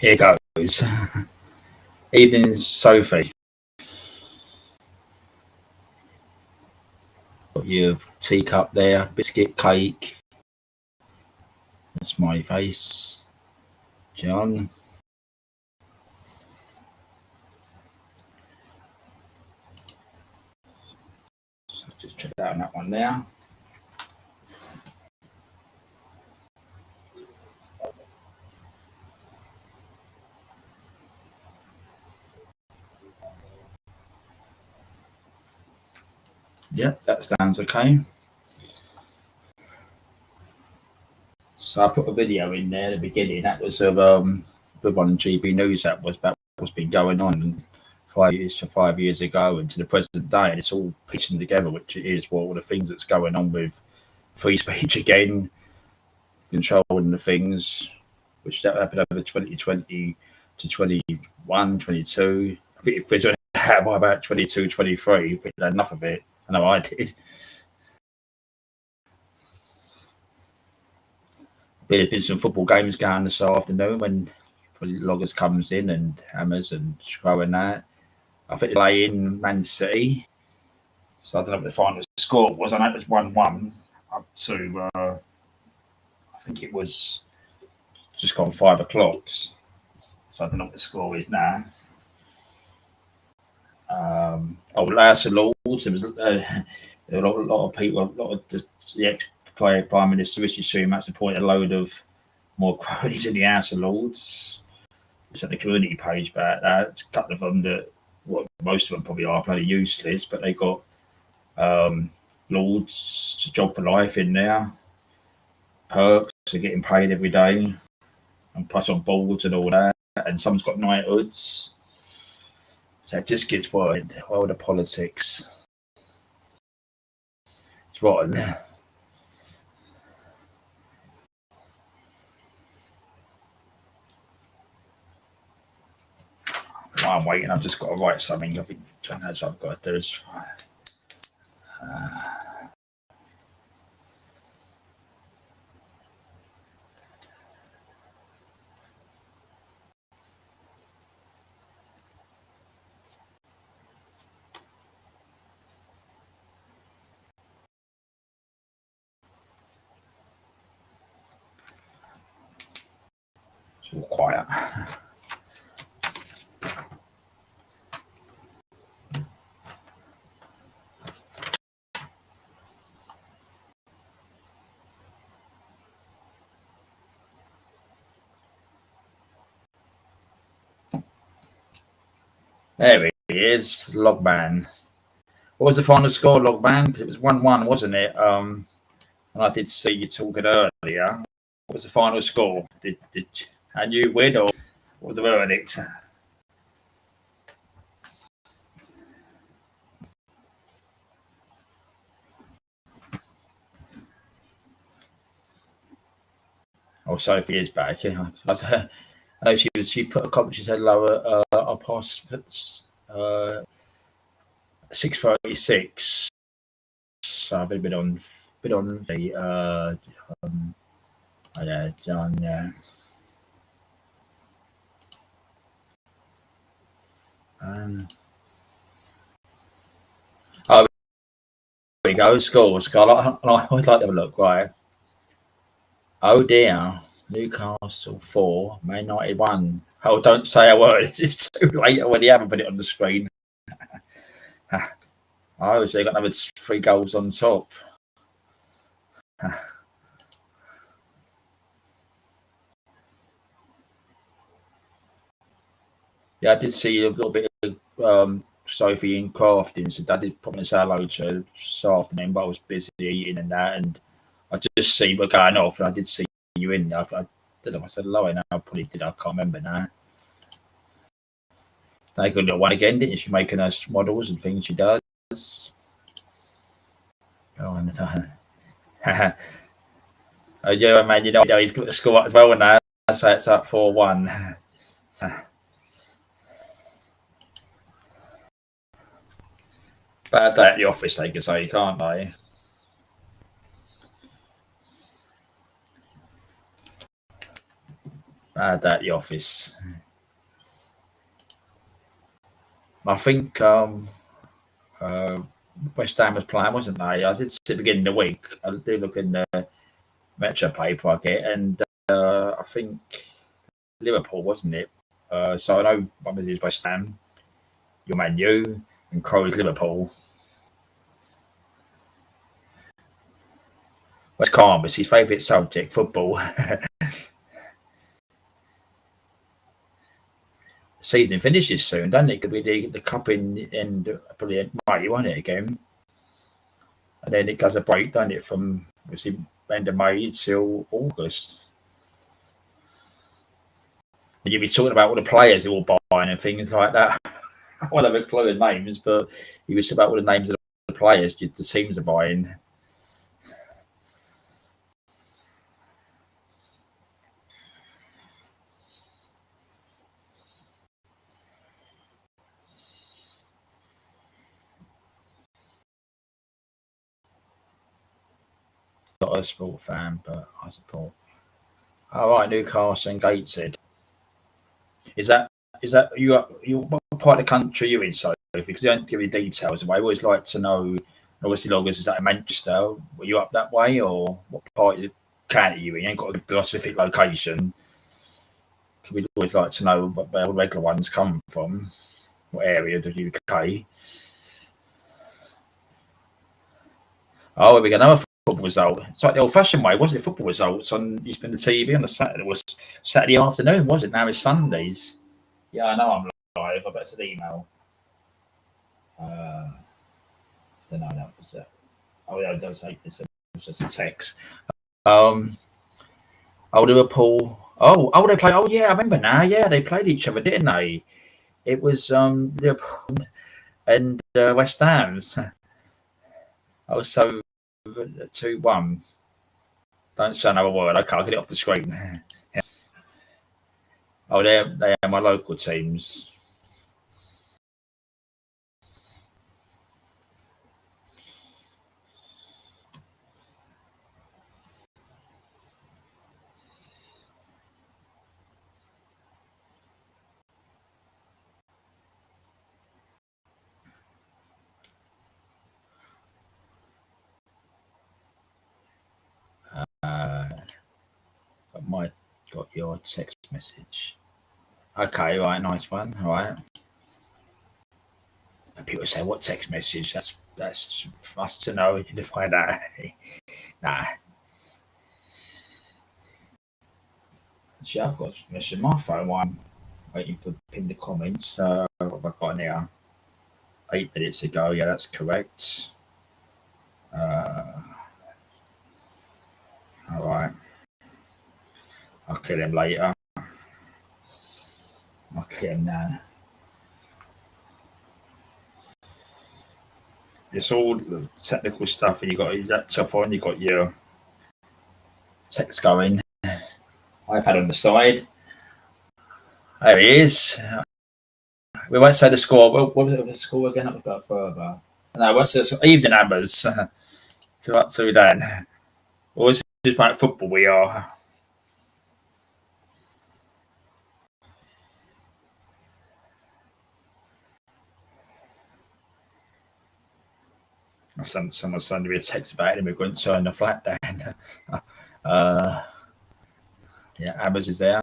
Here goes. Evening, Sophie. Got your teacup there, biscuit, cake. That's my face. John. So just check out that one there. Yep, that sounds okay. So I put a video in there at the beginning. That was of the one on GB News. That was about what's been going on 5 years ago and to the present day. And it's all piecing together, which it is, all the things that's going on with free speech again, controlling the things, which that happened over 2020 to 21, 22. I think if there's about 22, 23, but enough of it. I know I did. There's been some football games going this afternoon when Loggers comes in and hammers and throwing that. I think they play in Man City. So I don't know what the final score was. I know it was 1-1 up to, I think it was just gone 5 o'clock. So I don't know what the score is now. House of Lords, there was a lot of people, a lot of the ex-player Prime Minister Rishi Sunak appointed a load of more cronies in the House of Lords. It's on the community page about that. A couple of them that, well, most of them probably are bloody useless, but they got Lords, job for life in there. Perks are getting paid every day, and plus on boards and all that. And someone's got knighthoods. So it just gets worried. All the politics. It's rotten. While I'm waiting, I've just got to write something. I think that's what I've got to do. It's all quiet. There he is, Logman. What was the final score, Logman? Because it was 1-1, wasn't it? And I did see you talking earlier. What was the final score? And you win, or what was the verdict? or Sophie is back. Yeah. I know she put a comment. She said lower up past 6:36. So I've been on the yeah, John, yeah. Um, oh, here we go. Scores. I always like to have a look. Right. Oh dear. Newcastle 4, Man United 1. Oh, don't say a word. It's too late already. I haven't put it on the screen. Oh, so they got another 3 goals on top. Yeah, I did see a little bit of Sophie in crafting, so I did put my hello to her this afternoon, but I was busy eating and that, and I just see what going off, and I did see you in there. I don't know if I said hello, and I probably did. I can't remember now. They got a little one again, didn't she? Making us models and things she does. Oh, and oh, yeah, man, he's got the score up as well now, so it's up 4-1. Bad day at the office, they can say, can't they? Bad day at the office. I think West Ham was playing, wasn't they? I did see the beginning of the week. I did look in the Metro paper I get, and I think Liverpool, wasn't it? So I know one was West Ham, your Man U, and Crow's Liverpool. West Ham was his favourite subject, football. Season finishes soon, doesn't it? Could be the cup in probably May, won't it, again? And then it does a break, doesn't it, from obviously end of May till August. And you'll be talking about all the players who are buying and things like that. I won't have a clue of names, but you was about all the names of the players the teams are buying. Not a sport fan, but I support. All right, Newcastle and Gateshead. Is that you? What part of the country you in? So, because you don't give me details away, I always like to know. Obviously, Loggers is that in Manchester? Were you up that way, or what part of the county you in? You ain't got a specific location. We'd always like to know where the regular ones come from, what area of the UK. Oh, we got another football result. It's like the old-fashioned way, wasn't it? Football results on used to be the TV on the Saturday. It was Saturday afternoon, was it? Now it's Sundays. Yeah, I know I'm live. I bet it's an email. Don't know that was it. Oh yeah, don't take this. It was just a text. Oh, Liverpool. Oh, they played. Oh yeah, I remember now. Yeah, they played each other, didn't they? It was Liverpool and West Ham. Oh, so 2-1. Don't say another word. Okay, I'll get it off the screen. Oh, they are my local teams. I might got your text message. Okay, right, nice one. All right. People say, "What text message?" That's for us to know. You to find out. Nah. See, I've got a message on my phone while I'm waiting for pin the comments. What have I got now? 8 minutes ago. Yeah, that's correct. All right. I'll clear them later. I'll clear them now. It's all the technical stuff, and you got your laptop on, you got your text going. iPad on the side. There he is. We won't say the score. What was it? The score again? That was about further. No, what's the evening hammers? So that's who then. Or is it just about football? We are. Someone's sending me a text about immigrants in the flat down. Yeah, hammers is there.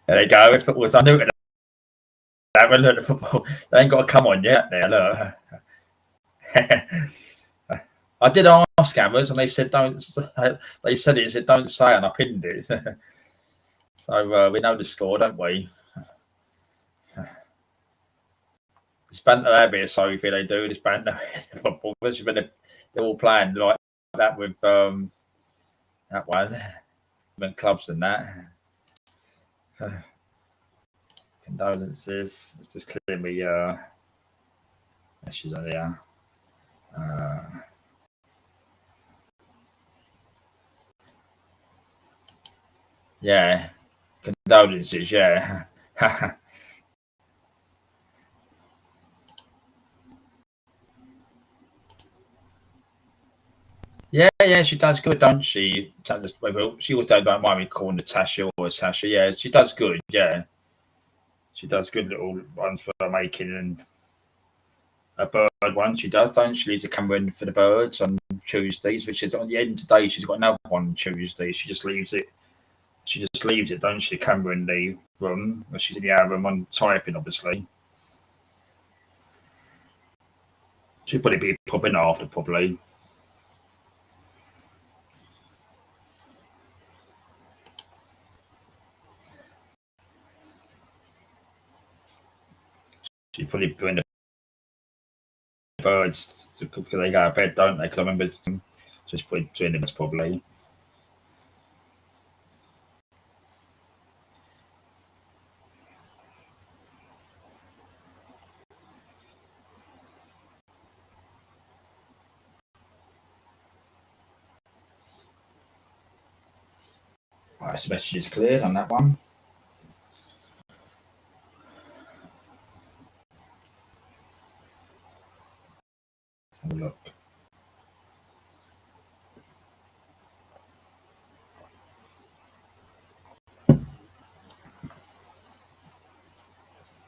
There you go. If football's I knew it. Haven't looked at football. They ain't got to come on yet. There, look. I did ask Hammers, and they said don't. They said it. Said don't say it, and I pinned it. So we know the score, don't we? This banter habit, Sophie, they do this banter football, especially when they're all playing like that with that one, with clubs and that. Condolences. Let's just clear me. She's on there. Yeah, condolences. Yeah. Yeah, she does good, don't she? She always don't mind me calling Natasha or Tasha. Yeah, she does good. Yeah, she does good little ones for making and a bird one. She does, don't she? Leaves the camera in for the birds on Tuesdays, which is on the end today. She's got another one on Tuesday. She just leaves it. Don't she? The camera in the room. She's in the other room on typing, obviously. She'll probably be popping after, probably. She's probably doing the birds because they go to bed, don't they? Because I remember just putting doing them probably. Right, so message is cleared on that one. Have a look.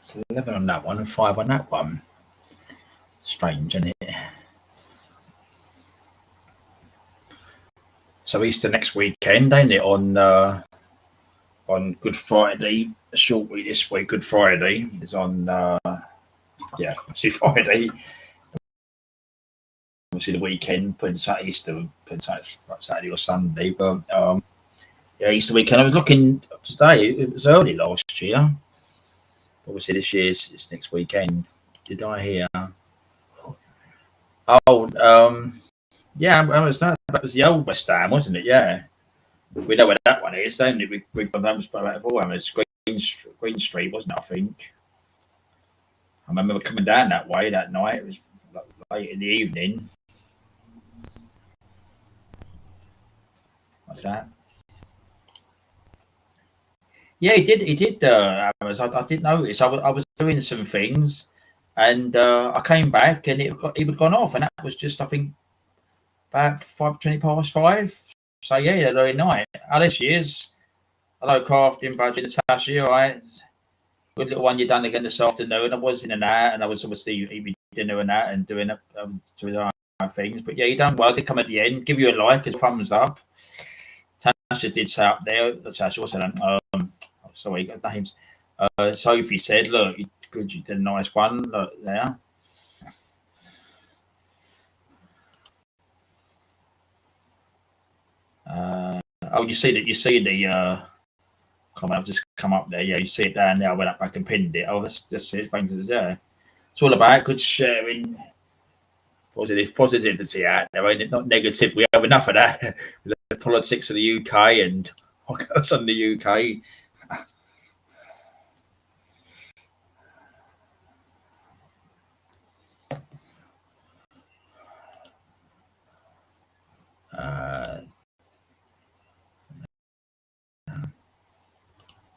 So 11 on that one and 5 on that one. Strange, isn't it? So Easter next weekend, ain't it? On Good Friday, a short week this week. Good Friday is on. Obviously Friday. Obviously the weekend, putting Easter, putting Saturday or Sunday, but Easter weekend. I was looking today. It was early last year. Obviously this year's it's next weekend. Did I hear? Oh, yeah, that was the old West Ham, wasn't it? Yeah, we know where that one is, don't we? We've spoken about it before. It's Green Street, wasn't it? I think. I remember coming down that way that night. It was late in the evening. What's that? Yeah, he did. He did. I did notice. I was doing some things, and I came back, and he had gone off, and that was just I think about 5:20 past 5. So yeah, early night. Oh, there she is. Hello, crafting budget, Natasha. All right. Good little one you done again this afternoon. I was in and out, and I was obviously eating dinner and that, and doing things. But yeah, you done well. Did come at the end. Give you a like, a thumbs up. Tasha did say up there. Tasha, what's her name? Sorry, got names. Sophie said, "Look, good. You did a nice one. Look there." You see that? You see the comment? I've just come up there. Yeah, you see it down there. I went up back and pinned it. Oh, that's it. Thanks. Yeah. It's all about good sharing positivity out there, ain't it? Not negative. We have enough of that. The politics of the UK and what goes on in the UK.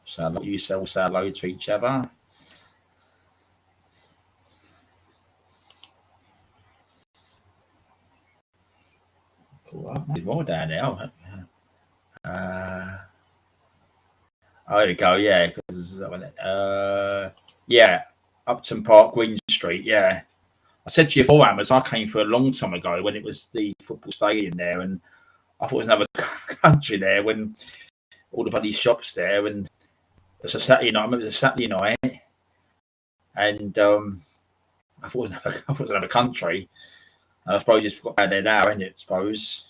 So you all say hello to each other. There's more down there. Oh, there we go. Yeah, because yeah, Upton Park, Green Street. Yeah, I said to you before, Amers, I came for a long time ago when it was the football stadium there, and I thought it was another country there when all the bloody shops there, and it's a Saturday night. I remember it was a Saturday night, and I thought it was another country. And I suppose you just forgot about there now, isn't it? I suppose.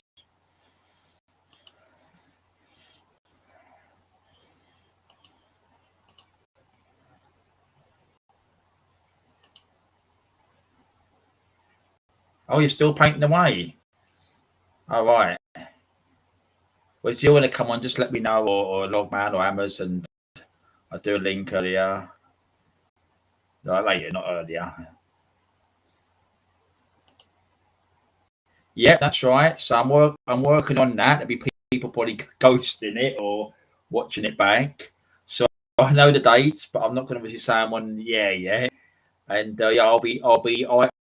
Oh, you're still painting away. All right. Well, if you want to come on, just let me know, or Logman or Hammers, and I'll do a link earlier. No, later, not earlier. Yeah, that's right. So I'm working on that. There'll be people probably ghosting it or watching it back. So I know the dates, but I'm not going to obviously say I'm on yet. And yeah,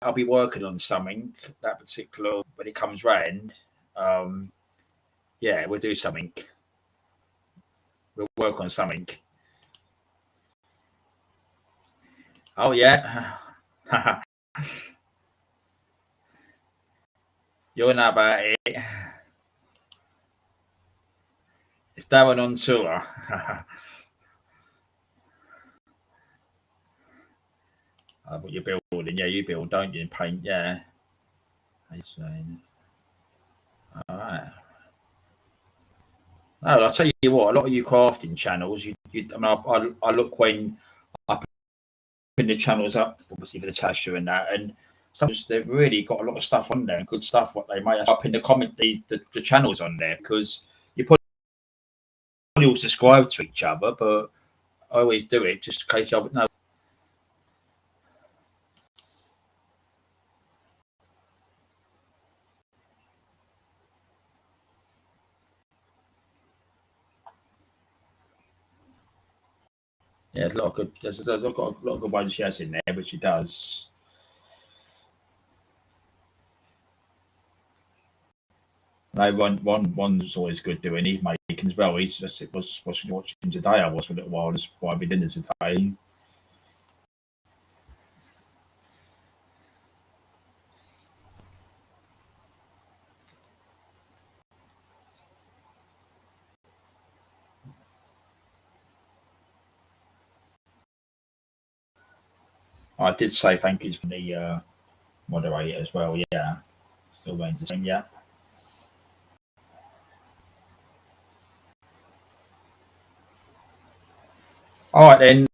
I'll be working on something that particular when it comes round. Yeah, we'll do something. We'll work on something. Oh yeah. You'll know about it. It's Darren on tour. What you're building, yeah, you build, don't you? Paint, yeah. All right. No, I'll tell you what. A lot of you crafting channels, I mean, I look when I put the channels up, obviously for Natasha and that, and sometimes they've really got a lot of stuff on there, and good stuff. What they might up in the comment, the channels on there, because you probably all subscribe to each other, but I always do it just in case I would know. Yeah, there's a lot of good. There's got a lot of good ones she has in there, which she does. No, one's always good doing. He's making as well. He's just it was watching today. I was for a little while just before I had dinner today. I did say thank you for the moderator as well. Yeah, still waiting to sing. Yeah. All right then.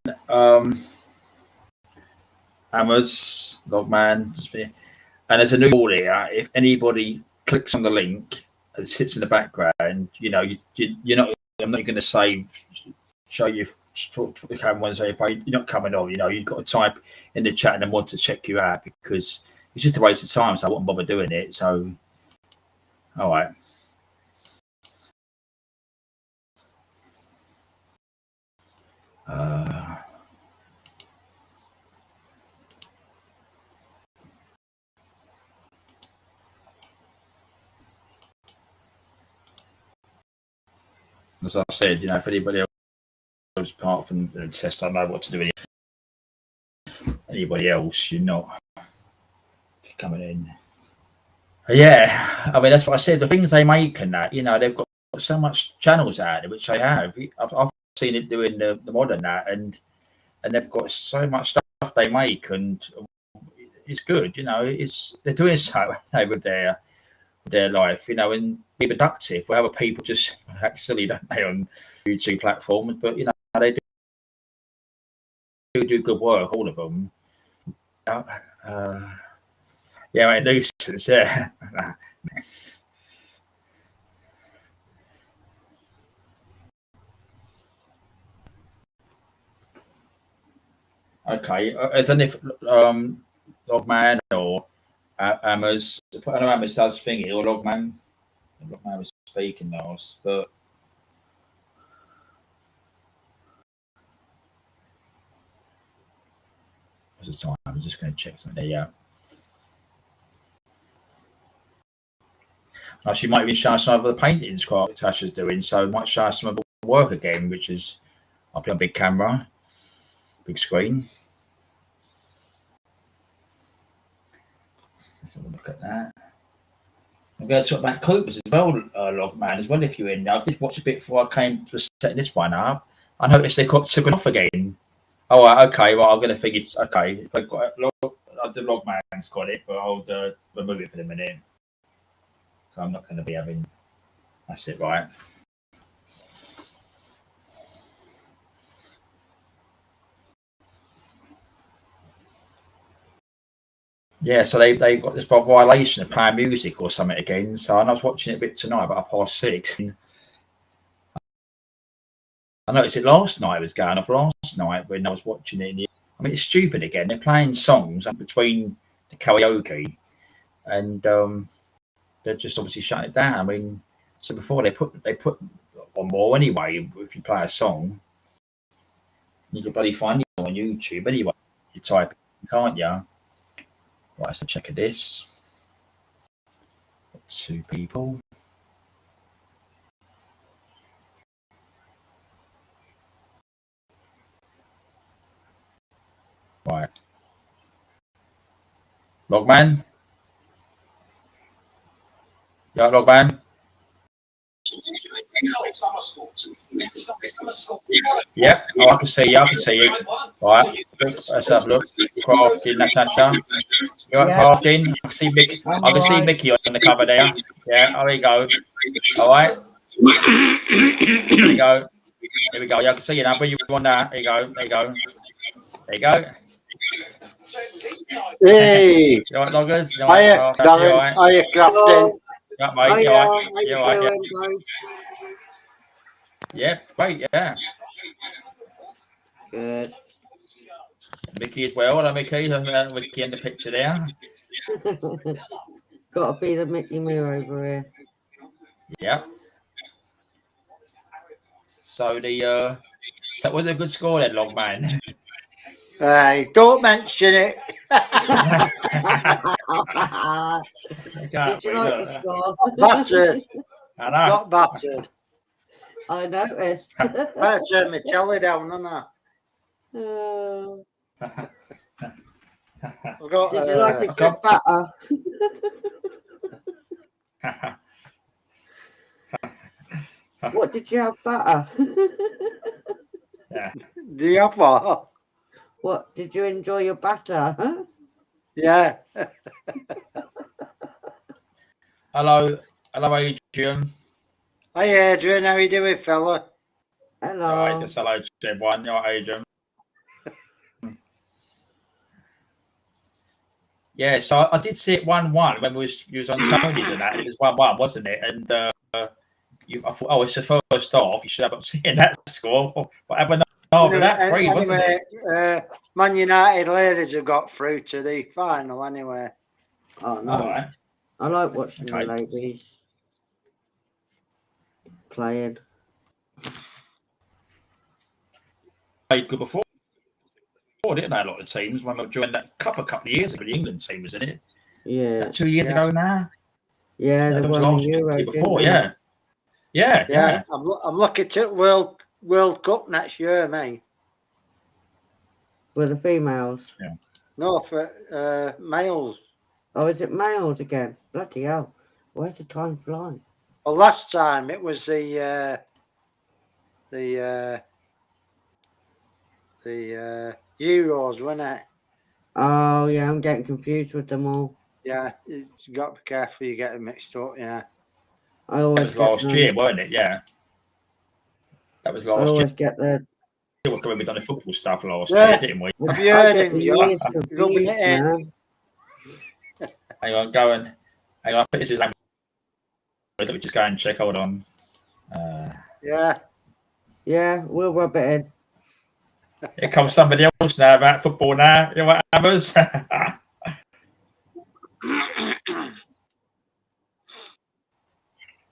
Hammers, Logman, and there's a new rule here. If anybody clicks on the link and sits in the background, you're not. I'm not going to say show you talk to the camera and say if you're not coming on. You've got to type in the chat and then want to check you out because it's just a waste of time. So I wouldn't bother doing it. So, all right. As I said, if anybody else apart from the test, I know what to do with anybody else. You're not coming in. Yeah, I mean that's what I said. The things they make and that, they've got so much channels out there, which they have. I've seen it doing the modern that, and they've got so much stuff they make, and it's good. They're doing so with their life, and be productive. Where other people just act silly, don't they, on YouTube platforms? But they do good work, all of them. Yeah, mate, nuisance, yeah. Okay, I don't know if Logman or Amers. I know Amers does thingy or Logman. Logman was speaking last, but what's the time? I'm just going to check something there. Yeah. Oh, she might even show us some of the paintings Tasha's doing, so might show us some of the work again, which is I'll put on big camera, big screen. Let's have a look at that. I'm going to talk about Coopers as well, Logman, as well, if you're in there. I did watch a bit before I came to setting this one up. I noticed they took it off again. Oh, right, okay. Well, I'm going to think it's okay. If I've got the Logman's got it, but I'll remove it for the minute. So I'm not going to be having. That's it, right? Yeah, so they got this violation of playing music or something again. So I was watching it a bit tonight, about 6:30. And I noticed it last night. It was going off last night when I was watching it. I mean, it's stupid again. They're playing songs between the karaoke, and they're just obviously shutting it down. I mean, so before they put on more anyway. If you play a song, you can bloody find it on YouTube anyway. You type it, can't you? Right, so check this. 2 people. Right. Logman? Yeah, Logman? Yep. Oh, I can see you. I can see you. Right. Let's have a look. Crafting, Natasha. You right, Crafting? I can see Mickey on the cover there. Yeah, there we go. All right. There we go. Here we go. Yeah, I can see you now. Where you want that? There you go. There you go. There you go. Hey. You all right, Loggers? Hiya, Darren. Hiya, Crafting. Yeah, mate. You all right? You all right? Yeah, great. Yeah. Good. Mickey as well. Hello, Mickey. Mickey in the picture there. Got to be the Mickey Moore over here. Yeah. So that was a good score then, Logman. Hey, don't mention it. Did you like the score? Battered. I know. Got battered. I noticed. Better turn my telly down, haven't I? Did you like a good batter? What did you have batter? Yeah. Do you have what? What did you enjoy your batter? Huh? Yeah. Hello, Adrian. Hi, Adrian. How you doing, fella? Hello. All right, just hello to everyone. You're right, Adrian. Yeah, so I did see it 1-1 when we was on Tony's and that. It was 1-1, wasn't it? And I thought, oh, it's the first half. You should have seen that score. What happened after that? 3, wasn't it? Man United ladies have got through to the final anyway. Oh no! Right. I like watching the ladies playing. Played good before, didn't they? A lot of teams when during that couple of years ago, the England team was in it. Yeah. 2 years ago now. Yeah, that they was won last the Euro before. Yeah. I'm looking to World Cup next year, mate. With the females. Yeah. No, for males. Oh, is it males again? Bloody hell! Where's the time flying? Well, last time it was the Euros, wasn't it? Oh yeah, I'm getting confused with them all. Yeah, you got to be careful. You get them mixed up. Yeah. I always that was last year, wasn't it? Yeah. That was last year. I always get the were coming. We done the football stuff last Yeah. year, didn't we? Have you I heard get him, the John? years Rubbing confused, it in. man. Hang on, go and hang on. I think this is language. Let me just go and check. Hold on. Yeah. Yeah, we'll rub it in. Here comes somebody else now about football now. You know what happens?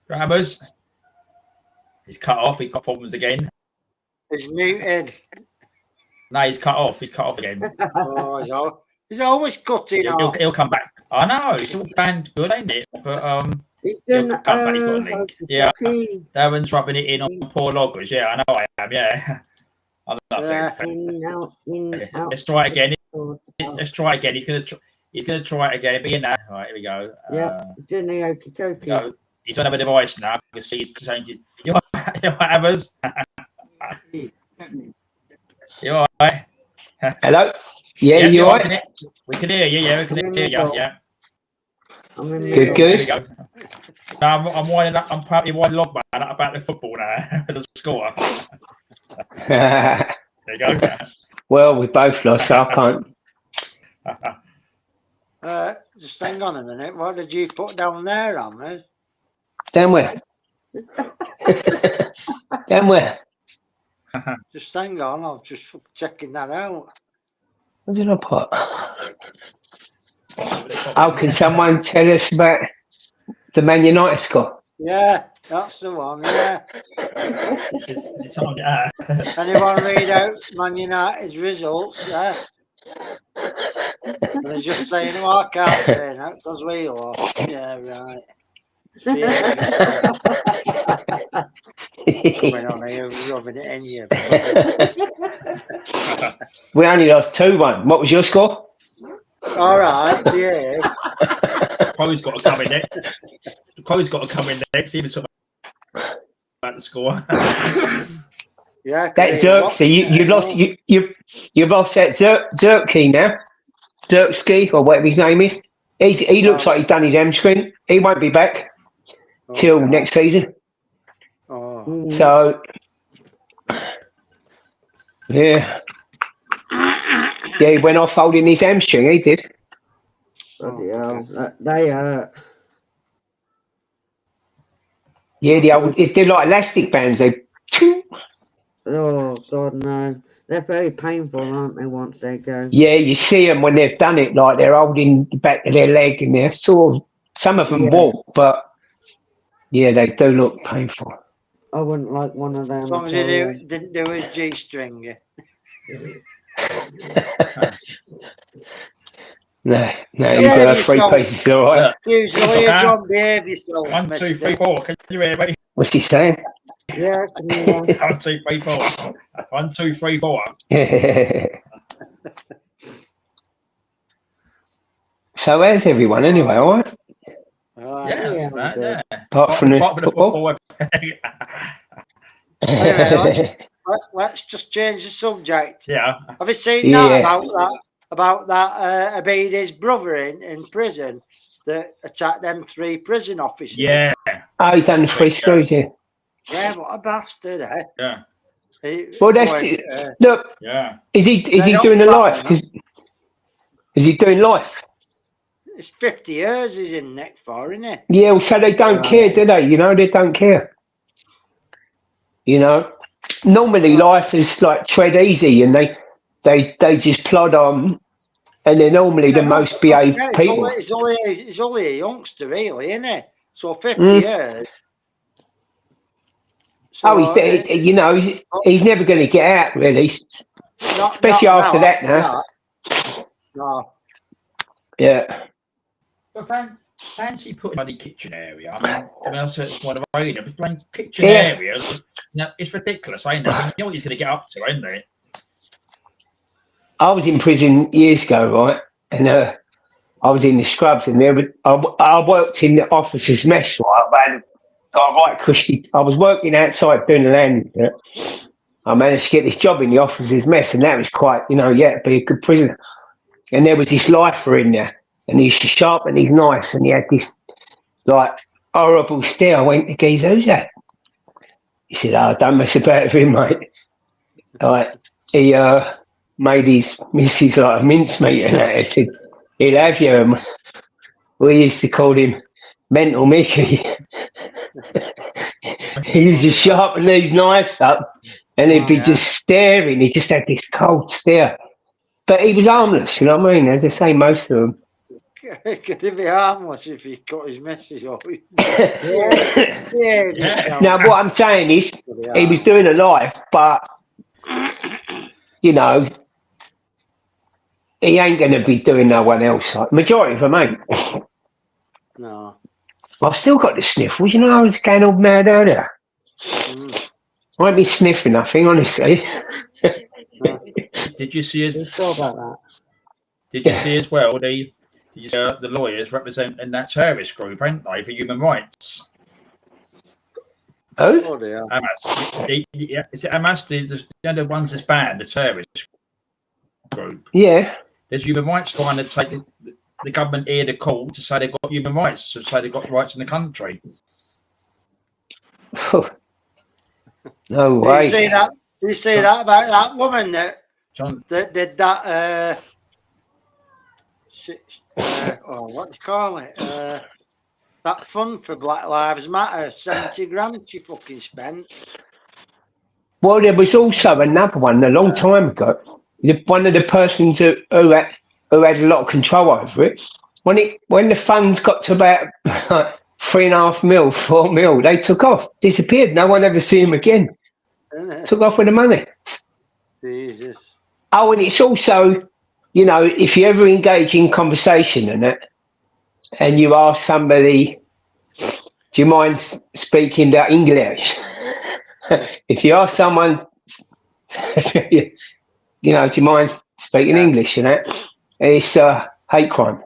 Grammars. He's cut off. He's got problems again. He's muted. No, he's cut off. He's cut off again. Oh, he's always cutting off. He'll come back. I know. It's all banned good, ain't it? But He's he'll done, come back. He's got a link. Yeah. okay. Darren's rubbing it in on poor loggers. Yeah, I know I am. Yeah. I'm not In, out, in, out. Let's try it again. Let's try it again. He's gonna try it again. Be in there. All right, here we go. Yeah, he's doing the okie dokie. He's on a device now. You can see he's changing. You know what happens? You all right? Hello? Yeah, you all right? We can hear you. Yeah, we can hear you. Yeah. Good. Here we go. Now I'm winding up. I'm probably winding log man up about the football now. The score. There you go. Well, we both lost, so I can't. Just hang on a minute. What did you put down there, Ahmed? Down where? Down where? Just hang on. I'm just checking that out. What did I put? Oh, can someone tell us about the Man United score? Yeah, that's the one. Yeah. It's on, Anyone read out Man United's results? Yeah. They're just saying, "Oh, I can't say that because we lost." Yeah, right. Coming on here, rubbing it in you. We only lost 2-1. What was your score? All right, yeah. Chloe's got to come in next. Chloe's got to come in next. Even talking about the score. Yeah, That Zerksky, you've lost that Zerksky now. Zerksky, or whatever his name is. He looks like he's done his hamstring. He won't be back till next season. Oh. So, yeah, he went off holding his hamstring. He did. Bloody hell. They hurt. Yeah, they're like elastic bands. They. Oh, God, no. They're very painful, aren't they, once they go? Yeah, you see them when they've done it, like they're holding the back of their leg and they're sort of, some of them walk, but yeah, they do look painful. I wouldn't like one of them. As long as he didn't do his G-string. No, you've got 3 pieces, all right. Usually, John, behave yourself. 1, 2, 3, 4. Can you hear me? What's he saying? Yeah, can you, 1, 2, 3, 4. 1, 2, 3, 4. So how's everyone anyway, all right? Yeah, right, yeah. Apart from the football. Anyway, let's just change the subject. Yeah. Have you seen that about that Abidi's brother in prison that attacked them 3 prison officers? Yeah. Oh, he done the 3 screws, yeah. Yeah, what a bastard, eh? Yeah. Well, that's look. Yeah. Is he doing a life? Is he doing life? It's 50 years he's in neck for, isn't it? Yeah, well, so they don't care, do they? You know, they don't care. You know, normally life is like tread easy, and they just plod on, and they're normally the most behaved people. He's only a youngster, really, isn't he? So 50 years. So, he's never going to get out, really. Especially after that now. No. Yeah. But fancy putting on the kitchen area. I mean, also it's one of our area, but playing kitchen area, it's ridiculous, ain't it? I mean, you know what he's going to get up to, ain't it? I was in prison years ago, right? And I was in the scrubs, and I worked in the officers' mess, right? Got a right cushy. I was working outside doing the land. I managed to get this job in the officers' mess, and that was quite, be a good prisoner. And there was this lifer in there, and he used to sharpen his knives, and he had this like horrible stare. I went to geezer, who's that? He said, "Oh, don't mess about with him, mate." like he made his missus like a mincemeat and that. He said, he'll have you. And we used to call him Mental Mickey. He used to sharpen these knives up and he'd be just staring. He just had this cold stare. But he was harmless, you know what I mean? As I say, most of them. Could he be harmless if he cut his message off? Now, what I'm saying is, he was doing a live, but, you know, he ain't going to be doing no one else. Like, majority of them ain't. No. I've still got the sniffles. You know, I was going all mad earlier. I won't be sniffing nothing, honestly. Did you see You sure about that? Did you see as well? Did you see the lawyers representing that terrorist group, ain't they, for human rights? Oh? Oh dear. Hamas. Is it Hamas? The ones that's banned, the terrorist group. Yeah. There's human rights trying to take the government here to call to say they've got human rights, to say they've got rights in the country. No way. Did you see that about that woman that John, did that? What do you call it? That fund for Black Lives Matter, 70 grand she fucking spent. Well, there was also another one a long time ago. One of the persons who had a lot of control over it. When the funds got to about 3.5 mil, 4 mil, they took off, disappeared. No one ever see him again. Took off with the money. Jesus. Oh, and it's also, you know, if you ever engage in conversation and that, and you ask somebody, do you mind speaking that English? If you ask someone, you know, do you mind speaking English? You know, it's a hate crime.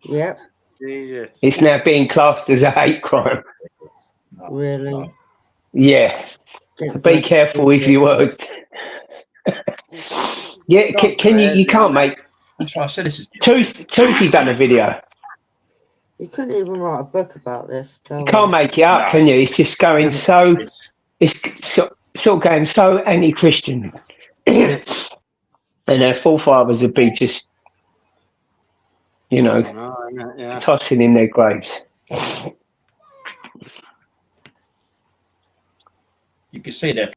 Yep. Jesus. It's now being classed as a hate crime. Really? Yeah. So be careful with your words. Yeah, can you? You can't make. that's what I said. This is Tootsie done a video. You couldn't even write a book about this. You can't make it up, can you? It's just going so. It's sort of going so anti-Christian, and our forefathers would be just, you know, tossing in their graves. You can see that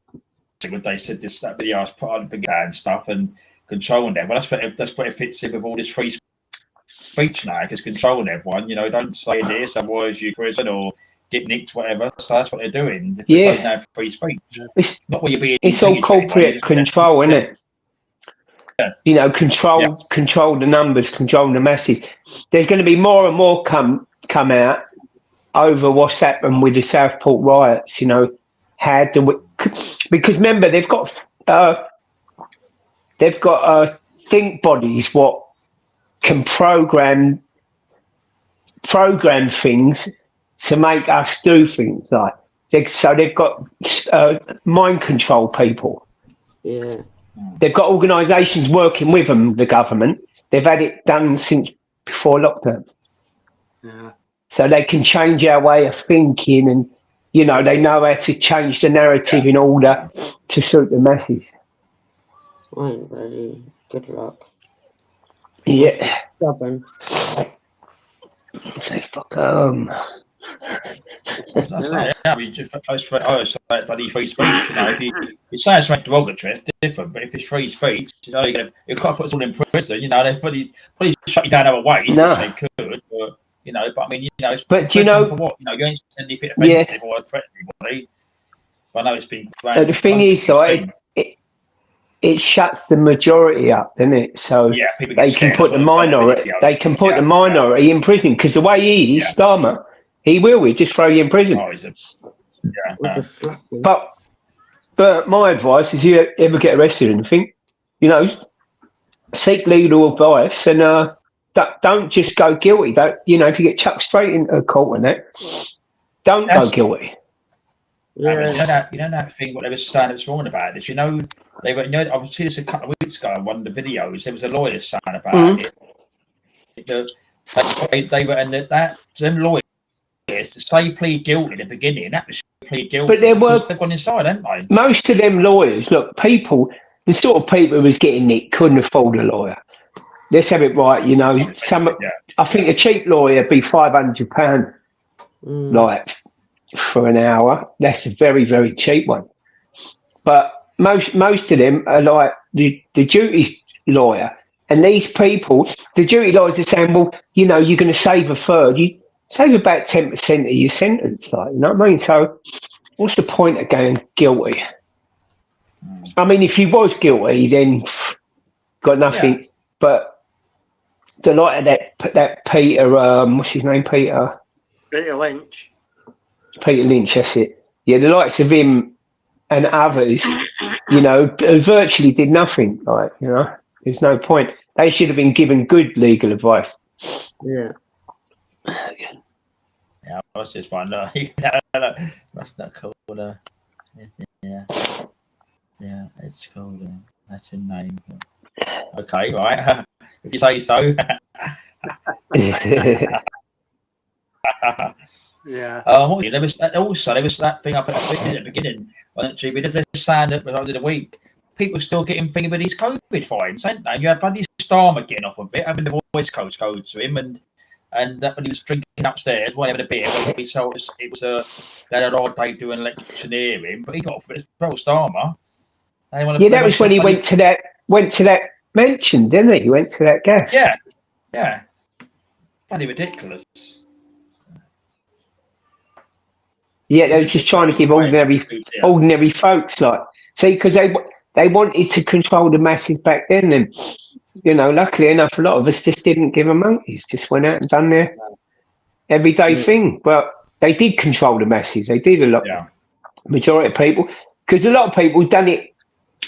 when they said this, that video was put on big and stuff and controlling them. Well, that's what it fits in with all this free speech now, because controlling everyone. You know, don't say this, otherwise you prison or get nicked, whatever. So that's what they're doing. They don't have free speech. It's, not what you're being. It's all corporate control, isn't it? Yeah. You know, control the numbers, control the message. There's going to be more and more come out over what's happened with the Southport riots. You know, because remember they've got think bodies what can program things to make us do things like. So they've got mind control people. Yeah. They've got organisations working with them, the government. They've had it done since before lockdown. Yeah. So they can change our way of thinking and, you know, they know how to change the narrative in order to suit the message. Ain't ready. Good luck. Yeah. Stubborn. Say fuck bloody free speech. You know, if you say it's derogatory, it's different. But if it's free speech, you know, you've got to put us all in prison. You know, they probably shut you down other ways, which they could. But you know, I mean, you know, it's you know, for what? You know, you ain't saying anything offensive or threaten anybody. But I know it's been. The thing is, it shuts the majority up, doesn't it? So they can put the minority. They can put the minority in prison because the way he is, Starmer, he will just throw you in prison. But my advice is, you ever get arrested or anything, you know, seek legal advice and don't just go guilty. Don't, you know, if you get chucked straight into court and that, don't go guilty. Yeah. You know that thing what they were saying this morning about this. You know, they were. You know, I was seeing this a couple of weeks ago on one of the videos. There was a lawyer saying about it. They were, and that them lawyers to say plead guilty at the beginning. That was plead guilty. But they've gone inside, haven't they? Most of them lawyers, look, people. the sort of people who was getting it couldn't afford a lawyer. Let's have it right, you know. I think a cheap lawyer would be £500, like for an hour. That's a very, very cheap one. But most of them are like the duty lawyer, and these people, the duty lawyers are saying, well, you know, you're going to save a third. You save about 10% of your sentence, like, you know what I mean? So, what's the point of going guilty? I mean, if you was guilty, then got nothing. Yeah. But the light of that Peter, what's his name, Peter Lynch. Peter Lynch, that's it. Yeah, the likes of him and others, you know, virtually did nothing. Like, you know, there's no point. They should have been given good legal advice. Yeah. Yeah, that's just fine. No, that's not cool. Yeah, it's called. That's a name. Okay, right. If you say so. Yeah. There was that thing up at the beginning. There's a stand up over the week. People still getting thinking with these COVID fines, ain't they? You had Buddy Starmer getting off of it, having the voice coach go to him, and when he was drinking upstairs, whatever the beer, he told us it was they had a hard day doing electioneering, but he got off it as well, Starmer. That was when he went to that mansion, didn't he? He went to that gas. Yeah. Bloody ridiculous. Yeah, they were just trying to give ordinary folks, like, see, because they wanted to control the masses back then, and you know, luckily enough, a lot of us just didn't give a monkeys, just went out and done their everyday thing. But they did control the masses. They did a lot. Yeah. Majority of people, because a lot of people done it,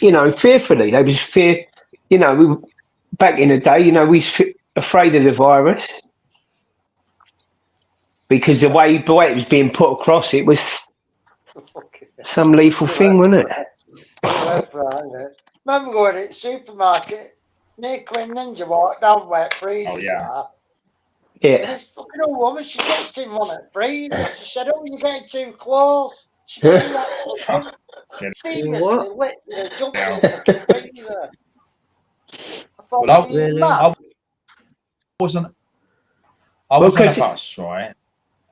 you know, fearfully. They was you know, back in the day, you know, we was afraid of the virus. Because the way it was being put across, it was some lethal thing, wasn't it? Remember going to the supermarket, Nico and Ninja walked down where freezers are. Yeah. And this fucking old woman, she looked him on it freezer. She said, "Oh, you're getting too close." She said, seriously, literally jumped in the fucking freezer. I thought, I was on a bus, right?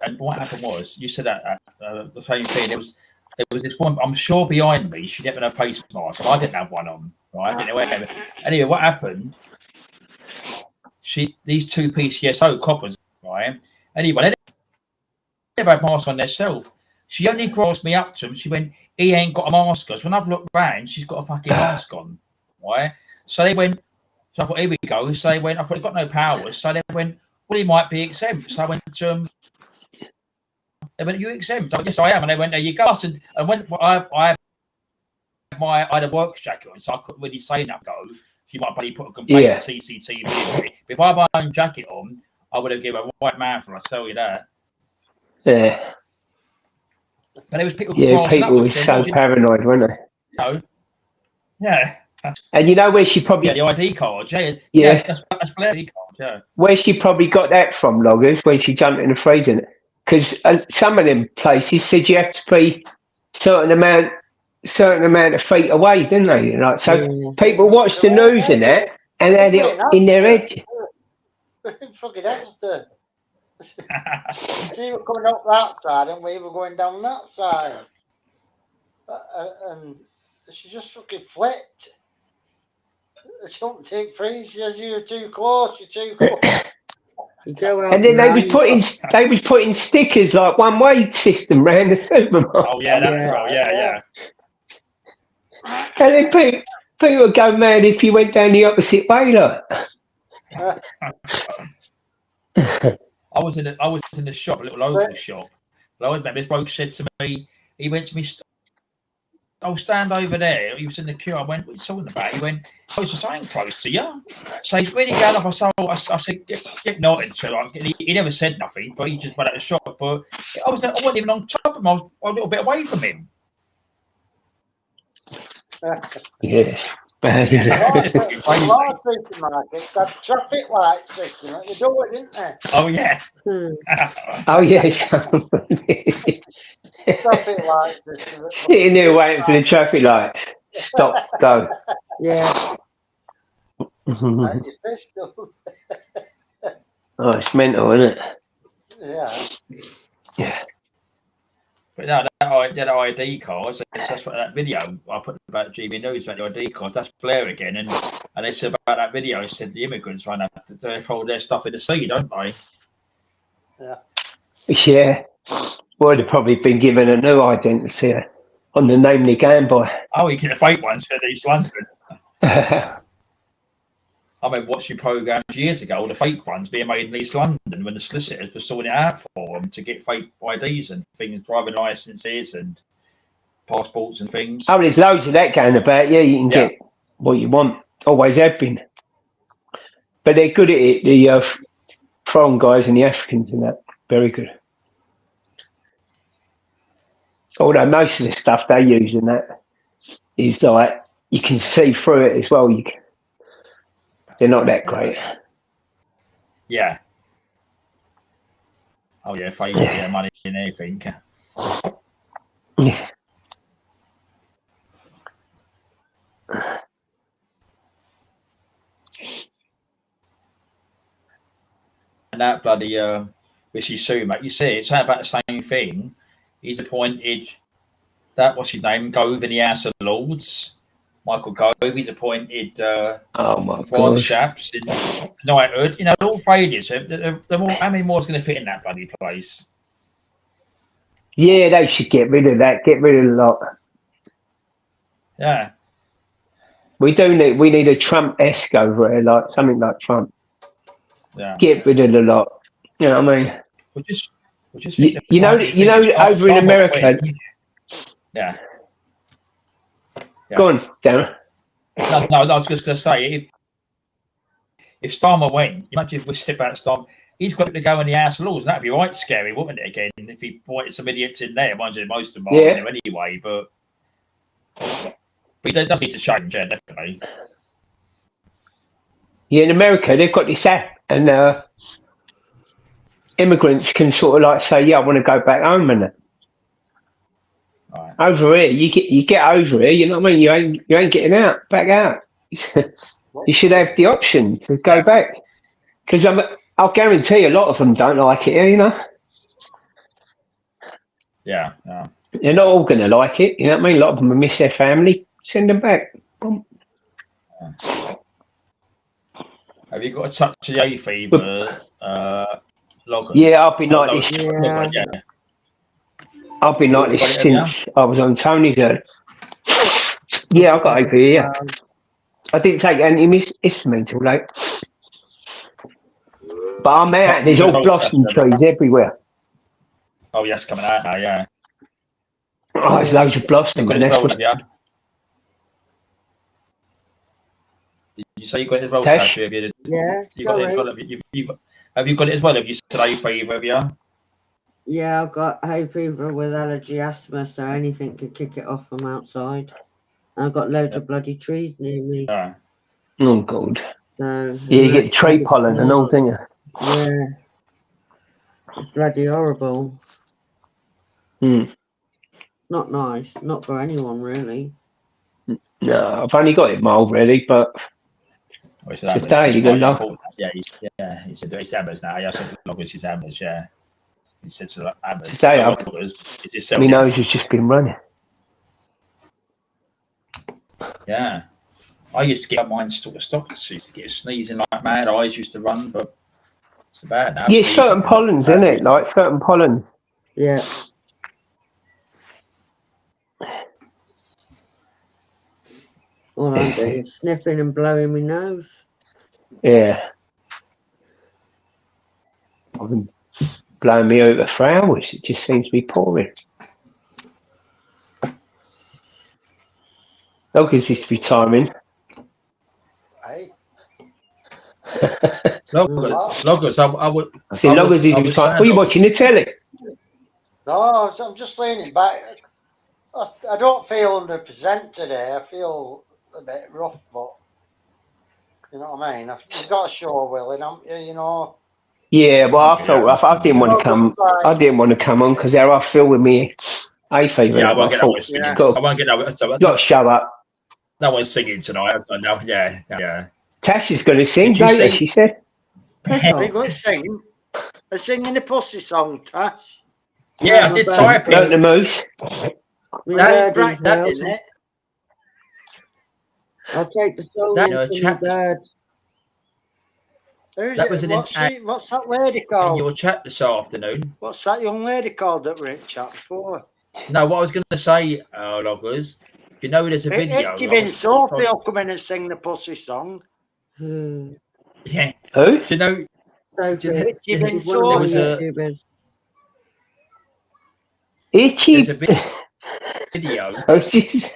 And what happened was, you said that the same thing. There was this one. I'm sure behind me, she didn't have a face mask. I didn't have one on. Right? I didn't know where. Anyway, what happened? These two PCSO coppers, right? Anyway, they never had masks on themselves. She only grasped me up to him. She went, "He ain't got a mask on." So when I've looked round, she's got a fucking mask on, right? So they went. So I thought, here we go. So they went. I thought he got no powers. So they went, "Well, he might be exempt." So I went to they went, "Are you exempt?" I went, "Yes, I am." And they went, "There you go." And when I had a work jacket on, so I couldn't really say that. She might probably put a complaint on CCTV. But if I had my own jacket on, I would have given a white mouthful. I tell you that. Yeah. But there was people. Yeah, people were so paranoid, weren't they? So, yeah. And you know where she probably the ID card, yeah, that's ID card, yeah. Where she probably got that from, loggers, when she jumped in the freezer, because some of them places said you have to be certain amount of feet away, didn't they? You know, so people watched the news and that, and had it in their head. Fucking Esther. She was coming up that side, and we were going down that side, and she just fucking flipped. Something freeze. She says, "You're too close. You're too close." And then they was putting stickers like one way system around the supermarket. Oh yeah, And then people would go mad if you went down the opposite way, like. I was in the shop, a little local shop. I always remember this bloke said to me, he went to me, "I'll stand over there." He was in the queue. I went, "What are you talking about?" He went, "Oh, it's just ain't close to you." So he's really going off. I said, get nodded. So he never said nothing, but he just went out the shop. But I wasn't even on top of him. I was a little bit away from him. Yes. A lot of supermarkets got traffic light system at the door, didn't they? Oh yeah. Oh yes. Traffic light system. Sitting there waiting for the traffic lights. stop, go. Yeah. At your pistol. Oh, it's mental, isn't it? Yeah. Yeah. But no, that ID cards, that's what that video I put about GB News about the ID cards, that's Blair again. And they said about that video, they said the immigrants run out, they throw their stuff in the sea, don't they? Yeah. Yeah. Well, they've probably been given a new identity on the name they're going by. Oh, you get the fake ones for East London. I remember watching programs years ago, all the fake ones being made in East London when the solicitors were sorting it out for them to get fake IDs and things, driving licenses and passports and things. Oh, there's loads of that going about. Yeah, you can get what you want. Always have been. But they're good at it, the foreign guys and the Africans and that. Very good. Although most of the stuff they use in that is like, you can see through it as well. They're not that great. Yeah. Oh, yeah, fake money and everything. Yeah. And that bloody Rishi Sunak, you see, it's about the same thing. He's appointed that, what's his name, Gove in the House of Lords. Michael Gove, he's appointed Oh my Wild God. Chaps in Knighthood. You know, they're all failures. How many more is going to fit in that bloody place? Yeah, they should get rid of that. Get rid of the lot. Yeah. We need a Trump-esque over here, like something like Trump. Yeah. Get rid of the lot. You know what I mean? We'll just you know, over in America. Yeah. Go on, Darren. No, I was just going to say, if Starmer went, imagine if we said about Starmer, he's got to go in the House of Lords, and that'd be right scary, wouldn't it? Again, if he pointed some idiots in there, mind you, most of them are in there anyway. But it does need to change, yeah, definitely. Yeah, in America, they've got this app, and immigrants can sort of like say, "Yeah, I want to go back home," and right. Over here, you get over here. You know what I mean? You ain't getting back out. You should have the option to go back, because I'll guarantee a lot of them don't like it here. You know. Yeah. They're not all going to like it. You know what I mean? A lot of them will miss their family. Send them back. Have you got a touch of the hay fever, loggers? Yeah, I've been like this. Yeah. I've been like this since I was on Tony's earth. Yeah, I've got hay fever. Yeah, I didn't take antihistamine till late. But I'm out. There's all blossom trees everywhere. Oh, yes, coming out now. Yeah. Oh, there's loads of blossom. Did you say you got it as well, Tash? Yeah. You got it as well. Have you got it as well? Have you said hay fever? Have you? Yeah, I've got hay fever with allergy asthma, so anything could kick it off from outside. I've got loads of bloody trees near me. Oh, God. So, yeah, you get tree pollen and all, don't you? Yeah. It's bloody horrible. Not nice. Not for anyone, really. No, I've only got it mild, really, but today you got love. Yeah, he said it's hammers now. I said loggers is hammers, yeah. He said to hammers. Today, my nose has just been running. Yeah. I used to get mine sort of stopped. I used to get sneezing like mad. Eyes used to run, but it's bad now. Yeah, certain pollens, isn't it? Like certain pollens. Yeah. All I'm doing is sniffing and blowing my nose. Yeah. I've been blowing me over for hours. It just seems to be pouring. Loggers is retiring. Hey. Loggers, I would. I see Loggers is retiring. Are you watching the telly? No, I'm just leaning back. I don't feel 100% today. I feel a bit rough, but you know what I mean. You've got to show willing, haven't you? You know. Yeah, well, I didn't want to come. I didn't want to come on because how I feel with me hay fever. Yeah, I won't get that. I won't get that. Got to show up. No one's singing tonight. No, yeah. Tasha's going to sing Did you later, see- she said. Piss Are you off. going to sing? Are singing the pussy song, Tash? Yeah, I my did bird. type Don't it. the moose. My That- birdies that will. is- Isn't it? I'll take the song That- in no, for my chaps- birds. Who's That it? was What's that lady in called? your chat this afternoon. What's that young lady called that were in chat before? No, what I was going to say, Loggers, you know, there's a video. Itchy Bin Sophie will come in and sing the pussy song. Yeah. Who? Do you know? Sophie. Itchy Bin She's one of my was a- Sophie. YouTubers. Itchy. There's a video Oh, jeez.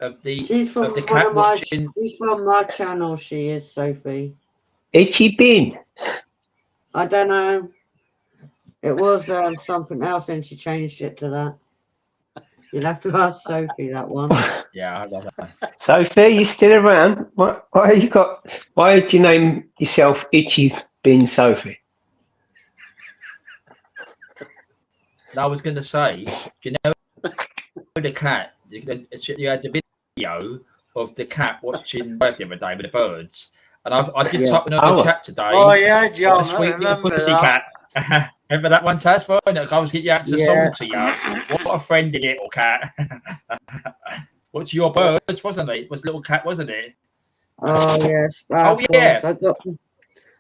of the She's from of the one cat of my. watching. She's from my channel. She is Sophie. Itchy bin. I don't know. It was something else, and she changed it to that. You'll have to ask Sophie that one. Yeah, I love that. Sophie, you still around? Why did you name yourself Itchy bin Sophie? And I was going to say, do you know the cat? You had the video of the cat watching the other day with the birds, and I did Yes. type another Oh. chat today. Oh yeah, John, What a I sweet little remember pussy that. cat. Remember that one, Taz? I was getting out to Yeah. song to you. What a friend in it, or cat. What's your birds, wasn't it? It was little cat, wasn't it? Oh yes. Oh, yeah.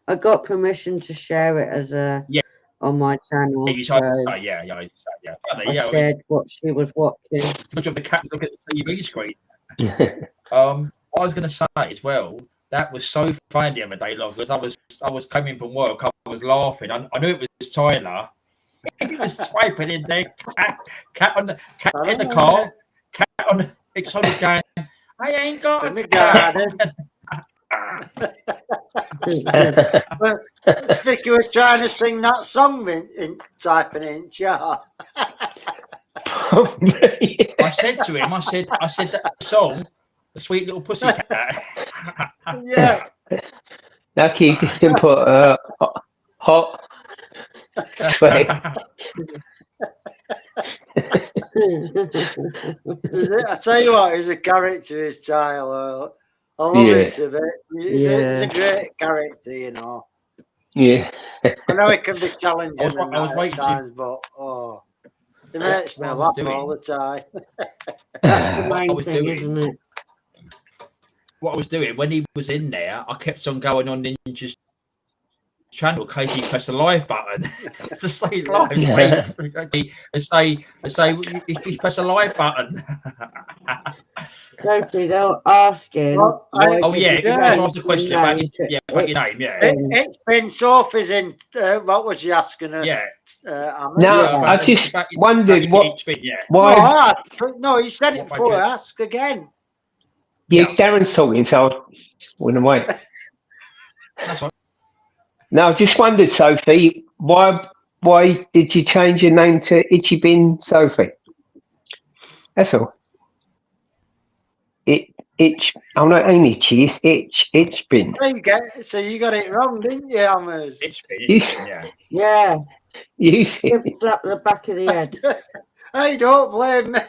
I got permission to share it as a Yeah. on my channel. Yeah, you So said, yeah. Funny, I yeah. shared what she was watching. Much of the cat look at the TV screen. What I was going to say as well, that was so funny the other day, because I was coming from work, I was laughing. I knew it was Tyler. He was swiping in there, cat in the car, cat on the big son was going, I ain't got In a the cat. garden. Vicky was trying to sing that song in typing in chat. I said to him, I said that song, the sweet little pussy cat. Yeah. Lucky you didn't put hot sweat. I tell you what, he's a character, his child. I love him to bit. He's a great character, you know. Yeah. I know it can be challenging I was waiting at times, but it makes me what I was laugh doing. all the time. That's the I main was thing, doing- isn't it? What I was doing when he was in there, I kept on going on Ninja's channel in case he pressed a live button to say he's live. And say if he press a live button. Sophie, they're asking. Well, why Oh did yeah, you you Yeah. just change asked a your question about name to about your name, yeah. It's been Sophie's in. What was you asking her? Yeah. Ahmed? No, Yeah. I just wondered yeah. why. No, you said it What before. budget? Ask again. Yeah, Yeah. Darren's talking, so I went away. That's right. No, I just wondered, Sophie, why did you change your name to Itchy Bin Sophie? That's all. I'm not ain't itchy, it's itch bin. So you got it wrong, didn't you, Ahmed? It's You- yeah. Yeah, You see, give slap the back of the head. Hey, don't blame me.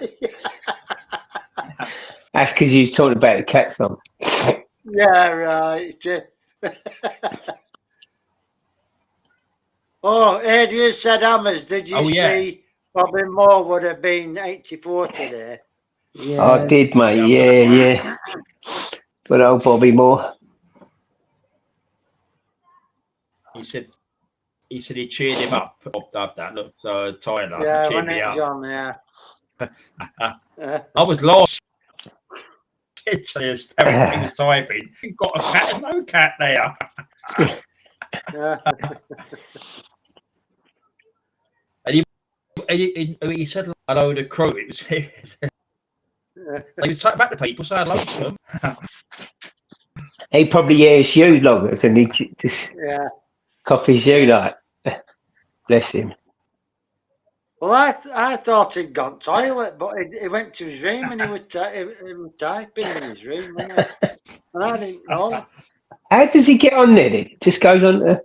that's because you were talking about the cat song. Yeah, right. Oh, Adrian said, Hammers, did you Oh, yeah. see Bobby Moore would have been 84 today? Yeah. I did, mate. Yeah. Good old Bobby Moore. He said he cheered him up after that. Look, Tyler. Yeah, cheered when me it up. was on, yeah. I was lost. It's just everything was typing. Got a cat and no cat there. Yeah. He said hello to crew. It was so he was typing back to people, saying hello to them. He probably hears you, Loggers, and he just Yeah. copies you like. Bless him. Well, I thought he'd gone toilet, but he went to his room and he was typing in his room, wasn't he? And I didn't know. How does he get on there then? It just goes on to...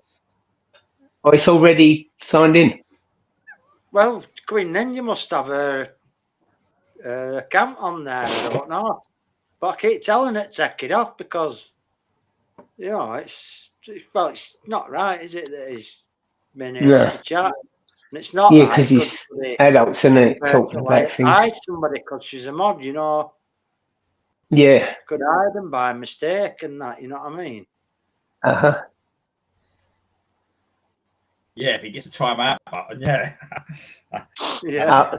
Oh, it's already signed in. Well, Queen, then you must have her account on there. I don't know. But I keep telling it to take it off because, it's not right, is it, that he's been able to chat? And it's not Yeah, right. because he's adults, isn't it? Talking about things. Hide somebody because she's a mod, Yeah. Could hide them by mistake and that, you know what I mean? Uh-huh. Yeah, if he gets a timeout button, yeah. Yeah.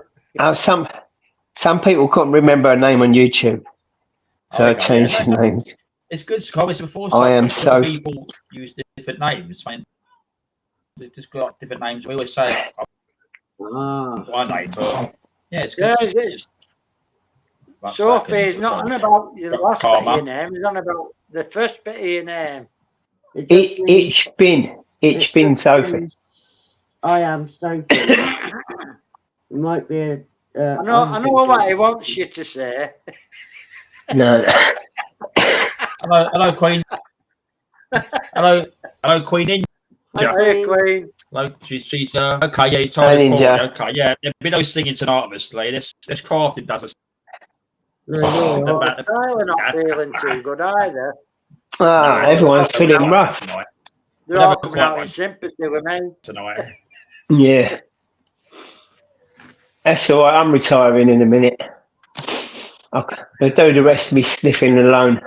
Some people couldn't remember her name on YouTube, so I changed his names. It's good, Scott. Before I am so people use different names. I mean, they've just got different names. We always say one name, but yeah, it's good. Yeah, Sophie's not on about the last bit of your name. He's on about the first bit of your name. It's been Sophie. I am Sophie. It might be a. I know what he wants you to say. No. Hello, Queen. Hello, Queen Ninja. Hey, Queen. Hello, she's okay. Yeah, he's told Ninja. Okay, yeah. There'll be no singing tonight, obviously. This crafting does us. Tyler not feeling too good either. Everyone's feeling rough. They're all coming out in sympathy with me tonight. Yeah. That's all right. I'm retiring in a minute. I'll do the rest of me sniffing alone.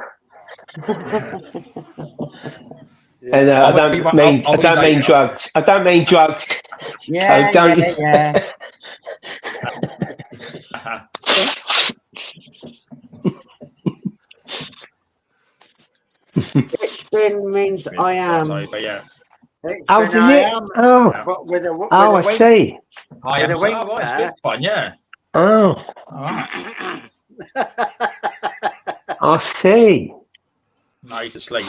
And I don't mean drugs. I don't mean drugs. Yeah, so don't... yeah. It's been means I am. Yeah. Oh, does it? Am, oh, but with a, with I wing, see. I am. With a wing It's good fun, yeah. Oh, I see. No, he's asleep.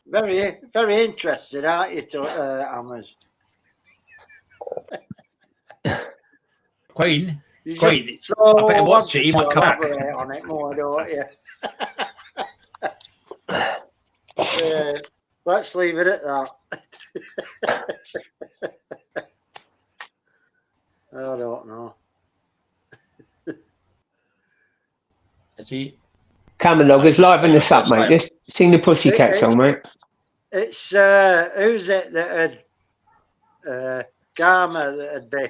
Very, very interested, aren't you, Hammers? Queen. So I better watch it. He might come out on it more, don't you? Let's leave it at that. I don't know. Is he? Camelogger's liven us up, mate. Let's sing the Pussycat song, mate. It's who's it that had Garma that had be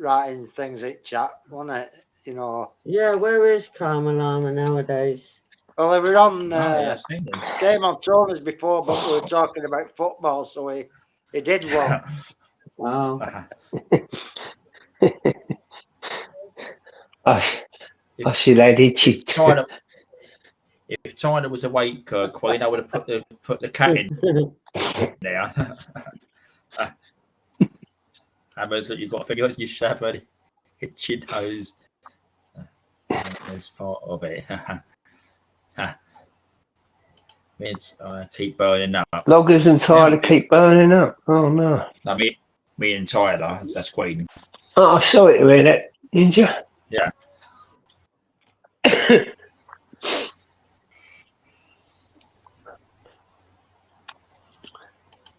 writing things at chat, wasn't it? Yeah, where is Karma nowadays? Well, they were on Game of Thrones before, but we were talking about football, so he did one. Wow. I should have did cheat. If China was awake, Queen, I would have put the cat in there. Hammers that you've got to figure out you shove it, itchy nose. That's part of it. Means keep burning up. Loggers and Tyler keep burning up. Oh no. No, me and Tyler, that's Queen. Oh, I saw it with that Ninja. Yeah.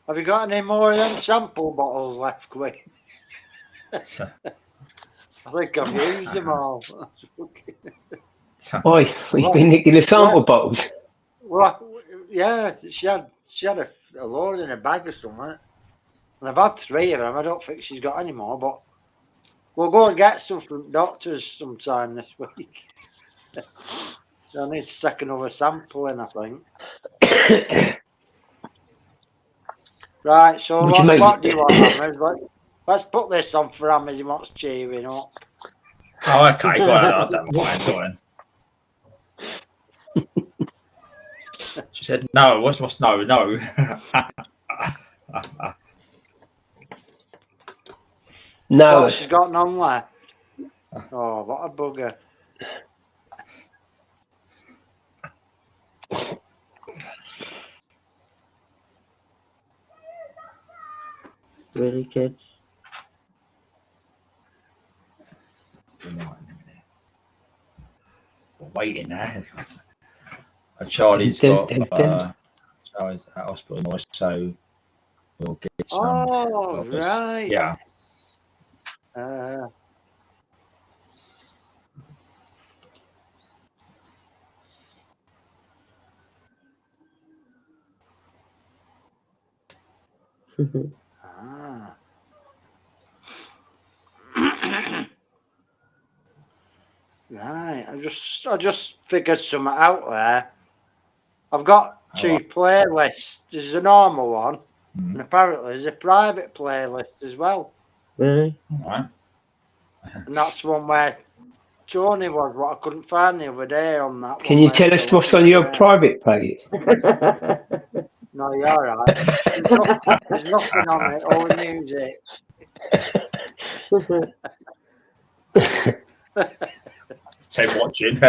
Have you got any more of them sample bottles left, Queen? I think I've used them all. Oi, we've been nicking the sample bottles. Well, yeah, she had a load in a bag or something. And I've had 3 of them. I don't think she's got any more, but we'll go and get some from doctors sometime this week. I need to take another sample in, I think. Right, so what do you want, Hammers? Let's put this on for Hammers. He wants cheering up. Oh, okay. Go on, I don't mind. Go on. She said, no. What's no? No. No. Well, she's got none left. Oh, what a bugger. Really, kids? We're waiting now. Charlie's got Charlie's at hospital now, so we'll get some. Oh, right. Yeah. Ah. Right, I just figured something out there. I've got two playlists. There's a normal one, and apparently there's a private playlist as well. Really? All right. And that's one where Tony was, what I couldn't find the other day on that. Can one you where tell us Philip what's on was your there. private page? No, you're all right. There's nothing on it, all the music. Tim watching.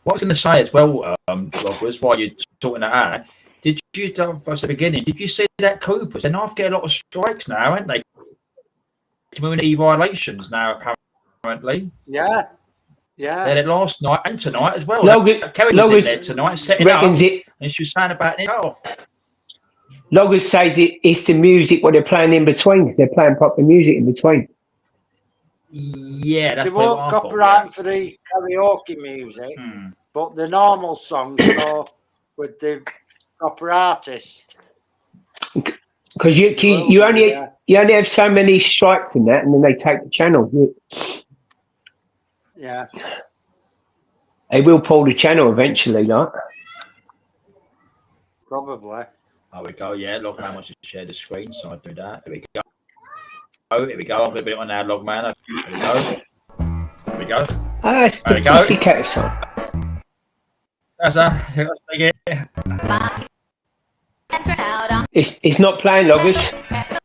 What I was going to say as well, Rob, was while you're sorting that out, did you, at the beginning, did you see that Coopers? They're now getting a lot of strikes now, aren't they? Community violations now, apparently. Yeah. They had it last night and tonight as well. Logan, Kerry was in there tonight, setting up, and she was saying about it off. Logan says it's the music what they're playing in between, because they're playing proper music in between. Yeah, that's They won't copyright for the karaoke music, but the normal songs go with the proper artist. Because you only have so many strikes in that, and then they take the channel. Yeah. They will pull the channel eventually, like. Probably. Oh, we go. Yeah, Logman wants to share the screen, so I'll do that. Here we go. Oh, here we go. I'm going to put it on now, Logman. Here we go. Here we go. Ah, it's the Pussycat song. That's it. It's not playing, Loggers.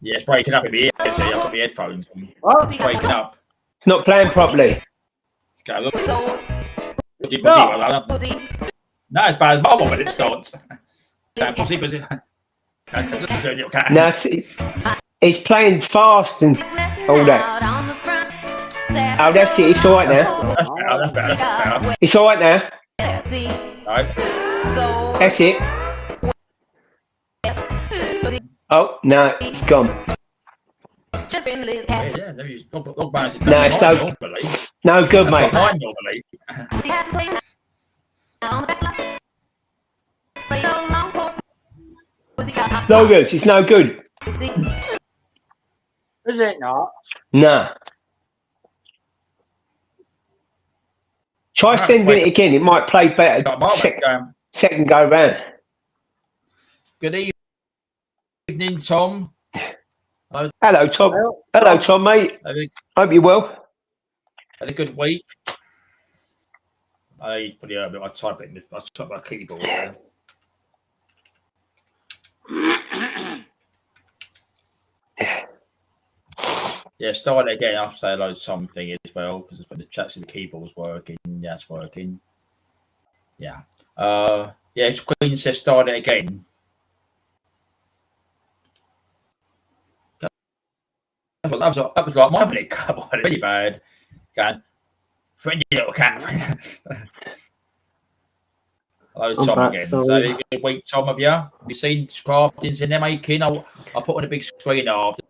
Yeah, it's breaking up in the ears. See, I've got the headphones on. It's breaking up. It's not playing properly. Go, look. No, it's bad. Mum when it starts. No, it's playing fast and all that. Oh, that's it. It's all right now. That's better. It's all right now. Right. That's it. Oh, no, it's gone. Yeah, No, it's no good, mate. Mine normally. Loggers, it's no good. Is it not? Nah. Try sending it again. It might play better. Second go round. Good evening, Tom. Hello, Tom. Hello, Tom, mate. Hope you're well. Had a good week. I type it in I type my keyboard there. Yeah, start it again. I'll say hello to something as well because when the chat to the keyboard's working. Yeah, it's working. Yeah. Yeah, Queen says start it again. That was like my minute. Come on, really bad. Going, friendly little cat. Hello, Tom again. So a good week, Tom. Have you seen craftings in there making? I'll put on a big screen after.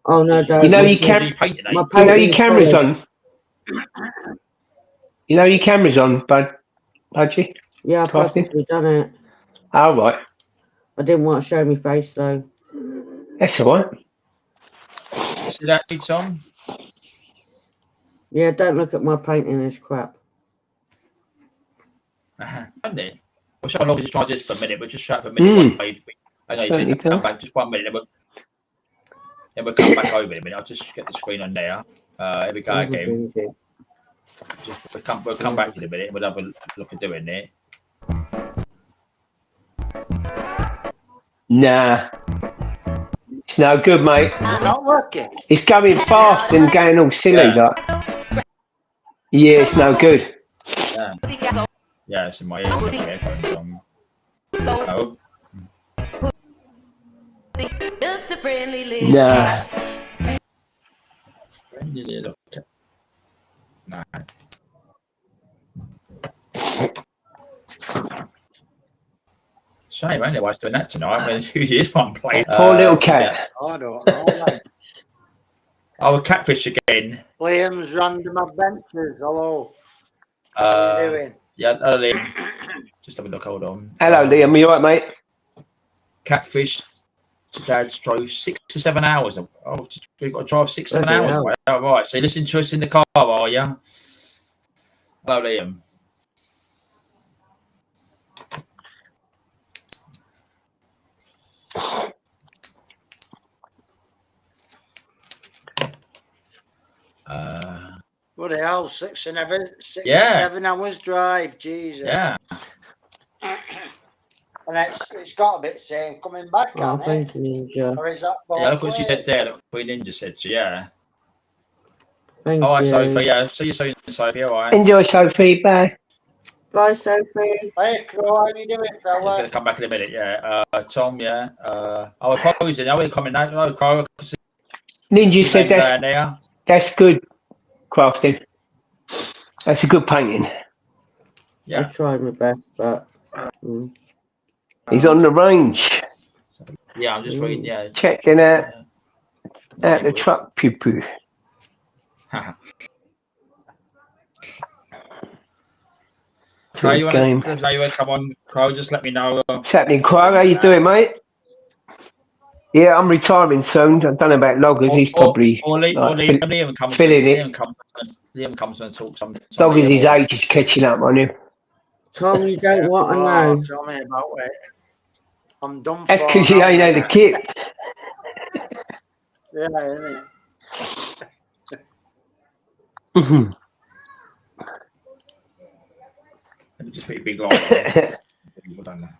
Oh no, don't. You know your camera's on. You know your camera's on, Budgie? Yeah, I've purposely done it. Oh, right. I didn't want to show my face though. That's all right. See that, Tom? Yeah, don't look at my painting, it's crap. Isn't it? Well, shall I just try this for a minute? We'll just shout for a minute. Okay, come back just 1 minute. Then we'll come back over in a minute. I'll just get the screen on there. Here we go again. We'll come back in a minute. We'll have a look at doing it. Nah. It's no good, mate. Not working. It's going fast and going all silly, like. Yeah, it's no good. Yeah, it's in my ears. My headphones on. Oh. Nah. Friendly little cat. Nah. Shame, ain't it? Why it's doing that tonight? When usually is one playing. Poor little cat. I don't know. Oh, catfish again. Liam's Random Adventures. Hello. What are you doing? Yeah, Liam. Just have a look. Hold on. Hello, Liam. You all right, mate? Catfish. Dad's drove 6 to 7 hours. Oh, we've got to drive 6 7 Bloody hours hell. away. Oh, right. So you listen to us in the car, are you? Hello, Liam. What the hell? 6 to Yeah. 7 hours drive. Jesus. Yeah. And it's got a bit same coming back, Oh, hasn't thank it? you, Ninja. Or is that Yeah, look what both she said ways? there. Look what Ninja said. Yeah. Thank All right, you. Sophie. Yeah. See you soon, Sophie. All right. Enjoy, Sophie. Bye. Bye, Sophie. Hey, Crow, how you doing, He's going fella? to come back in a minute. Yeah. Tom. Yeah. Oh, Crow's in. Are we coming now? Oh, Crow. Ninja said Down there. that's good crafting. That's a good painting. Yeah. I tried my best, but He's on the range. Yeah, I'm just reading. Yeah. Checking out Yeah. the truck poo-poo. Crow, you Game. want to come on, Crow? Just let me know. What's happening, Crow? How you doing, mate? Yeah, I'm retiring soon. I don't know about loggers. He's probably Liam comes. filling it. Liam comes and talks. Loggers, his age is catching up on him. Tom, you don't want to Oh, know. tell me about it. I'm done That's for. because you ain't had a kid. Yeah, isn't Mhm. Let me just put a big light on. Well done there.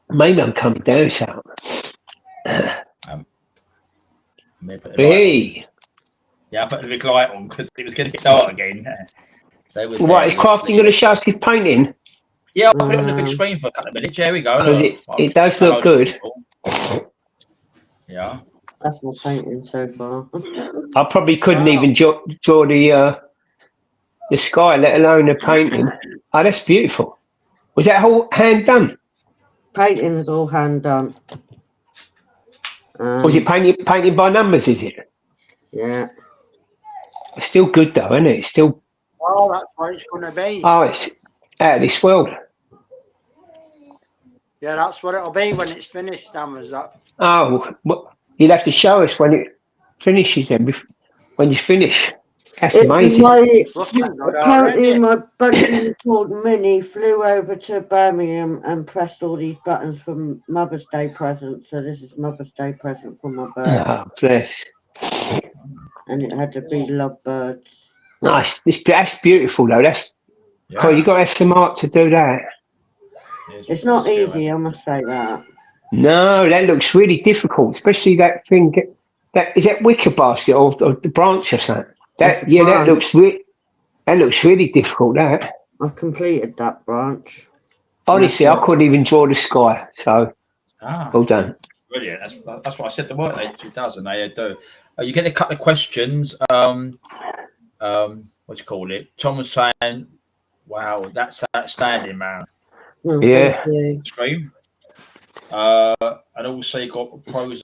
Maybe I'm coming down south. Hey. Yeah, I put the big light on because it was going to get dark again. So it was. What is crafting going to show us his painting? Yeah, I'll put it on the big screen for a couple of minutes. Here we go. Because it does look good. Yeah. That's my painting so far. I probably couldn't even draw the sky, let alone the painting. Oh, that's beautiful. Was that whole hand done? Painting is all hand done. Was it painted by numbers, is it? Yeah. It's still good though, isn't it? It's still... Oh, that's what it's going to be. Oh, it's out of this world. Yeah, that's what it'll be when it's finished, Sam, is that? Oh, well, you'll have to show us when it finishes then, when you finish. That's amazing. Apparently my buddy called Minnie flew over to Birmingham and pressed all these buttons for Mother's Day present. So this is Mother's Day present for my bird. Oh, bless. And it had to be lovebirds. Nice. That's beautiful though. Cool. You got to have some art to do that. It's not easy, I must say that. No, that looks really difficult, especially that thing. That is that wicker basket or the branch or something. That looks really difficult. That I've completed that branch. honestly, I couldn't even draw the sky. So well done. Brilliant. That's what I said. The work they 2000 they do. You get a couple of questions. What do you call it? Tom was saying, "Wow, that's outstanding, man." Yeah. Scream. And also you got pros.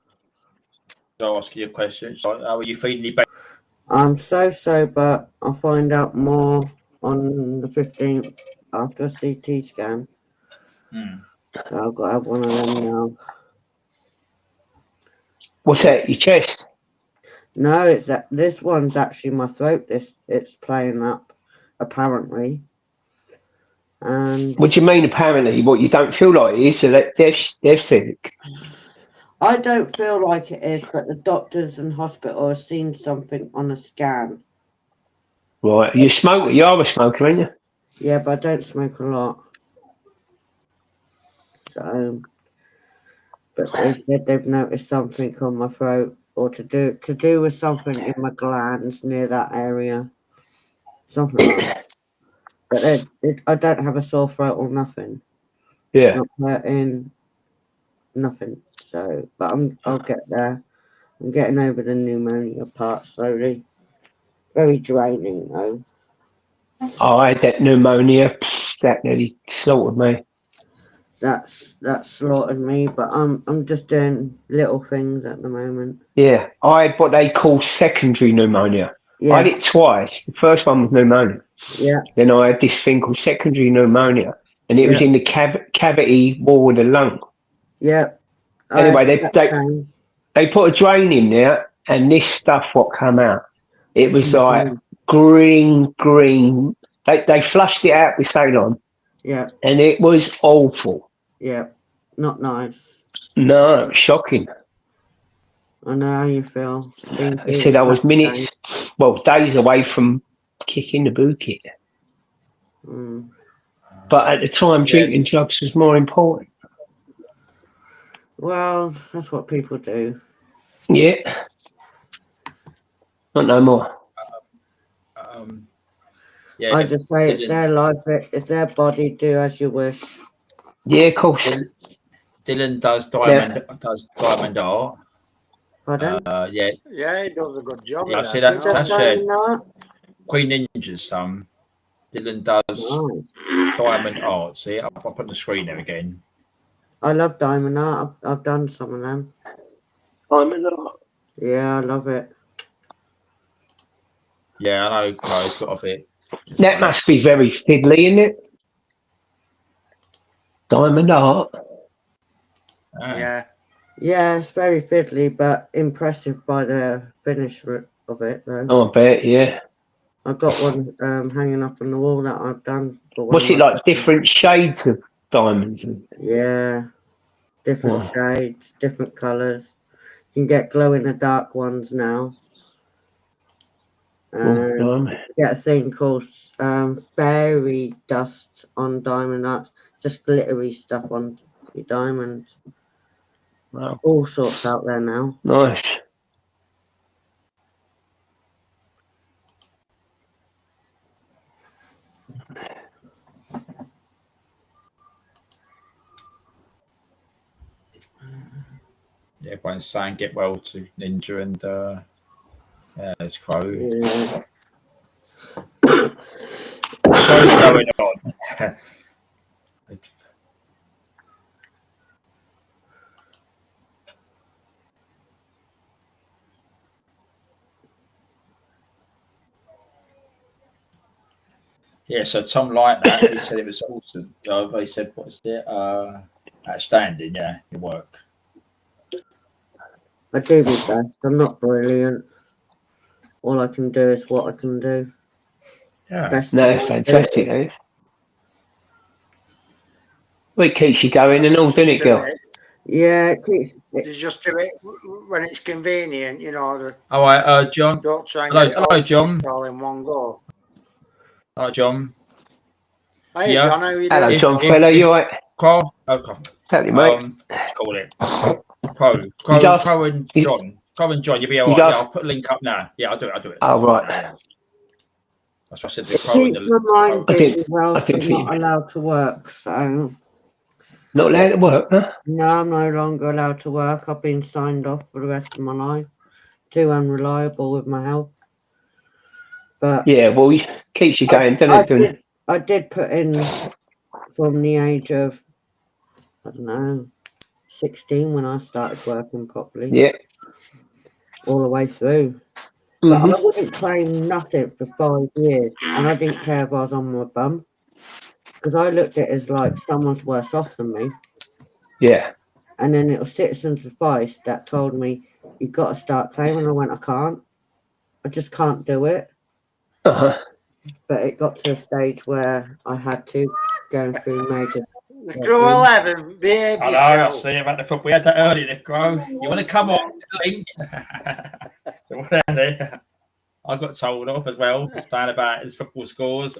I'll ask you a question. So, how are you feeling? Your baby? I'm so sober. I'll find out more on the 15th after a CT scan. So I've got to have one of them now. What's that? Your chest? No, it's that this one's actually my throat. It's playing up, apparently. And what do you mean? Apparently, what you don't feel like it is? So that they're sick. I don't feel like it is, but the doctors and hospital have seen something on a scan. Right, you smoke. You are a smoker, aren't you? Yeah, but I don't smoke a lot. So, but they said they've noticed something on my throat, or to do with something in my glands near that area, something like that. But I don't have a sore throat or nothing. Yeah. It's not hurting, nothing. So, but I'll get there. I'm getting over the pneumonia part slowly. Very draining though. I had that pneumonia. That nearly slaughtered me. That's slaughtered me, but I'm just doing little things at the moment. Yeah, I had what they call secondary pneumonia. I had Yeah, it twice. The first one was pneumonia. yeah, Then I had this thing called secondary pneumonia, and it was yeah, in the cavity wall of the lung. yeah. I had Anyway, the exact same. they put a drain in there, and this stuff what come out. It was like Mhm. green. They flushed it out with Ceylon, Yeah, and it was awful. yeah. Not nice. No, shocking. I know how you feel. Been They through the said I was exact same. minutes, well, days away from kicking the bucket. Mm. But at the time, Yes. drinking drugs was more important. Well, that's what people do. Yeah, not no more. Yeah. I just say it's Dylan, their life. It's their body. Do as you wish. Yeah, of course. Dylan does Yeah, diamond art. Pardon? Yeah. Yeah, he does a good job Yeah. I of see that, you Who that. does know. That's diamond art? Queen Ninja's son. Dylan does Nice. diamond art. See, I'll put on the screen there again. I love diamond art. I've done some of them. I'm a lot. Yeah, I love it. Yeah, I know. Chloe's got off it. That must be very fiddly, isn't it? Diamond art. Yeah. Yeah, it's very fiddly, but impressive by the finish of it, though. Oh, I bet. Yeah. I've got one hanging up on the wall that I've done for one of What's it my like? customers. Different shades of diamonds. Yeah, different Wow. shades, different colours. You can get glow in the dark ones now. Oh, And blimey. get a thing called fairy dust on diamond arts, just glittery stuff on your diamonds. Wow. All sorts out there now. Nice. Yeah, everyone's saying get well to Ninja and yeah, it's Crow. Yeah. Show's going on. Yeah, so Tom liked that. He said it was awesome. They said, what's it? Outstanding, yeah, your work. I do my best. I'm not brilliant. All I can do is what I can do. Yeah. Best of No, my it's fantastic. ability. Eh? Well, it keeps you going and all, doesn't it, girl? Yeah, it keeps. You just do it when it's convenient, you know. All right, John. Don't try and Hello, get it all John. finished all in one go. Hi, John. Hey, Yeah. John, how you Hello, doing? John Fellow. You all right? Carl, Totally, mate. let's call it He's asked. Crow and John. Crow and John, you'll be all He's right. Yeah, asked. I'll put a link up now. Yeah, I'll do it. Oh, right. Yeah. That's what I said to It Crow and keeps the my mind Crow. busy whilst I didn't I'm think not allowed to work. So, not allowed to work, huh? no, I'm no longer allowed to work. I've been signed off for the rest of my life. Too unreliable with my health. But Yeah, well, it keeps you going, doesn't it? I did put in from the age of, I don't know, 16 when I started working properly, Yeah. all the way through. But I wouldn't claim nothing for 5 years, and I didn't care if I was on my bum, because I looked at it as like someone's worse off than me. Yeah. And then it was Citizens Advice that told me, you've got to start claiming. I went, I can't. I just can't do it. Uh-huh. But it got to a stage where I had to, going through major. The Crew 11, behave I know, I yourself. see about the football. We had that earlier, the Crow. You want to come on, link? I got told off as well, saying about his football scores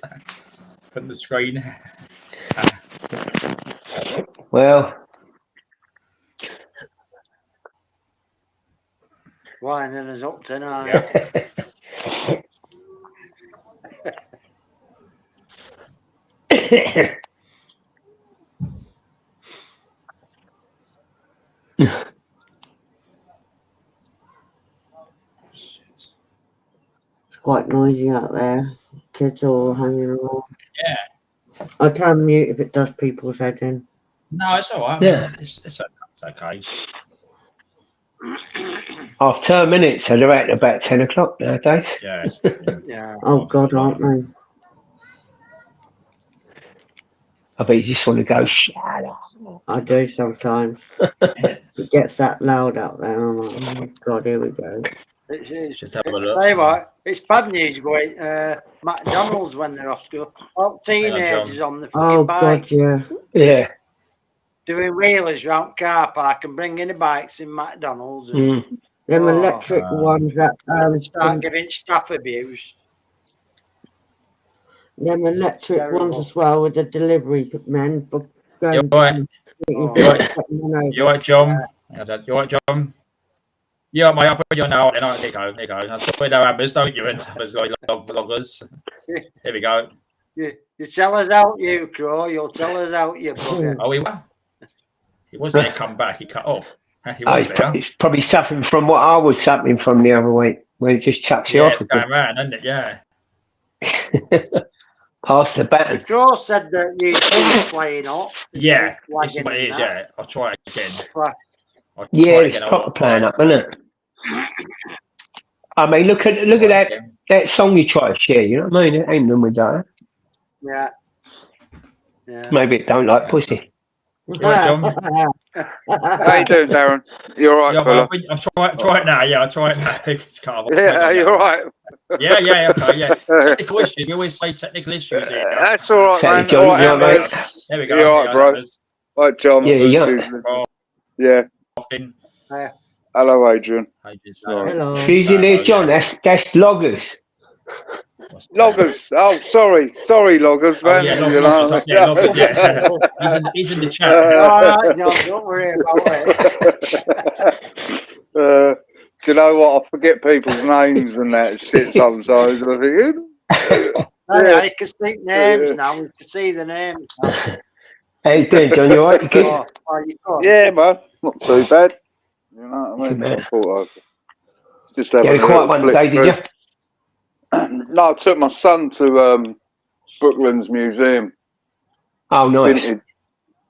from the screen. Well, Winding us up tonight. It's quite noisy out there. kids all hanging around. Yeah. I can mute if it does people's head in. No, it's all right. Yeah. It's okay. Half term minutes, so they're out about 10 o'clock nowadays. Yeah. Yeah. Oh God, aren't they? I bet you just want to go, shut up. I do sometimes. It gets that loud out there. I'm like, oh God, here we go. It's Just have a look. tell you what, it's bad news going McDonald's when they're off school. All teenagers on the Oh fucking bikes God, yeah. Yeah. doing wheelers around car park and bringing the bikes in McDonald's. And, Them electric ones that start giving staff abuse. them electric Terrible. ones as well with the delivery men. You're right. You all right, John? You all right, John? Yeah, mate, I'll put you on now. There you go. I'm sorry, no hammers, don't you? And loggers. Here we go. You tell us out, you Crow. You'll tell us out, you bugger. Oh, he was there, come back, he cut off. He was there. It's probably suffering from what I was suffering from the other week, where it just chucks you Yeah, off. it's going round, isn't it? Yeah. Pass the The baton. Crow said that you were playing up. Yeah, this is what it is, yeah. I'll try it again. Yeah, it's proper playing up, isn't it? I mean, look at that song you try to share, you know what I mean? It ain't none with that. Yeah. Maybe it don't like pussy. Right, John? How you doing, Darren? You all right, Yeah, fella? I'll try it now. Yeah, I'll try it now. It's cut off. Yeah, you all right? Yeah, okay, yeah. Technical issues. We always say technical issues here. That's all right, man. John, All right, you all right? There we go. You all right, bro? Right, John. Yeah. Yeah. Hello, Adrian. Hello. Who's in there, John? That's loggers. Loggers. Oh, sorry, loggers, man. Yeah, you know. loggers, yeah. He's in the chat. All right, John, don't worry about it. Do you know what? I forget people's names and that shit sometimes. And I think, Yeah, you can see names now. We can see the names now. How you doing, John? You all right? You good? yeah, man. Not too bad. You know what I mean? Man. I thought I'd just You have had a quiet one today, did you? No, I took my son to Brooklands Museum. Oh, nice.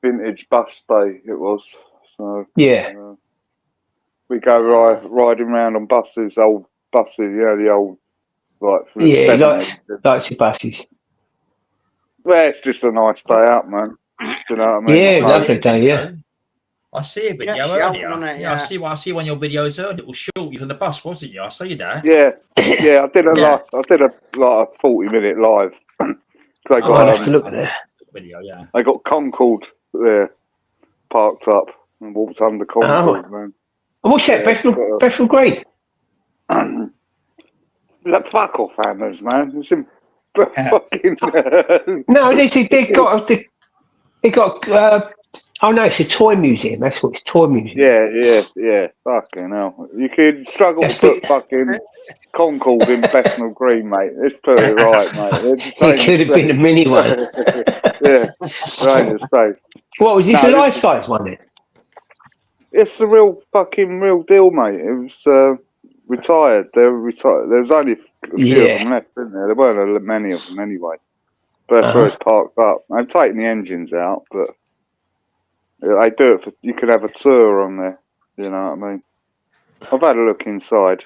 Vintage bus day it was. So Yeah. we go riding around on buses, old buses, the old like from the Yeah, 70s. likes the buses. Well, it's just a nice day out, man. Do you know what I mean? Yeah, So- lovely day, yeah. I see a video Yes, earlier. on it, Yeah, I see one of your videos earlier. It was short. You was on the bus, wasn't you? I see that. Yeah, I did a 40-minute live. They I'll have to look at that. Video, yeah. They got Concord there parked up and walked under Concord, man. And what's that, Bethnal Green? Look, fuck off, hammers, man. It's in fucking. No, they got. Oh no, it's a toy museum. That's what it's, toy museum. Yeah. Fucking hell. You could struggle to put fucking Concord in Bethnal Green, mate. Let's put it right, mate. It could have been a mini one. Yeah, right in the space. What was this, a life size one then? It's the real deal, mate. It was retired. They were retired. There was only a few of them left, didn't there? There weren't many of them anyway. But that's where it's parked up. They've taken the engines out, but they do it for. You could have a tour on there. You know what I mean? I've had a look inside.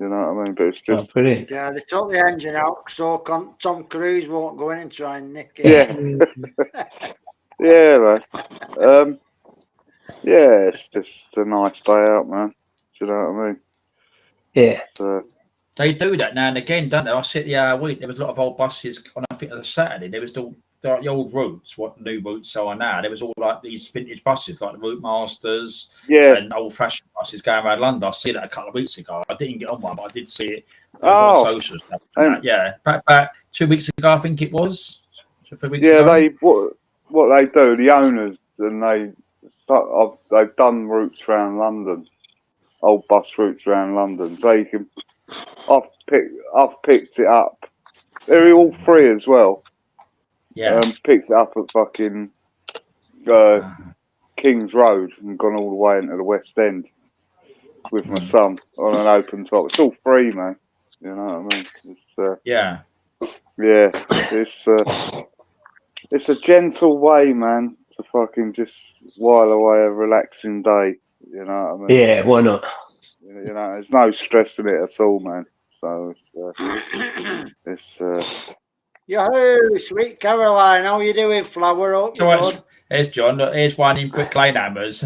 You know what I mean? But it's just brilliant. Yeah, they took the engine out so Tom Cruise won't go in and try and nick it. Yeah, man. Yeah, it's just a nice day out, man. Do you know what I mean? Yeah. So, They do that now and again, don't they? I see the other week there was a lot of old buses on. I think on a Saturday there was the old routes, what new routes are now. There was all like these vintage buses, like the Route Masters, and old-fashioned buses going around London. I see that a couple of weeks ago. I didn't get on one, but I did see it. On social stuff. Yeah, about 2 weeks ago, I think it was. 3 weeks ago. they what they do, the owners, and they've done routes around London, old bus routes around London. So you can, I've picked it up. They're all free as well. Yeah. Picked it up at fucking King's Road and gone all the way into the West End with my son on an open top. It's all free, man. You know what I mean? It's, yeah. Yeah, it's a gentle way, man, to fucking just while away a relaxing day. You know what I mean? Yeah, why not? You know, there's no stress in it at all, man. So it's Yahoo, sweet Caroline, how you doing, flower? Hope So you're good. here's John. Here's one in quick lane hammers.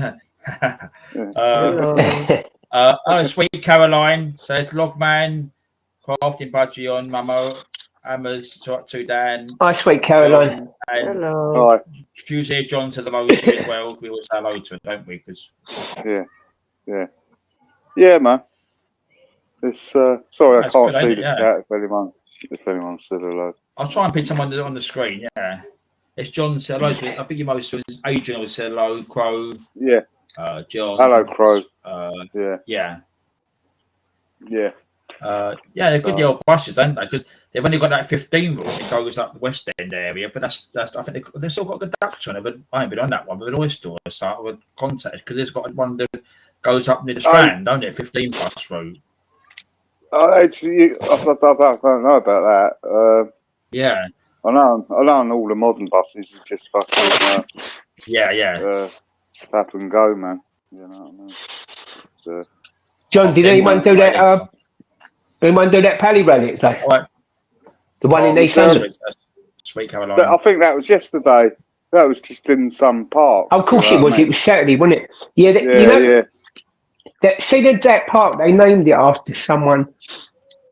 Hello. Sweet Caroline said Logman, crafting budgie on Mamo, hammers to Dan, Hi, sweet Caroline. John, and Hello. Hi. Fuse John says hello to you as well. We all say hello to her, don't we? Because Yeah, man. It's sorry, I that's can't good, ain't see it? the Yeah. chat. If anyone said hello. I'll try and put someone on the screen. Yeah, it's John said hello. I think you most Adrian will say hello. Crow. Yeah. John. Hello, Crow. Yeah. Yeah. They're good the old buses, aren't they? Because they've only got that 15 route that goes up the West End area, but that's I think they've still got a good Dutch on it. But I ain't been on that one, but the oyster start with contact because it's got one that goes up near the Strand, don't it? 15 bus route. Actually, I don't know about that. Yeah. I know all the modern buses are just fucking tap and go, man. You know what I mean? John, did anyone do that? Anyone do that Pally Rally today? The one in East London. Sweet Caroline. I think that was yesterday. That was just in some park. Oh, of course it was. It was Saturday, wasn't it? Yeah. Yeah. See that park? They named it after someone.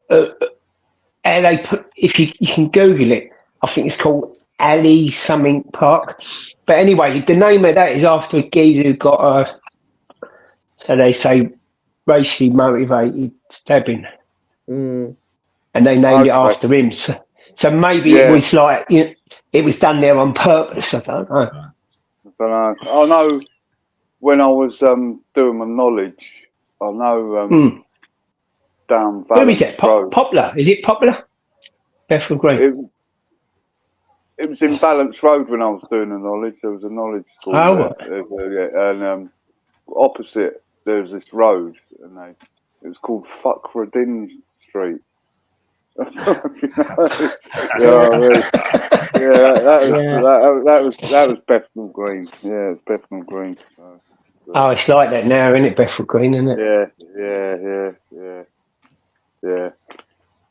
And they put, if you can Google it, I think it's called Ali something Park. But anyway, the name of that is after a geezer who got a, so they say, racially motivated stabbing. Mm. And they named it after him. So maybe it was like, it was done there on purpose. I don't know. I know when I was doing my knowledge, I know down Where is it? Road. Poplar? Is it Poplar? Bedford Green. It was in Balance Road when I was doing the knowledge. There was a knowledge school there. And opposite there was this road, and it was called Fuckradin Street. That was Bethnal Green. Yeah, it was Bethnal Green. Oh, it's like that now, isn't it? Bedford Green, isn't it? Yeah.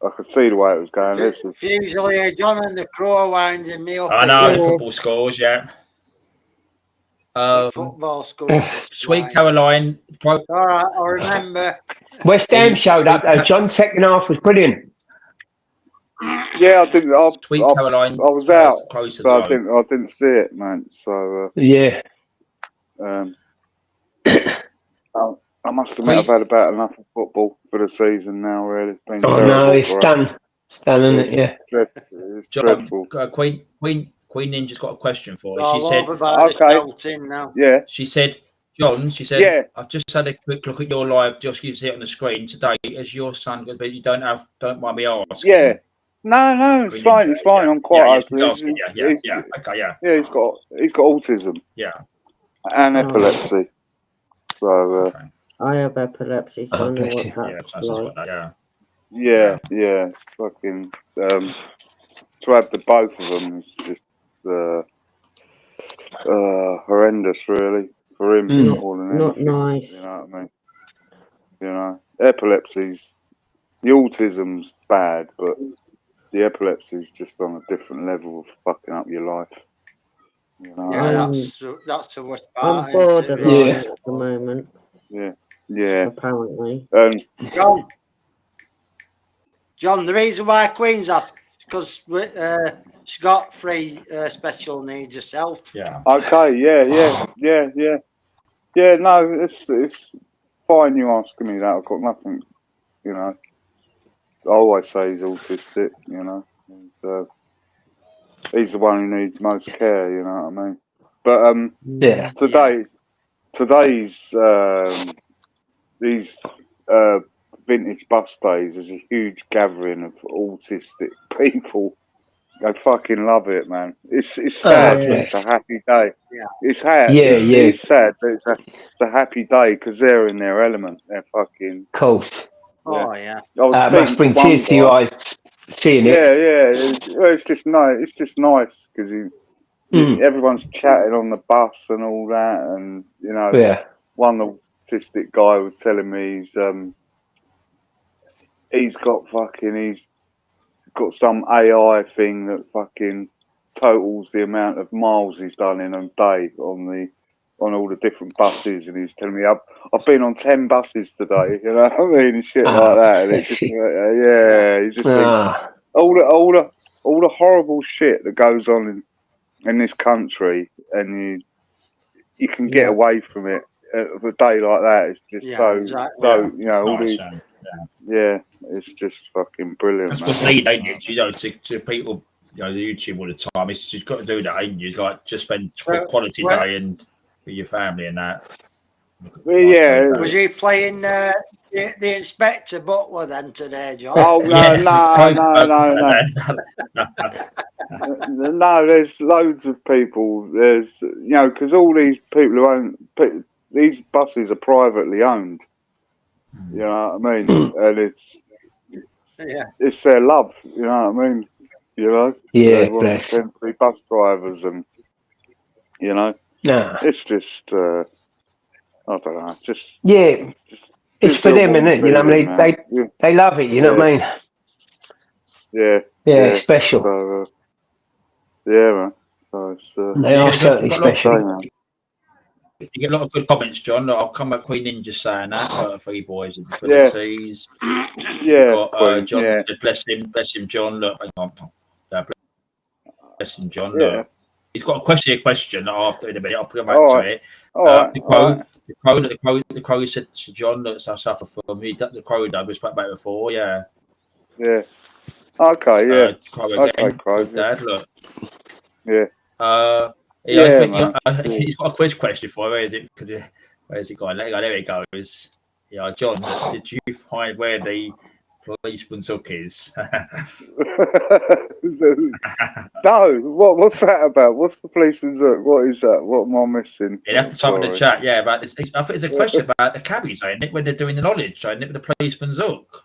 I could see the way it was going. Usually, John and the Crow winding me up. I know football scores, yeah. Football scores. Sweet Caroline. All right, I remember. West Ham showed up though. John's second half was brilliant. Yeah, I didn't. Sweet Caroline. I was out, so I didn't see it, man. So yeah. I must admit, I've had about enough of football for the season now. Really, it's been terrible. No, it's done. It's done, isn't it? Yeah. It's dreadful. Queen Ninja's got a question for you. She said, now. Yeah. She said, John, I've just had a quick look at your live, just you see it on the screen today. Is your son, but you don't mind me asking? Yeah. No, it's fine. It's fine. I'm quite open. Okay, yeah. Yeah, he's got autism. Yeah. And epilepsy. So. I have epilepsy, so I know what that's like. Yeah. It's fucking to have the both of them is just horrendous, really, for him. Not nice. You know what I mean? You know, epilepsy's, the autism's bad, but the epilepsy's just on a different level of fucking up your life. You know? Yeah, that's the worst part. I'm borderline at the moment. Yeah. Apparently. John, the reason why Queen's asked is because she's got 3 special needs herself. Yeah. Okay. Yeah. Yeah. No, it's fine. You asking me that. I've got nothing. You know. I always say he's autistic. You know. He's the one who needs most care. You know what I mean? But today's these vintage bus days is a huge gathering of autistic people. I fucking love it, man. It's sad, but it's a happy day. Yeah. It's sad. It's sad, but it's a happy day because they're in their element. They're fucking course. Oh yeah. Must bring tears to your eyes. seeing it. Yeah. It's just nice. It's just nice because everyone's chatting on the bus and all that, and you know, one autistic guy was telling me he's got some AI thing that fucking totals the amount of miles he's done in a day on all the different buses, and he's telling me I've been on 10 buses today, you know what I mean, and shit like that. And it's just you just think all the horrible shit that goes on in this country, and you can get away from it. A day like that, it's just so you know, all nice, it's just fucking brilliant. That's what's needed, ain't it? You know, to people, you know, the YouTube all the time. It's you've got to do that, ain't you? Like just spend quality day and with your family and that. Was you playing the Inspector Butler then today, John? Oh no. No, there's loads of people. There's because all these people who own these buses are privately owned. You know what I mean? And it's their love. You know what I mean? You know, they want to pretend to be bus drivers, and it's just I don't know, it's for them, isn't it? You know what I mean? They love it. You know what I mean? Yeah, it's special. So, man. So it's, they are certainly special. You get a lot of good comments, John. I'll come back Queen Ninja saying that. 3 boys and abilities. Got John. Bless him, John. Look, hang on. Bless him, John. Look. He's got a question after in a minute. I'll put him back to it. The crow said to John, "Look, I suffer from." The crow done was back before. Yeah. Okay. Yeah. Crow. Dad, look. Yeah. He's got a quiz question for me. Where is it? Where's it gone? There it goes. Yeah, John, did you find where the policeman's hook is? No. What's that about? What's the policeman's hook? What is that? What am I missing? You have to type in the chat. Yeah, but I think it's a question about the cabbies, ain't it? When they're doing the knowledge, ain't it? With the policeman's hook,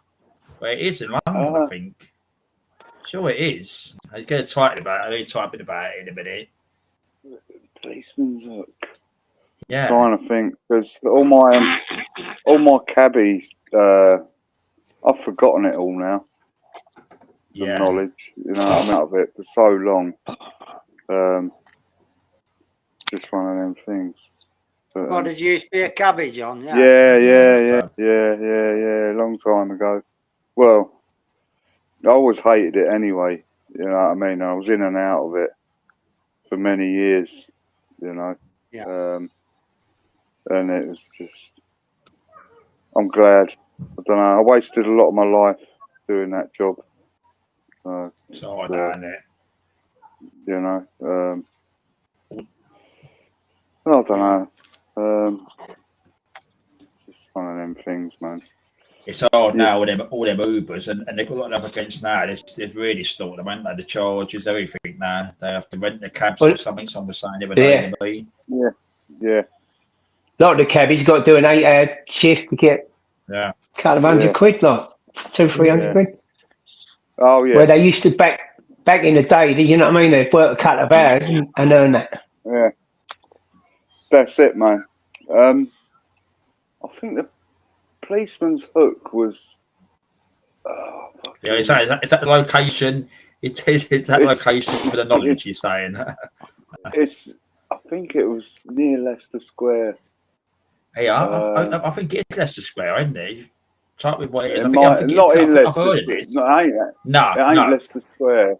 where it is in London, I think. Sure, it is. I'm going to type about it. I'll type it about it in a minute. Policeman's hook. Yeah. Trying to think, because all my cabbies, I've forgotten it all now. The knowledge, I'm out of it for so long. Just one of them things. But, did you used to be a cabbie, John? Yeah. Long time ago. Well, I always hated it anyway. You know what I mean? I was in and out of it for many years. And it was just. I'm glad. I don't know. I wasted a lot of my life doing that job. It's hard, isn't it? I don't know. It's just one of them things, man. It's hard now with all them Ubers, and they've got up against now. They've really stopped them, haven't they? The charges, everything now. They have to rent the cabs or something. Someone was saying the other day. Yeah. A lot of the cabbies got to do an 8-hour shift to get a couple of £100, like 200-300 quid. Oh yeah. Where they used to back in the day, you know what I mean? They'd work a couple of hours and earn that. Yeah. That's it, man. I think the policeman's hook was. Is that the location? It's that location for the knowledge you're saying. I think it was near Leicester Square. Yeah, I think it's Leicester Square, isn't it? Type with what it is. Not in Leicester Square. No, it ain't. No, it ain't Leicester Square.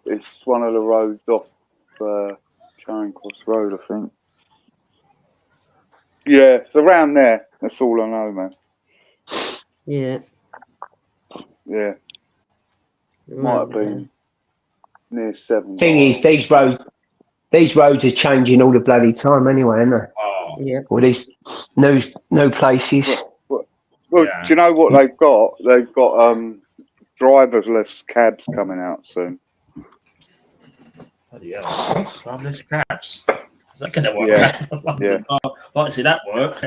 It's one of the roads off Charing Cross Road, I think. Yeah, it's around there. That's all I know, man. Yeah. Yeah. It might have been near 7. Thing is, these roads are changing all the bloody time anyway, aren't they? Oh. Yeah. All these new places. Well, do you know what they've got? They've got driverless cabs coming out soon. Yeah, driverless cabs. Is that going to work? Yeah. I'd like to see that work.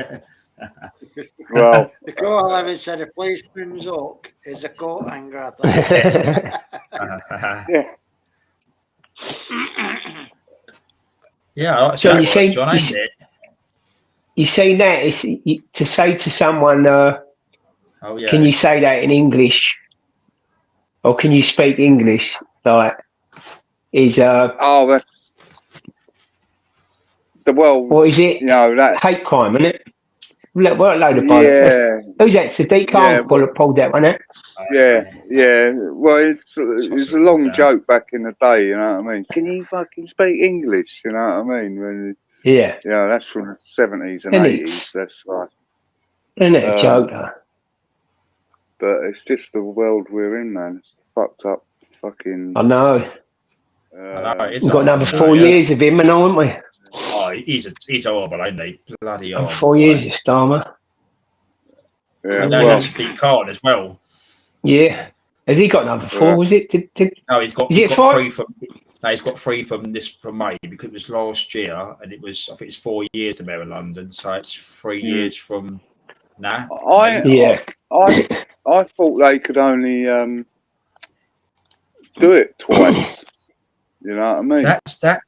Well, The quote 11 said a policeman's hook is a coat hanger, I think. yeah. Yeah, I like So that you word, see, John, ain't it? you see that it's, to say to someone, Oh yeah. can you say that in English, or can you speak English? Like, is Oh, that's or is it you know that. hate crime? Isn't it? What a load of bollocks! Yeah, Who's that? Sadiq yeah, Khan pulled that one out. yeah. Well, it's a long down. joke back in the day. You know what I mean? Can you fucking speak English? You know what I mean? When Yeah, that's from the 70s and and 80s. That's right. isn't it a joke? Though? But it's just the world we're in, man. It's fucked up. Fucking. I know. I know, it's We've got off, another you know, 4 yeah. years of him, and haven't we? Oh, he's horrible, ain't he? Bloody Another horrible. 4 years of Starmer. Yeah, And now well, that's Sadiq Khan as well. Yeah. Has he got another 4? Was it? No, he's got Is it 5? 3 from. No, he's got 3 from May because it was last year, and it was I think it's 4 years to Mayor of London, so it's 3 years from now. Yeah. I thought they could only do it twice. You know what I mean? That's that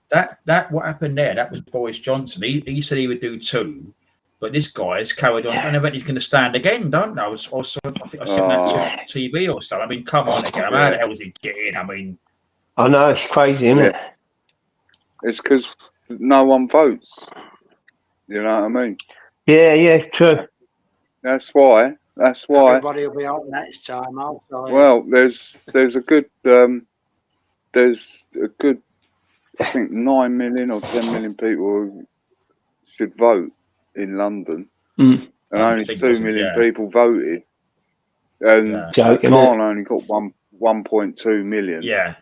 what happened there. That was Boris Johnson. He said he would do 2, but this guy's carried on. And I bet he's going to stand again, don't know. I think I seen that on TV or something. I mean, come on again. How the hell was he getting? I mean, I know, it's crazy, isn't it? It's because no one votes. You know what I mean? Yeah, true. That's why. Everybody will be out next time. Well, there's a good I think 9 million or 10 million people who should vote in London, and only 2 million people voted, and Khan only got 1.2 million. Yeah.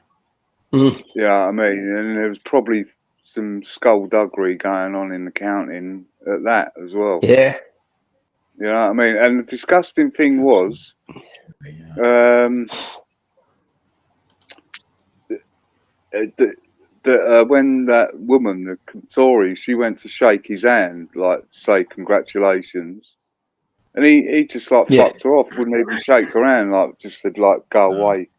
You know what I mean? And there was probably some skullduggery going on in the counting at that as well. Yeah. You know what I mean? And the disgusting thing was, when that woman, the Tory, she went to shake his hand, like say congratulations, and he just like fucked her off, wouldn't even shake her hand, like just said like go away,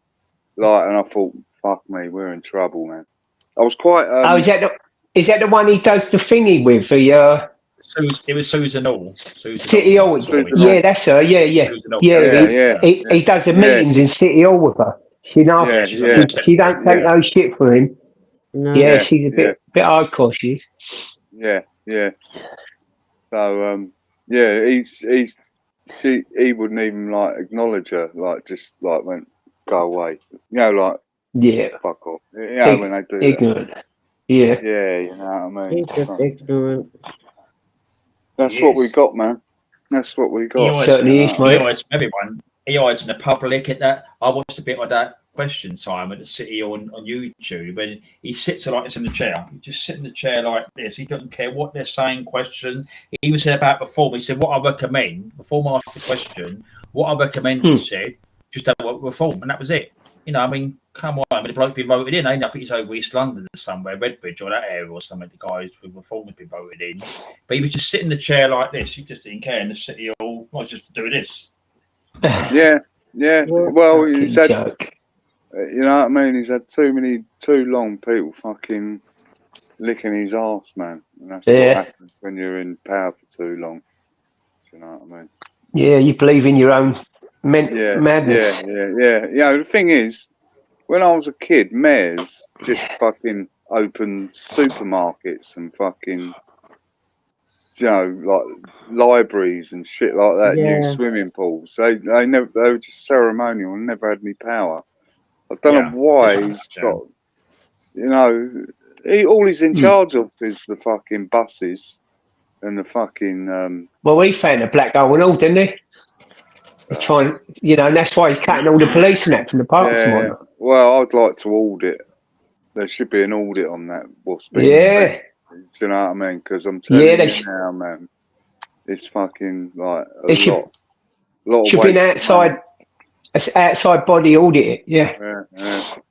like. And I thought, fuck me, we're in trouble, man. I was quite. Is that the one he does the thingy with? It was Susan Hall. City Hall. Yeah, that's her. Yeah. He does the meetings in City Hall with her. She don't take no shit for him. No. Yeah, she's a bit hardcore. She is. Yeah. So he wouldn't even like acknowledge her, like just like went go away. You know, like fuck off. You know when they do ignorant. That. Yeah. Yeah, you know what I mean. He's just ignorant. That's what we got, man. That's what we got. Certainly is, mate. He hides from everyone. He hides in the public. At that, I watched a bit of that question time at the City on YouTube, and he sits like this in the chair. He just sit in the chair like this. He doesn't care what they're saying. Question. He was said about reform. He said, "What I recommend." Before I asked the question, what I recommend, he said, just have reform, and that was it. You know, I mean, come on. I mean, the bloke been voted in. I think he's over East London somewhere, Redbridge or that area or something. The guys for reform have been voted in. But he was just sitting in the chair like this. He just didn't care. In the City Hall, I was just doing this. Yeah. Well, he's had, you know what I mean? He's had too long people fucking licking his arse, man. And that's what happens when you're in power for too long. Do you know what I mean? Yeah, you believe in your own madness. Yeah. You know, the thing is, when I was a kid, mayors just fucking opened supermarkets and fucking, you know, like libraries and shit like that, new swimming pools. They were just ceremonial and never had any power. I don't know why he's got, you know, all he's in charge of is the fucking buses and the fucking. Well, he found a black hole and all, didn't he? He's trying, you know, and that's why he's cutting all the police and that from the parks and whatnot. Well, I'd like to audit. There should be an audit on that. What's been Yeah. Do you know what I mean? Because I'm telling you now, man, it's fucking like a lot. Should be an outside body audit. Yeah.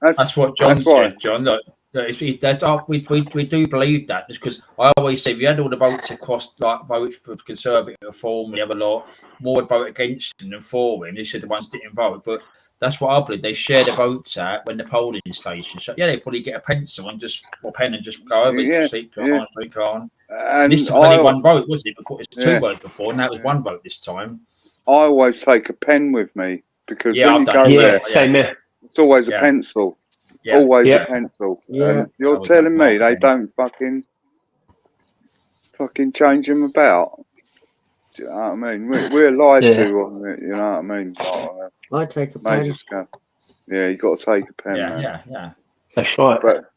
That's what John said. John, look, We do believe that because I always say if you had all the votes across, like vote for Conservative reform, the other lot, more would vote against him than for him. They said the ones that didn't vote, but that's what I believe. They share the votes out when the polling station. So yeah, they probably get a pencil and just or pen and just go over Yeah, seat yeah. on. And This time was only one vote, wasn't it? Before it's two votes before, now it was one vote this time. I always take a pen with me because Yeah, when I've you done go it. there, same here. it's always a Yeah. pencil. Yeah. Always Yeah. a pencil. Yeah. And you're was telling me they marketing. don't fucking change them about. Do you know what I mean? We're lied to on it, you know what I mean? I take a Major pen. scam. Yeah, you got to take a pen, man. Yeah. That's right. But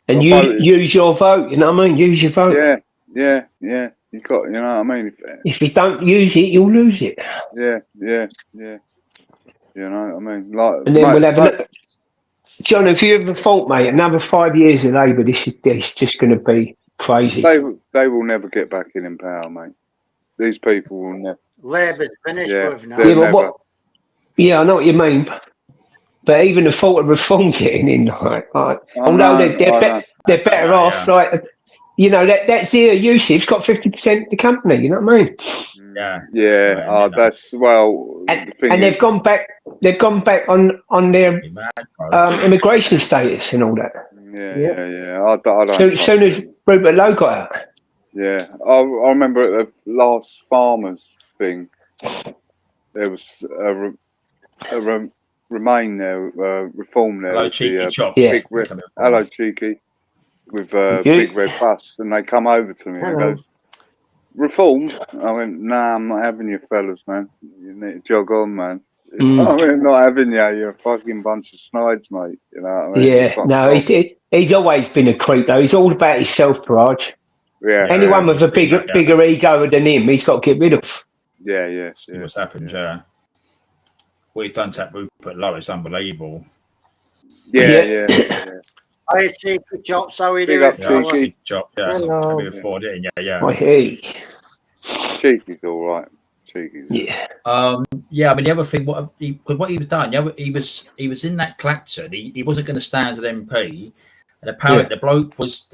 and you use your vote. You know what I mean? Use your vote. Yeah. You got, you know what I mean? If you don't use it, you'll lose it. Yeah. You know what I mean? Like, And then we'll have John, have you ever thought, mate, another 5 years of Labour, this is just going to be crazy. They will never get back in power, mate. These people will never. Labour's finished with now. I know what you mean. But even the thought of reform getting in, although they're better off, like, you know, that's their usage, got 50% of the company, you know what I mean? Yeah. That's and they've gone back on their immigration status and all that. Yeah. I don't. As soon as Rupert Lowe got out. Yeah, I remember at the last farmers thing, there was a Remain there, reform there. Hello, Cheeky Chops. Hello, Cheeky, with big red bus, and they come over to me and goes, reform? I went, nah, I'm not having you fellas, man. You need to jog on, man. I mean, not having you, you're a fucking bunch of snides, mate. You know what I mean? Yeah, no, he's always been a creep, though. He's all about himself, Paraj. Yeah. Anyone with a bigger ego than him, he's got to get rid of. Yeah. See what's happened, What he's done to that Rupert Lowe is unbelievable. Yeah. Hi, Cheeky Chops. How are you Big doing, up, fella? Cheeky. Hello. Before, didn't you? Yeah. Oh, hey. Cheeky's all right. Cheeky's. Yeah. I mean, the other thing, what he was done, he was in that Clacton. He wasn't going to stand as an MP, and apparently the bloke was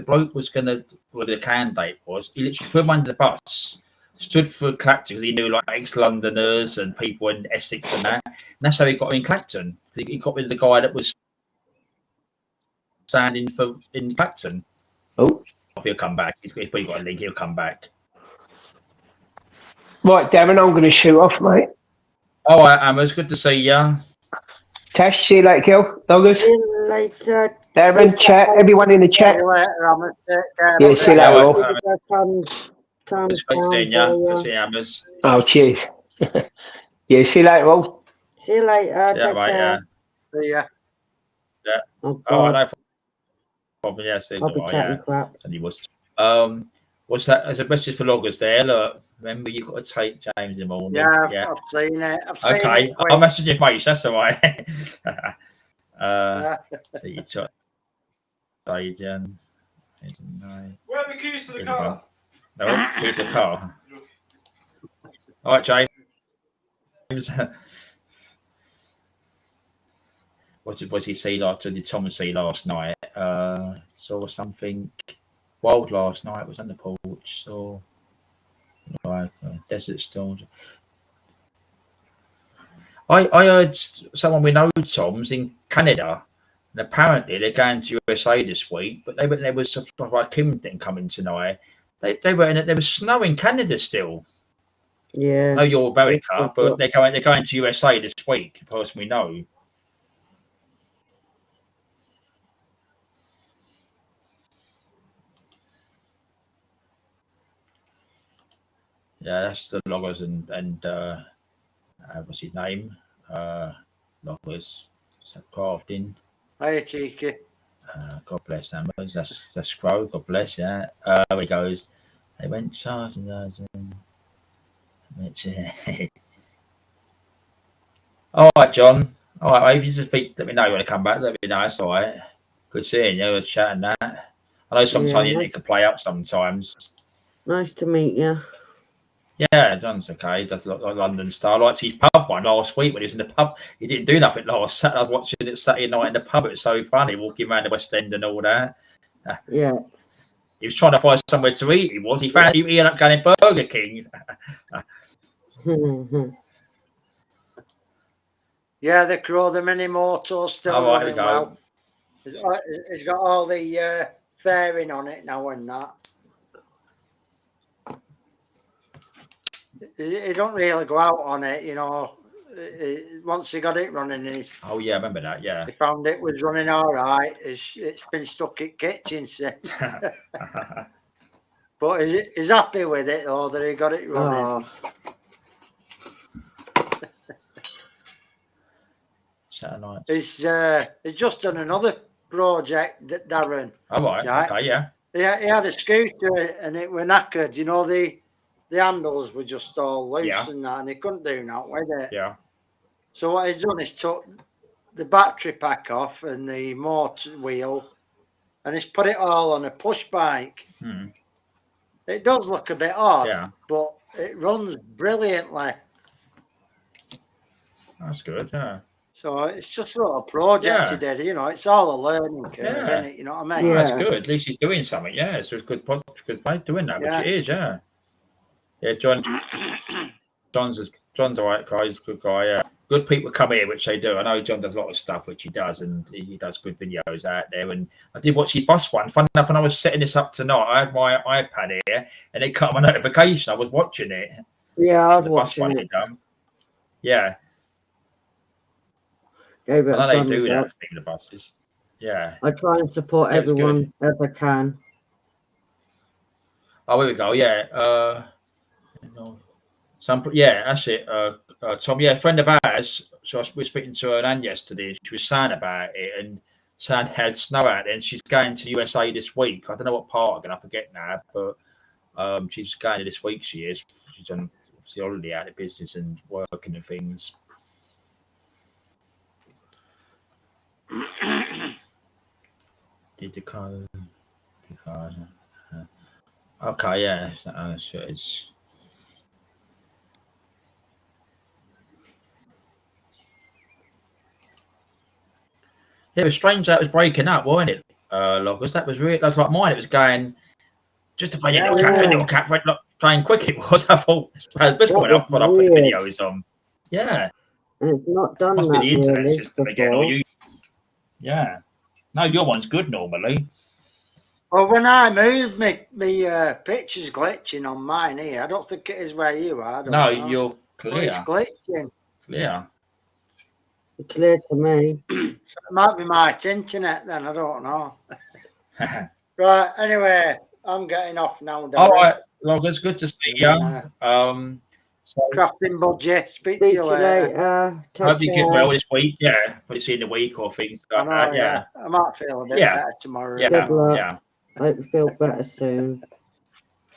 going to, where the candidate was, he literally threw him under the bus, stood for Clacton because he knew like ex-Londoners and people in Essex and that. And that's how he got in Clacton. He got rid of the guy that was standing in Clacton. Oh, he'll come back. He's probably got a link. He'll come back. Right, Darren, I'm going to shoot off, mate. All right, Emma, it's good to see you. Tash, see you later, Gil. Doggers. See you later. Darren, chat, everyone in the chat. See you later, Emma. Yeah, see you later. It's great seeing you. Good seeing you, Emma. Oh, cheers. Yeah, see you later, all. See you later. Take care. See ya. Yeah. Oh, God. No problem. Yeah, see I'll be chatting crap. And he was. What's that? There's a message for loggers there. Look, remember you've got to take James in the morning. Yeah, I've seen it. Okay, I'll message you, mate. That's all right. See you, chat. Jen. Where are the keys to the car? No, keys to the car. All right, James. What did he see did Thomas see last night? Saw something wild last night. Was on the porch. Saw like desert storms. I heard someone we know, Tom's in Canada, and apparently they're going to USA this week. But there was something like Kim thing coming tonight. There was snow in Canada still. Yeah. I know you're America, but they're going to USA this week. The person we know. Yeah, that's the loggers and what's his name? Loggers crafting. Hi, Cheeky. God bless them. That's Crow. God bless. Yeah. There he goes. They went Charles and all right, John. All right, if you just let me know you want to come back. Let me know. That's all right. Good seeing you. Chat and that. I know sometimes you need to play up sometimes. Nice to meet you. Yeah, John's okay. He does a lot like London Star. I liked his pub one last week when he was in the pub. He didn't do nothing last Saturday. I was watching it Saturday night in the pub. It was so funny walking around the West End and all that. Yeah. He was trying to find somewhere to eat. He found he ended up going to Burger King. Yeah, the Crow, the Mini Motor's still All right, running well. It's got all the fairing on it now and that. He don't really go out on it, you know. Once he got it running, oh yeah, I remember that. Yeah, he found it was running all right. It's been stuck in kitchen since. But he's happy with it though that he got it running. Saturday night. He's just done another project that Darren. All right. Okay. Yeah. He had a scooter and it were knackered. You know the handles were just all loose and that, and he couldn't do that with it. Yeah. So what he's done is took the battery pack off and the motor wheel, and he's put it all on a push bike. It does look a bit odd, but it runs brilliantly. That's good. Yeah. So it's just a little project he did. You know, it's all a learning curve, isn't it? You know what I mean? Yeah. That's good. At least he's doing something. Yeah. So it's good play doing that, which it is. Yeah. Yeah. John's a right guy. He's a good guy. Yeah. Good people come here, which they do. I know John does a lot of stuff, which he does, and he does good videos out there. And I did watch his bus one. Funny enough, when I was setting this up tonight, I had my iPad here, and it cut my notification. I was watching it. Yeah, I was watching it. Yeah. I know they do that thing, the buses. Yeah. I try and support everyone as I can. Oh, here we go. Yeah. That's it. Tom, a friend of ours. So we were speaking to her nan yesterday. She was saying about it, and saying had snow out there, and she's going to USA this week. I don't know what part again. I forget now, but she's going to this week. She is. She's on holiday out of business and working and things. Did the code? Okay, yeah. So it's. Yeah, it was strange that it was breaking up, wasn't it, Loggers? That was like mine. It was going just a funny little cat, playing quick. It was. I thought this point up when I put the videos on. Yeah, it's not done. Must that be the internet really system again, or you? Yeah, no, your one's good normally. Well, when I move, my picture's glitching on mine here. I don't think it is where you are. No, you're clear. Well, it's glitching. Clear. It's clear to me. So it might be my internet then. I don't know. Right. Anyway, I'm getting off now. All right, Loggers. Good to see you. Crafting budget. Speak to you later. Hope you get well this week. Yeah, probably see in the week or things like that. Yeah, I might feel a bit better tomorrow. Yeah. Hope you feel better soon.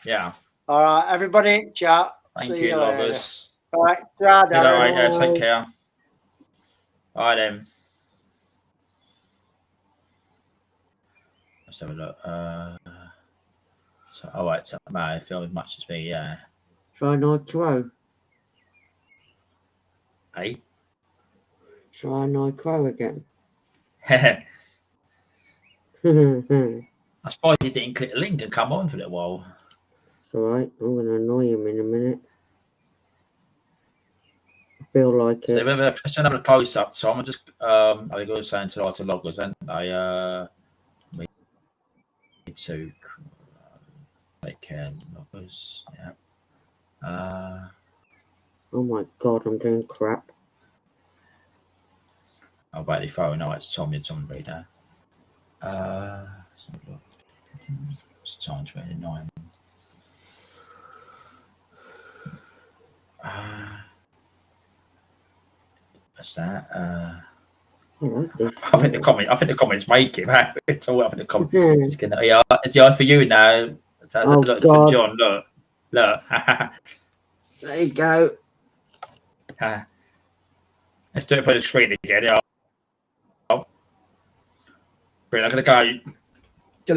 Yeah. All right, everybody. Chat. Thank you, Loggers. All right. Bye. Take care. All right, then. Let's have a look. So I feel as much as me. Yeah. Try Nitro. Hey. Try Nitro again. I suppose you didn't click the link and come on for a little while. It's alright, I'm going to annoy him in a minute. I feel like so remember, let's have a close up. So I'm just, I go saying to Loggers, and I need to take care of Loggers. Yeah. Oh my god, I'm doing crap. I'll buy the phone. No, it's Tommy Reader. It's time 29. What's that? I think the comments make it. It's all up in the comments. It's the eye for you now. So look for John. Look. There you go. Let's do it for the screen again. Yeah. I'm gonna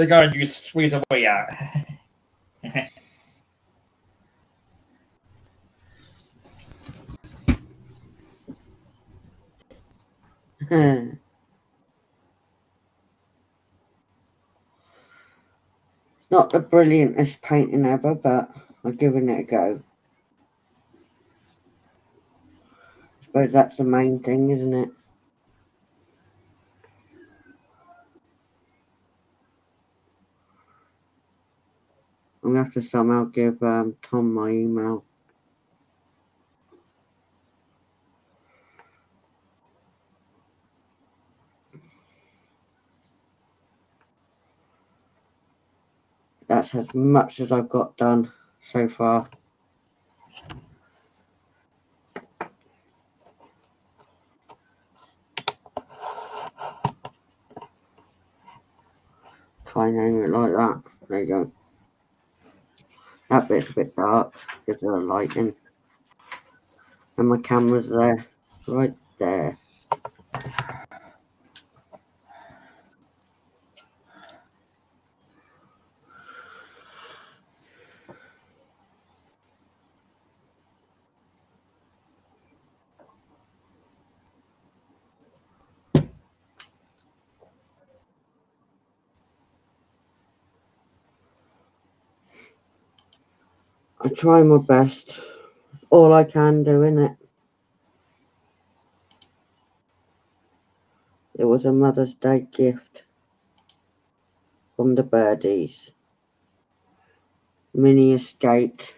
go and you squeeze away out. It's not the brilliantest painting ever, but I'm giving it a go. I suppose that's the main thing, isn't it? I'm going to have to somehow give Tom my email. That's as much as I've got done so far. Try and aim it like that. There you go. That bit's a bit dark because of the lighting. And my camera's there, right there. I try my best. All I can do, innit? It was a Mother's Day gift from the birdies. Minnie escaped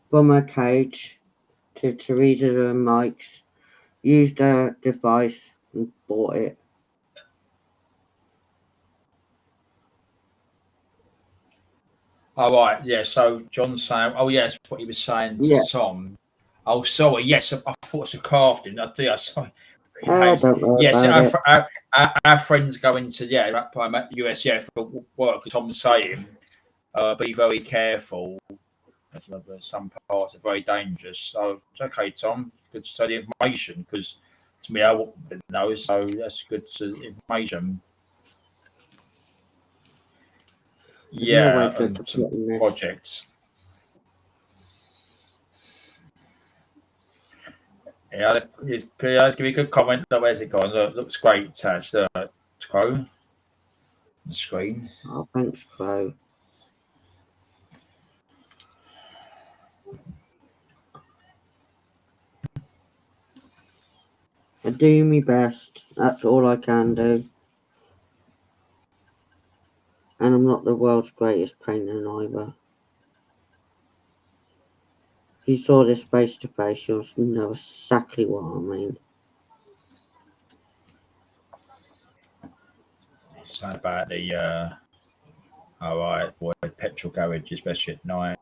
from her cage to Teresa and Mike's, used her device and bought it. All right, yeah. So John's saying, oh yes, what he was saying to Tom. Oh, sorry. Yes, I thought it was a crafting. I do. Sorry. Don't worry Yes, about it. our friends go into the US for work. Tom's saying, be very careful. Some parts are very dangerous. So it's okay, Tom. Good to say the information because to me I wouldn't know. So that's good information. There's Yeah, some projects. Yeah, let's give you a good comment. Where's it gone? Look, looks great. Crow on the screen. Oh, thanks, Crow. I do my best. That's all I can do. And I'm not the world's greatest painter either. If you saw this face to face, you'll know exactly what I mean. It's not about the petrol garage, especially at night.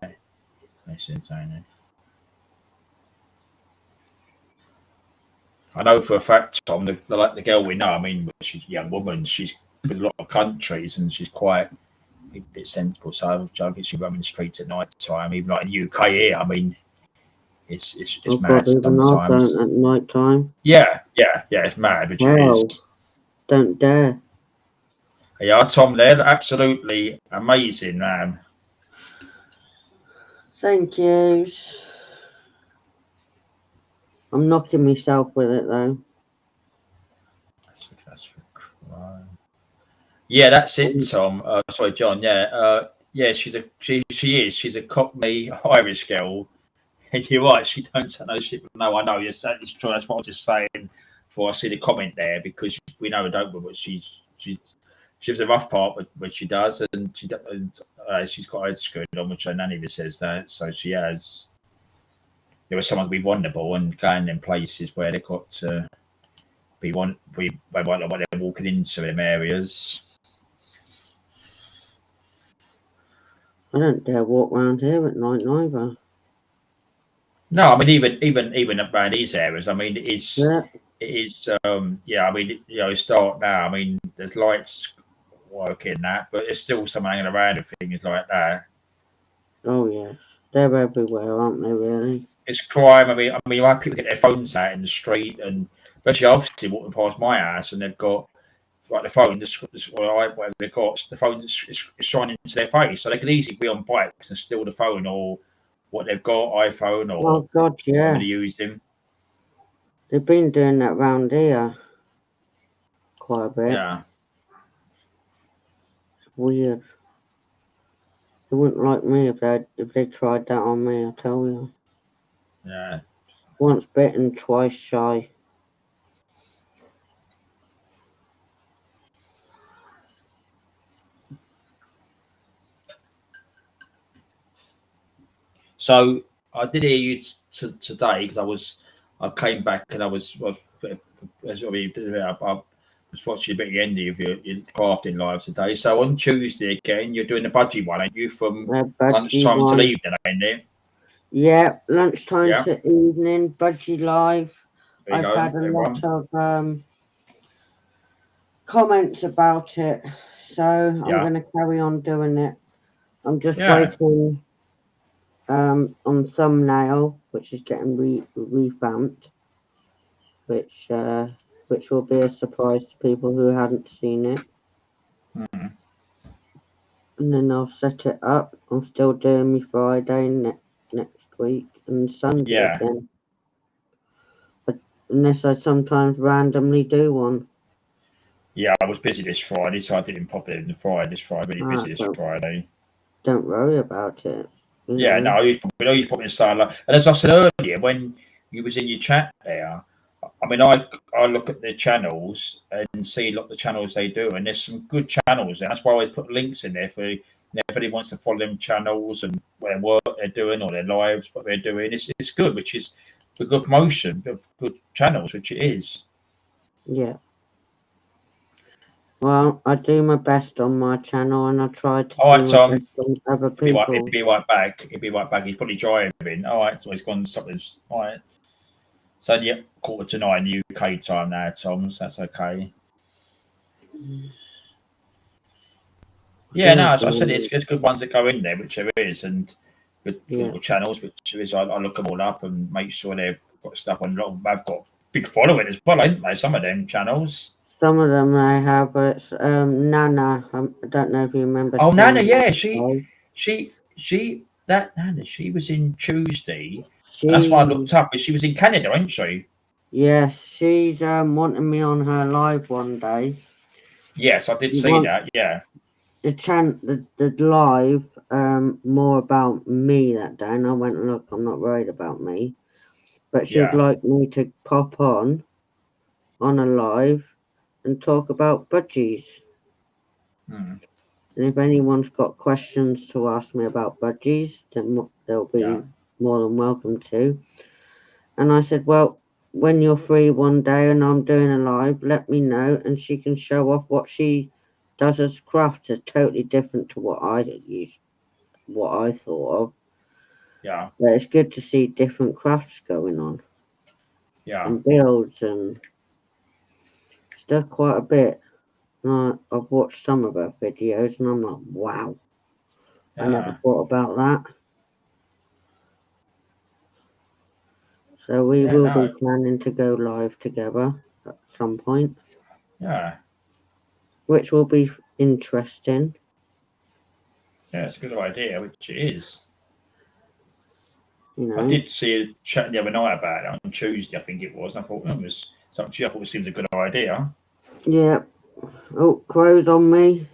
That's insane. I know for a fact, Tom, the girl we know. I mean, she's a young woman. She's been a lot of countries, and she's quite a bit sensible. So I think she runs the streets at night time, even like in the UK here. I mean, it's mad sometimes. At night time. Yeah, it's mad, which it is. Don't dare. Yeah, Tom, they're absolutely amazing, man. Thank you. I'm knocking myself with it though. That's for crime. Yeah, that's it, Tom. Sorry, John. Yeah, she's a Cockney Irish girl. You're right. She don't know shit. No, I know. Yes, that's true. That's what I was just saying. Before I see the comment there, because we know, don't we? But she has a rough part, which she does, and she's got her head screwed on, which her nanny says that. So she has. There was someone to be vulnerable and going in places where they've got to be what they're walking into them areas. I don't dare walk around here at night neither. No, I mean even around these areas. I mean it is. I mean it's dark now. I mean there's lights working that, but there's still some hanging around and things like that. Oh yes, they're everywhere, aren't they? Really? It's crime. I mean, you have people get their phones out in the street, and especially obviously walking past my house, and they've got like the phone, whatever they've got, the phone is shining into their face, so they can easily be on bikes and steal the phone or what they've got, iPhone or whatever they're using. They've been doing that round here. quite a bit. Yeah. It's weird. They wouldn't like me if they tried that on me, I tell you. Yeah. Once bitten, twice shy. So I did hear you today because I came back and I was watching a bit of the end of your crafting live today. So on Tuesday again, you're doing the budgie one, ain't you? From Budgie lunchtime one. till evening, ain't it? Yeah, lunchtime Yeah. to evening, budgie live. There you I've go, had a everyone. lot of comments about it, so I'm going to carry on doing it. I'm just waiting on thumbnail, which is getting revamped, which will be a surprise to people who hadn't seen it. Mm. And then I'll set it up. I'm still doing me Friday next week and Sunday again. But unless I sometimes randomly do one. Yeah, I was busy this Friday, so I didn't pop it in this Friday. Really busy this Friday. Don't worry about it. Yeah, no, you put me in silent. And as I said earlier, when you was in your chat there, I mean, I look at the channels and see the channels they do, and there's some good channels, and that's why I always put links in there for if anybody wants to follow them channels and their work they're doing or their lives, what they're doing. It's good, which is a good promotion of good channels, which it is. Yeah. Well, I do my best on my channel, and I try to do my best on other people. He'll be right back. He's probably driving. All right, so he's gone something. All right. So yeah, 8:45 UK time now, Tom. So that's okay. Yeah, no, as I said, it's good ones that go in there, which there is, and good little channels, which there is. I look them all up and make sure they've got stuff on. They've got big following as well, ain't they? Some of them channels. Some of them I have, but it's Nana. I don't know if you remember. Oh, Nana, yeah, Nana, she was in Tuesday. That's why I looked up. She was in Canada, ain't she? Yes, she's wanting me on her live one day. Yes, I did see that. Yeah. The live more about me that day, and I went, look, I'm not worried about me, but she'd like me to pop on a live and talk about budgies. And if anyone's got questions to ask me about budgies, then they'll be more than welcome to. And I said, well, when you're free one day and I'm doing a live, let me know, and she can show off what she does as crafts. Is totally different to what I thought of. Yeah. But it's good to see different crafts going on. Yeah. And builds, and she does quite a bit. I've watched some of her videos and I'm like, wow. I never thought about that. So we will be planning to go live together at some point. Yeah. Which will be interesting. Yeah, it's a good idea, which it is. You know, I did see a chat the other night about it on Tuesday, I think it was. And I thought it seems a good idea. Yeah. Oh, crow's on me.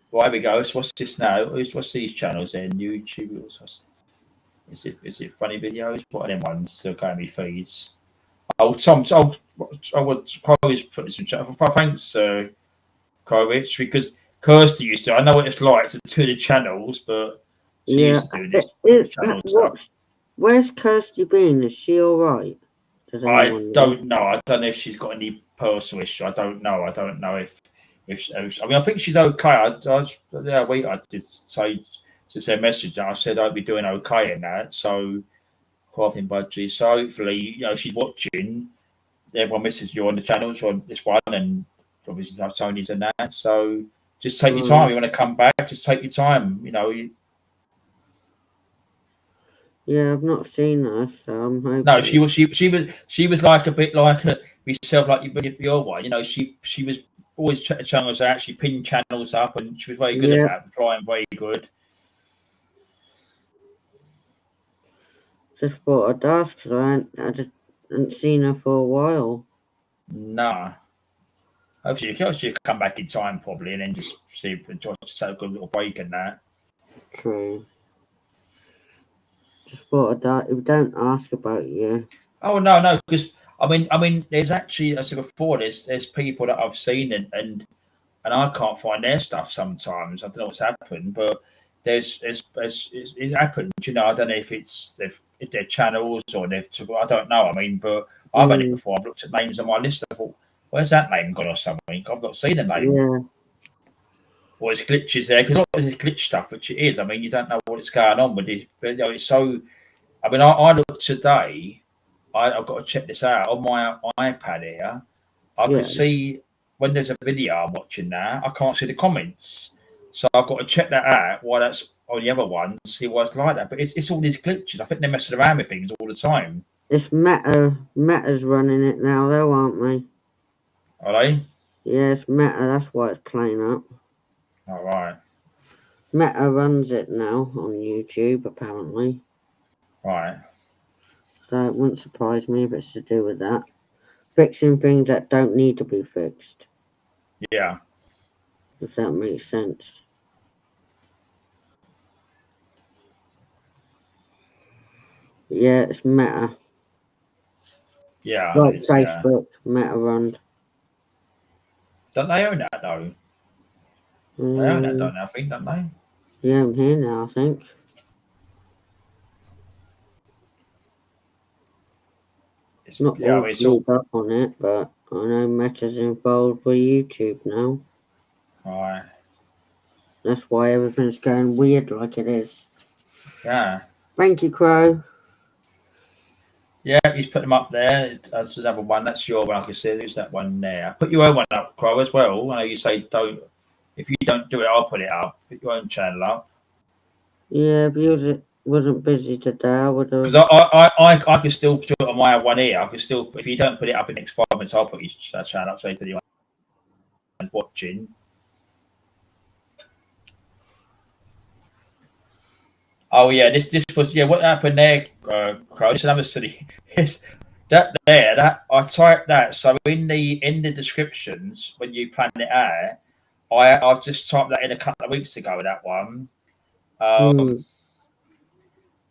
Well, here we go. So what's this now? What's these channels then? YouTube. Is it funny videos? What are them ones? Still going me feeds. Oh, Tom. I would Chloe's put this in chat. Thanks, Chloe, because Kirsty used to. I know what it's like to do the channels, but she used to do this channel stuff. Where's Kirsty been? Is she all right? I don't know. I don't know if she's got any personal issue. I don't know. I don't know if I mean, I think she's okay. I did say to send a message. I said I'd be doing okay in that. So, crafting budgie. So hopefully, she's watching. Everyone misses you on the channels on this one, and obviously Tony's and that. So just take your time. You want to come back? Just take your time. Yeah, I've not seen her, so I'm hoping. No, she was like a bit like yourself, like your one. She was always checking channels out. She pinned channels up, and she was very good at that. Replying very good. Just thought I'd ask because I just hadn't seen her for a while. Nah. Hopefully you come back in time probably, and then just see if just have a good little break in that. True. Just thought of that. If don't ask about you. Oh no, because I mean, there's actually, as I said before, there's people that I've seen and I can't find their stuff sometimes. I don't know what's happened, but it happens. You know, I don't know if if their channels or I don't know. I mean, but I've had it before. I've looked at names on my list. I thought, where's that name gone or something? I've not seen a name. Yeah. Or it's glitches there because it's glitch stuff, which it is. I mean, you don't know what's going on with it, but you know, it's so. I mean, I looked today. I've got to check this out on my iPad here. I can see when there's a video I'm watching now, I can't see the comments. So I've got to check that out, why that's on the other one, to see why it's like that. But it's all these glitches. I think they're messing around with things all the time. It's Meta's running it now, though, aren't they? Are they? Yeah, it's Meta. That's why it's playing up. All right. Meta runs it now on YouTube, apparently. Right. So it wouldn't surprise me if it's to do with that. Fixing things that don't need to be fixed. Yeah. If that makes sense. Yeah, it's Meta. Yeah. Like Facebook, Meta runs. Don't they own that, though? They own that, don't they? I think, don't they? Yeah, I'm here now, I think. It's not all up on it, but I know Meta's involved with YouTube now. Right. That's why everything's going weird like it is. Yeah. Thank you, Crow. Yeah, he's put them up there. That's another one. That's your one. I can see there's that one there. Put your own one up, Crow, as well. I know you say don't. If you don't do it, I'll put it up. Put your own channel up. Yeah, because wasn't busy today. I would have. Because I can still do it on my one here. I can still, if you don't put it up in the next 5 minutes, I'll put your channel up so if anyone's watching. Oh yeah, this was what happened there, Crow. It's another silly. That I typed that. So in the descriptions when you plan it out, I've just typed that in a couple of weeks ago. That one.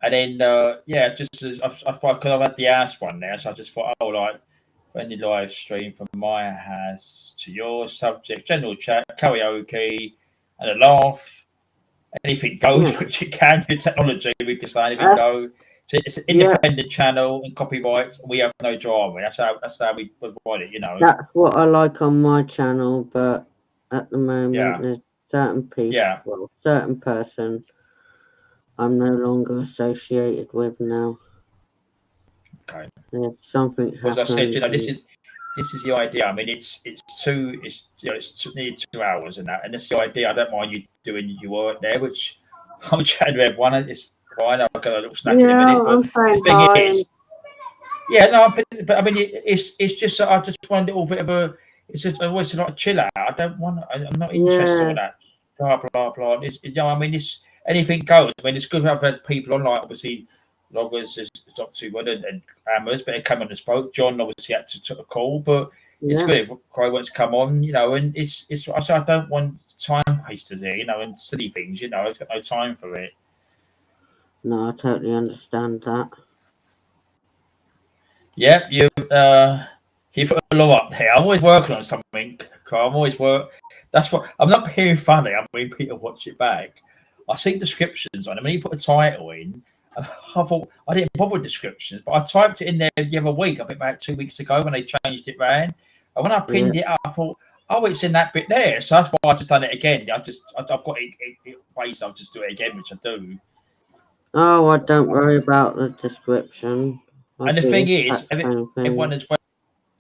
And then, just as I've had the house one there, so I just thought, like, when you live stream from my house to your subject, general chat, karaoke, and a laugh, anything goes, which it can. With technology, we can say anything go. So it's an independent channel and copyrights. We have no drama. That's how we provide it, you know. That's what I like on my channel, but at the moment, there's certain people, certain person. I'm no longer associated with now. Okay. There's something happened. As I said, this is the idea. I mean, it's nearly 2 hours and that, and that's the idea. I don't mind you doing your work there, which I'm chatting with everyone. It's fine. I'll get a little snack in a minute. But the thing is, but I mean, it's just I just want a little bit of a. It's just always like a chill out. I don't want. I'm not interested in that. Blah blah blah. I mean, it's. Anything goes. I mean, it's good to have had people on, like obviously loggers is not too good and hammers, but they come on and spoke. John obviously had to take a call, but it's good if Crow wants to come on, you know, and it's I don't want time wasters here, you know, and silly things, you know, I've got no time for it. No, I totally understand that. Yeah, you put a lot up there. I'm always working on something, Crow. That's what I'm not being funny. I mean, people watch it back. I see descriptions on it. When you put a title in, I thought I didn't bother with descriptions, but I typed it in there the other week. I think about 2 weeks ago when they changed it round. And when I pinned it up, I thought, it's in that bit there. So that's why I just done it again. I've got it ways. I'll just do it again, which I do. Oh, I don't worry about the description. And the thing is, everyone as well.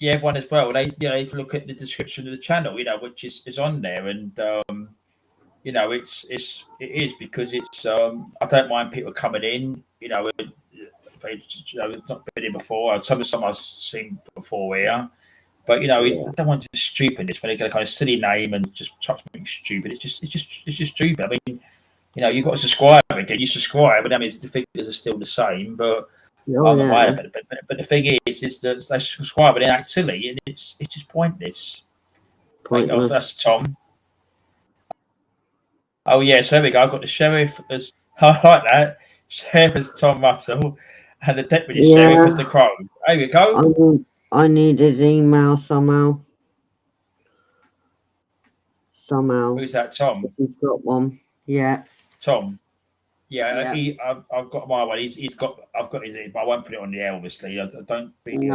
Yeah, everyone as well. They look at the description of the channel, you know, which is on there, and you know, it is because it's I don't mind people coming in, you know, it's not been in before. Some I've seen before here, but you know, I don't want to stupidness when they get a kind of silly name and just try something stupid. It's just stupid. I mean, you know, you've got to subscribe again. You subscribe, but that means the figures are still the same, but. But the thing is that they subscribe and they act silly, and it's just pointless. pointless. That's Tom. Oh yeah, so there we go. I've got the sheriff as I like that. Sheriff as Tom Russell, and the deputy sheriff as the Crow. There we go. I need his email somehow. Who's that, Tom? If he's got one. Yeah. Tom. Yeah, I've got my one. I've got his, but I won't put it on the air. Obviously, I don't think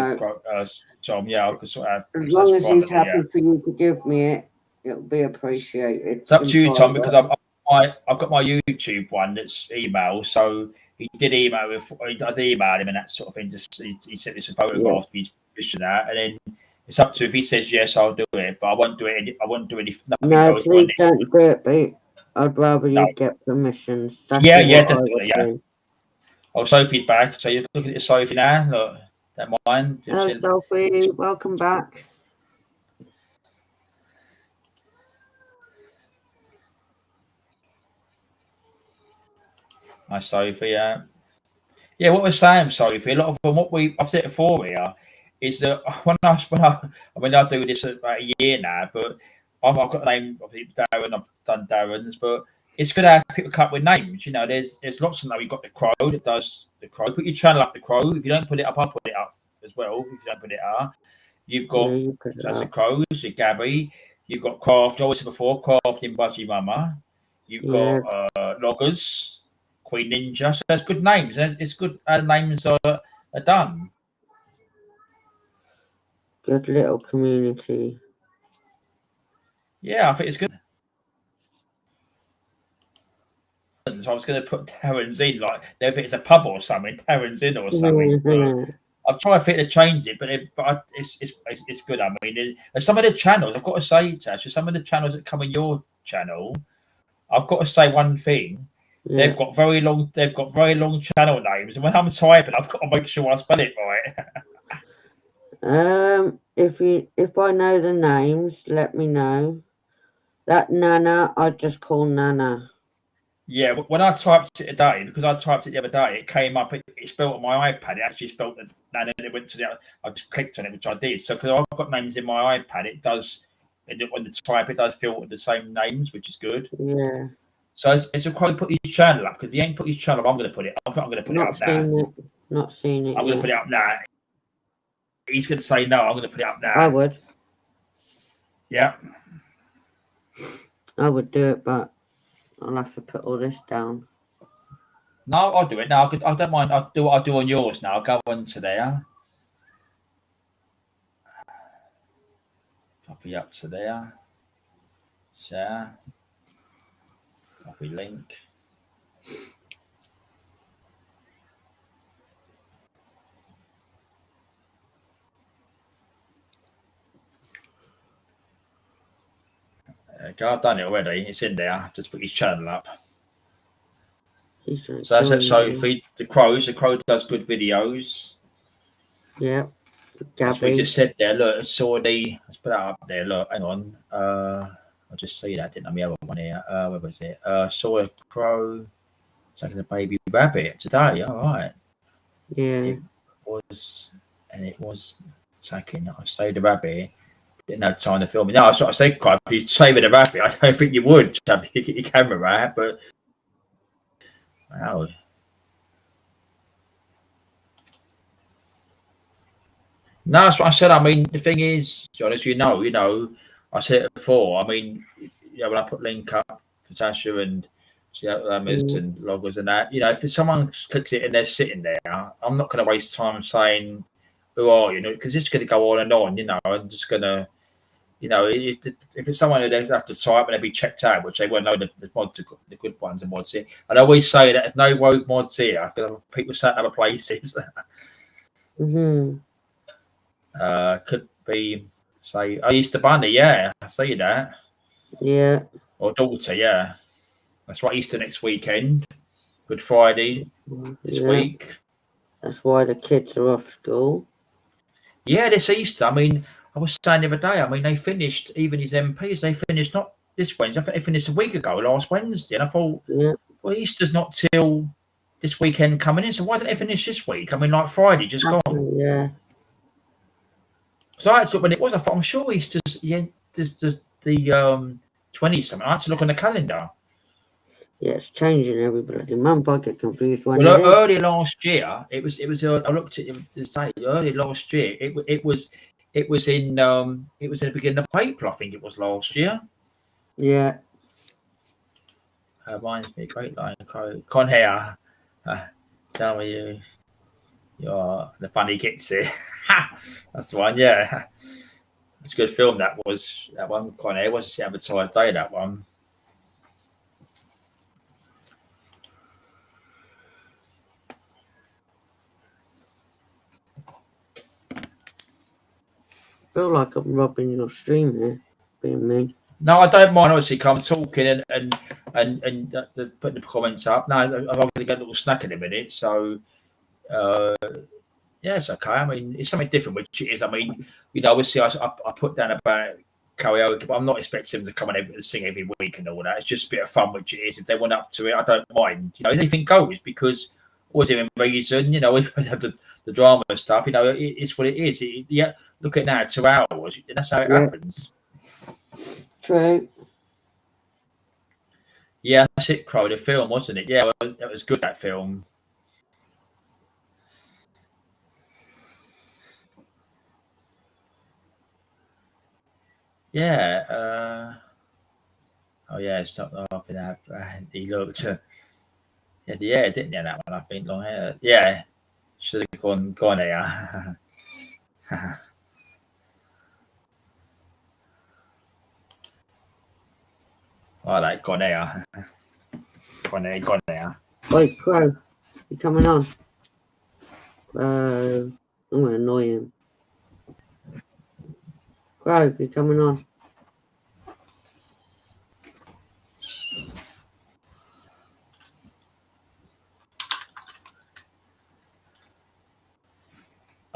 Tom. Yeah, I can sort of. As long as he's happy for you to give me it, it'll be appreciated. It's up to you, Tom, because I've got my YouTube one that's email. So he did email. I did email him and that sort of thing. Just he sent us a photograph of his picture that, and then it's up to if he says yes, I'll do it. But I won't do it. I won't do anything. No, please don't do it, but I'd rather you get permissions. Definitely, yeah. Oh, Sophie's back. So you're looking at Sophie now. Look, don't mind. Hello, Sophie. Welcome back. Hi, Sophie. Yeah, what we're saying, Sophie, a lot of them, I've said it before here, is that I do this about a year now, but I've got the name of Darren, I've done Darren's, but it's good to have people come up with names. You know, there's lots of them. You've got the Crow that does the Crow. Put your channel up, the Crow. If you don't put it up, I'll put it up as well. If you don't put it up, you've got that's the Crows, the Gabby. You've got Craft. I always said before, Craft in Budgie Mama. You've got Loggers, Queen Ninja. So that's good names. It's good names are done. Good little community. Yeah, I think it's good. So I was going to put Darren's in, like if it's a pub or something, Darren's in or something. But I've tried to change it, but it's good. I mean, some of the channels, I've got to say, Tash, some of the channels that come in your channel, I've got to say one thing. Yeah. They've got very long channel names, and when I'm typing, I've got to make sure I spell it right. If I know the names, let me know. That Nana, I just call Nana. Yeah, when I typed it today, because I typed it the other day, it came up. It spelled on my iPad. It actually spelled the Nana, and it went to the. I just clicked on it, which I did. So because I've got names in my iPad, it does. When the type, it does filter the same names, which is good. Yeah. So it's a quite put his channel up, because if you ain't put his channel up, I'm going to put it. I think I'm going to put it up now. Not seen it. I'm going to put it up now. He's going to say no. I'm going to put it up now. I would. Yeah. I would do it, but I'll have to put all this down. No, I'll do it now. I don't mind. I'll do what I do on yours now. I'll go on to there. Copy up to there. Share. Copy link. I've done it already. It's in there. Just put his channel up. So that's it. So for the Crow does good videos. Yeah. As we just said there, look, it's already. Let's put that up there. Look, hang on. I just see that, didn't I? The other one here. Where was it? Saw a Crow taking a baby rabbit today. All right. Yeah. It was taking. I saved the rabbit. Didn't have time to film it. No, that's what I said, Clive. If you save a rabbit, I don't think you would have your camera right, but wow. No, that's what I said. I mean, the thing is, John, as you know, I said it before. I mean, when I put link up for Tasha and and Loggers and that, if someone clicks it and they're sitting there, I'm not going to waste time saying, who are you? Because it's going to go on and on, I'm just going to, if it's someone who they have to type and they'll be checked out, which they won't know the mods are the good ones and mods here. I'd always say that there's no rogue mods here because people sat other places. Could be, say, Easter Bunny, yeah, I see that. Yeah. Or daughter, yeah. That's right, Easter next weekend. Good Friday this week. That's why the kids are off school. Yeah, this Easter. I mean, I was saying the other day, I mean, they finished, even his MPs, they finished not this Wednesday, I think they finished a week ago, last Wednesday. And I thought, well, Easter's not till this weekend coming in, so why didn't they finish this week? I mean, like Friday, just gone. Yeah. So I had to, when it was, I thought, I'm sure Easter's, the 20 something. I had to look on the calendar. Yeah, it's changing every bloody month. I get confused when Well, it is. early last year, it was. I looked at the date. Early last year, it was in the beginning of April. I think it was last year. Yeah. Reminds me, great line. Con here. Tell me you're the funny kids here. That's the one. Yeah, it's a good film. That one. Con here was the advertised day. That one. Feel like I'm robbing your stream here, being mean. No, I don't mind. Obviously, come talking and putting the comments up. No, I'm going to get a little snack in a minute. So, yeah, it's okay. I mean, it's something different, which it is. I mean, obviously, I put down about karaoke, but I'm not expecting them to come and sing every week and all that. It's just a bit of fun, which it is. If they went up to it, I don't mind. Anything goes because always in reason. We've had the drama and stuff. It's what it is. Look at now, 2 hours. That's how it happens. True. Yeah, that's it, Crow, the film, wasn't it? Yeah, well, it was good, that film. Yeah. Oh, yeah, it's not off in that. He looked. Yeah, didn't you, that one? I think long hair. Yeah, should have gone there. I like gone there. Gone there. Wait, Crow, you coming on? I'm going to annoy him. Crow, you coming on?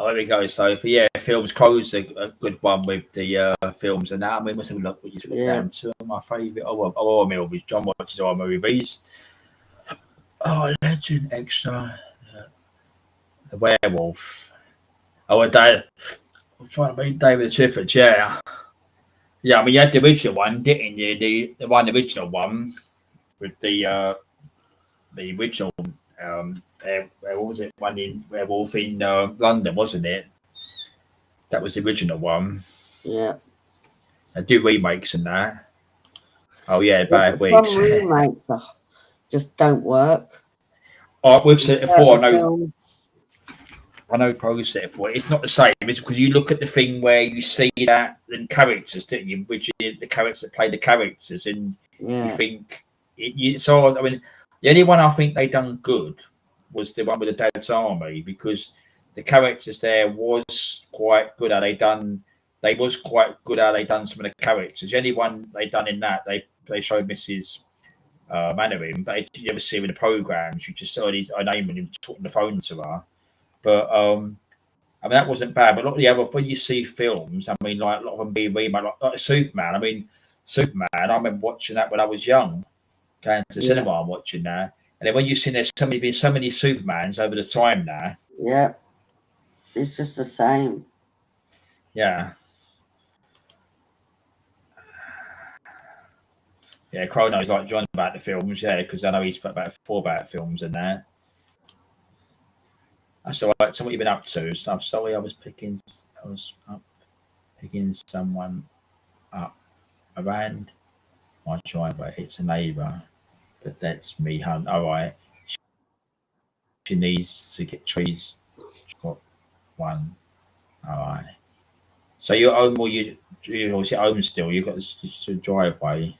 Oh, there we go. So, films, Crow's a good one with the films and that. I mean, let's have a look what you put down. Two of my favourite horror movies. John watches horror movies. Oh, Legend Extra. The Werewolf. Oh, I'm trying to meet David Shifford, yeah. Yeah, I mean, you had the original one, didn't you? The original one with the original what was it? One in Werewolf in London, wasn't it? That was the original one. Yeah. I do remakes and that. Oh yeah, bad weeks. Some remakes just don't work. We've said it before. I know Pro said it before. It's not the same. It's because you look at the thing where you see that in characters, don't you? Which is the characters that play the characters, and you think so. I mean, the only one I think they done good was the one with the Dad's Army, because the characters there was quite good. How they done some of the characters. The only one they done in that they showed Mrs. Mannering, but you never see her in the programs. You just saw her name and you talking the phone to her. But I mean, that wasn't bad. But a lot of the other, when you see films, I mean, like a lot of them being remade, like Superman. I mean, Superman. I remember watching that when I was young, going to the cinema and watching that. And then when you see there's so many Supermans over the time now. Yeah, it's just the same. Yeah. Yeah, Crow knows like John about the films, because I know he's put about films and that. That's all right. So what you been up to? So I'm sorry, I was picking someone up around my driveway. It's a neighbour, but that's me. All right. She needs to get trees. She's got one. All right. So you're home, or you obviously home still? You've got this driveway.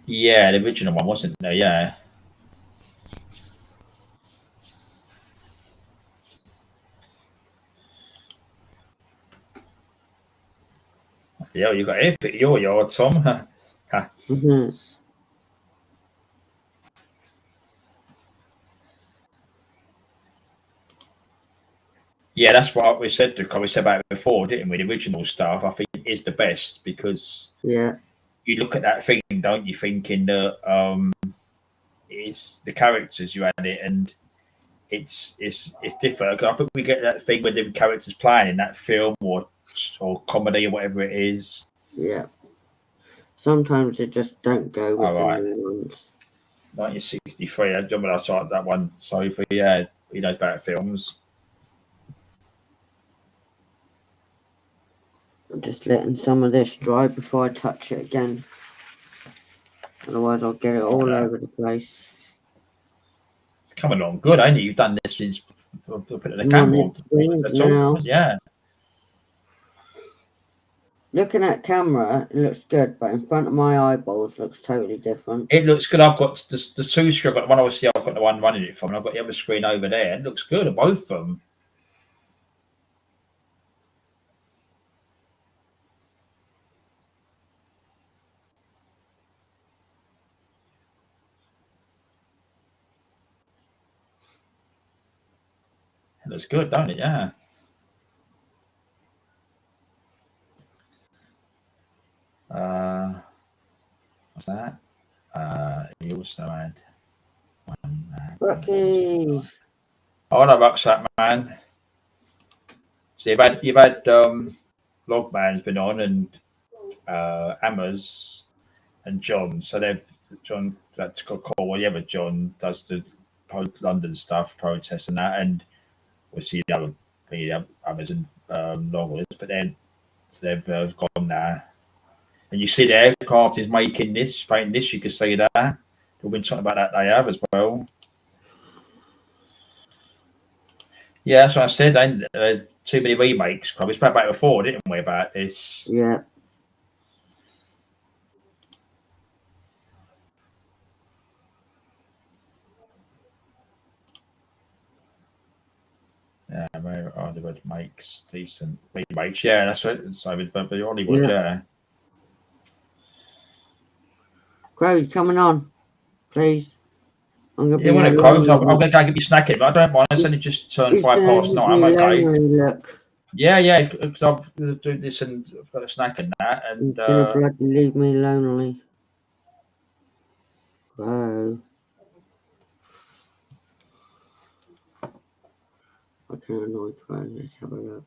Yeah, the original one, wasn't there? Yeah. Yeah, you got everything. You're Tom. Mm-hmm. Yeah, that's what we said about it before, didn't we? The original stuff, I think, is the best because you look at that thing, don't you? Thinking that it's the characters you had it, and it's different. I think we get that thing with the characters playing in that film or or comedy or whatever it is. Yeah. Sometimes they just don't go with the Alright. new ones. 1963. I remember I saw that one. Sophie, yeah, he knows about films. I'm just letting some of this dry before I touch it again. Otherwise, I'll get it all over the place. It's coming along good, ain't it? You've done this since putting the camera on. Now. Yeah. Looking at camera, it looks good, but in front of my eyeballs, looks totally different. It looks good. I've got the two screen. I've got the one obviously. I've got the one running it from, and I've got the other screen over there. It looks good, both of them. It looks good, don't it? Yeah. What's that? He also had one. Rocky. Oh, no, Rucksack Man. So you've had Logman's been on, and Hammers and John. So John, that's got call whatever John does the London stuff, protests and that, and we'll see the other others and novels, but then so they've gone now. And you see the aircraft is making this, painting this, you can see that. We've been talking about that they have as well. Yeah, that's what I said. Too many remakes. We spoke about it before, didn't we, about this? Yeah. Yeah, Hollywood makes decent remakes. Yeah, that's right. So, but Hollywood, yeah. Crow, you coming on, please? I'm gonna be want to Crow. I'm going to go get me snacking, but I don't mind. It's only just turned 9:05. I'm okay. Look. Yeah, because I'm going to do this and I've got a snack and that. And you're gonna bloody leave me lonely. Crow. I can annoy Crow. Let's have a look.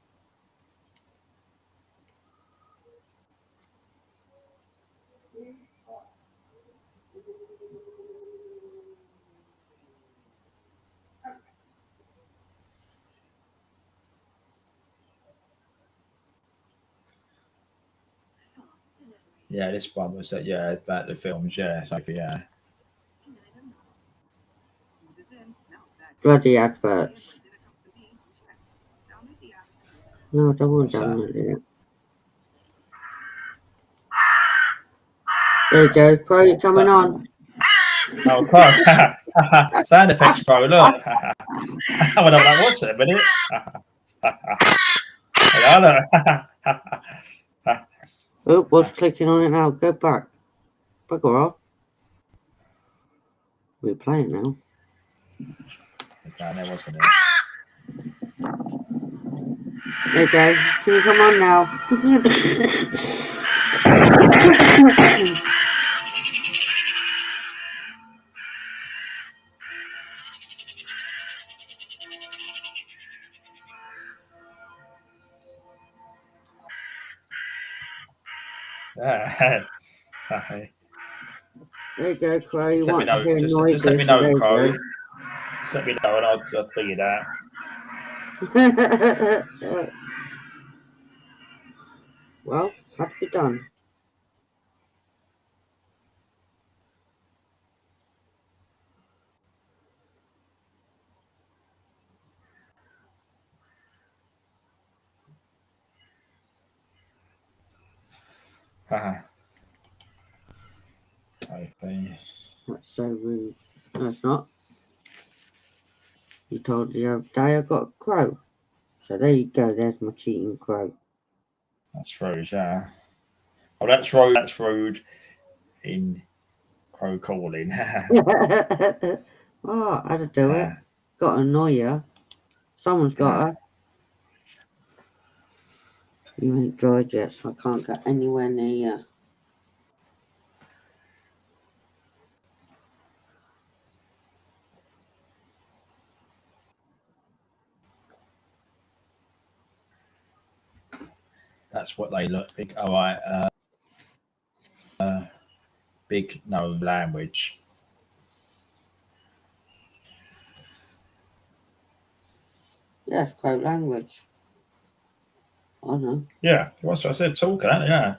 yeah, this one was about the films. Yeah, Sophie. Yeah. Bloody adverts. No, I don't want to download it. There you go, Crow, you coming on? Oh, Crow. Sound effects, Crow. Look. I went up like, what's it a minute? Oh, what's clicking on it now? Go back. Bugger off. We're playing now. Down there, wasn't it? There you go. Can you come on now? There you go, Crow. You want to hear noises? Just let me know, Crow. Just let me know, and I'll figure that. Well, had to be done. That's so rude. No, it's not. You told the other day I got a crow. So there you go. There's my cheating crow. That's rude, yeah. Oh, that's rude. That's rude. In Crow calling. Oh, I had to do it. Got to annoy you. Someone's got her. You ain't dried yet, so I can't get anywhere near you. That's what they look big. All right. Big known language. Yes, quote language. I know. Yeah, what's what I said? Talking. Yeah.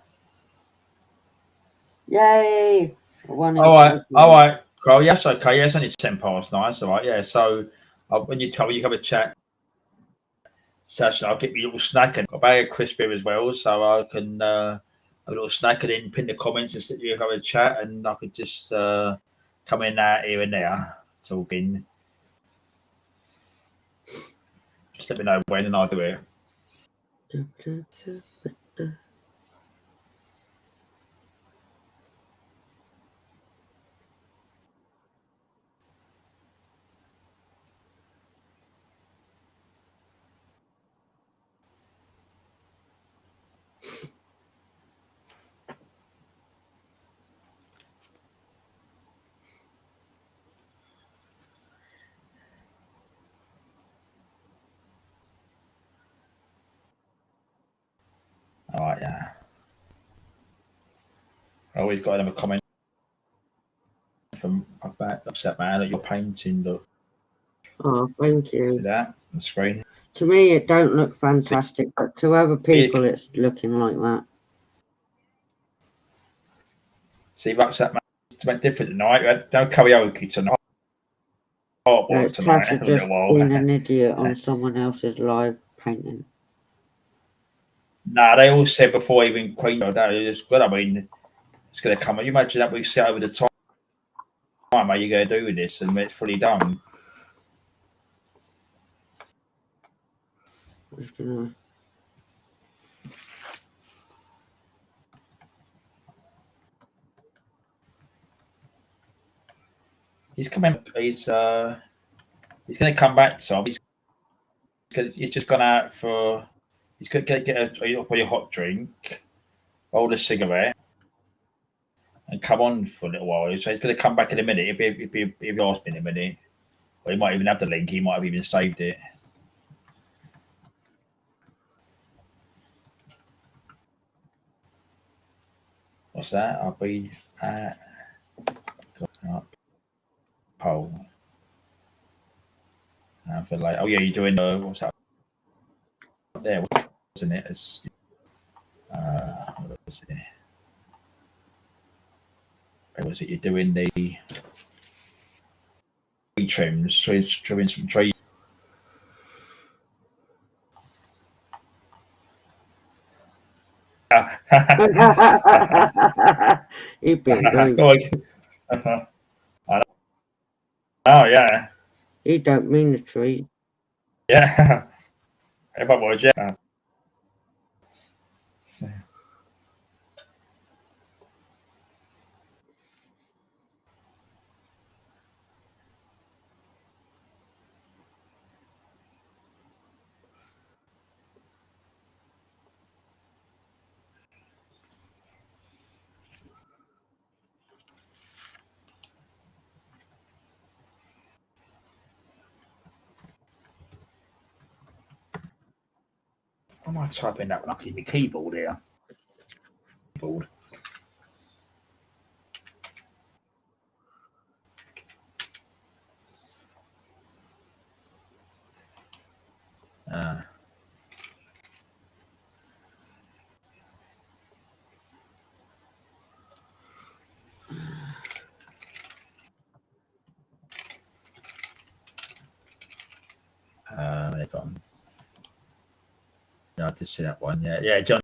Yay! I won it. All right. Carl, yes, okay. Yes, only 9:10. All right. Yeah. So when you come a chat session, I'll get me a little snack and a bag of crisp beer as well, so I can have a little snack and then pin the comments and you have a chat, and I could just come in here and there talking. Just let me know when, and I'll do it. All right, yeah. I always got another comment from about upset man that you're painting. Look, Oh, thank you. see that on the screen. To me, it don't look fantastic, but to other people, it's looking like that. See, upset man. It's a bit different tonight. We had no karaoke tonight. It's Tasha just being an idiot on someone else's live painting. Nah, they all said before even Queen. That is good. I mean, it's going to come. You imagine that we sit over the time. How are you going to do with this? And it's fully done. Just gonna... He's coming. He's going to come back. So he's just gone out for. He's going to get a hot drink, roll a cigarette, and come on for a little while. So he's going to come back in a minute. If he asked me in a minute, or he might even have the link. He might have even saved it. What's that? I'll be at poll. I feel like, oh yeah, you're doing what's that up there, wasn't it? It's, what was it? Where was it? You're doing the tree trims, trimming some trees. He'd be rude. Oh yeah. He don't mean the tree. Yeah. If I was, yeah. Why am I typing that one up in the keyboard here? Keyboard. It's on. No, I just see that one. Yeah, John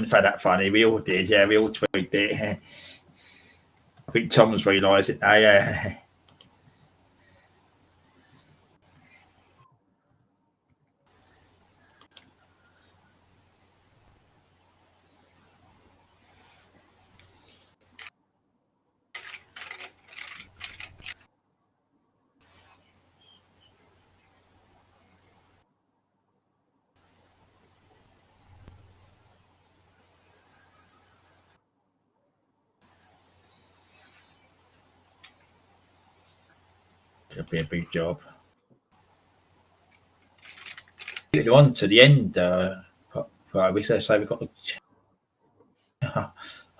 found that funny. We all did. Yeah, we all tweaked it. I think Tom's realised it now. Yeah. It'll be a big job. Get on to the end, Right, we say we've got to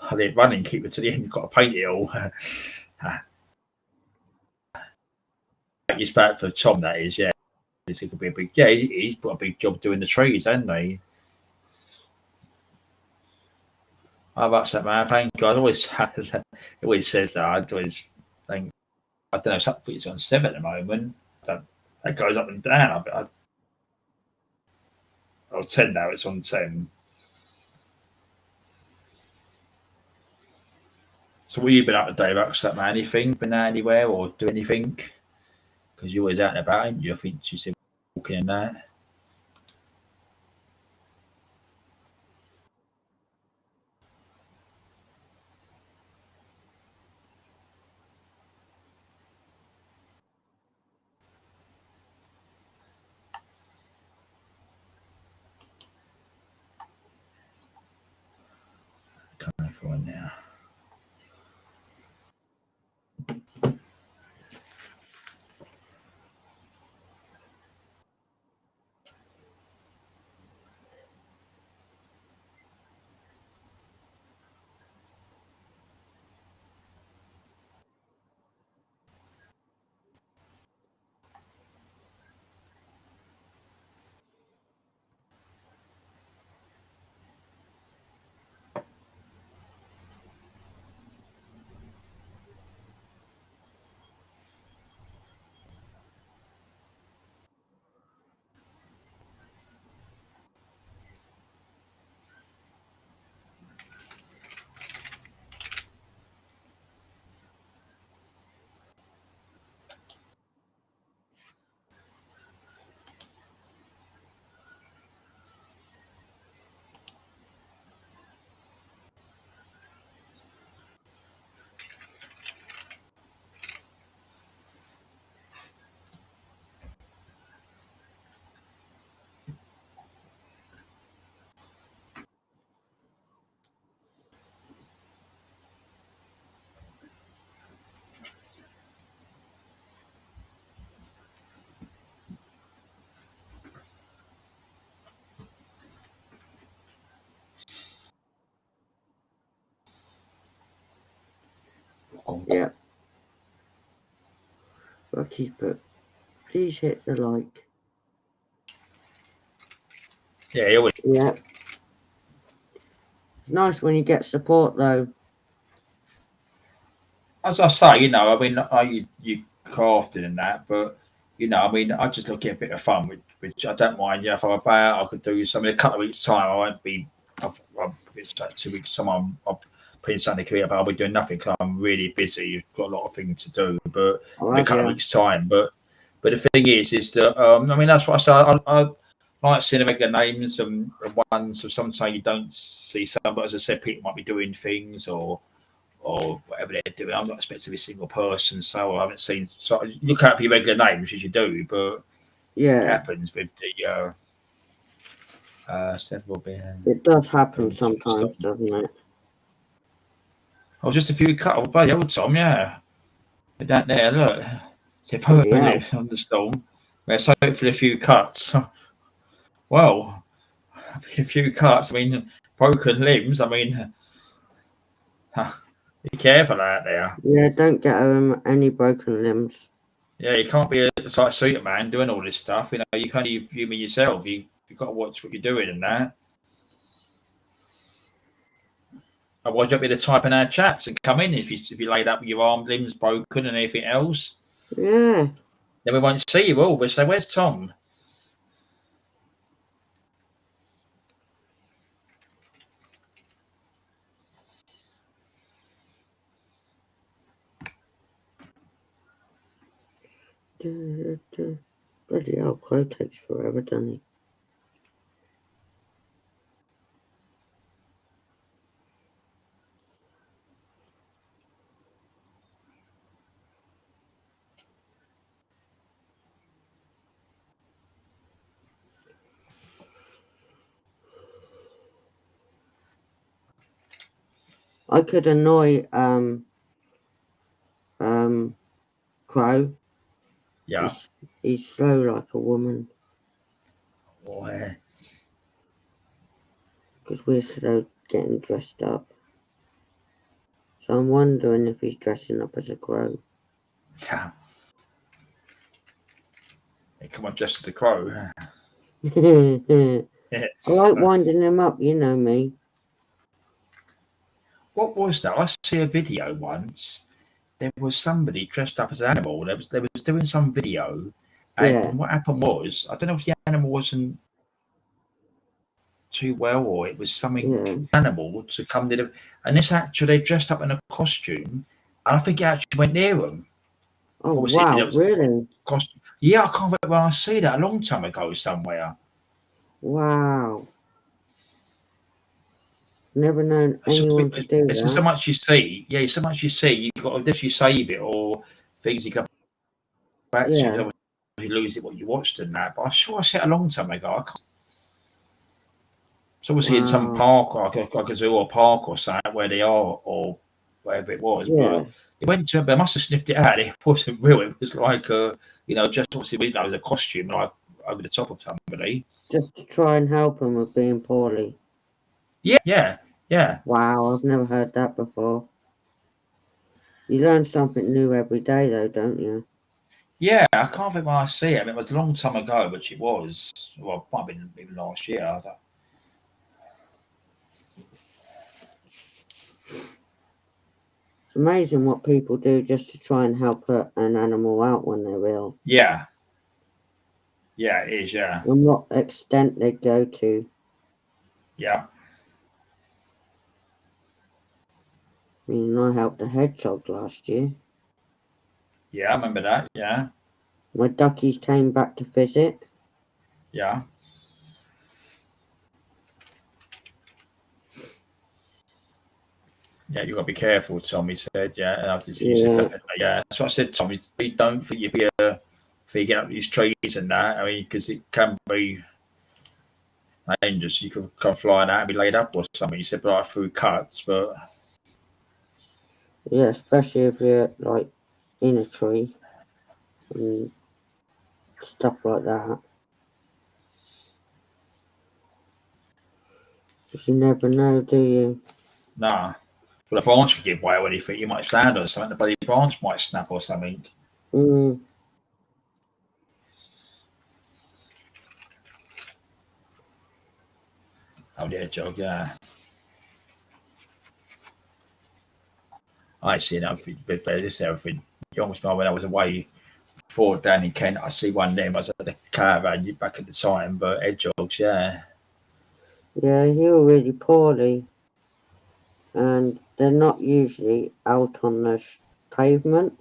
I didn't run and keep it to the end. You've got to paint it all. It's bad for Tom, that is, yeah. This could be a big, yeah. He's got a big job doing the trees, hasn't he? Oh, that's that, man. Thank God. It always says that. I always think, I don't know, something's on 7 at the moment. That goes up and down. Oh, 10 now, it's on 10. So, what have you been up to, Dave? That, man? Anything? Been out anywhere or do anything? Because you're always out and about, ain't you? I think she's walking in that. Coming for one now. Yeah. Rocky's but please hit the like. Yeah, he always. Yeah. It's nice when you get support though. As I say, I mean, you crafted and that, but I mean, I just look at a bit of fun, which I don't mind. If I'm about, I could do something a couple of weeks' time. I won't be. It's like 2 weeks' time. I'm putting something clear, but I'll be doing nothing because I'm really busy. You've got a lot of things to do, but in a couple of weeks' time. But the thing is that I mean, that's what I say. I like seeing the regular names and ones. So sometimes you don't see some, but as I said, people might be doing things or whatever they're doing. I'm not expecting to be a single person, so I haven't seen. So you look out for your regular names as you do, but it happens with the several being. It does happen sometimes, doesn't it? Oh, just a few cut. Oh, bloody hell, Tom, yeah. They're down there, look. They're on the storm. There's hopefully a few cuts. Well, a few cuts. I mean, broken limbs. I mean, be careful out there. Yeah, don't get any broken limbs. Yeah, you can't be a like Superman doing all this stuff. You can't even human yourself. You've got to watch what you're doing and that. Otherwise, you'll be the type in our chats and come in if you laid up with your arm limbs broken and anything else. Yeah. Then we won't see you all. We'll say, "Where's Tom?" Bloody hell, Crow takes forever, doesn't he? I could annoy Crow. Yeah. He's slow like a woman. Boy. because we're still getting dressed up. So I'm wondering if he's dressing up as a crow. Yeah. Hey, come on, just as a crow. I Yeah. like winding him up, you know me. What was that? I see a video once. There was somebody dressed up as an animal. They was doing some video, and Yeah. what happened was, I don't know if the animal wasn't too well or it was something animal to come near them, and this actually dressed up in a costume, and I think it actually went near them. Oh, Obviously, wow, there was really? costume. Yeah, I can't remember when I see that a long time ago somewhere. Wow. Never known anyone to do It's so that. much you see. Yeah, so much you see. You've got to if you save it or things you come back to. Yeah. You lose it what you watched and that. But I'm sure I saw it a long time ago. I can't. It's obviously in some Wow. park, like a zoo or park or something where they are or whatever it was. Yeah. But it went to. They must have sniffed it out. It wasn't real. It was like just obviously it was a costume like over the top of somebody. Just to try and help him with being poorly. Yeah. Wow, I've never heard that before. You learn something new every day, though, don't you? Yeah, I can't think when I see it. I mean, it was a long time ago, but it was. Well, it might have been even last year. I don't, It's amazing what people do just to try and help an animal out when they're ill. Yeah, it is. Yeah, And what extent they go to. yeah. I mean, I helped a hedgehog last year. Yeah, I remember that. Yeah, My duckies came back to visit. yeah. Yeah, you got to be careful, Tommy said. Yeah, you said definitely. Yeah, that's what I said, Tommy. Don't think you be if you get up these trees and that. I mean, because it can be dangerous. You could come flying out and be laid up or something. You said, like through cuts, but Yeah, especially if you're like in a tree and stuff like that. Because you never know, do you? nah. Well, a branch could give way or anything. You might stand on something. The bloody branch might snap or something. Mm. Oh, yeah, Jog, yeah. I see everything, but this everything. You almost know when I was away before down in Kent, I see one of them. I was at the caravan back at the time, but hedgehogs, yeah. Yeah, you were really poorly. And they're not usually out on the pavement.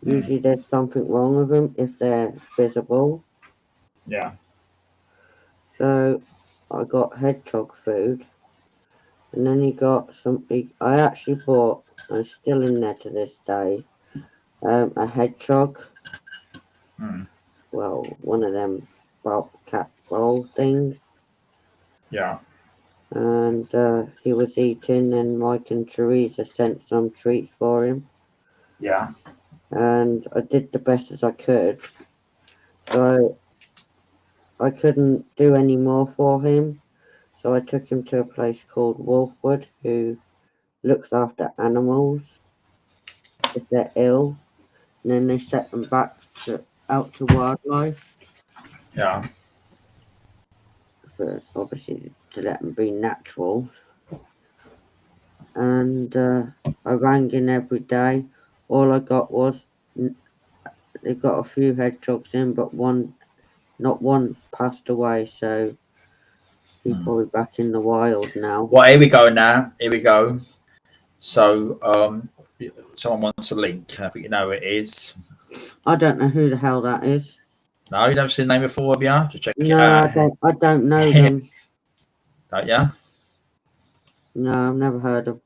Usually there's something wrong with them if they're visible. Yeah. So I got hedgehog food. And then he got something. I actually bought, and it's still in there to this day, a hedgehog. Well, one of them cat bowl things. Yeah. And he was eating, and Mike and Teresa sent some treats for him. Yeah. And I did the best as I could. So I couldn't do any more for him. So I took him to a place called Wolfwood, who looks after animals if they're ill. And then they set them back out to wildlife. Yeah. For obviously to let them be natural. And I rang in every day. All I got was they got a few hedgehogs in, but not one passed away. So he's probably back in the wild now. Well, here we go now. Here we go. So, someone wants a link. I think you know who it is. I don't know who the hell that is. No, you don't see the name before, have you? To check it No, out. I don't know them. Don't you? No, I've never heard of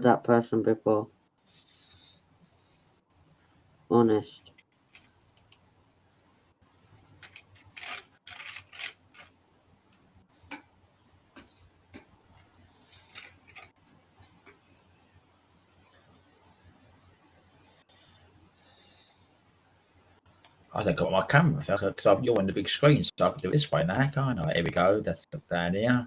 that person before. Honest. I think I've got my camera because you're on the big screen, so I can do it this way now, can't I? Here we go. That's down here.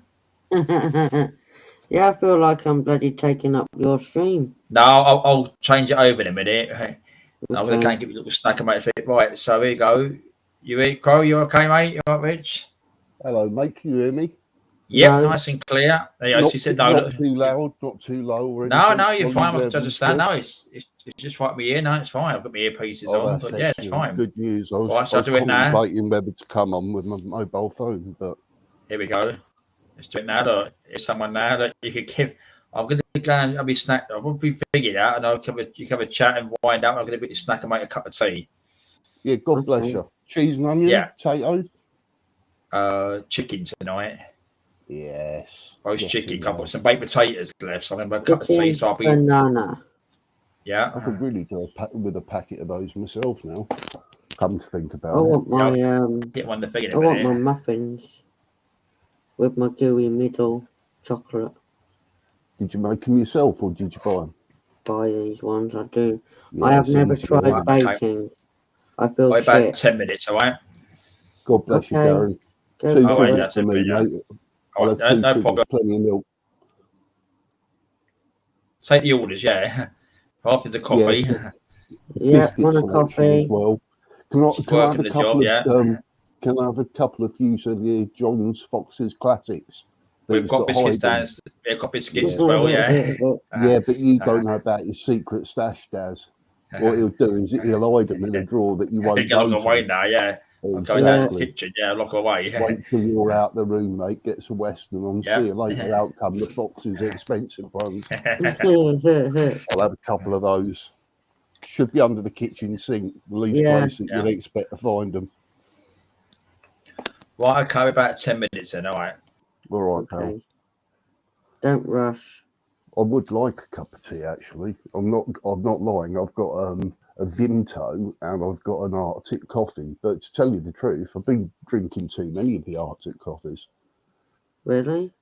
Yeah, I feel like I'm bloody taking up your stream. No, I'll change it over in a minute. I'm going to go Okay. and give you a little snack, mate. Right, so here you go. You eat, Crow? You okay, mate? You all right, Rich? Hello, mate. Can you hear me? Yep, No. nice and clear. There you go. Not She said too, no. not Look, too loud, not too low or no, anything. no, you're fine. I Level understand. still. No, it's just right me ear. No, it's fine. I've got my earpieces Oh, on, that's but yeah, it's excellent. fine. Good news. I was, Right, so I I'll was do it now. contemplating whether to come on with my mobile phone, but Here we go. Let's do it now. Look, there's someone now that you could give. I'm going to go and I'll be snack. I'll be figured out, and you can have a chat and wind up. I'm going to be snack and make a cup of tea. yeah, God bless Okay. you. Cheese and onion, Yeah. potatoes. Chicken tonight. Yes. Roast Yes, chicken. and I've got some baked potatoes left, so I'm going to have a cup of tea. Chicken So I'll be. banana. Yeah. I could really do with a packet of those myself now. Come to think I about it. want my Get one to figure I want my it. muffins with my gooey middle chocolate. Did you make them yourself or did you buy them? Buy these ones, I do. Yeah, I have it's never easy, tried isn't it? baking. I feel Wait about shit. 10 minutes, all right? God bless you, Okay. Gary. Go Two Oh, for wait, it. figures that's for it, me, yeah. mate. All I'll right, have two no figures, problem. plenty of milk. Take the orders, yeah. Half is a coffee. Yeah, Yeah, biscuit want a selection as coffee? well. She's Can I have working a the couple job, of yeah. can I have a couple of views of the John's Fox's classics? We've These got that biscuits hide them. down. We've got biscuits Yeah. as well, yeah. Yeah, but you don't have that. His secret stash, Daz. What he'll do is he'll hide them in a drawer that you won't Get lock go away to. now, yeah. I'm going down to the Exactly. kitchen, yeah, lock away. Wait till you're out the room, mate. Gets a Western on. Yeah. See you later. Out come the Fox's expensive ones. Yeah. I'll have a couple of those. Should be under the kitchen sink, the least Yeah. place that you'd expect to find them. Right, okay, about 10 minutes then, all right. All right, pal. Okay. Don't rush. I would like a cup of tea, actually. I'm not lying. I've got a Vimto and I've got an Arctic coffee. But to tell you the truth, I've been drinking too many of the Arctic coffees. Really?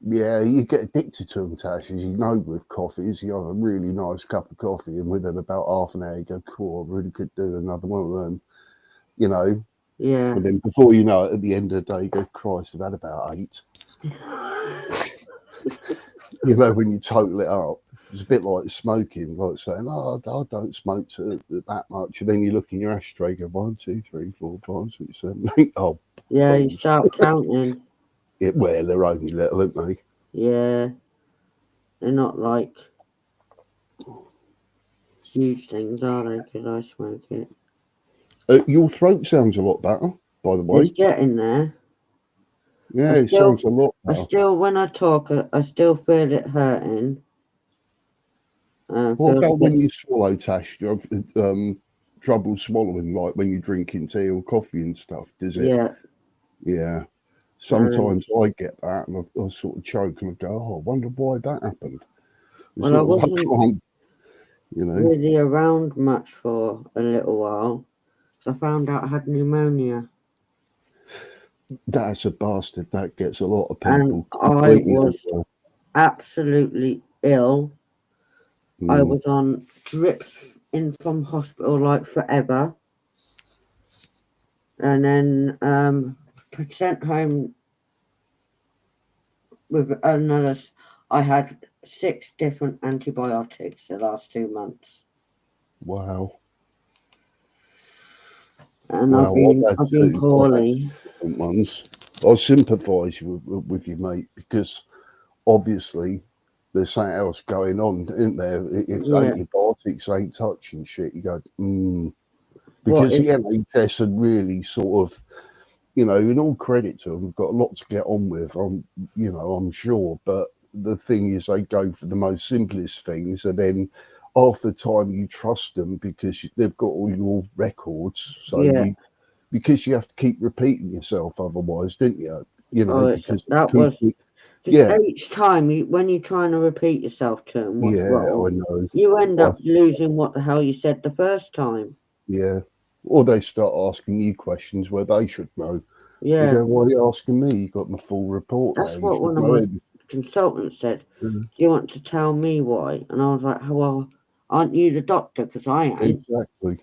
Yeah, you get addicted to them, Tash. As you know, with coffees, you have a really nice cup of coffee, and within about half an hour, you go, cool, I really could do another one of them, you know. Yeah. And then before you know it, at the end of the day, you go, Christ, I've had about 8. You know, when you total it up, it's a bit like smoking, like saying, oh, I don't smoke that much. And then you look in your ashtray, go, 1, 2, 3, 4, 5, 6, 7, 8. Oh, Yeah, you balls. start counting. Well, they're only little, aren't they? Yeah. They're not like huge things, are they? Because I smoke it. Your throat sounds a lot better, by the way. It's getting there. Yeah, it still- sounds a lot I better. still, when I talk, I still feel it hurting. What feels a about when bit- you swallow, Tash? Do you have trouble swallowing, like when you're drinking tea or coffee and stuff? Does it? Yeah. Yeah. Sometimes I get that and I sort of choke and I go, oh, I wonder why that happened. It's Well, I sort of like, wasn't you know. really around much for a little while. I found out I had pneumonia. That's a bastard. That gets a lot of And people. I was absolutely ill. I was on drips in from hospital like forever. And then sent home with another. I had 6 different antibiotics the last 2 months. Wow. And Wow, I've been poorly. Different ones. I sympathise with you, mate, because obviously there's something else going on, isn't there? Antibiotics ain't touching shit. You go, because the NHS had really sort of, you know, in all credit to them, got a lot to get on with. I'm sure, but the thing is, they go for the most simplest things, and then half the time you trust them because they've got all your records. So because you have to keep repeating yourself, otherwise, didn't you? You know, because each time when you're trying to repeat yourself to them, what's wrong, I know. You end up losing what the hell you said the first time. Yeah. Or they start asking you questions where they should know. Yeah. You go, why are you asking me? You got my full report. That's there. what one of my consultants said. Do you want to tell me why? And I was like, well, aren't you the doctor? Because I ain't. Exactly.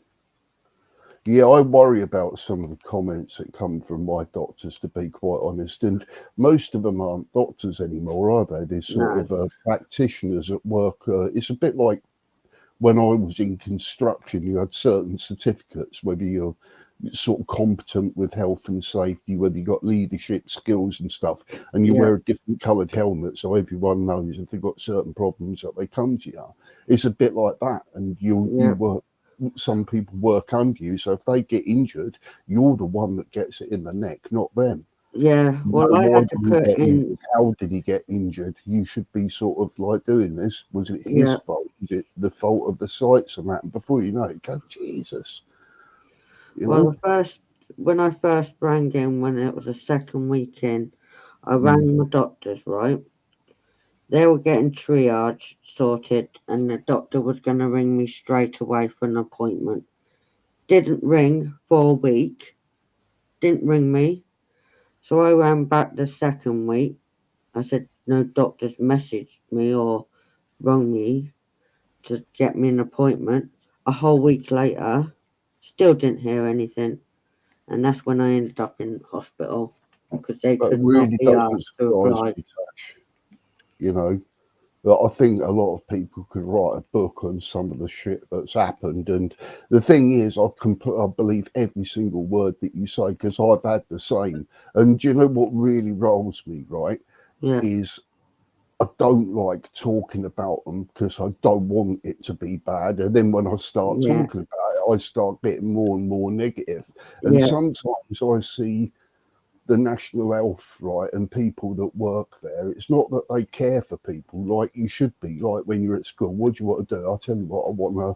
Yeah, I worry about some of the comments that come from my doctors, to be quite honest. And most of them aren't doctors anymore, are they? They're sort No. of practitioners at work. It's a bit like when I was in construction, you had certain certificates, whether you're sort of competent with health and safety, whether you got leadership skills and stuff, and you Yeah. wear a different coloured helmet so everyone knows if they've got certain problems that they come to you. It's a bit like that, and you work. Some people work under you, so if they get injured, you're the one that gets it in the neck, not them. Yeah, well, I Why had to did he put get in. injured? How did he get injured? You should be sort of like doing this. Was it his fault? Is it the fault of the sites and that? And before you know it, go, Jesus. Well, when I first rang in, when it was the second week in, I rang the doctors, right? They were getting triage sorted, and the doctor was going to ring me straight away for an appointment. Didn't ring for a week. Didn't ring me. So I ran back the second week. I said, no doctor's messaged me or rung me to get me an appointment. A whole week later, still didn't hear anything. And that's when I ended up in hospital, because they That could not really be doesn't asked to surprise reply. me, Tash. You know, but I think a lot of people could write a book on some of the shit that's happened. And the thing is, I believe every single word that you say, because I've had the same. And do you know what really rolls me, right? Yeah. Is I don't like talking about them because I don't want it to be bad. And then when I start talking about it, I start getting more and more negative. And sometimes I see the National Health, right, and people that work there, it's not that they care for people like you should be. Like when you're at school, what do you want to do? I'll tell you what, I want to,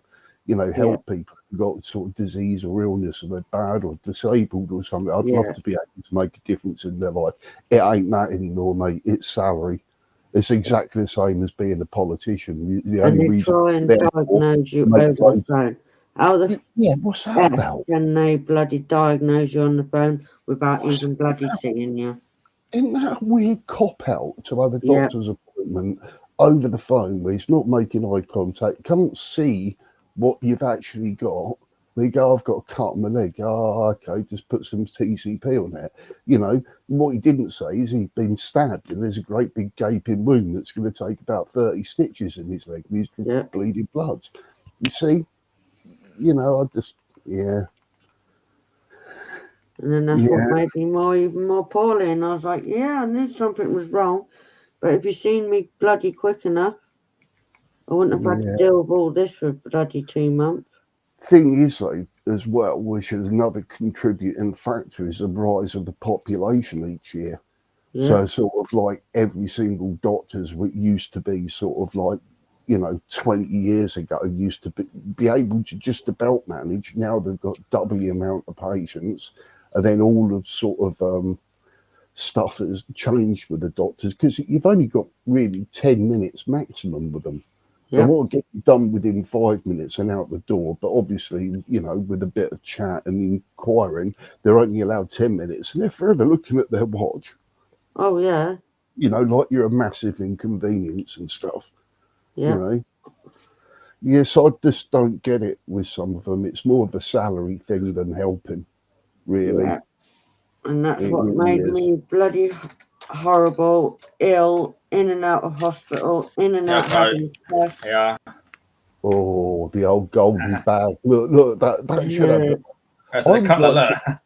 help people who've got sort of disease or illness, or they're bad or disabled or something. I'd love to be able to make a difference in their life. It ain't that anymore, mate. It's salary. It's exactly the same as being a politician. The And only they reason try and diagnose you over the phone. How the what's that about? can they bloody diagnose you on the phone without even bloody seeing you? Isn't that a weird cop out to have a doctor's appointment over the phone where he's not making eye contact, can't see what you've actually got? They go, I've got a cut on my leg. Oh, okay, just put some TCP on it. You know, what he didn't say is he'd been stabbed and there's a great big gaping wound that's going to take about 30 stitches in his leg and he's bleeding blood. You see? You know, And then that's what made me even more poorly. And I was like, I knew something was wrong. But if you'd seen me bloody quick enough, I wouldn't have had to deal with all this for bloody 2 months. Thing is, though, as well, which is another contributing factor, is the rise of the population each year. So sort of like every single doctor's what used to be sort of like, 20 years ago used to be able to just about manage. Now they've got double the amount of patients, and then all of sort of stuff has changed with the doctors because you've only got really 10 minutes maximum with them. They want to get you done within 5 minutes and out the door. But obviously, with a bit of chat and inquiring, they're only allowed 10 minutes. And they're forever looking at their watch. Oh, yeah. Like you're a massive inconvenience and stuff. Yeah. Yes, I just don't get it with some of them. It's more of a salary thing than helping, really. Yeah. And that's what made me bloody horrible, ill, in and out of hospital, in and out having tests. Yeah. Oh, the old golden bag. Look, that should have.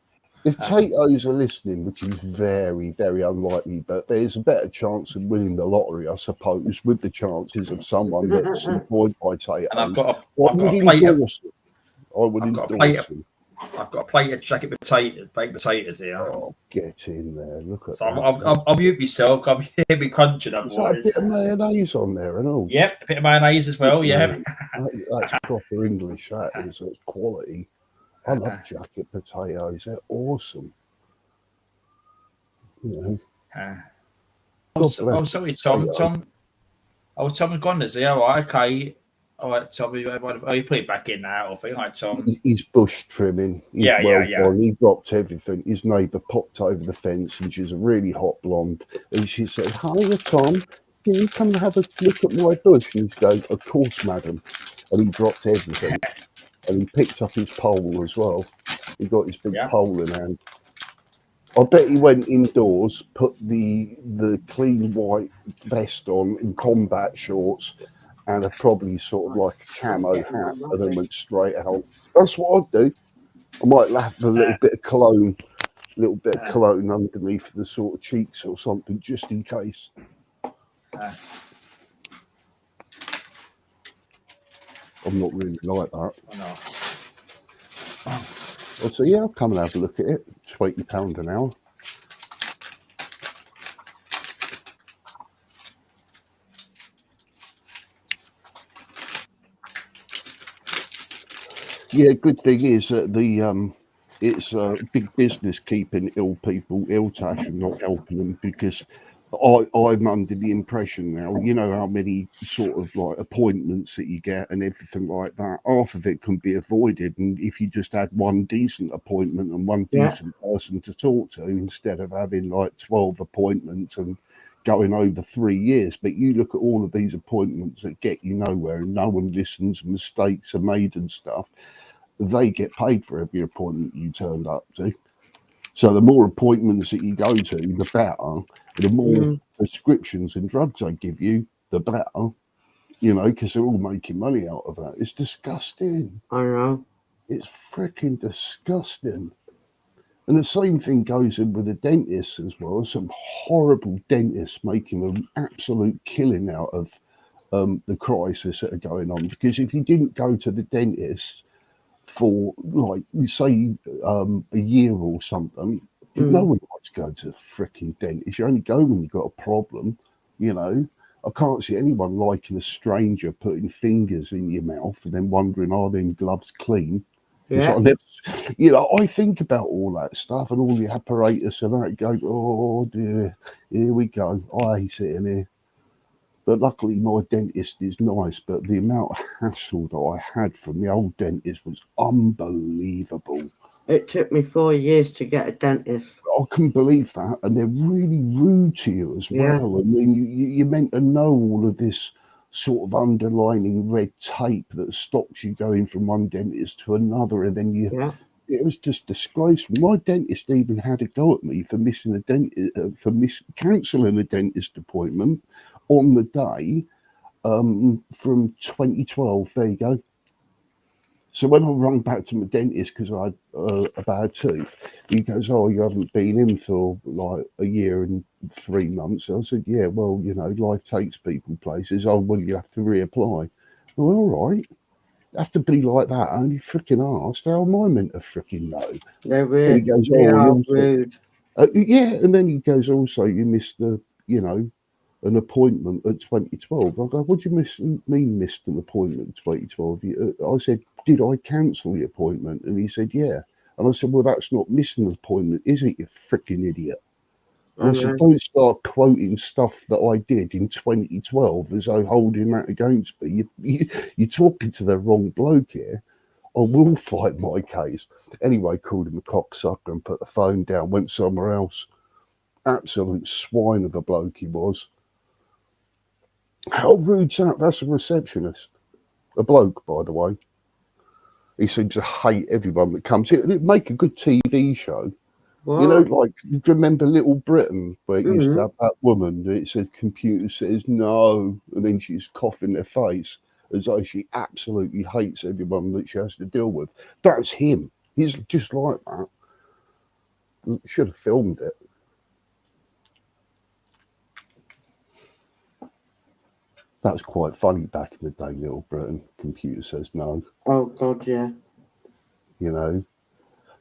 If Tato's are listening, which is very, very unlikely, but there's a better chance of winning the lottery, I suppose, with the chances of someone that's employed by Tato's. I would endorse him. I've got a plate of jacket potatoes, baked potatoes here. Oh, get in there! Look at so that. I'll mute myself. I'll be crunching up. Is that a bit of mayonnaise on there and all? Yep, a bit of mayonnaise as well. Yeah, that's proper English. That is. That's quality. I love jacket potatoes. They're awesome. Oh, sorry, Tom. I was Tom Gonders. Yeah, all right, okay. All right, Tom. You put it back in now. All right, Tom. He's bush trimming. He's gone. He dropped everything. His neighbour popped over the fence, and she's a really hot blonde. And she said, "Hiya, Tom. Can you come and have a look at my bush?" And he goes, "Of course, madam." And he dropped everything. and he picked up his pole as well. He got his big Yeah. pole in hand. I bet he went indoors, put the clean white vest on and combat shorts, and a probably sort of like a camo hat, and then went straight out. That's what I'd do. I might have a little bit of cologne underneath the sort of cheeks or something, just in case. I'm not really like that. I'll say, yeah, I'll come and have a look at it. £20 an hour. Yeah, good thing is that it's big business keeping ill people ill, Tash, and not helping them, because I'm under the impression now, you know how many sort of like appointments that you get and everything like that, half of it can be avoided, and if you just had one decent appointment and one decent person to talk to, instead of having like 12 appointments and going over 3 years. But you look at all of these appointments that get you nowhere and no one listens, mistakes are made and stuff. They get paid for every appointment you turned up to. So the more appointments that you go to, the better. The more prescriptions and drugs I give you, the better. You know, because they're all making money out of that. It's disgusting. I know. It's freaking disgusting. And the same thing goes in with the dentists as well. Some horrible dentists making an absolute killing out of the crisis that are going on. Because if you didn't go to the dentist for, like, say, a year or something, no one likes to go to a freaking dentist. You only go when you've got a problem, you know. I can't see anyone liking a stranger putting fingers in your mouth and then wondering, are them gloves clean? Yeah. You know, I think about all that stuff and all the apparatus and that, go, oh dear, here we go. I hate it in here. But luckily my dentist is nice, but the amount of hassle that I had from the old dentist was unbelievable. It took me 4 years to get a dentist. I couldn't believe that. And they're really rude to you as well. And then you're meant to know all of this sort of underlining red tape that stops you going from one dentist to another. And then it was just disgraceful. My dentist even had a go at me for missing a cancelling a dentist appointment on the day from 2012. There you go. So when I rung back to my dentist because I had a bad tooth, he goes, oh, you haven't been in for like a year and 3 months. I said, yeah, well, you know, life takes people places. Oh, well, you have to reapply. Well, all right. Have to be like that. I only freaking asked. How am I meant to freaking know? They're weird. And he goes, They are rude. Yeah, and then he goes, also, you missed an appointment at 2012. I go, what do you mean missed an appointment at 2012? I said, did I cancel the appointment? And he said, yeah. And I said, well, that's not missing an appointment, is it, you freaking idiot? And I said, don't start quoting stuff that I did in 2012 as though holding that against me. You're talking to the wrong bloke here. I will fight my case. Anyway, called him a cocksucker and put the phone down, went somewhere else. Absolute swine of a bloke he was. How rude's that? That's a receptionist. A bloke, by the way. He seems to hate everyone that comes here. It'd make a good TV show. What? You know, like, do you remember Little Britain, where it used to have that woman that it said, computer says no, and then she's coughing their face as though she absolutely hates everyone that she has to deal with. That's him. He's just like that. Should have filmed it. That was quite funny back in the day, Little Britain. Computer says no. Oh, God, yeah. You know,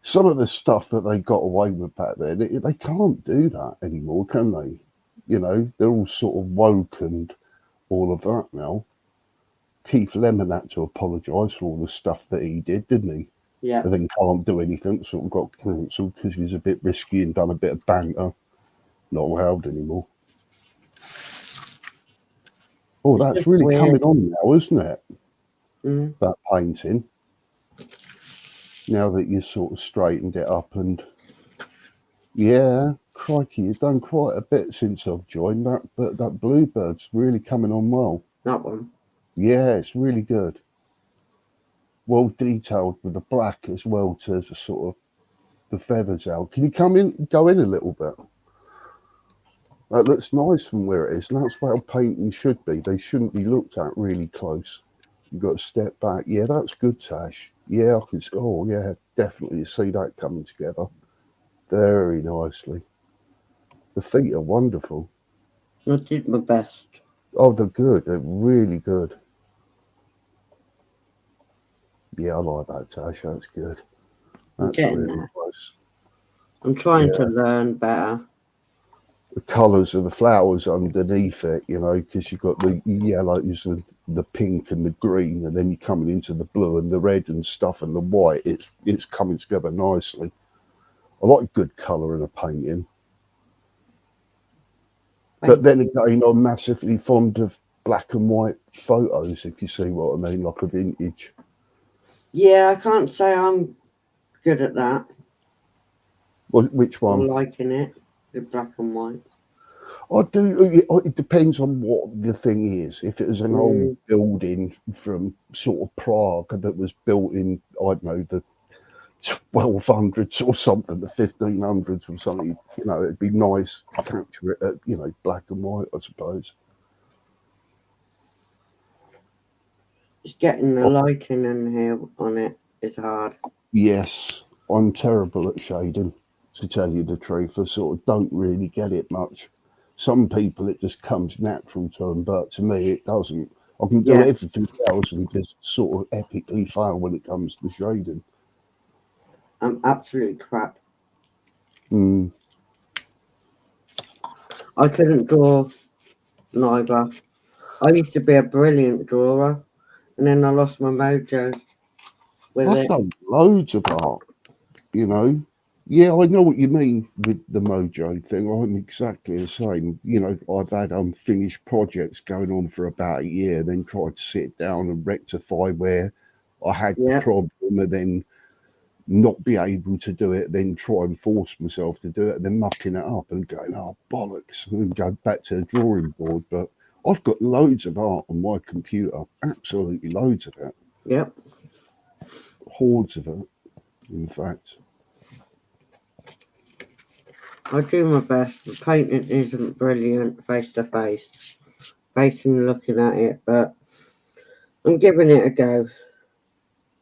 some of the stuff that they got away with back then, they can't do that anymore, can they? You know, they're all sort of woke and all of that now. Keith Lemon had to apologise for all the stuff that he did, didn't he? Yeah. And then can't do anything, sort of got cancelled because he was a bit risky and done a bit of banter. Not allowed anymore. Oh, It's that's just really weird. coming on now, isn't it? Mm. That painting. Now that you sort of straightened it up and yeah, crikey, you've done quite a bit since I've joined that, but that Bluebird's really coming on well. That one. Yeah, it's really good. well detailed with the black as well to sort of the feathers out. Can you go in a little bit? That looks nice from where it is, and that's where painting should be. They shouldn't be looked at really close. You've got to step back. Yeah, that's good, Tash. Yeah, I can see. Oh, yeah, definitely see that coming together very nicely. The feet are wonderful. I did my best. Oh, they're good. They're really good. Yeah, I like that, Tash. That's good. I'm That's getting really there. nice. I'm trying to Yeah. learn better. The colours of the flowers underneath it, you know, because you've got the yellows and the pink and the green, and then you're coming into the blue and the red and stuff and the white. It's coming together nicely. I like good colour in a painting. But then again, I'm massively fond of black and white photos, if you see what I mean, like a vintage. Yeah, I can't say I'm good at that. Well, which I'm one? liking it, the black and white. I do. It depends on what the thing is. If it was an old building from sort of Prague that was built in, I don't know, the 1200s or something, the 1500s or something, you know, it'd be nice to capture it at, you know, black and white, I suppose. Just getting the lighting in here on it is hard. Yes, I'm terrible at shading, to tell you the truth. I sort of don't really get it much. Some people it just comes natural to them, but to me it doesn't. I can do everything else and just sort of epically fail when it comes to shading. I'm absolutely crap. Mm. I couldn't draw neither. I used to be a brilliant drawer, and then I lost my mojo with I've it. done loads of art, you know. Yeah, I know what you mean with the mojo thing. I'm exactly the same. You know, I've had unfinished projects going on for about a year, then tried to sit down and rectify where I had the problem, and then not be able to do it, then try and force myself to do it, and then mucking it up and going, oh, bollocks, and go back to the drawing board. But I've got loads of art on my computer, absolutely loads of it. Yep. Hordes of it, in fact. I do my best. The painting isn't brilliant face to face, facing looking at it, but I'm giving it a go.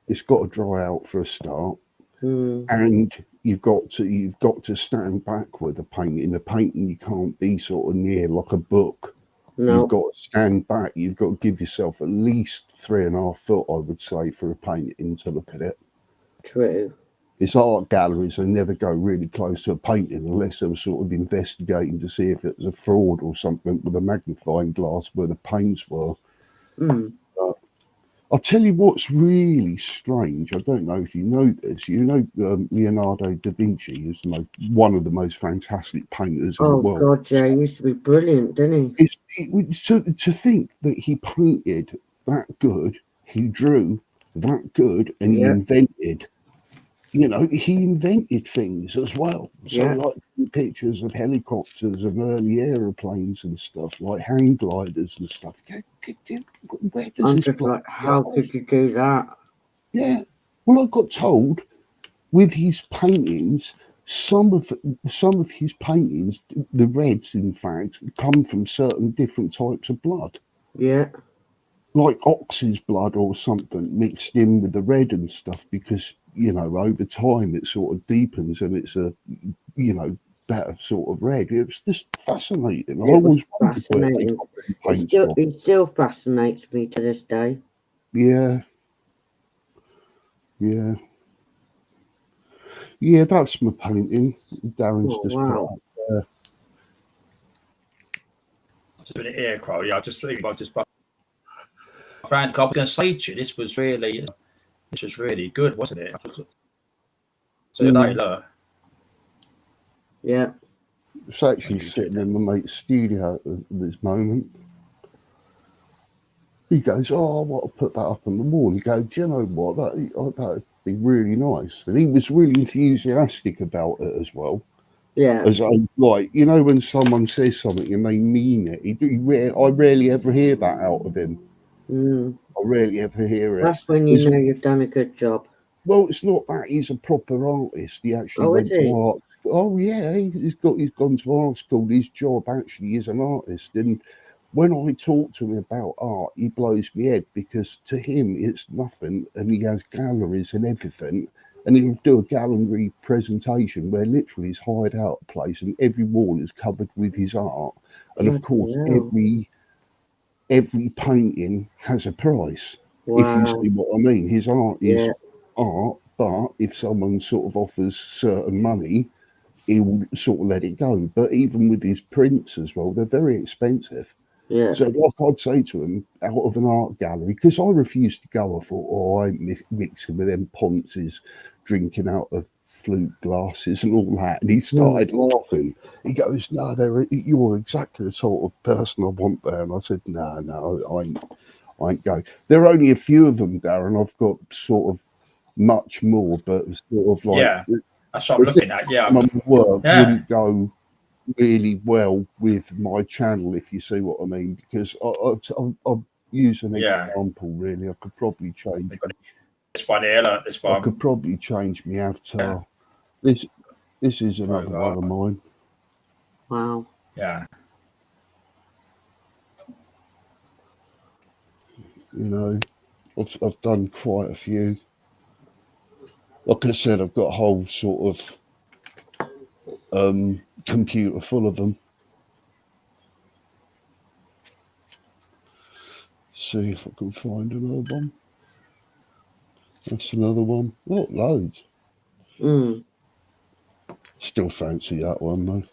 It's got to dry out for a start, and you've got to stand back with the painting. The painting you can't be sort of near like a book. No. You've got to stand back. You've got to give yourself at least 3.5 foot, I would say, for a painting to look at it. True. It's art galleries, they never go really close to a painting unless they were sort of investigating to see if it was a fraud or something with a magnifying glass where the paints were. But I'll tell you what's really strange. I don't know if you know this. You know, Leonardo da Vinci is one of the most fantastic painters in the world. Oh, God, yeah, he used to be brilliant, didn't he? To think that he painted that good, he drew that good, and he invented. You know, he invented things as well. So, like pictures of helicopters and early aeroplanes and stuff, like hang gliders and stuff. Where does I'm this just like, how could you do that? Yeah. Well, I got told with his paintings, some of his paintings, the reds, in fact, come from certain different types of blood. Yeah. Like ox's blood or something mixed in with the red and stuff, because, you know, over time it sort of deepens and it's a, you know, better sort of red. It was just fascinating. I always wondered where they got them paints from. It still fascinates me to this day. Yeah. Yeah. Yeah, that's my painting. Darren's just put up there. Just doing it here, Crow. Yeah, I just found a copy. I was going to say to you, this was really good, wasn't it? So look. Yeah. It's actually sitting in my mate's studio at this moment. He goes, oh, I want to put that up on the wall. He goes, do you know what? That'd be really nice. And he was really enthusiastic about it as well. Yeah. As like, you know, when someone says something and they mean it. I rarely ever hear that out of him. Mm. I rarely ever hear it. That's when you know you've done a good job. Well, it's not that he's a proper artist. He actually Oh, went is he? to art. Oh yeah, he's gone to art school. His job actually is an artist. And when I talk to him about art, he blows me head because to him it's nothing, and he has galleries and everything. And he'll do a gallery presentation where literally he's hired out a place, and every wall is covered with his art. And of course, Bloody hell. every painting has a price. If you Wow. see what I mean, his art is Yeah. art, but if someone sort of offers certain money, he will sort of let it go. But even with his prints as well, they're very expensive. Yeah. So, like I'd say to him, out of an art gallery, because I refused to go, I thought, oh, I ain't mixing with them ponces, drinking out of flute glasses and all that. And he started laughing. He goes, no, you're exactly the sort of person I want there. And I said, no, I ain't going. There are only a few of them, Darren. I've got sort of much more, but sort of like that's what I'm looking at. Yeah, my work yeah, wouldn't go really well with my channel, if you see what I mean. Because I'll use an example. Really, I could probably change. This one here, look, this one. I could probably change my avatar. This is another one of mine. Wow. Yeah. You know, I've done quite a few. Like I said, I've got a whole sort of computer full of them. See if I can find another one. That's another one. Oh, loads. Still fancy that one though.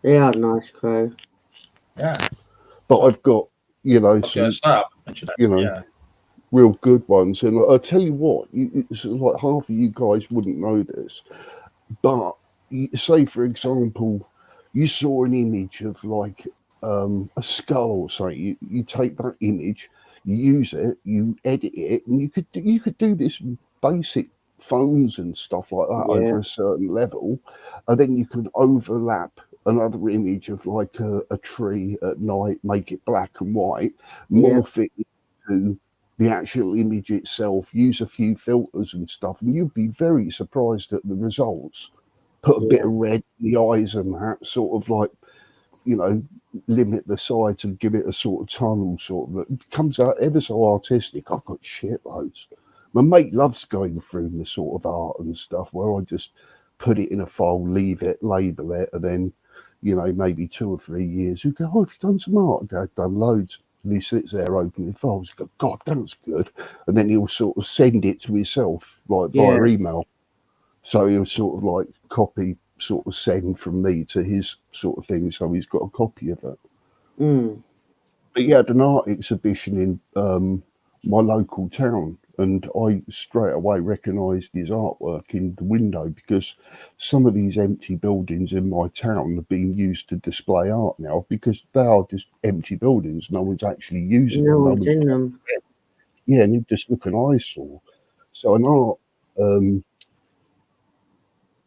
They are nice, Crow. Yeah. But I've got, some, real good ones. And I'll tell you what, it's like half of you guys wouldn't know this. But say, for example, you saw an image of like a skull or something. You take that image, you use it, you edit it, and you could do this basic phones and stuff like that over a certain level, and then you could overlap another image of like a tree at night, make it black and white, morph it into the actual image itself, use a few filters and stuff, and you'd be very surprised at the results. Put a bit of red in the eyes and that, sort of like, limit the sides and give it a sort of tunnel sort of. It comes out ever so artistic. I've got shitloads. My mate loves going through the sort of art and stuff where I just put it in a file, leave it, label it, and then, maybe 2 or 3 years, you go, oh, have you done some art? I go, I've done loads. And he sits there opening files, go, God, that's good. And then he'll sort of send it to himself, like via email. So he'll sort of like copy, sort of send from me to his sort of thing. So he's got a copy of it. But he had an art exhibition in my local town, and I straight away recognised his artwork in the window because some of these empty buildings in my town are being used to display art now because they are just empty buildings. No one's actually using them. No one's in them. Yeah, and they just look an eyesore. So an art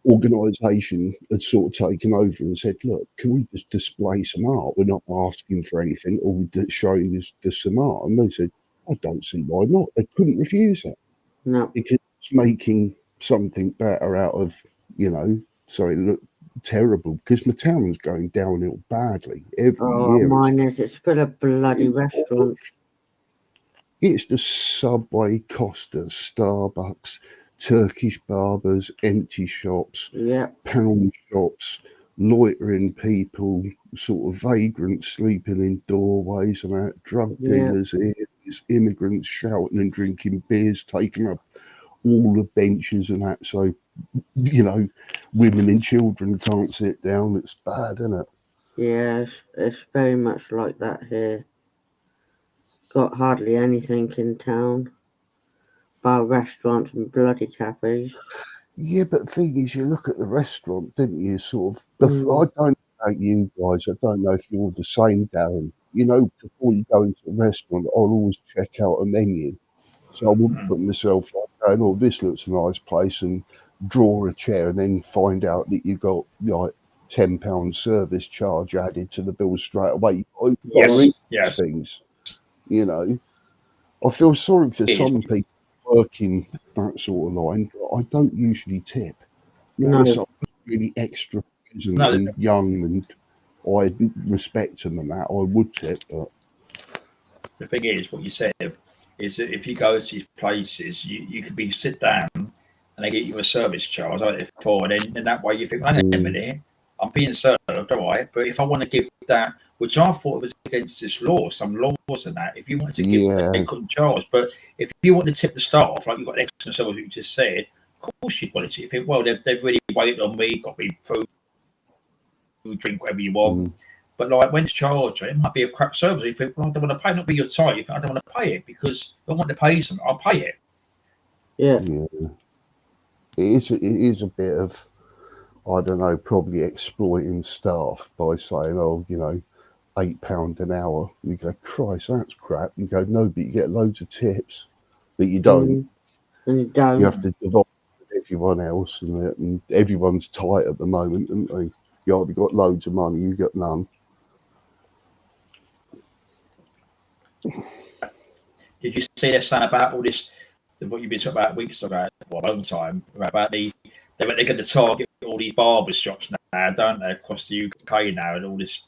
organisation had sort of taken over and said, look, can we just display some art? We're not asking for anything, all we're showing is just some art. And they said, I don't see why not. They couldn't refuse it. No. Because it's making something better out of, so it looked terrible because my town's going downhill badly every year. Mine is. It's full of bloody restaurants. It's just Subway, Costa, Starbucks, Turkish barbers, empty shops, pound shops, loitering people, sort of vagrants sleeping in doorways and out, drug dealers here, immigrants shouting and drinking beers, taking up all the benches and that. So, women and children can't sit down. It's bad, isn't it? Yeah, it's very much like that here. Got hardly anything in town. Bar restaurants and bloody cafes. Yeah, but the thing is, you look at the restaurant, didn't you? Sort of. I don't know about you guys. I don't know if you're the same, Darren. Before you go into a restaurant, I'll always check out a menu. So I wouldn't put myself like going, "Oh, this looks a nice place," and draw a chair, and then find out that you got like £10 service charge added to the bill straight away. You've got to read these things. You know, I feel sorry for It is. some people working that sort of line, but I don't usually tip. Not No. unless I'm really extra pleasant No, and young and I respect them and that, I would tip. But the thing is, what you said is that if you go to these places, you could be sit down and they get you a service charge like before, and then that way you think, hang on a minute, I'm being served, all right, but if I want to give that, which I thought was against this law, some laws and that, if you wanted to give, they couldn't charge. But if you want to tip the staff, like you've got extra service, what you just said, of course you'd want to. You think, well, they've really waited on me, got me food, drink, whatever you want. But like when it's charged, it might be a crap service. You think, well, I don't want to pay, not be your type. You think, I don't want to pay it because if I want to pay something, I'll pay it. Yeah. It is a bit of, I don't know, probably exploiting staff by saying, oh, you know, £8 an hour. You go, Christ, that's crap. You go, no, but you get loads of tips, but you don't. And you don't. You have to divide with everyone else, and everyone's tight at the moment, aren't they? You either got loads of money, you got none. Did you see that saying about all this? What you've been talking about weeks ago, well, a long time about they're going to target all these barber shops now, don't they, across the UK now, and all this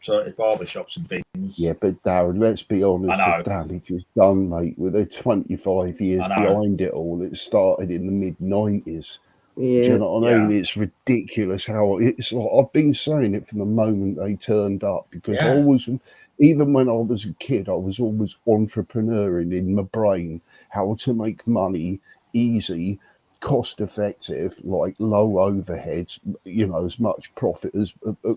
sort of barber shops and things. Yeah, but Darren, let's be honest, the damage is done, mate. With their 25 years behind it all, it started in the mid-90s. Yeah. Do you know what I mean? It's ridiculous how it's like, I've been saying it from the moment they turned up, because I was, even when I was a kid, I was always entrepreneuring in my brain how to make money easy, cost effective, like low overheads, you know, as much profit as,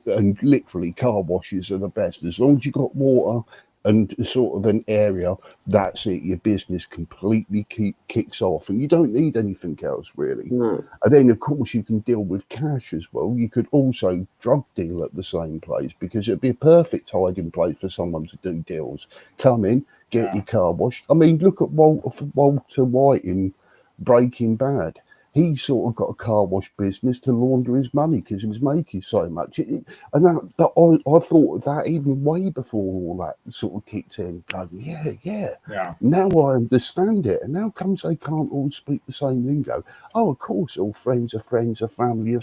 and literally car washes are the best. As long as you got water and sort of an area, that's it. Your business completely kicks off, and you don't need anything else really. No. And then, of course, you can deal with cash as well. You could also drug deal at the same place, because it'd be a perfect hiding place for someone to do deals. Come in, get your car washed. I mean, look at Walter White in Breaking Bad. He sort of got a car wash business to launder his money because he was making so much. And I thought of that even way before all that sort of kicked in. Going, yeah. Now I understand it. And now comes they can't all speak the same lingo. Oh, of course, all friends are friends, are family,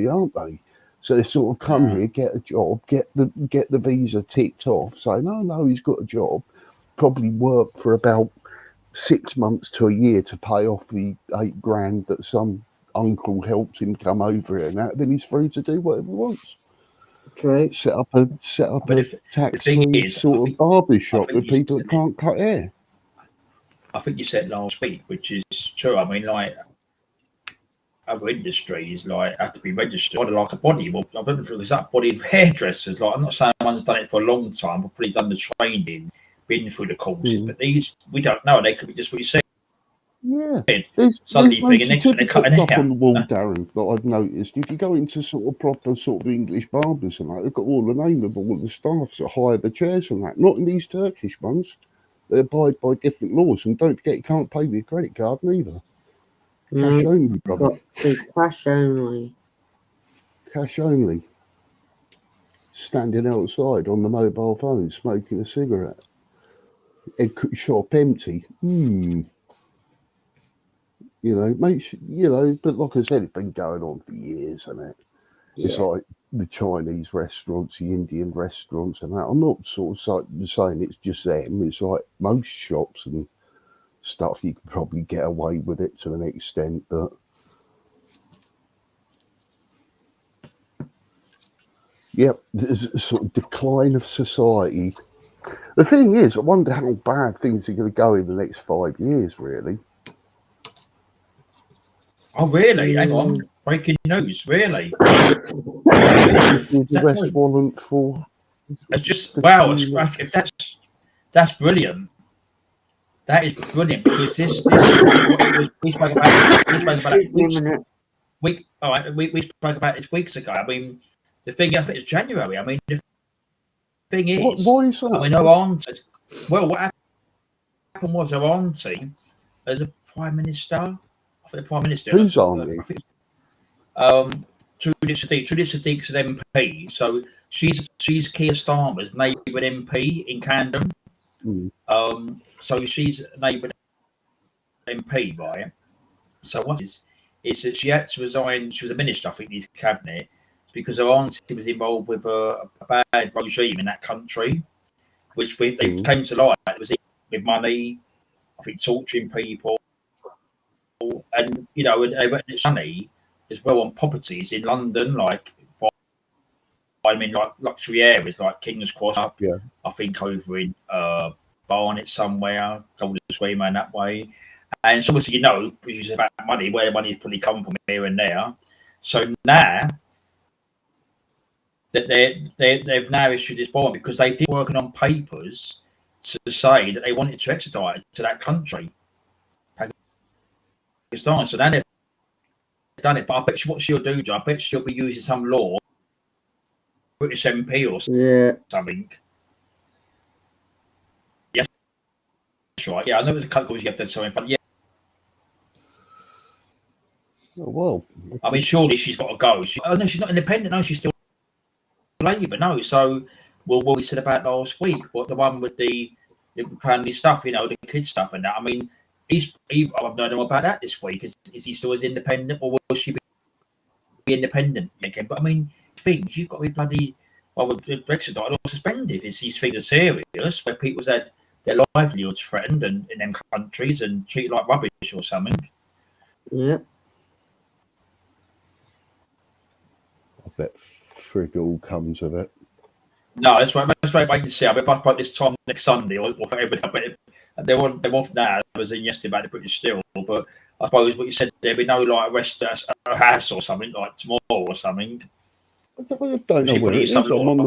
aren't they? So they sort of come here, get a job, get the visa ticked off, say, no, he's got a job, probably work for about 6 months to a year to pay off the £8,000 that some uncle helped him come over here, and that, then he's free to do whatever he wants. True. Set up a tax-free sort of barber shop with people that can't cut hair. I think you said last week, which is true. I mean, like other industries, like have to be registered, kind of like a body. Well, I don't know if it's that body of hairdressers. Like, I'm not saying one's done it for a long time, but probably done the training, been through the courses, but these we don't know. They could be just what you said. Yeah, there's no certificates up on the wall, Darren, that I've noticed. If you go into sort of proper sort of English barbers and that, they've got all the name of all the staff that hire the chairs and that. Not in these Turkish ones. They abide by different laws, and don't forget you can't pay with a credit card neither. Cash only, brother. Cash only. Cash only. Standing outside on the mobile phone, smoking a cigarette. Egg shop empty. You know, makes but like I said, it's been going on for years, hasn't it? Yeah. It's like the Chinese restaurants, the Indian restaurants, and that. I'm not sort of saying it's just them. It's like most shops and stuff. You can probably get away with it to an extent, but there's a sort of decline of society. The thing is, I wonder how bad things are going to go in the next 5 years, really. Oh, really? Hang on. Breaking news, really? The arrest warrant for... It's just, wow, that's brilliant. That is brilliant, because this we spoke about it we spoke about this weeks ago. I mean, the thing, I think it's January. I mean, the thing is, why is that? I mean, her auntie, well, what happened was her auntie, as a Prime Minister, I think the Prime Minister. Who's auntie? Trudy Sadiq's an MP, so she's Keir Starmer's neighbour MP in Camden. So she's a Labour MP, right? So what is that she had to resign? She was a minister, I think, in his cabinet, because her auntie was involved with a bad regime in that country, which they came to light. It was with money, I think, torturing people, and it's money as well on properties in London, like luxury areas like King's Cross up. Yeah. I think over in Barnet somewhere, Golders Green man that way. And it's obviously, which is about money, where money's probably come from here and there. So now that they've now issued this bond because they did working on papers to say that they wanted to extradite to that country, Pakistan. So now they've done it. But I bet you what she'll do, Joe, I bet she'll be using some law, British MP or something. Yes, that's right. Yeah, I know it was a couple you have to something fun. Yeah. Oh, well, I mean, surely she's got to go. No, she's not independent. No, she's still Labour. No, so what we said about last week, what the one with the family stuff, the kid stuff and that. I mean, I've known him about that this week. Is he still as independent, or will she be independent again? But I mean, things you've got to be bloody with extradited or suspended. If these things are serious, where people's had their livelihoods threatened and in them countries and treated like rubbish or something. Yep. I bet frig all comes of it. No, that's right. Wait and see. I bet if I this time next Sunday or whatever. I bet they're off now. I was in yesterday about the British Steel, but I suppose what you said there'd be no arrest at a house or something like tomorrow or something. I don't know where it is. I'm on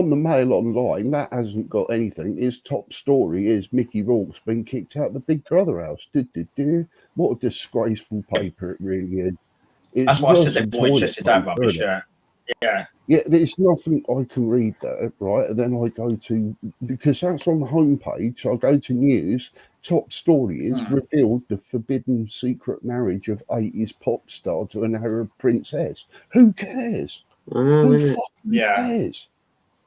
the Mail online. That hasn't got anything. His top story is Mickey Rourke's been kicked out of the Big Brother house. What a disgraceful paper it really is. That's why I said they're more interested in that rubbish. Yeah, there's nothing I can read there, right? And then I go to, because that's on the homepage, I go to news, top story is revealed the forbidden secret marriage of 80s pop star to an Arab princess. Who cares? Who fucking cares?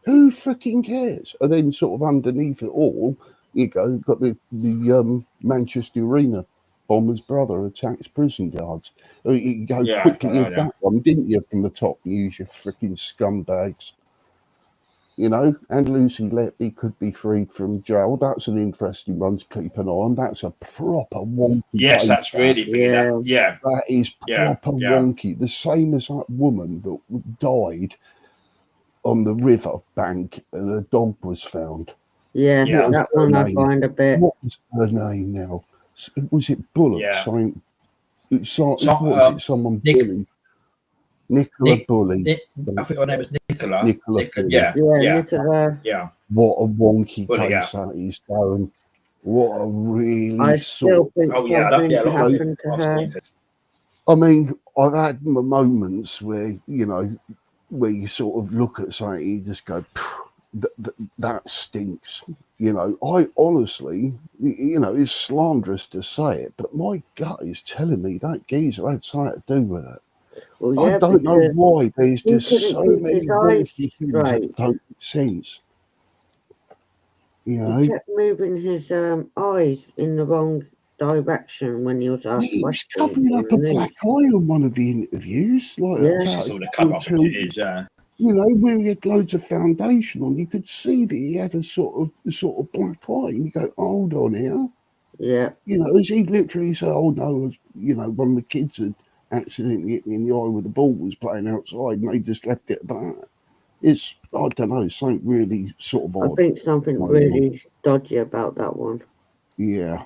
Who freaking cares? And then sort of underneath it all, you've got the Manchester Arena bomber's brother attacks prison guards. You go quickly at that one, didn't you, from the top news, you freaking scumbags. And Lucy Letby could be freed from jail. That's an interesting one to keep an eye on. That's a proper wonky. Yes, that's really that is proper wonky. The same as that woman that died on the river bank and a dog was found. Yeah, that one I find a bit. What was her name now? Was it Bullock? Yeah. Someone Bully? Nicola Bully. I think her name was Nicola. Nicola. Yeah. What a wonky case that is, Darren. What a really I still think something happened to her. I mean, I've had my moments where, where you sort of look at something, you just go, that stinks. I honestly, it's slanderous to say it, but my gut is telling me that geezer had something to do with it. Well, I don't know why. There's just so many things that don't make sense. He kept moving his eyes in the wrong direction when he was asked questions. He was covering up a black eye on one of the interviews. That's all the cover-up it is, where he had loads of foundation on, you could see that he had a sort of black eye. And you go, hold on here. Yeah. As he literally said, oh no, one of the kids had accidentally hit me in the eye with the ball was playing outside and they just left it at that. It's, I don't know, something really sort of odd. I think something really dodgy about that one. Yeah.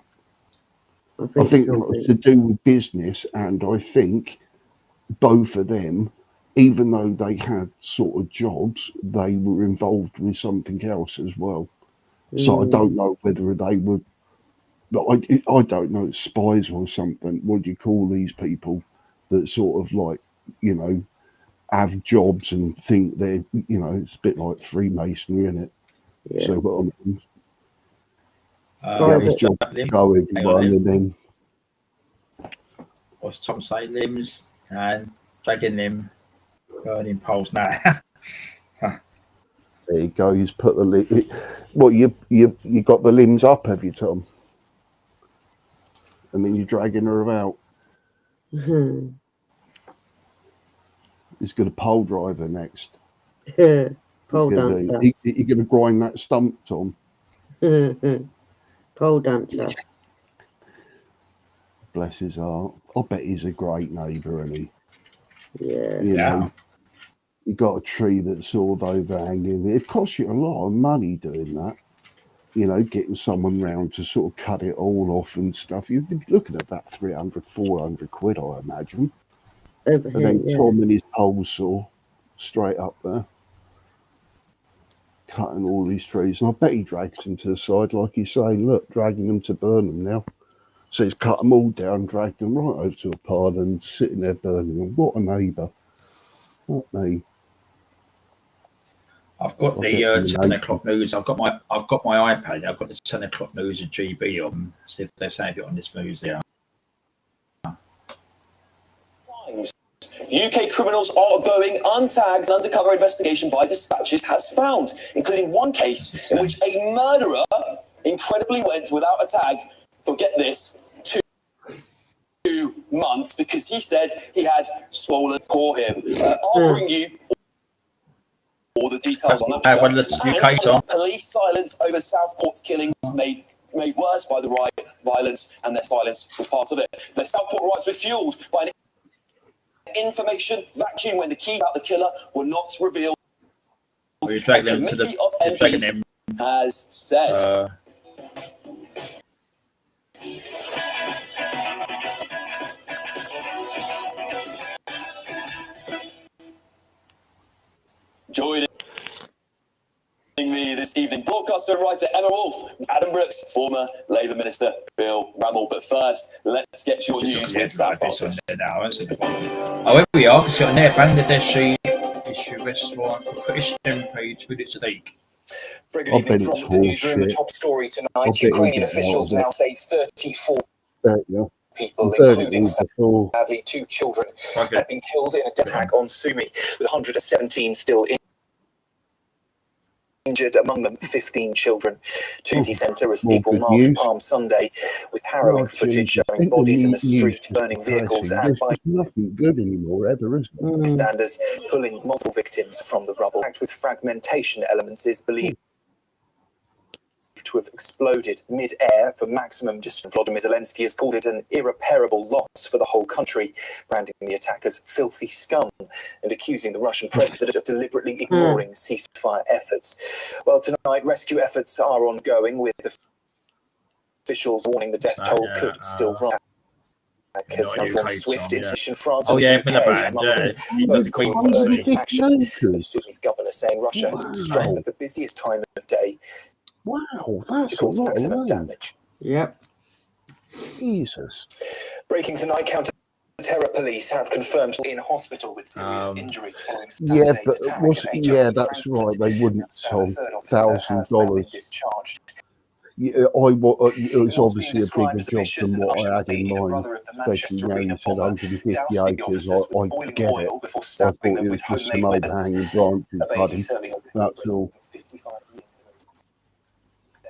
I think it was to do with business, and I think both of them, even though they had sort of jobs, they were involved with something else as well. So I don't know whether they were, but I don't know, spies or something. What do you call these people that sort of like, have jobs and think they're, it's a bit like Freemasonry, isn't it? Yeah. So what I mean, go everyone, and then what's Tom say? Limbs and taking them burning poles now. There you go. He's put the what you got the limbs up, have you, Tom? And then you're dragging her about. He's going to pole drive her next. Pole dancer. You're going to grind that stump, Tom. Pole dancer. Bless his heart. I bet he's a great neighbour, isn't he? Yeah. You know, you got a tree that's sort of overhanging. It costs you a lot of money doing that. You know, getting someone round to sort of cut it all off and stuff. You'd be looking at about 300, 400 quid, I imagine. Over And here, then yeah. Tom and his pole saw straight up there, cutting all these trees. And I bet he drags them to the side, like he's saying, look, dragging them to burn them now. So he's cut them all down, dragged them right over to a pile and sitting there burning them. What a neighbour. What me. I've got the 10 o'clock news. I've got my iPad. I've got the 10 o'clock news of GB on. See if they're saying it on this news there. UK criminals are going untagged. An undercover investigation by dispatches has found, including one case in which a murderer incredibly went without a tag for, get this, 2 months because he said he had swollen for him. I'll bring you all the details on that. One of the UK police silence over Southport's killings made worse by the riot violence, and their silence was part of it. The Southport riots were fueled by an information vacuum when the key about the killer were not revealed. The committee of MPs has said. Joining me this evening, broadcaster and writer Emma Wolfe, Adam Brooks, former Labour Minister Bill Rummel. But first, let's get your news with South Francis. Oh, here we are. Because on there, Bangladeshi issue arrest warrant for British MP 2 minutes a week. Very good evening from the newsroom. The top story tonight: Ukrainian officials now say 34 people, including sadly 2 children, have been killed in a death attack on Sumy, with 117 still injured, among them 15 children. Tooting Centre as people marked Palm Sunday with harrowing footage showing bodies in the street, burning vehicles, and nothing good anymore, ever, is there? bystanders pulling multiple victims from the rubble. With fragmentation elements is believed to have exploded mid-air for maximum distance. Volodymyr Zelensky has called it an irreparable loss for the whole country, branding the attack as filthy scum and accusing the Russian president of deliberately ignoring ceasefire efforts. Well, tonight, rescue efforts are ongoing, with officials warning the death toll could still rise. Has now drawn swift intervention. France and the UK both call for urgent action. Sudanese governor saying Russia has struck at the busiest time of day. Wow, that's to cause maximum damage. Yep. Jesus. Breaking tonight, counter-terror police have confirmed in hospital with serious injuries following Saturday's attack. That's right. They wouldn't tell $1,000. Discharged. Yeah, it was obviously a bigger job than what I had in mind, especially now you said 150 acres. I get it. I thought it was just some overhanging branches, buddy. That's all.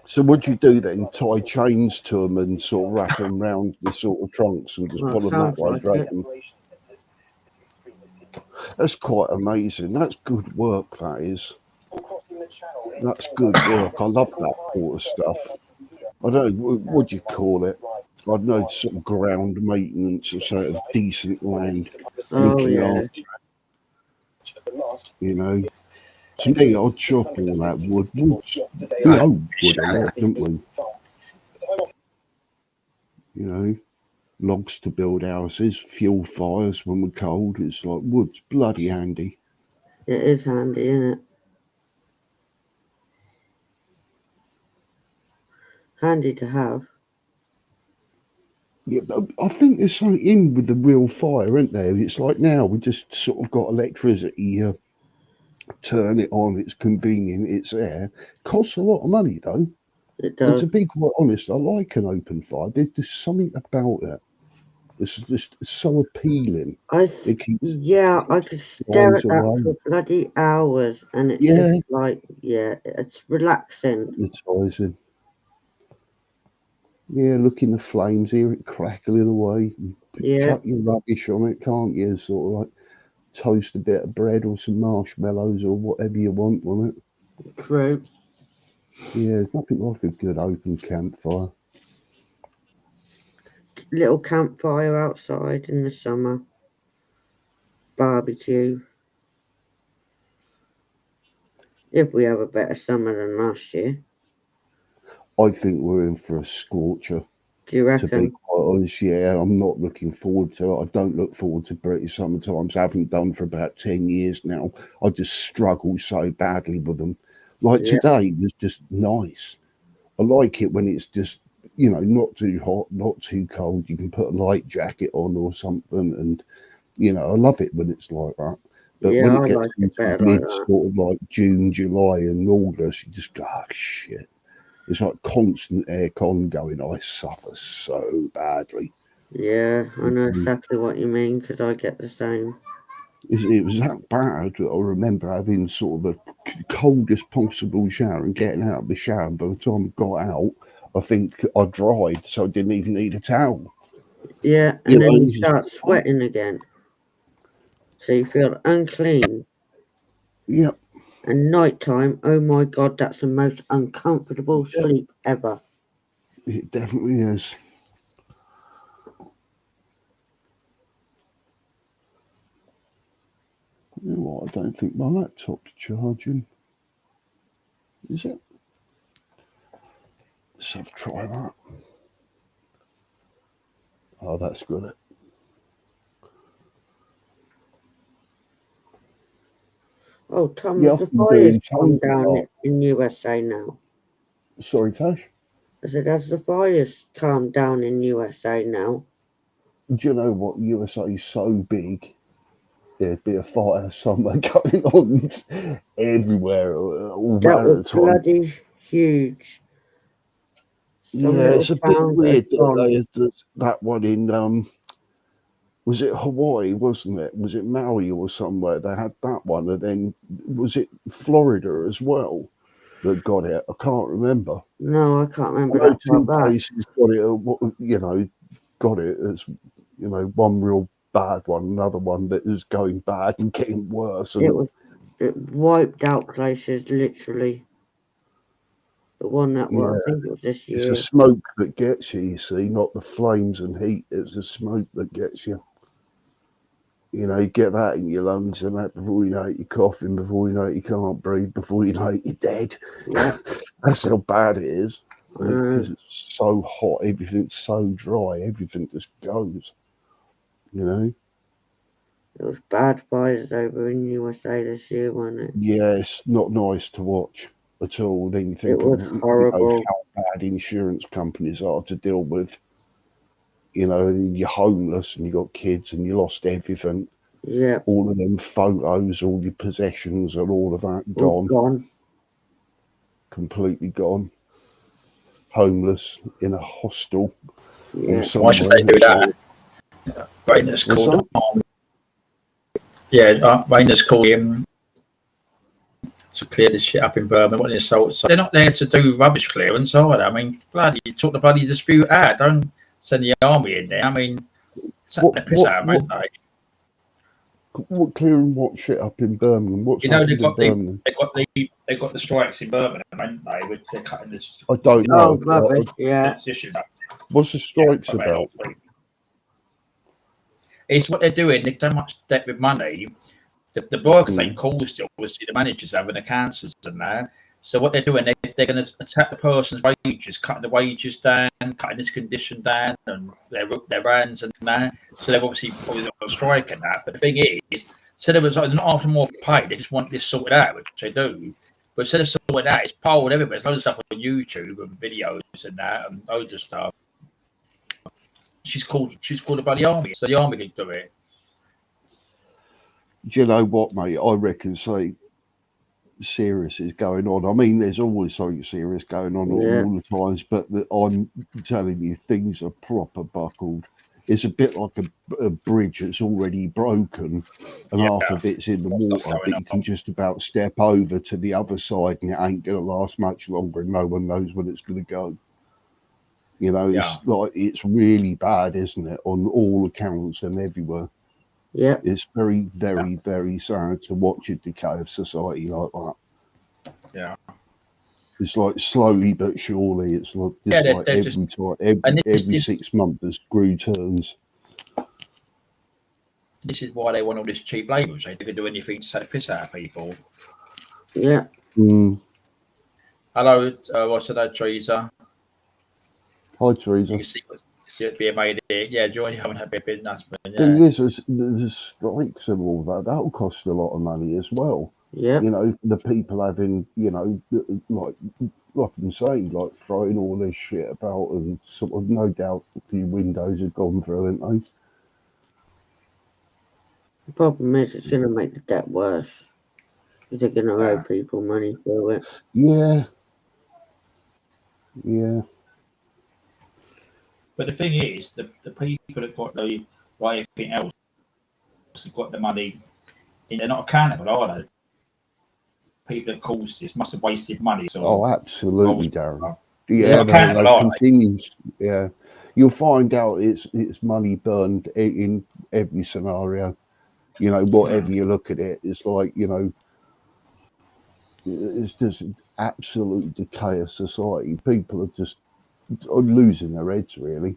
So what'd you do then? Tie chains to them and sort of wrap them around the sort of trunks and just pull them that way, drag them? That's quite amazing. That's good work, that is. That's good work. I love that sort of stuff. I don't know, what do you call it? I don't know, sort of ground maintenance or sort of decent land. Looking after it. You know? To me, I'd chop all that wood. We own wood a lot, don't we? You know, logs to build houses, fuel fires when we're cold. It's like wood's bloody handy. It is handy, isn't it? Handy to have. Yeah, but I think there's something in with the real fire, isn't there? It's like now we just sort of got electricity. Turn it on, it's convenient, it's there. Costs a lot of money though. It does. And to be quite honest, I like an open fire. There's something about it. It's just so appealing. I It keeps I could stare eyes at that away. for bloody hours, and it's Yeah, just like, it's relaxing. hypnotising. Yeah, look in the flames, hear it crackling away. Yeah, Chuck your rubbish on it, can't you? Sort of like toast a bit of bread or some marshmallows or whatever you want on it. true. Yeah, there's nothing like a good open campfire. Little campfire outside in the summer. Barbecue. If we have a better summer than last year. I think we're in for a scorcher. Do you To be reckon? quite honest, yeah, I'm not looking forward to it. I don't look forward to British summertimes. I haven't done for about 10 years now. I just struggle so badly with them. Like Yeah, today was just nice. I like it when it's just, not too hot, not too cold. You can put a light jacket on or something. And, I love it when it's like that. But yeah, when it I gets like it into better like mid that. sort of like June, July, and August, you just go, oh, shit. It's like constant aircon going. I suffer so badly. Yeah, I know exactly what you mean because I get the same. It was that bad that I remember having sort of the coldest possible shower and getting out of the shower. And by the time I got out, I think I dried, so I didn't even need a towel. Yeah, You and then know, you it's just, start sweating again. So you feel unclean. yeah, And nighttime, oh my God, that's the most uncomfortable yeah, sleep ever. it definitely is. You know what? I don't think my laptop's charging. Is it? Let's have a try that. Oh, that's good. Oh, Tom, Yeah, has I've the been fires doing calmed tons of down that. in USA now? Sorry, Tash. I said, has the fires calmed down in USA now? Do you know what? USA is so big. There'd be a fire somewhere going on everywhere all That around was the time. bloody huge. Some Yeah, little it's a bit town had weird that gone. they had that one in was it Hawaii, wasn't it? Was it Maui or somewhere? They had that one, and then was it Florida as well that got it? I can't remember. No, I can't I remember know that far two back. places got it. Got it as one real bad one, another one that was going bad and getting worse. And It wiped out places literally. The one that yeah, I think it was this it's the year. smoke that gets you. You see, not the flames and heat. It's the smoke that gets you. You get that in your lungs, and that before you know it, you're coughing. Before you know it, you can't breathe. Before you know it, you're dead. Yeah, That's how bad it is. I know. Because it's so hot, everything's so dry, everything just goes. It was bad fires over in USA this year, wasn't it? Yeah, it's not nice to watch at all. Then you It think of was horrible. how bad insurance companies are to deal with. And you're homeless and you got kids and you lost everything. Yeah, All of them photos, all your possessions, and all of that all gone, gone. completely gone. Homeless in a hostel or Yeah, Why should somewhere. they do that? Rainers What's called that? Rainers called him to clear this shit up in Birmingham. What assault? So they're not there to do rubbish clearance, are they? I mean, bloody, you took the bloody dispute out. Don't send the army in there. I mean, it's What the piss out of them, what ain't what clearing what shit up in Birmingham? What's they? You know, happened in Birmingham? they got the strikes in Birmingham, ain't they? Which they're cutting this. I don't oh, know. rubbish. Yeah, Position up. What's the strikes about? It's what they're doing. They're so much debt with money. The workers ain't cool still. Obviously, the managers having the cancers and that. So what they're doing, they're going to attack the person's wages, cutting the wages down, cutting this condition down, and their brands and that. So they've obviously probably got a strike and that. But the thing is, so they was not after more pay. They just want this sorted out, which they do. But instead of sorting out, it's polled everywhere. There's loads of stuff on YouTube and videos and that, and loads of stuff. She's called about the army, so the army can do it. Do you know what, mate? I reckon something serious is going on. I mean, there's always something serious going on yeah. all the times, but I'm telling you, things are proper buckled. It's a bit like a bridge that's already broken, and half of it's in the water, but you can just about step over to the other side, and it ain't going to last much longer, and no one knows when it's going to go. You know, it's really bad, isn't it, on all accounts and everywhere. Yeah. It's very, very, very sad to watch a decay of society like that. Yeah. It's like slowly but surely. It's like every 6 months the screw turns. This is why they want all this cheap labour. They never do anything to take the piss out of people. Yeah. Hello, what's that, Teresa? Hi, Teresa. You can see it being made here. Yeah, join you having a bit of nuts. There's strikes and all that. That'll cost a lot of money as well. Yeah. You know, the people having, you know, like I'm saying, like throwing all this shit about, and sort of no doubt a few windows have gone through, haven't they? The problem is it's going to make the debt worse. They're going to owe people money for it. Yeah. Yeah. But the thing is, the people that got the everything else have got the money, they're not accountable, are they? People that caused this must have wasted money. So absolutely, Darren. Yeah, continues. Yeah, you'll find out it's money burned in every scenario. You know, whatever you look at it, it's like, you know, it's just absolute decay of society. People are just losing their heads, really.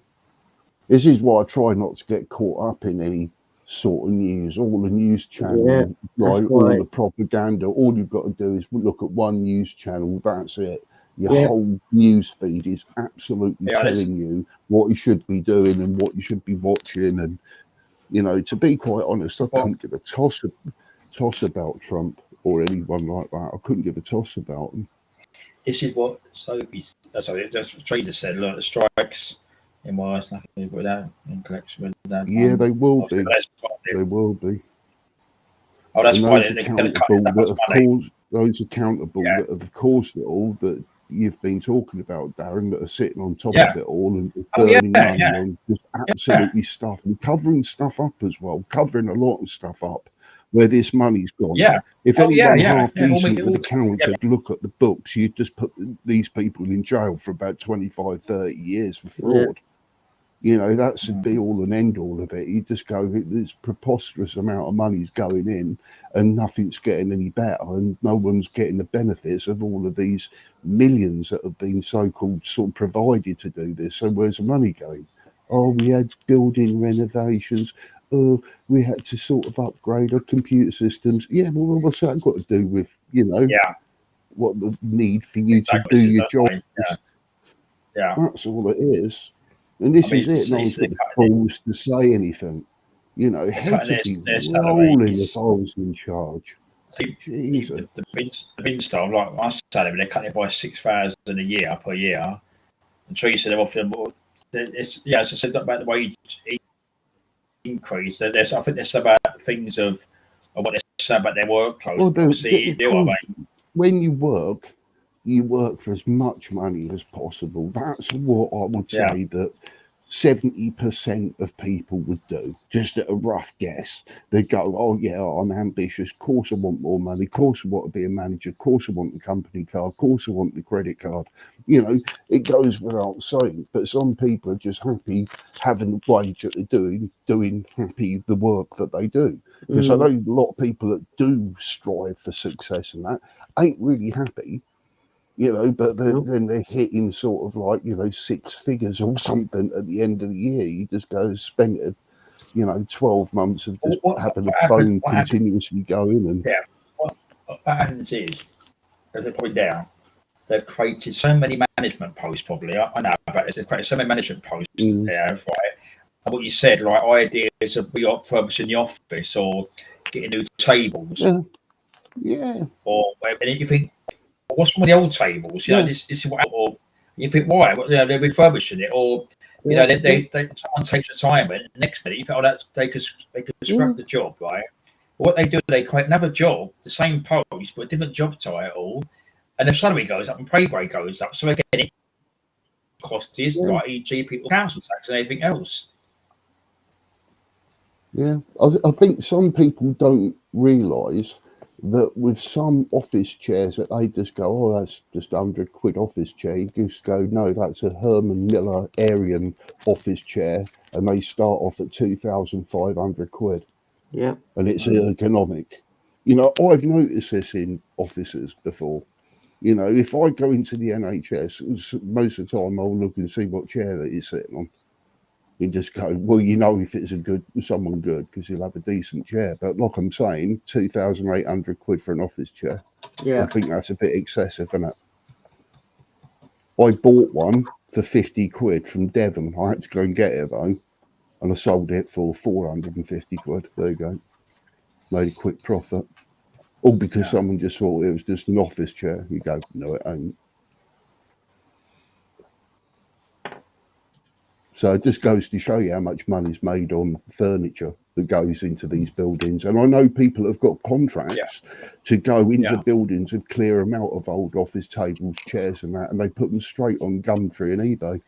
This is why I try not to get caught up in any sort of news. All the news channels, all the propaganda. All you've got to do is look at one news channel. That's it. Your whole news feed is absolutely telling you what you should be doing and what you should be watching. And, you know, to be quite honest, I couldn't give a toss about Trump or anyone like that. I couldn't give a toss about them. This is what Sophie's. Sorry, that's what Trader said. Look, the strikes in Wales, nothing with that in connection with that. Yeah, they will be. They will be. Oh, that's why they're going to cut those accountable that have caused it all, that you've been talking about, Darren, that are sitting on top of it all and burning money on just absolutely stuff and covering stuff up as well, covering a lot of stuff up where this money's gone. Yeah. If anyone half decent with accounts would look at the books, you'd just put these people in jail for about 25, 30 years for fraud. You know, that's the be all and end all of it. You just go, this preposterous amount of money's going in and nothing's getting any better, and no one's getting the benefits of all of these millions that have been so-called sort of provided to do this. So where's the money going? Oh, we had building renovations. Oh, we had to sort of upgrade our computer systems. Yeah, well, what's that got to do with, you know, what the need for you to do your job is? Yeah. That's all it is. And this is it. No one's got the balls to say anything. You know, heads would be rolling if I was in charge. See, the bin style, like I said, they're cutting it by 6,000 a year per year. And Tree said they're offering more. As I said about the wage increase. I think there's about things of what they say about their workload. When you work for as much money as possible. That's what I would say that 70% of people would do. Just at a rough guess, they go, oh yeah, I'm ambitious, of course I want more money, of course I want to be a manager, of course I want the company car, of course I want the credit card. You know, it goes without saying, but some people are just happy having the wage that they're doing happy the work that they do. Because I know a lot of people that do strive for success and that ain't really happy. You know, but then they're hitting sort of like, you know, 6 figures or something at the end of the year. You just go spend it, you know, 12 months of just having a phone continuously going. And what happens is, as they point down, they've created so many management posts. Probably I know about this. They've created so many management posts there, right? And what you said, like ideas of refurbishing the office or getting new tables, or and you think, what's wrong with the old tables? You know, this is what. Or you think, why? They're refurbishing it, or you know, they someone takes retirement. Next minute, you think, that they could scrap the job, right? What they do, they create another job, the same post, but a different job title, and the salary goes up and pay grade goes up. So again, it costs like e.g. people council tax and everything else. Yeah, I think some people don't realise that with some office chairs that they just go, oh, that's just £100 office chair. You just go, no, that's a Herman Miller Aryan office chair, and they start off at £2,500, Yeah. and it's ergonomic. You know, I've noticed this in offices before. You know, if I go into the NHS, most of the time I'll look and see what chair that he's sitting on. You just go, well, you know, if it's someone good, because he'll have a decent chair. But like I'm saying, £2,800 for an office chair. Yeah. I think that's a bit excessive, isn't it? I bought one for £50 from Devon. I had to go and get it though, and I sold it for £450. There you go. Made a quick profit. All because someone just thought it was just an office chair. You go, no, it ain't. So it just goes to show you how much money's made on furniture that goes into these buildings. And I know people have got contracts to go into buildings and clear them out of old office tables, chairs and that, and they put them straight on Gumtree and eBay.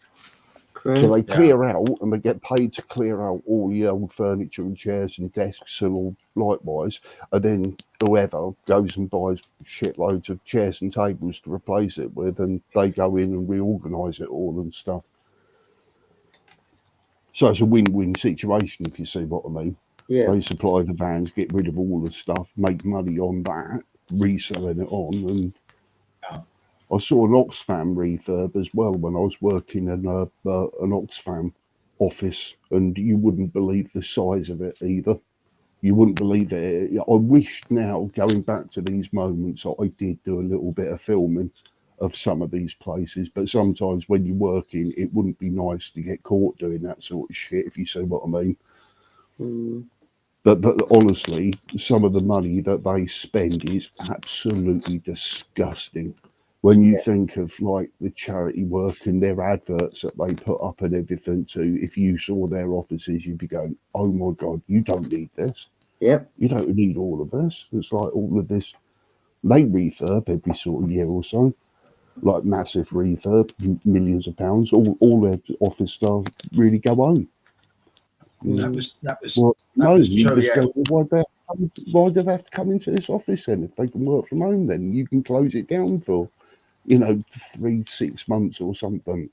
So they clear out and they get paid to clear out all the old furniture and chairs and desks and all likewise. And then whoever goes and buys shitloads of chairs and tables to replace it with, and they go in and reorganise it all and stuff. So it's a win-win situation, if you see what I mean. Yeah. They supply the vans, get rid of all the stuff, make money on that, reselling it on. And I saw an Oxfam refurb as well when I was working in an Oxfam office, and you wouldn't believe the size of it either. You wouldn't believe it. I wish now, going back to these moments, I did do a little bit of filming of some of these places, but sometimes when you're working, it wouldn't be nice to get caught doing that sort of shit, if you see what I mean. But honestly, some of the money that they spend is absolutely disgusting. When you think of like the charity work and their adverts that they put up and everything too, if you saw their offices, you'd be going, oh my God, you don't need this. Yep. You don't need all of this. It's like all of this. They refurb every sort of year or so. Like massive refurb, millions of pounds. All their office staff really go home. That was you true. just go, well, why do they have to come into this office then? If they can work from home, then you can close it down for, 3-6 months or something.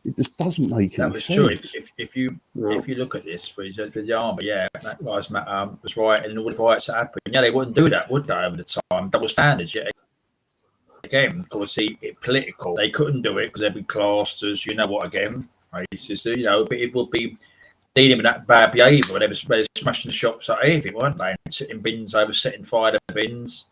It just doesn't make any sense. That was true. If you look at this with the army, that was right, and all the riots that happened, they wouldn't do that, would they? Over the time, double standards. Again, of course, political. They couldn't do it because they'd be classed as, again, racist. But it would be dealing with that bad behaviour when they were smashing the shops at everything, weren't they? And sitting bins over, setting fire to bins.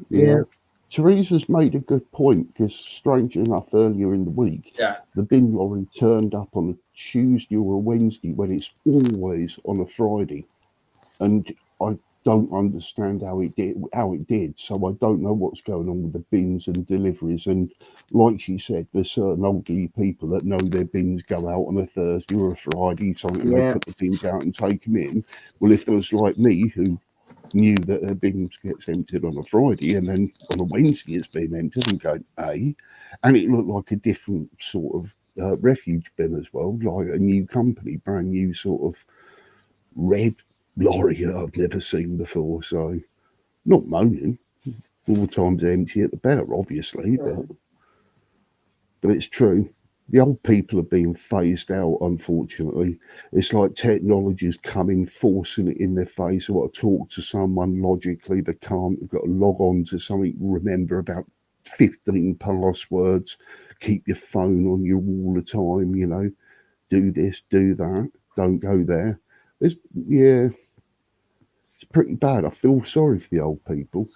Yeah. Teresa's made a good point because, strange enough, earlier in the week, the bin lorry turned up on a Tuesday or a Wednesday when it's always on a Friday, and I don't understand how it did. So I don't know what's going on with the bins and deliveries. And like she said, there's certain elderly people that know their bins go out on a Thursday or a Friday, so they put the bins out and take them in. Well, if there was like me who knew that their bins gets emptied on a Friday and then on a Wednesday it's being emptied, and going, and it looked like a different sort of refuge bin as well, like a new company, brand new sort of red lorry that I've never seen before. So not moaning, all the time's empty at the better, obviously, but it's true. The old people are being phased out, unfortunately. It's like technology's coming, forcing it in their face. I want to talk to someone logically, they can't. They've got to log on to something, remember about 15 passwords, keep your phone on you all the time, do this, do that, don't go there. It's pretty bad. I feel sorry for the old people.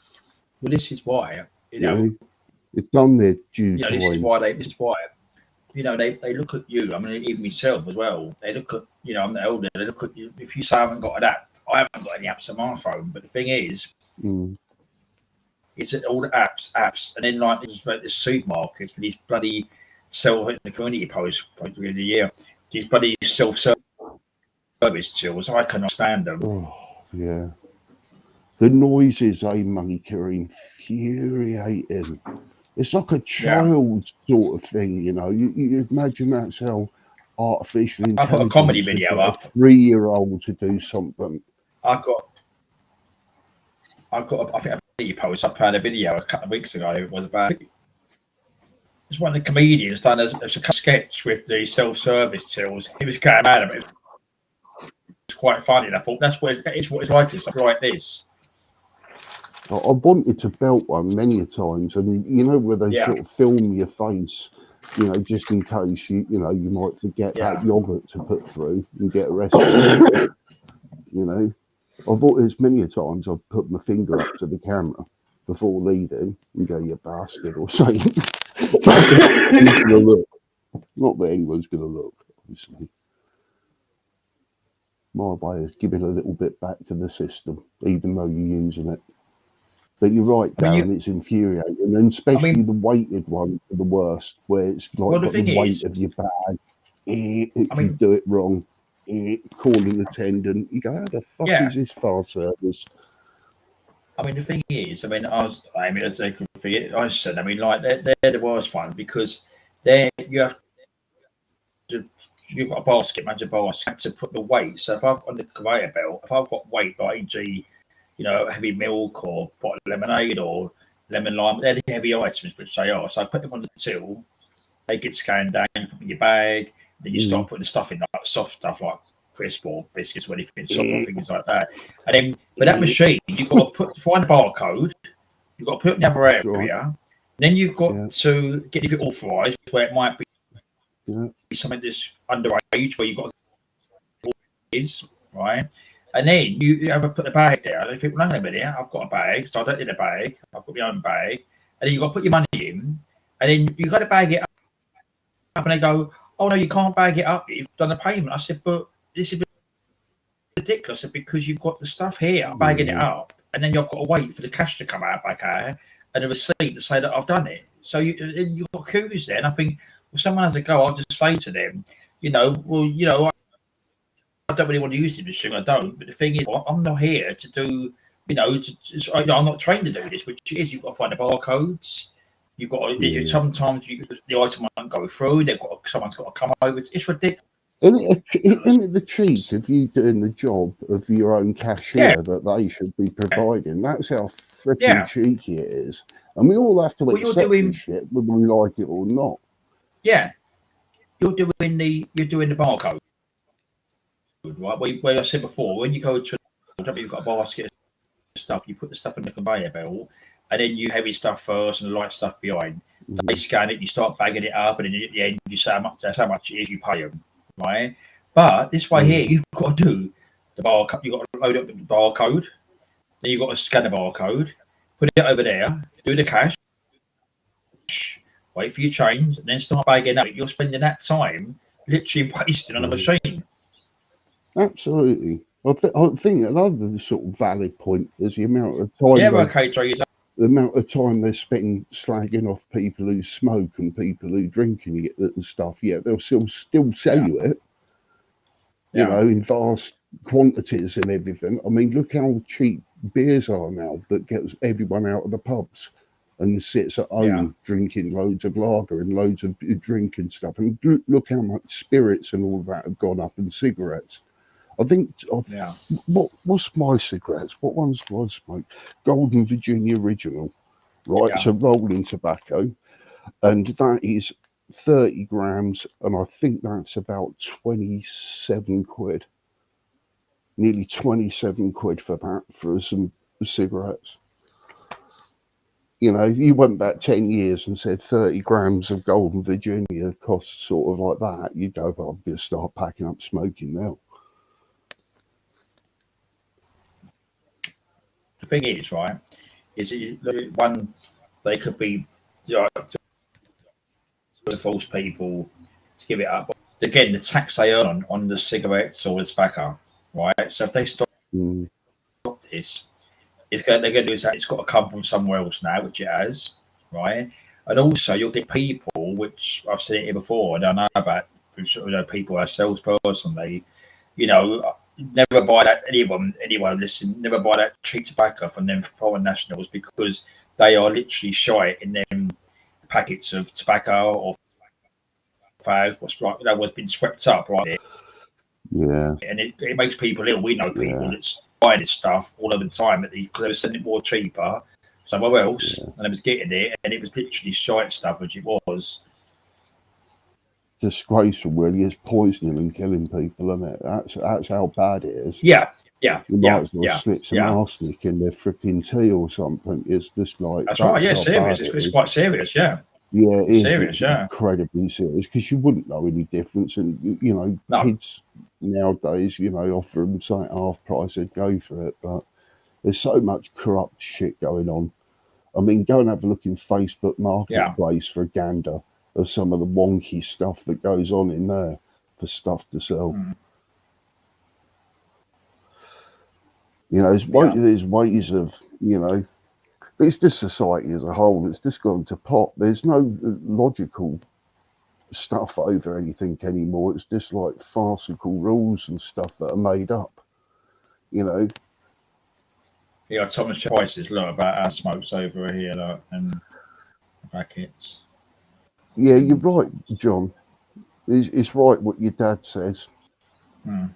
Well, this is why, it's done their due time. This is why they look at you. I mean, even myself as well. They look at, I'm the elder. They look at you. If you say I haven't got an app, I haven't got any apps on my phone. But the thing is, it's all the apps, and then like the supermarkets for these bloody in the community posts for the year. These bloody self-service tills, I cannot stand them. Oh, yeah. The noises they make are infuriating. It's like a child's sort of thing, You imagine that's how artificial I put a comedy intelligence video to get up. a 3-year-old to do something. I think a video post. I put a video a couple of weeks ago. It was about. It's one of the comedians done a sketch with the self-service tills. He was going mad about it. It's quite funny. And I thought that's what it's like. This like this. I wanted to belt one many a times, and you know where they sort of film your face, you know, just in case you might forget that yogurt to put through and get arrested. You know, I thought there's many a times I've put my finger up to the camera before leaving and go, "You bastard," or something. Not that anyone's going to look, obviously. My way is giving a little bit back to the system, even though you're using it. But you're right, Darren, it's infuriating, and especially the weighted one are the worst, where it's like got the weight of your bag. If you do it wrong, calling the attendant, you go, how the fuck is this file service? I mean, the thing is, I said, I mean, like they're the worst one because you've got a basket, manager basket to put the weight. So if I've got on the conveyor belt, if I've got weight, like e.g., heavy milk or bottle of lemonade or lemon lime, they're the heavy items, which they are. So I put them on the till, they get scanned down, you put them in your bag, then you start putting the stuff in, like soft stuff like crisp or biscuits or anything, soft or things like that. And then with that machine, you've got to find the barcode, you've got to put it in the other area, then you've got to get it authorised, where it might be something that's underage, where you've got to right? And then you have to put the bag there. And you think, well, hang on a minute, I've got a bag, so I don't need a bag. I've got my own bag. And then you've got to put your money in. And then you've got to bag it up. And they go, oh, no, you can't bag it up. You've done a payment. I said, but this is ridiculous. I said, because you've got the stuff here, bagging it up. And then you've got to wait for the cash to come out back out and a receipt to say that I've done it. So you've got queues there. And I think, well, someone has a go, I'll just say to them, I don't really want to use the machine. I don't. But the thing is, I'm not here to do, I'm not trained to do this, which is you've got to find the barcodes. You've got to, sometimes the item won't go through. Someone's got to come over. It's ridiculous. Isn't it the cheat of you doing the job of your own cashier that they should be providing? That's how freaking cheeky it is. And we all have to accept this shit, whether we like it or not. Yeah. You're doing the barcode. Right, where I said before, when you go to you've got a basket of stuff, you put the stuff in the conveyor belt, and then you heavy stuff first and the light stuff behind. They scan it, you start bagging it up, and then at the end you say that's how much it is, you pay them, right? But this way here, you've got to do the barcode. You've got to load up the barcode, then you've got to scan the barcode, put it over there, do the cash, wait for your change, and then start bagging up. You're spending that time literally wasting on a machine. Absolutely. I think another sort of valid point is the amount of time. The amount of time they're spending slagging off people who smoke and people who drink and stuff. Yeah, they'll still sell you it. You know, in vast quantities and everything. I mean, look how cheap beers are now that gets everyone out of the pubs and sits at home drinking loads of lager and loads of drink and stuff. And look how much spirits and all that have gone up, and cigarettes. I think, what's my cigarettes? What ones do I smoke? Golden Virginia Original, right? It's a rolling tobacco, and that is 30 grams, and I think that's about 27 quid. Nearly 27 quid for that, for some cigarettes. You know, if you went back 10 years and said 30 grams of Golden Virginia costs sort of like that, you'd go, well, I'm going to start packing up smoking now. The thing is, right, is one, they could be to force people to give it up. Again, the tax they earn on the cigarettes or the tobacco, right? So if they stop this, they're going to do that. It's got to come from somewhere else now, which it has, right? And also, you'll get people, which I've said it here before, and I know about people ourselves personally, never buy that, anyone listen, never buy that cheap tobacco from them foreign nationals, because they are literally shy in them packets of tobacco or fags, what's been swept up, right? Yeah. And it makes people ill. We know people Yeah. that's buying this stuff all over the time because they were selling it more cheaper somewhere else, and they was getting it, and it was literally shite stuff, which it was. Disgraceful, really. It's poisoning and killing people, isn't it? That's how bad it is. Yeah. You might as well slip some arsenic in their freaking tea or something. It's just like that's right. Yeah, how serious. bad It's quite serious. Yeah. Yeah, it is serious. Yeah. incredibly serious because you wouldn't know any difference, and you know, No. kids nowadays, you know, offer them something half price, they'd go for it. But there's so much corrupt shit going on. I mean, go and have a look in Facebook Marketplace for a gander of some of the wonky stuff that goes on in there for stuff to sell. You know, there's ways of, you know, it's just society as a whole. It's just gone to pot. There's no logical stuff over anything anymore. It's just like farcical rules and stuff that are made up. You know. Yeah, Thomas Price is low about our smokes over here, like, and brackets. Yeah, you're right, John. It's right what your dad says. The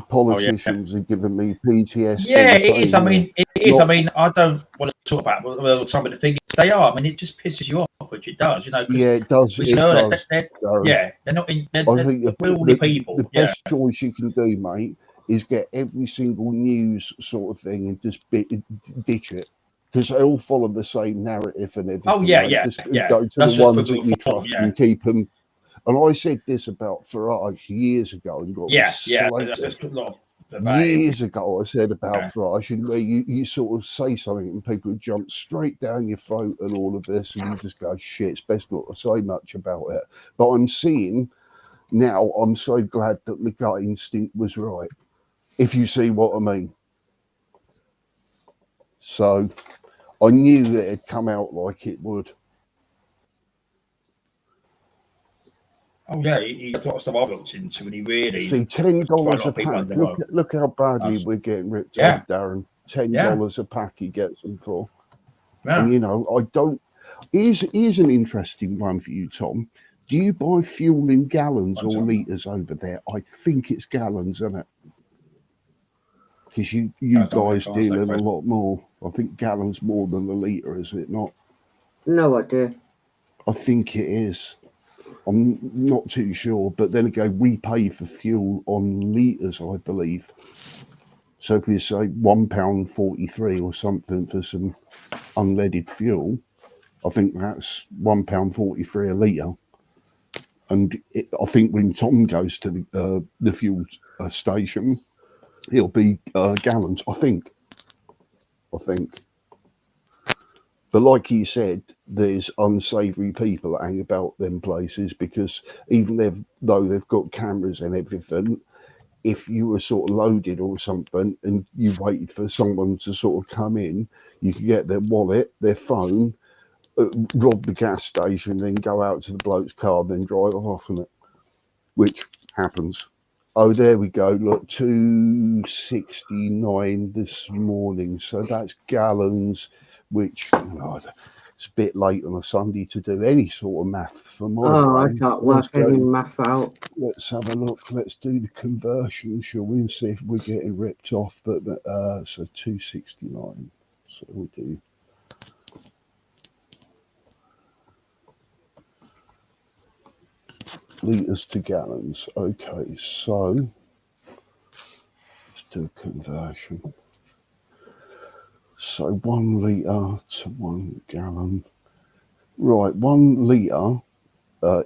politicians are giving me PTSD. Yeah, it is. I mean, it is. I mean, I don't want to talk about all the time, but the thing is, they are. I mean, it just pisses you off, which it does. You know. Yeah, it does. It does. Yeah, they're not. I think we're all the people. The best choice you can do, mate, is get every single news sort of thing and just ditch it, because they all follow the same narrative and everything. Oh yeah, Just go to the ones that you trust and keep them. And I said this about Farage years ago and got years ago. I said about Farage, and where you sort of say something and people jump straight down your throat and all of this, and you just go, shit, it's best not to say much about it. But I'm seeing now, I'm so glad that my gut instinct was right, if you see what I mean. So I knew that it'd come out like it would. Oh yeah, that's what stuff I've looked into, and he really see $10 a pack. Look how badly we're getting ripped off, Darren. $10 a pack he gets them for. Yeah. And you know, I don't. Here's an interesting one for you, Tom. Do you buy fuel in gallons or litres over there? I think it's gallons, isn't it? Because you guys deal in a lot more. I think gallons more than a litre, is it not? No idea. I think it is. I'm not too sure, but then again, we pay for fuel on litres, I believe. So if we say £1.43 or something for some unleaded fuel, I think that's £1.43 a litre. And I think when Tom goes to the fuel station, it'll be gallons, I think. But like he said, there's unsavoury people that hang about them places, because even though they've got cameras and everything, if you were sort of loaded or something and you waited for someone to sort of come in, you could get their wallet, their phone, rob the gas station, then go out to the bloke's car, then drive off in it, which happens. Oh, there we go. Look, 269 this morning. So that's gallons, which it's a bit late on a Sunday to do any sort of math for my brain. I can't work any math out. Let's have a look. Let's do the conversion, shall we, and see if we're getting ripped off. But so 269. So we'll do. Litres to gallons. Okay, so let's do a conversion. So 1 litre to 1 gallon. Right, 1 litre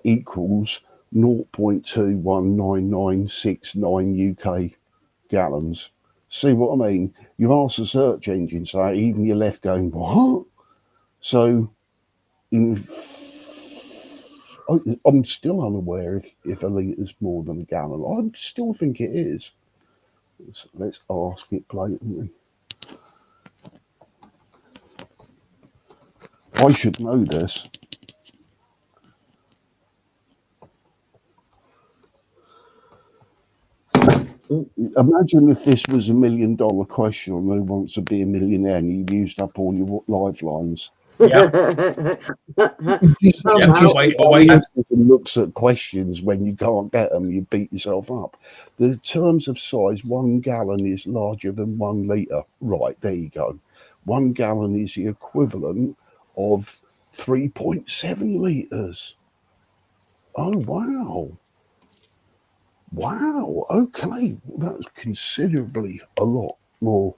equals 0.219969 UK gallons. See what I mean? You ask the search engine, so even you're left going, what? So I'm still unaware if a litre is more than a gallon. I still think it is. Let's ask it blatantly. I should know this. Imagine if this was $1 million question on who wants to be a millionaire and you used up all your lifelines. Yeah. Somehow. We'll wait. Looks at questions when you can't get them, you beat yourself up. The terms of size, 1 gallon is larger than 1 litre. Right, there you go. 1 gallon is the equivalent of 3.7 litres. Oh, wow. Wow, okay. That's considerably a lot more.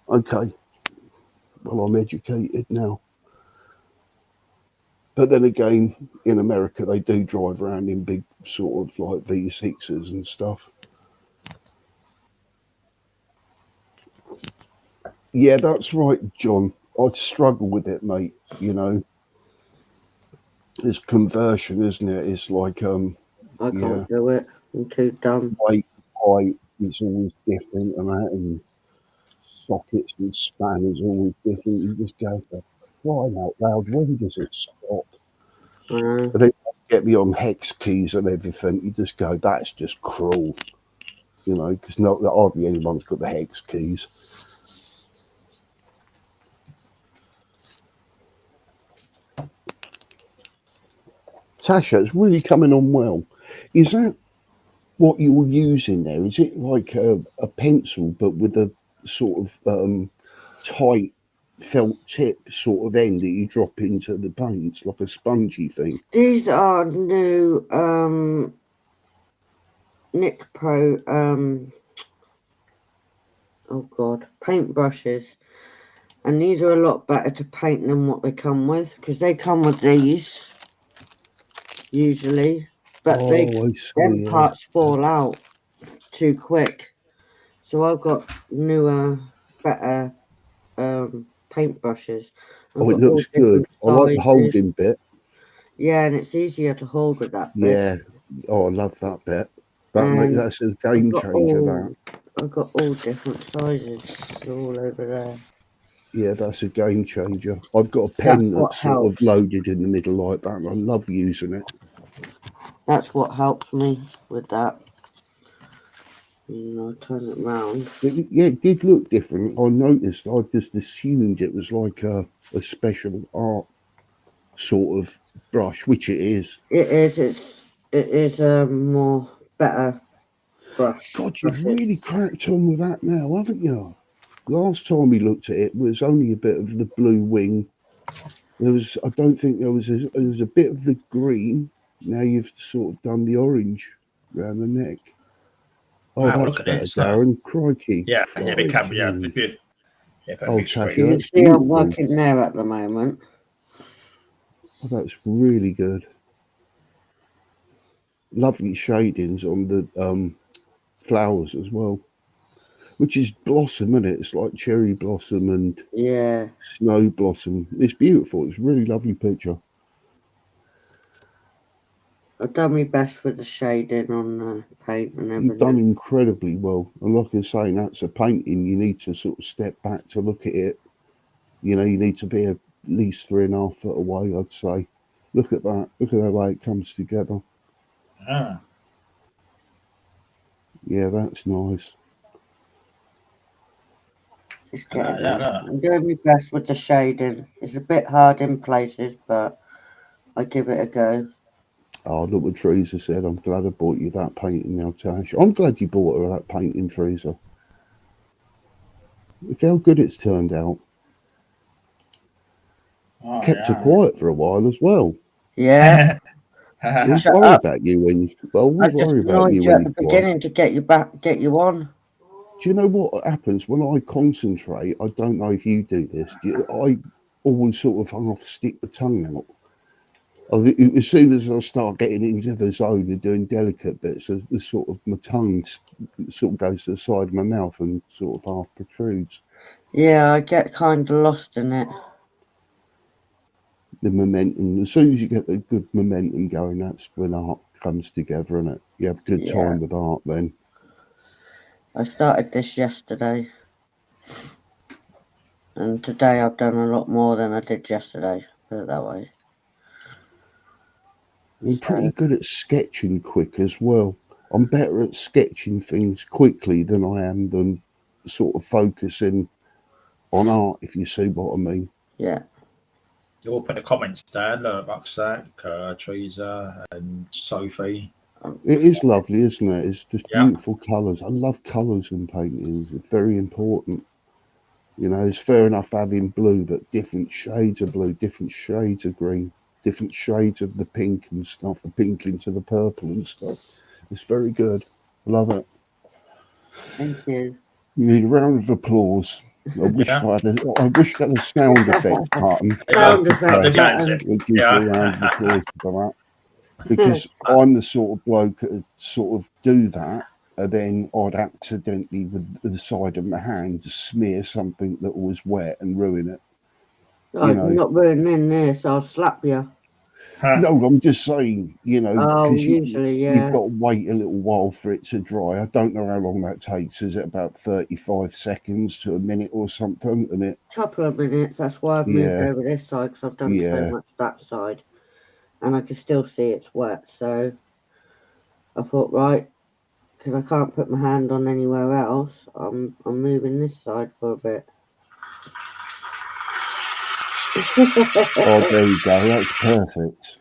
Okay. Well, I'm educated now. But then again, in America, they do drive around in big sort of like V6s and stuff. Yeah, that's right, John. I'd struggle with it, mate. You know, it's conversion, isn't it? It's like, I can't do it. I'm too dumb. weight, height is always different, and sockets and span is always different. You just go for crying out loud. When does it stop? And then get me on hex keys and everything. You just go, that's just cruel. You know, because hardly anyone's got the hex keys. Tasha, it's really coming on well. Is that what you're using there? Is it like a pencil, but with a sort of tight felt tip sort of end that you drop into the paints, like a spongy thing? These are new Nick Pro paintbrushes, and these are a lot better to paint than what they come with, because they come with these usually, but them parts fall out too quick. So I've got newer, better paintbrushes. Oh, it looks good. I like the holding bit. Yeah, and it's easier to hold with that bit. Yeah. Oh, I love that bit. That's a game changer, I've got all different sizes all over there. Yeah, that's a game changer. I've got a pen that's sort of loaded in the middle like that, and I love using it. That's what helps me with that. I'll turn it round. But yeah, it did look different. I noticed. I just assumed it was like a special art sort of brush, which it is. It is. It is a more better brush. God, you've really cracked on with that now, haven't you? Last time we looked at it was only a bit of the blue wing. I don't think there was a bit of the green. Now you've sort of done the orange around the neck. Oh, wow, that's better, Darren. Crikey. Yeah, Crikey. big camera. Yeah, beautiful. Yeah, oh, Tasha, you can see I'm working there at the moment. Oh, that's really good. Lovely shadings on the flowers as well, which is blossom, isn't it? It's like cherry blossom and snow blossom. It's beautiful. It's a really lovely picture. I've done my best with the shading on the paint and everything. You've done incredibly well. And like I was saying, that's a painting. You need to sort of step back to look at it. You know, you need to be at least 3.5 foot away, I'd say. Look at that. Look at the way it comes together. Ah. Yeah, that's nice. I'm doing my best with the shading. It's a bit hard in places, but I give it a go. Oh, look what Teresa said. I'm glad I bought you that painting now, Tash. I'm glad you bought her that painting, Teresa. Look how good it's turned out. Kept her quiet for a while as well. Yeah. I was worried about you when you. Well, I was worried about you at the beginning to get you on. Do you know what happens when I concentrate? I don't know if you do this. I always sort of half stick the tongue out. As soon as I start getting into the zone of doing delicate bits, the sort of my tongue sort of goes to the side of my mouth and sort of half protrudes. Yeah, I get kind of lost in it. The momentum. As soon as you get the good momentum going, that's when art comes together, and you have a good time with art then. I started this yesterday, and today I've done a lot more than I did yesterday, put it that way. I'm pretty good at sketching quick as well. I'm better at sketching things quickly than I am than sort of focusing on art, if you see what I mean. Yeah. You all put the comments down. Look, Rucksack, Teresa, and Sophie. It is lovely, isn't it? It's just Yeah. beautiful colours. I love colours in paintings. It's very important. You know, it's fair enough having blue, but different shades of blue, different shades of green, different shades of the pink and stuff, the pink into the purple and stuff. It's very good. Love it. Thank you. You need a round of applause. I wish I had a sound effect button. Sound effect That's button. it. It gives you a round of applause for that. Because I'm the sort of bloke that sort of do that, and then I'd accidentally, with the side of my hand, smear something that was wet and ruin it. Oh, you're not ruining this. I'll slap you. No, I'm just saying, you know, Oh, because usually, you've yeah. got to wait a little while for it to dry. I don't know how long that takes. Is it about 35 seconds to a minute or something? And it, Couple of minutes. That's why I've moved yeah, over this side because I've done so yeah. much that side, and I can still see it's wet. So I thought, right, because I can't put my hand on anywhere else, I'm moving this side for a bit. Oh, there you go. That's perfect.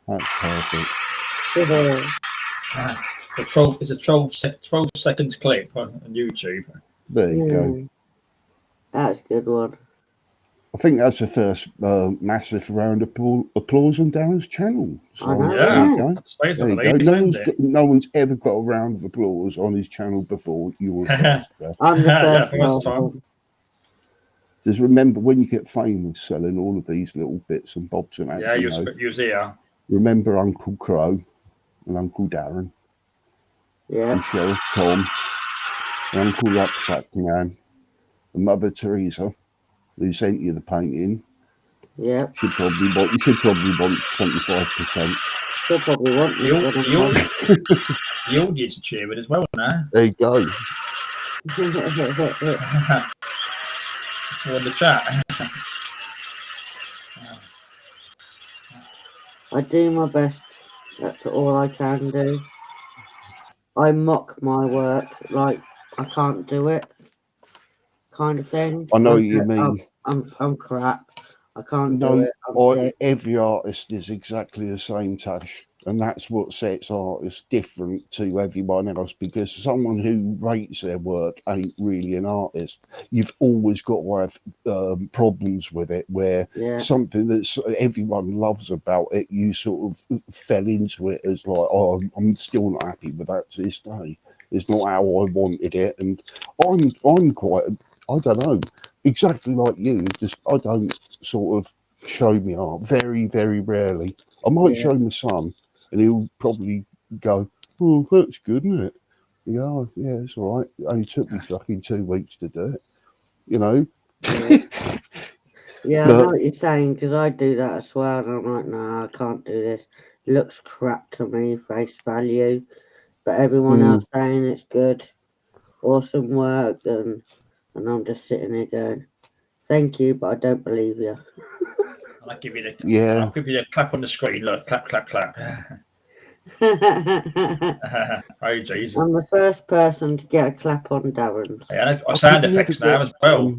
That's perfect. It's a 12 seconds clip on YouTube. There you go. That's a good one. I think that's the first massive round of applause on Darren's channel. So I know, there you go. Space There you go. No one's ever got a round of applause on his channel before. You were first. I'm the Yeah, first time. one. Just remember, when you get famous selling all of these little bits and bobs and that, Yeah, you was here. Remember Uncle Crow and Uncle Darren. Yeah. And Sheriff Tom and Uncle Rucksack Man and Mother Teresa, who sent you the painting. Yeah. You should probably want 25%. She'll probably want me. The audience are cheering as well now. There you go. So in the chat. I do my best. That's all I can do. I mock my work like I can't do it, kind of thing. I know what you mean. I'm crap. I can't do it. Every artist is exactly the same, Tash, and that's what sets artists different to everyone else. Because someone who rates their work ain't really an artist. You've always got to have problems with it, where something that everyone loves about it, you sort of fell into it as like, oh, I'm still not happy with that to this day. It's not how I wanted it, and I'm quite, I don't know. Exactly like you, just I don't sort of show me art very, very rarely. I might show my son, and he'll probably go, "Oh, that's good, isn't it?" Yeah, it's all right. It only took me fucking 2 weeks to do it, you know. Yeah, I know what you're saying because I do that as well, and I'm like, no, I can't do this. It looks crap to me, face value, but everyone else saying it's good, awesome work, and I'm just sitting there going, thank you, but I don't believe you. I'll give you the clap on the screen. Look, clap, clap, clap. Oh, jeez. I'm the first person to get a clap on Darren's. Yeah, I sound effects now as well.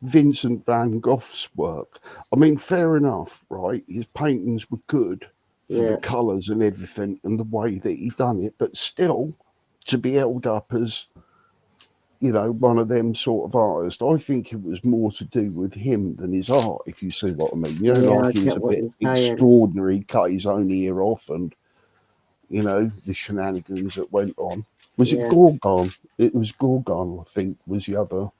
Vincent van Gogh's work. I mean, fair enough, right? His paintings were good for the colours and everything and the way that he done it, but still, to be held up as, you know, one of them sort of artists, I think it was more to do with him than his art, if you see what I mean. You know, like he was a bit extraordinary, cut his own ear off and, you know, the shenanigans that went on. Was it Gorgon? It was Gorgon, I think, was the other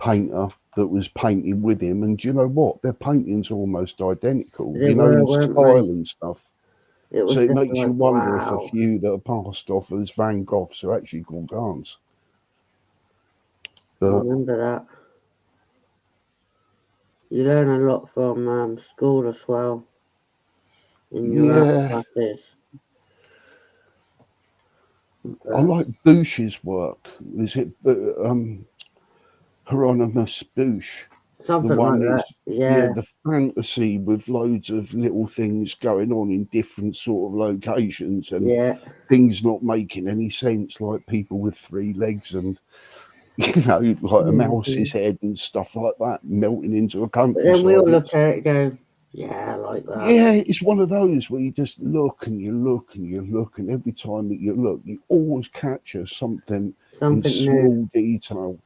painter that was painting with him. And do you know what? Their paintings are almost identical. You know, in style and stuff. So it makes you wonder if a few that are passed off as Van Goghs are actually Gorgons. I remember that. You learn a lot from school as well. In your art classes. I like Bush's work. Is it Hieronymus Bush? Something like that. Yeah, the fantasy with loads of little things going on in different sort of locations and things not making any sense, like people with 3 legs and you know, like a Mhm. mouse's head and stuff like that, melting into a But then we all countryside. look at it and go, yeah, I like that. Yeah, it's one of those where you just look and you look and you look, and every time that you look, you always capture something in Something small new. detail.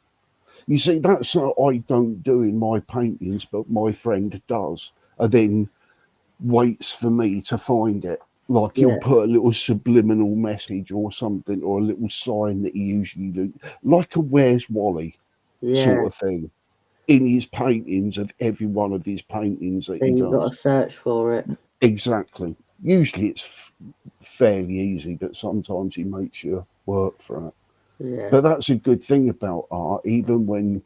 You see, that's what I don't do in my paintings, but my friend does, and then waits for me to find it. Like he'll Yeah, put a little subliminal message or something, or a little sign that he usually do, like a Where's Wally yeah. sort of thing, in his paintings, of every one of his paintings that he Then you've got does. to search for it. Exactly. Usually it's fairly easy, but sometimes he makes you work for it. Yeah, But that's a good thing about art. Even when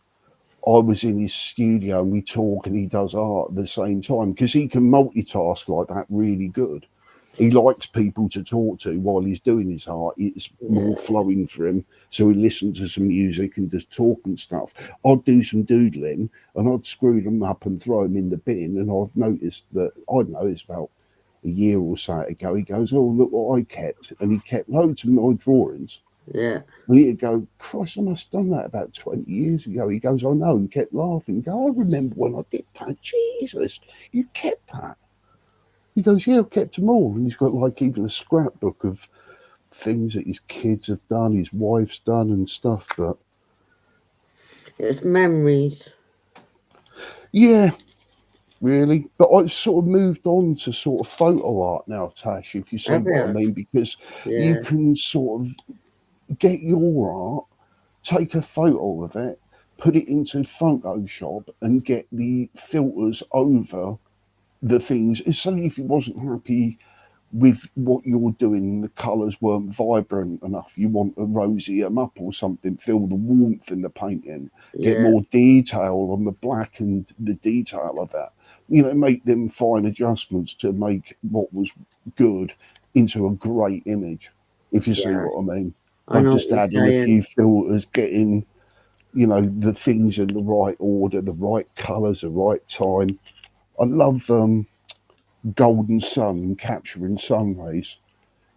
I was in his studio and we talk and he does art at the same time, because he can multitask like that really good. He likes people to talk to while he's doing his art. It's more yeah, flowing for him. So he listens to some music and just talk and stuff. I'd do some doodling and I'd screw them up and throw them in the bin. And I'd noticed about a year or so ago, he goes, oh, look what I kept. And he kept loads of my drawings. yeah, And he'd go, Christ, I must have done that about 20 years ago. He goes, I know, and kept laughing. Go, I remember when I did that. Jesus, you kept that. He goes, yeah, I've kept them all. And he's got like even a scrapbook of things that his kids have done, his wife's done and stuff. But it's memories. yeah, really. But I've sort of moved on to sort of photo art now, Tash, if you see Have what I you? mean, because you Yeah, can sort of get your art, take a photo of it, put it into Photoshop and get the filters over the things. Say if you wasn't happy with what you're doing, the colours weren't vibrant enough, you want to rosy them up or something, feel the warmth in the painting, get yeah, more detail on the black and the detail of that. You know, make them fine adjustments to make what was good into a great image, if you see yeah. what I mean. I By know what just you're adding a saying. few filters, getting, you know, the things in the right order, the right colours, the right time. I love golden sun, capturing sun rays.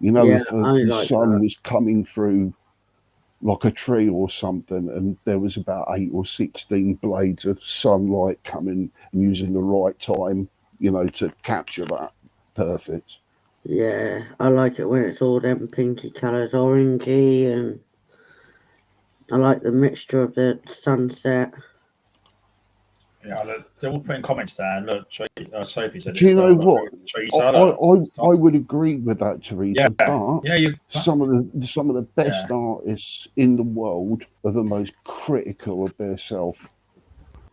You know, Yeah, if I the like that. sun was coming through like a tree or something, and there was about 8 or 16 blades of sunlight coming and using the right time, you know, to capture that. Perfect. Yeah, I like it when it's all them pinky colours, orangey, and I like the mixture of the sunset. Yeah, look, they're all putting comments down. Look, Sophie said Do it you as know well. Like, what? Teresa, look, I would agree with that, Teresa, yeah, but yeah, you, some of the best yeah, artists in the world are the most critical of their self.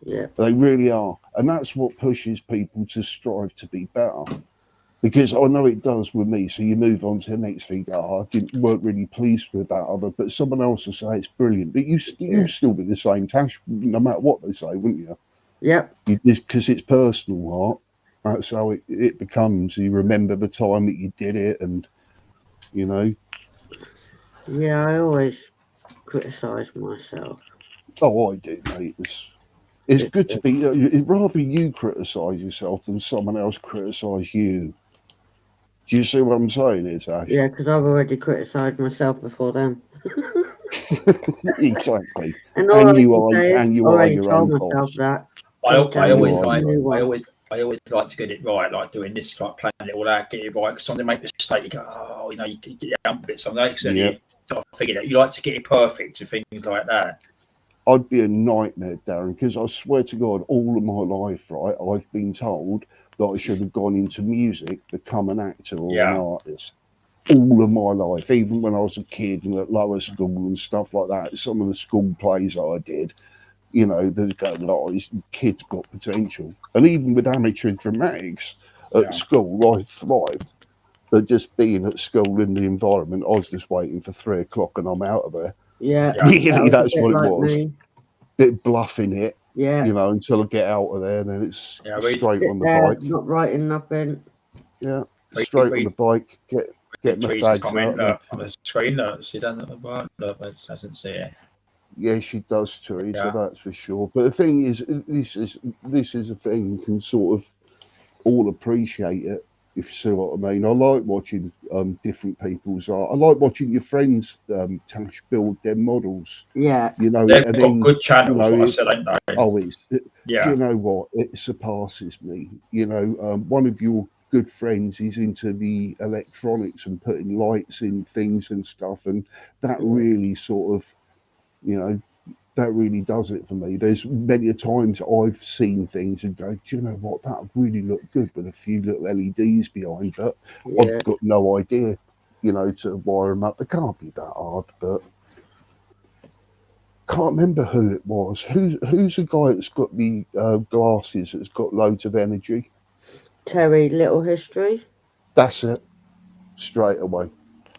Yeah, They really are. And that's what pushes people to strive to be better. Because I know it does with me. So you move on to the next thing. Oh, weren't really pleased with that other, but someone else will say it's brilliant. But you yeah, still be the same, Tash, no matter what they say, wouldn't you? yep, Because it's personal art. That's how it becomes. You remember the time that you did it, and you know. yeah. I always criticise myself. Oh, I do, mate. It's It's good to be. Rather you criticise yourself than someone else criticise you. Do you see what I'm saying, here, Tash? yeah, because I've already criticised myself before them. Exactly. And all I can say is, And I you are already your told own myself boss. that. I, So I tell me always You are a like, your new own. I one. always, I always like to get it right, like doing this, like planning it all out, get it right. Because something make a mistake, you go, oh, you know, you get it up a bit. Something accidentally, Yeah. you sort of figure that you like to get it perfect and things like that. I'd be a nightmare, Darren, because I swear to God, all of my life, right, I've been told that I should have gone into music, become an actor or an Yeah, artist. All of my life, even when I was a kid and at lower school and stuff like that, some of the school plays I did, you know, there's got these kids got potential. And even with amateur dramatics at yeah, school, I thrived. But just being at school in the environment, I was just waiting for 3 o'clock and I'm out of there. Yeah, yeah, that Really, was a that's bit what it like was. me. Bit bluffing it, Yeah, you know, until I get out of there, and then it's yeah. straight sit on the there, bike. not writing nothing. Yeah, Read, straight on the read, bike. Get my Teresa's fags comment. out. And Look on the screen. Look, she doesn't. Well, look, but doesn't see it. yeah, she does, Teresa. Yeah, That's for sure. But the thing is, this is a thing you can sort of all appreciate it. if you see what I mean. I like watching different people's art. I like watching your friends Tash build their models. Yeah. You know, They've and got then, good channels, you know, like I said, ain't they? oh, do Yeah. you know what? It surpasses me. You know, one of your good friends is into the electronics and putting lights in things and stuff, and that really sort of, you know, that really does it for me. There's many a times I've seen things and go, do you know what? That would really look good with a few little LEDs behind, but Yeah. I've got no idea, you know, to wire them up. They can't be that hard, but can't remember who it was. Who's the guy that's got the glasses that's got loads of energy? Terry, Little History. That's it. Straight away.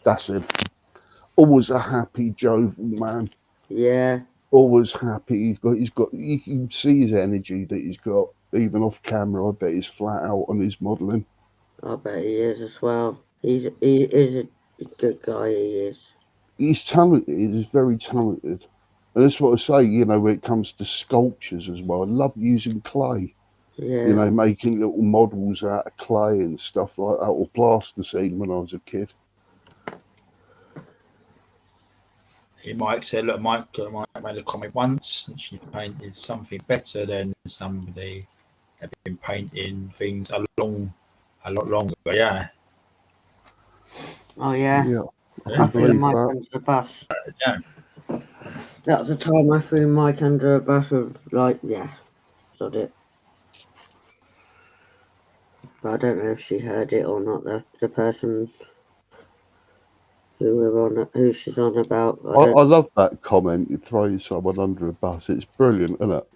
That's it. Always a happy, jovial man. Yeah. Always happy. He's got. You can see his energy that he's got, even off camera. I bet he's flat out on his modelling. I bet he is as well. He is a good guy. He is. He's talented. He's very talented. And that's what I say. You know, when it comes to sculptures as well, I love using clay. Yeah. You know, making little models out of clay and stuff like that, or plasticine when I was a kid. Mike said, look, Mike made a comment once and she painted something better than somebody had been painting things a lot longer. Yeah. Oh yeah. Yeah. I threw believe Mike that. under the bus. Yeah. That was the time I threw Mike under a bus with, like, yeah, sod it. But I don't know if she heard it or not. The person who she's on about. I love that comment. You throw someone under a bus. It's brilliant, isn't it?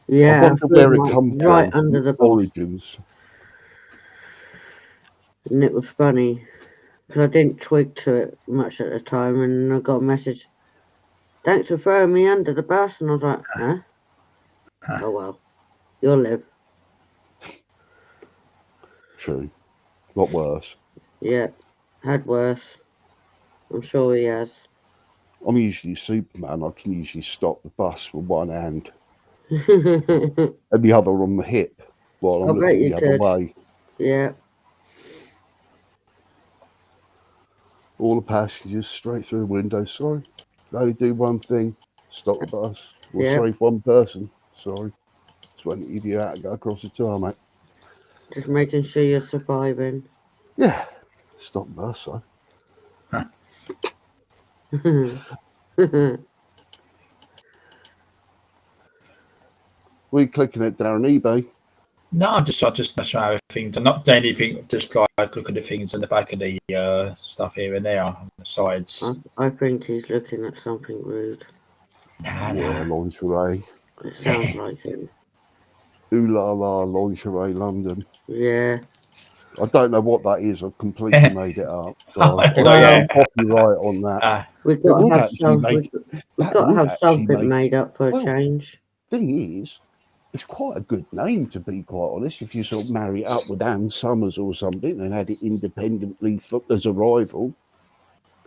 Yeah, I wonder where it comes right from. under the bus. Origins. And it was funny because I didn't twig to it much at the time, and I got a message. Thanks for throwing me under the bus, and I was like, huh? Oh well, you'll live. True. A lot worse. Yeah, had worse. I'm sure he has. I'm usually Superman. I can usually stop the bus with one hand and the other on the hip while I'm looking the other way. Yeah. All the passengers straight through the window. Sorry, only do one thing: stop the bus. We'll save one person. Sorry, 20 of you out to go across the tarmac. Just making sure you're surviving. Yeah, stop the bus. So. We clicking it down on eBay? No, I just mess around with things. I'm not doing anything. Just like look at the things in the back of the stuff here and there on the sides. I think he's looking at something rude. Yeah, lingerie. It sounds like him. Ooh la la, lingerie London. Yeah. I don't know what that is. I've completely made it up. So I've copyright on that. We've got to have something made up for a change. Thing is, it's quite a good name, to be quite honest. If you sort of marry it up with Ann Summers or something and had it independently as a rival,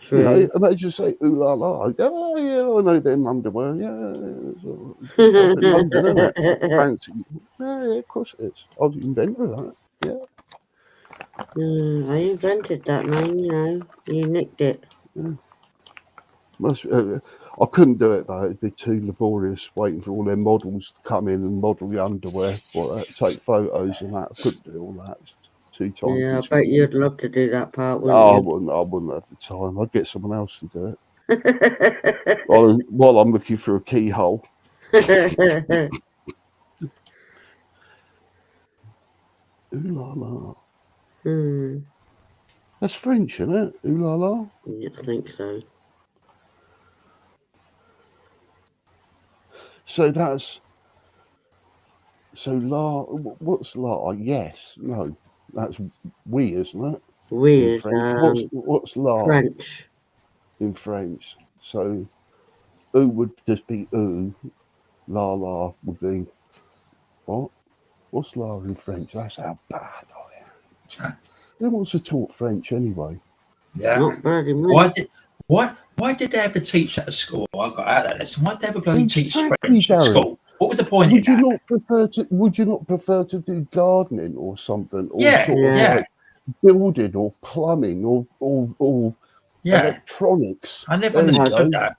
True. You know, and they just say ooh la la. Oh yeah, I know them underwear. Yeah, it's London, isn't it? Fancy. Yeah, of course it is. I was the inventor of that. Yeah. I invented that name. You know, you nicked it. Yeah. I couldn't do it though. It'd be too laborious waiting for all their models to come in and model the underwear, take photos and that. I couldn't do all that. It's too time. Yeah, I bet you'd love to do that part, wouldn't you? I wouldn't have the time. I'd get someone else to do it. while I'm looking for a keyhole. Ooh la la. That's French, isn't it? Ooh la la. Yeah, I think so. So that's la. What's la? Yes, no, that's we, isn't it? We is what's la? French. In French. So oo would just be oo. La la would be what? What's la in French? That's how bad I am. Who wants to talk French anyway? Yeah. Not very much. Why did they ever teach at school? I got out of that lesson. Why did they ever bloody teach French Darren. at school? What was the point? Would you not prefer to do gardening or something? Or building or plumbing or Yeah, electronics. I never There you understood go. that.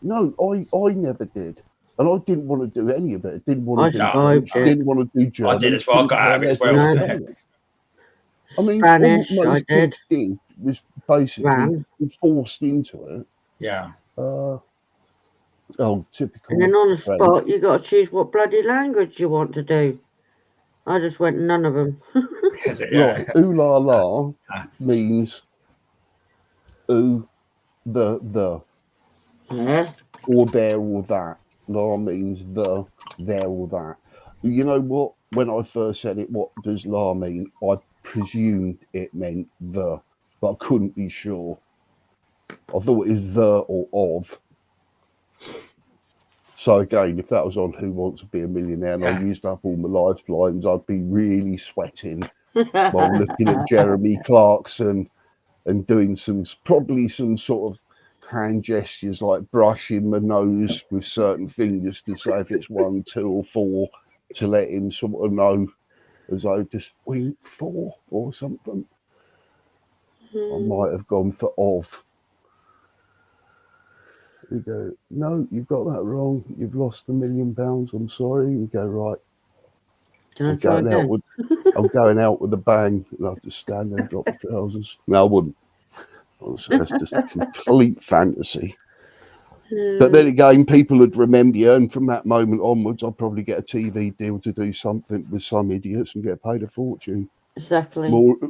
No, I never did. And I didn't want to do any of it. I didn't want I to do No. French, Skyped it. didn't want to do German. I did as well. I couldn't got out of care it as less well. about No. any. I mean, all Spanish, I most did. kids did was basically Ran. be forced into it. Yeah. Typical. And then on the French. spot, you got to choose what bloody language you want to do. I just went none of them. Is it? Yeah. Right, ooh la la means ooh, the, Yeah. or there or that. La means the, there or that. You know what? When I first said it, what does la mean? I presumed it meant the, but I couldn't be sure. I thought it was the or of. So again, if that was on Who Wants to Be a Millionaire and I used up all my lifelines, I'd be really sweating while looking at Jeremy Clarkson and doing probably some sort of hand gestures like brushing my nose with certain fingers to say if it's 1, 2, or 4 to let him sort of know, as I just wink 4 or something. I might have gone for of. You go, no, you've got that wrong. You've lost £1 million. I'm sorry. You go, right. Can I try again? I'm going out with a bang, and I'll just stand there and drop the trousers. No, I wouldn't. Honestly, that's just complete fantasy. But then again, people would remember you, and from that moment onwards, I'd probably get a TV deal to do something with some idiots and get paid a fortune. Exactly.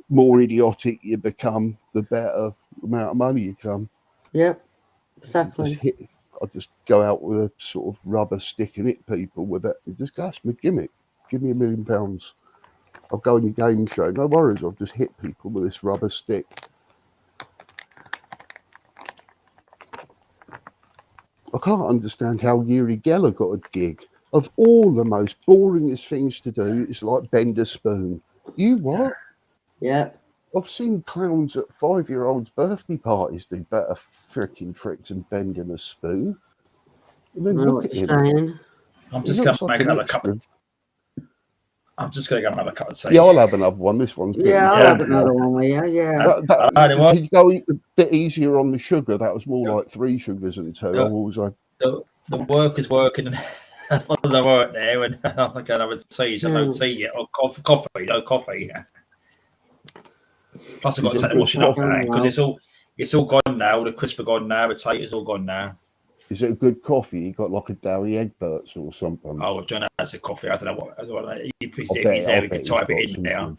More idiotic you become, the better amount of money you come. Yep. Exactly. I just go out with a sort of rubber stick and hit people with it. You just go, that's my gimmick. Give me £1 million. I'll go on your game show. No worries. I'll just hit people with this rubber stick. I can't understand how Uri Geller got a gig. Of all the most boringest things to do, it's like bend a spoon. You what? Yeah. I've seen clowns at 5-year-olds' birthday parties do better freaking tricks than bending a spoon. And then look at him. Saying. I'm just going to make another cup. I'm just going to get another cup of tea. Yeah, I'll have another one. This one's Yeah, I'll have another one with you. Yeah. Could you go a bit easier on the sugar? That was more like 3 sugars and 2. I was like, the worker's working and the work there, and I think I have a tea. So no tea yet, or coffee, no coffee. Plus, I've got to take the washing up because it's all gone now. All the crisps are gone now. The potatoes all gone now. Is it a good coffee? You got like a Dairy Egberts or something? Oh, John has a coffee. I don't know what. If he's there, we can type it in there.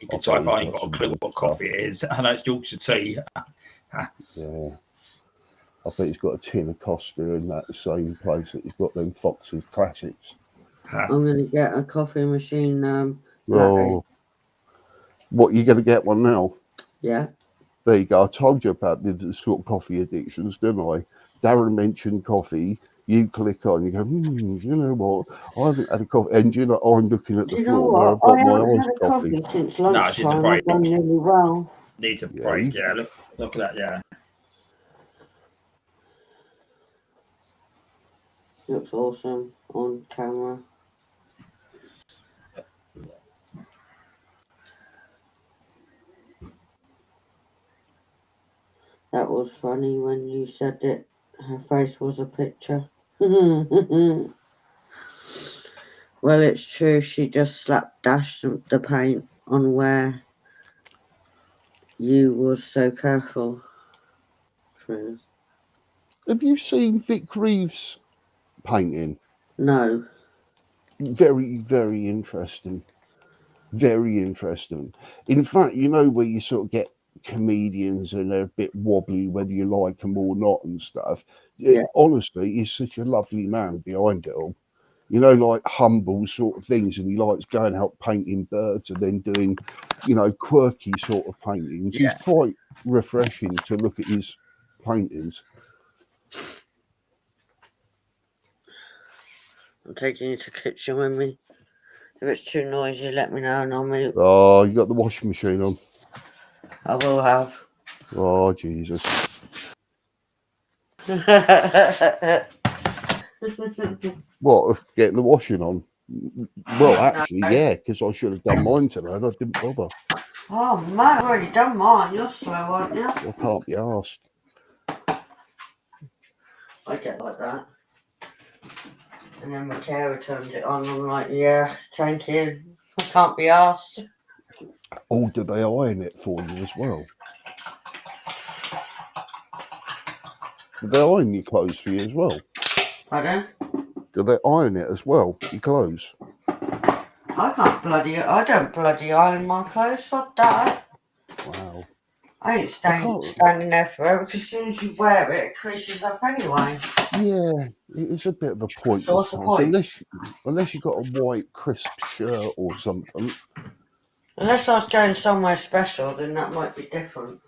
You can type. I ain't got a clue what coffee it is. I know it's Yorkshire tea. Yeah. I bet he's got a tin of Costa in that same place that he's got them Fox's Classics. I'm going to get a coffee machine. What, you going to get one now? Yeah. There you go. I told you about the sort of coffee addictions, didn't I? Darren mentioned coffee. You click on, you go, you know what? I haven't had a coffee. And you know, I'm looking at the floor where I've got my iced coffee. Since lunchtime. I've done really well. Needs a break. Yeah, look at that. Yeah. Looks awesome on camera. That was funny when you said it. Her face was a picture. Well, it's true. She just dashed the paint on where you was so careful. True. Have you seen Vic Reeves' painting? No. Very, very interesting. Very interesting. In fact, you know where you sort of get comedians and they're a bit wobbly, whether you like them or not and stuff. Yeah. Honestly, he's such a lovely man behind it all. You know, like humble sort of things, and he likes going out painting birds and then doing, you know, quirky sort of paintings. Yeah. It's quite refreshing to look at his paintings. I'm taking you to the kitchen with me. If it's too noisy, let me know and I'll move. Oh, you got the washing machine on? I will have. Oh, Jesus. What, of getting the washing on? Well, actually, yeah, because I should have done mine tonight. I didn't bother. Oh man, I've already done mine. You're slow, aren't you? I can't be asked. I get like that. And then my carer turns it on. I'm like, yeah, thank you. I can't be asked. Oh, do they iron it for you as well? Do they iron your clothes for you as well? Pardon? Do they iron it as well, your clothes? I don't bloody iron my clothes. Fuck that. Wow. I ain't can't- standing there forever because as soon as you wear it, it creases up anyway. Yeah, it's a bit of a pointless what's the task. point? Unless you've got a white, crisp shirt or something. Unless I was going somewhere special, then that might be different.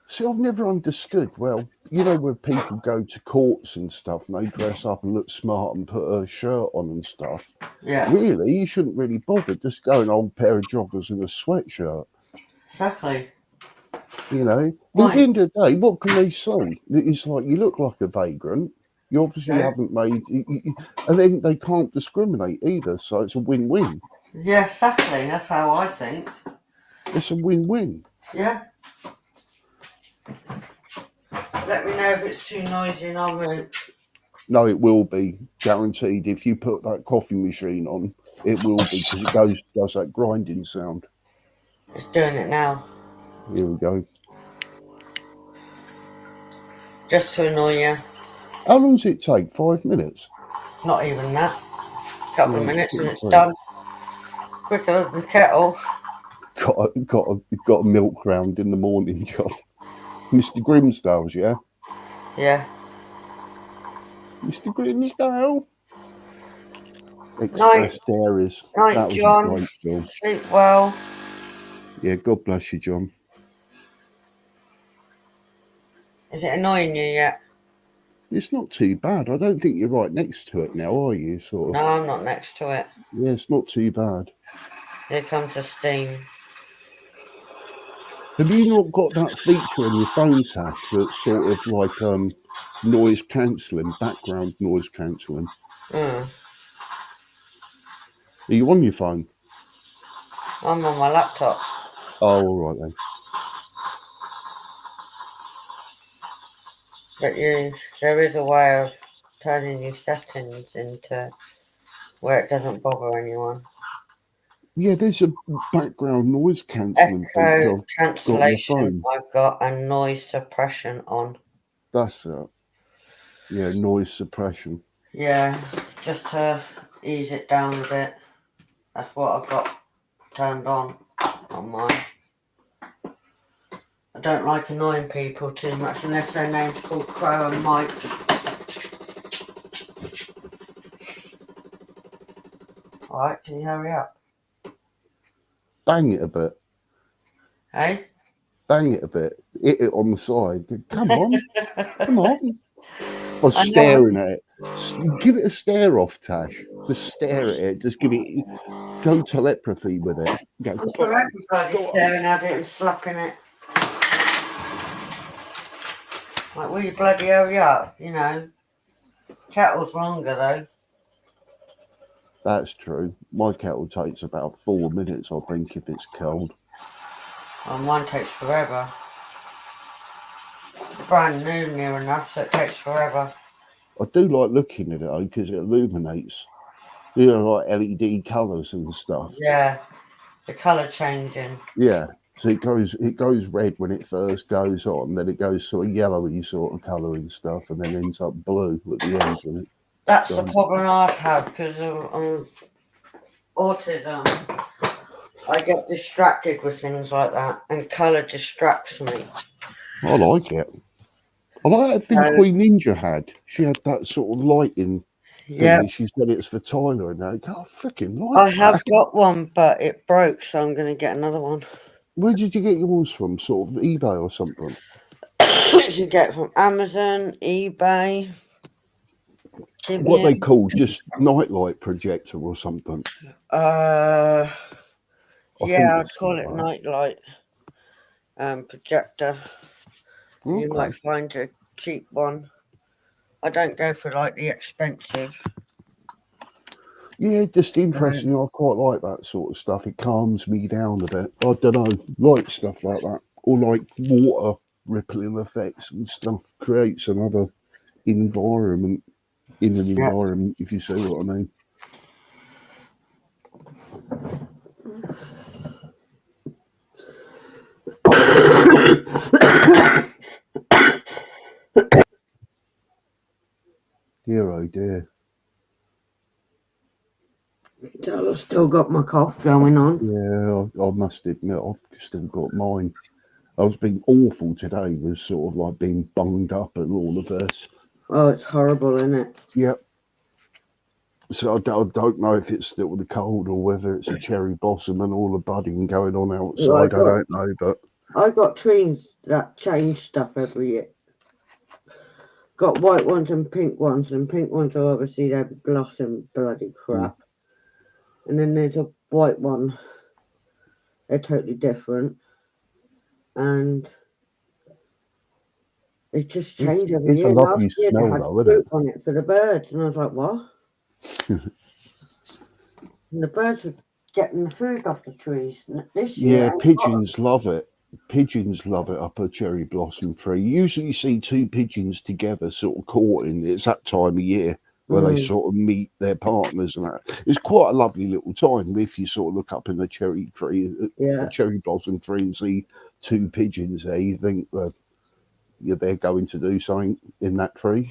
See, I've never understood. Well, you know, when people go to courts and stuff and they dress up and look smart and put a shirt on and stuff. Yeah. Really, you shouldn't really bother. Just go an old pair of joggers and a sweatshirt. Exactly. You know, at Right. the end of the day, what can they say? It's like you look like a vagrant. You obviously Yeah. haven't made, and then they can't discriminate either. So it's a win-win. Yeah, exactly. That's how I think. It's a win-win. Yeah. Let me know if it's too noisy and I'll move. No, it will be guaranteed. If you put that coffee machine on, it will be because it does that grinding sound. It's doing it now. Here we go. Just to annoy you. How long does it take? 5 minutes? Not even that. A couple of No, minutes and pretty it's quick. done. Quicker than the kettle. Got a milk round in the morning, John. Mr. Grimsdale's, yeah? Yeah. Mr. Grimsdale. Express Dairies. Night, That was John. a great film. Sleep well. Yeah, God bless you, John. Is it annoying you yet? It's not too bad. I don't think you're right next to it now, are you? Sort of. No, I'm not next to it. Yeah, it's not too bad. Here comes the steam. Have you not got that feature on your phone, Tash, that's sort of like noise cancelling, background noise cancelling? Are you on your phone? I'm on my laptop. Oh, all right then. But there is a way of turning your settings into where it doesn't bother anyone. Yeah, there's a background noise cancelling feature Echo cancellation I've got and noise suppression on. That's it. Yeah, noise suppression. Yeah, just to ease it down a bit. That's what I've got turned on mine. I don't like annoying people too much unless their name's called Crow and Mike. Alright, can you hurry up? Bang it a bit. Hey? Bang it a bit. Hit it on the side. Come on. Come on. Or staring at it. Give it a stare off, Tash. Just stare at it. Just give it. Go telepathy with it. Go. Everybody's staring at it and slapping it. Like, will you bloody hurry up? You know. Kettle's longer though. That's true. My kettle takes about 4 minutes, I think, if it's cold. Oh, mine takes forever. It's brand new near enough, so it takes forever. I do like looking at it though, because it illuminates. You know, like LED colours and stuff. Yeah, the colour changing. Yeah, so it goes red when it first goes on, then it goes sort of yellowy sort of colour and stuff, and then ends up blue at the end when it's That's done. the problem I've had because of autism. I get distracted with things like that, and colour distracts me. I like it. I like that thing Queen Ninja had. She had that sort of lighting thing, and she said it's for Tyler, and I freaking like I have got one, but it broke, so I'm going to get another one. Where did you get yours from? Sort of eBay or something? You get it from Amazon, eBay. What they call just nightlight projector or something? Yeah, I'd call it nightlight projector. Okay. You might find a cheap one. I don't go for like the expensive. Yeah, just interesting. I quite like that sort of stuff. It calms me down a bit. I don't know, like stuff like that, or like water rippling effects and stuff. Creates another environment in an environment, if you see what I mean. Dear oh dear. I've still got my cough going on. Yeah, I must admit, I've still got mine. I was being awful today, was sort of like being bunged up and all of this. Oh, it's horrible, isn't it? Yep. So I don't know if it's still the cold or whether it's a cherry blossom and all the budding going on outside. I don't know, but I got trees that change stuff every year. Got white ones and pink ones are obviously they blossom bloody crap. And then there's a white one. They're totally different. And it just changed every year. It's a lovely Last year smell, they had though, isn't fruit it? on it for the birds. And I was like, what? And the birds were getting the food off the trees. And this year, Yeah, pigeons love it. Pigeons love it up a cherry blossom tree. Usually you see two pigeons together sort of courting. It's that time of year where they sort of meet their partners and that. It's quite a lovely little time if you sort of look up in a cherry tree, a cherry blossom tree, and see two pigeons there. You think they're going to do something in that tree.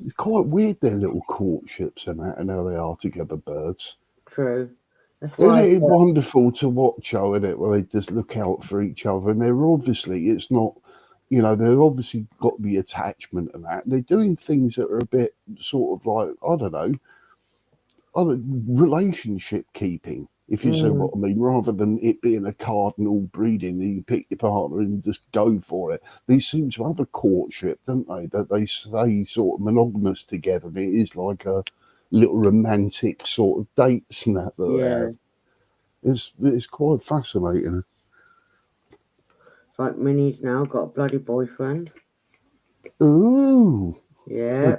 It's quite weird, their little courtships and that, and how they are together, birds. True. That's Isn't why it wonderful to watch, isn't it, where they just look out for each other, and they're obviously, it's not, they've obviously got the attachment and that. They're doing things that are a bit sort of like, I don't know, relationship keeping, if you see what I mean, rather than it being a cardinal breeding, you pick your partner and just go for it. These seem to have a courtship, don't they? That they stay sort of monogamous together, and it is like a little romantic sort of dates and that they have. It's quite fascinating. It's like Minnie's now got a bloody boyfriend. Ooh. Yeah.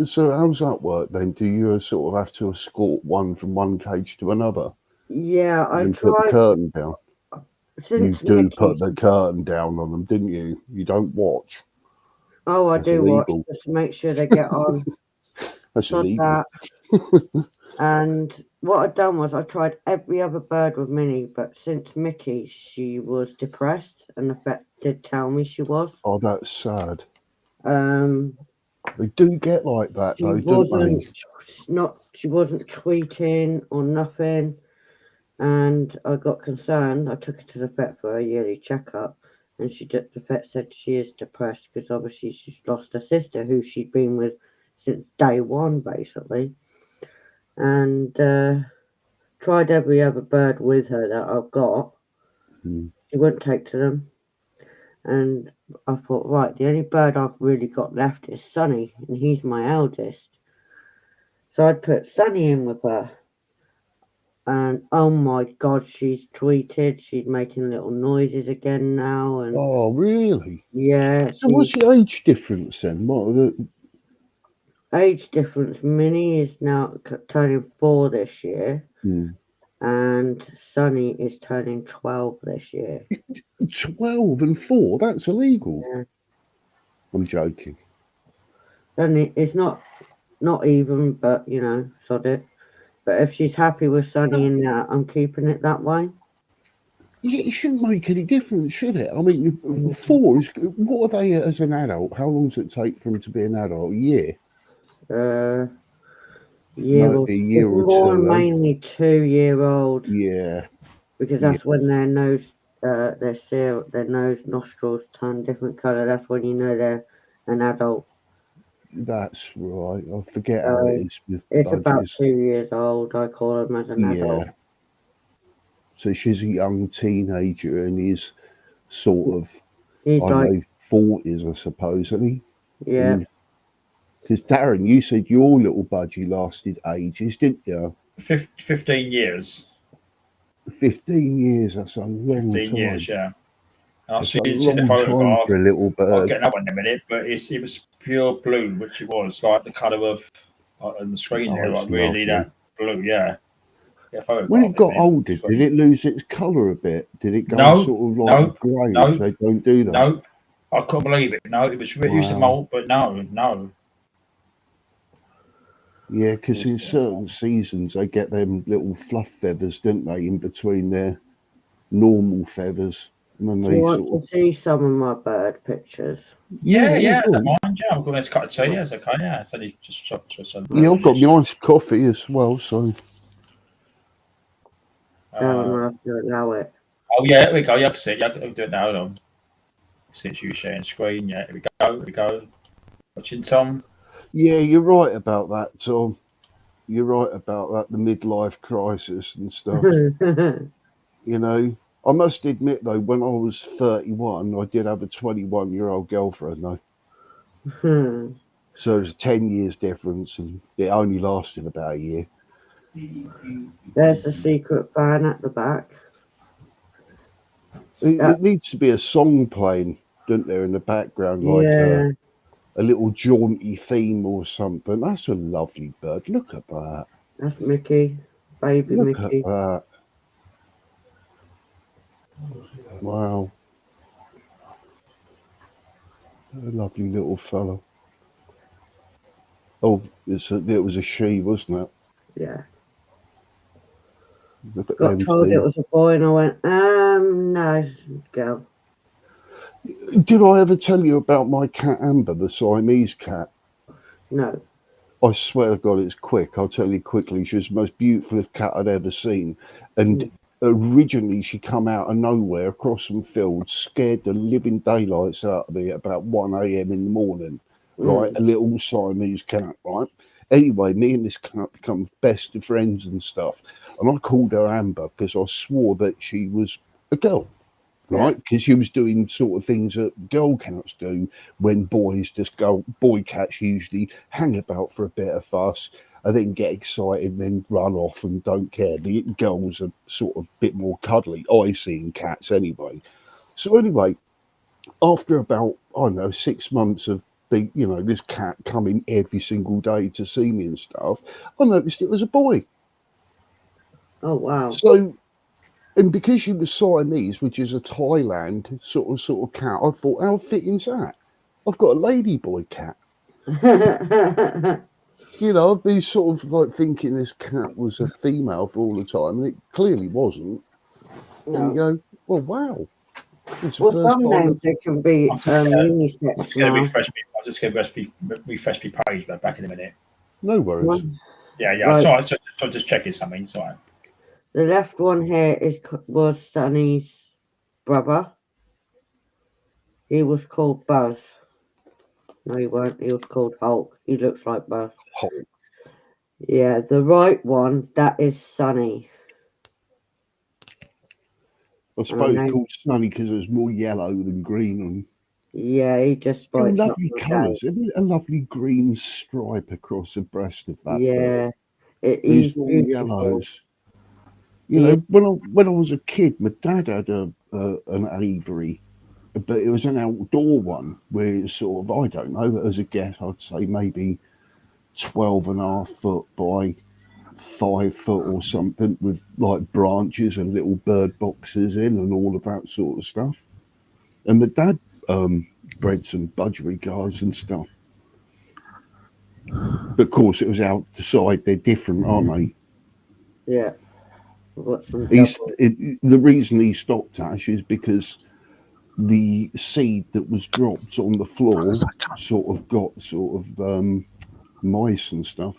So how's that work then? Do you sort of have to escort one from one cage to another? Yeah, I and tried. Put the curtain down. Since You do Mickey's, put the curtain down on them, didn't you? You don't watch. Oh, I That's do illegal. watch just to make sure they get on. That's illegal. And what I'd done was I tried every other bird with Minnie, but since Mickey, she was depressed, and the vet did tell me she was. Oh, that's sad. They do get like that, though, don't they? She wasn't tweeting or nothing, and I got concerned. I took her to the vet for a yearly checkup, and the vet said she is depressed because obviously she's lost her sister, who she'd been with since day one, basically. And tried every other bird with her that I've got. She wouldn't take to them. And I thought, right, the only bird I've really got left is Sonny, and he's my eldest. So I'd put Sonny in with her. And oh my God, she's tweeted. She's making little noises again now. And oh, really? Yeah. So what's the age difference then? What are the age difference? Minnie is now turning 4 this year. And Sonny is turning 12 this year. 12 and 4? That's illegal. Yeah. I'm joking. Sonny, it's not even, but sod it. But if she's happy with Sonny in that, I'm keeping it that way. Yeah, it shouldn't make any difference, should it? I mean, 4 is. What are they as an adult? How long does it take for them to be an adult? A year. Year or two. Mainly 2-year-old. Yeah. Because that's when their nose, their nose, nostrils turn different colour. That's when you know they're an adult. That's right. I forget how it is with It's budgies. about 2 years old. I call him as an adult. So she's a young teenager and he's sort of, he's I don't know, 40s, I suppose, isn't he? Yeah. Because Darren, you said your little budgie lasted ages, didn't you? 15 years. 15 years, that's a long 15 time. years, yeah. I'll That's see a the long photograph. time for a little bird. I'll get that one in a minute, but it was pure blue, which it was, like the colour of on the screen Oh, there, it's like really lovely. that blue, yeah. Yeah, When it got photograph older, did it lose its colour a bit? Did it go No, sort of like no, grey? no, They don't do that. No, I couldn't believe it. No, it was it used to Wow. molt, but no. Yeah, because in certain seasons they get them little fluff feathers, don't they, in between their normal feathers, and then Do you they want sort to see some of my bird pictures? Yeah, go I don't on. mind. Yeah, I'm going to cut a tea. Yes, okay. Yeah, it's only just chopped to some. Yeah, I've got my iced coffee as well, so. Darren will have to allow it. Oh yeah, there we go. Yeah, I can see it. Yeah, I can do it now. Hold on. Since you sharing screen, yeah, here we go. Here we go. Watching Tom. Yeah, you're right about that, Tom. You're right about that, the midlife crisis and stuff. You know, I must admit, though, when I was 31, I did have a 21-year-old girlfriend, though. So there's a 10 years difference, and it only lasted about a year. There's a secret fan at the back. It needs to be a song playing, doesn't there, in the background, like a little jaunty theme or something. That's a lovely bird. Look at that. That's Mickey, baby Look Mickey. at that. Wow. A lovely little fellow. Oh, it was a she, wasn't it? Yeah. Look at Got them told it things. was a boy, and I went, no, it's a girl. Did I ever tell you about my cat Amber, the Siamese cat? No. I swear to God, it's quick. I'll tell you quickly. She's the most beautiful cat I'd ever seen. And originally, she come out of nowhere across some fields, scared the living daylights out of me at about 1 a.m. in the morning. Right, a little Siamese cat, right? Anyway, me and this cat become best of friends and stuff. And I called her Amber because I swore that she was a girl. Right, because she was doing sort of things that girl cats do when boys just go. Boy cats usually hang about for a bit of fuss and then get excited and then run off and don't care. The girls are sort of a bit more cuddly, I see in cats anyway. So anyway, after about, I don't know, 6 months of this cat coming every single day to see me and stuff, I noticed it was a boy. Oh, wow. So. And because she was Siamese, which is a Thailand sort of cat, I thought, how fitting's that? I've got a ladyboy cat. I've been sort of like thinking this cat was a female for all the time, and it clearly wasn't. No. And you go, well, wow. Well, some names they can be unisex I'm just going now. to refresh my page back in a minute. No worries. Yeah. Right. Sorry, so I'm just checking something. Sorry. The left one here was Sonny's brother. He was called Buzz. No, he weren't. He was called Hulk. He looks like Buzz. Hulk. Yeah, the right one, that is Sonny. I suppose it's called Sonny because there's more yellow than green on. Yeah, he just brights up. Lovely colours, isn't it? A lovely green stripe across the breast of that. Yeah, these all yellows. When I was a kid, my dad had an aviary, but it was an outdoor one where it's sort of, I don't know, as a guess, I'd say maybe 12.5 foot by 5 foot or something, with like branches and little bird boxes in and all of that sort of stuff. And my dad bred some budgerigars and stuff. But of course, it was outside. They're different, aren't they? Yeah. The reason he stopped Ash is because the seed that was dropped on the floor sort of got mice and stuff.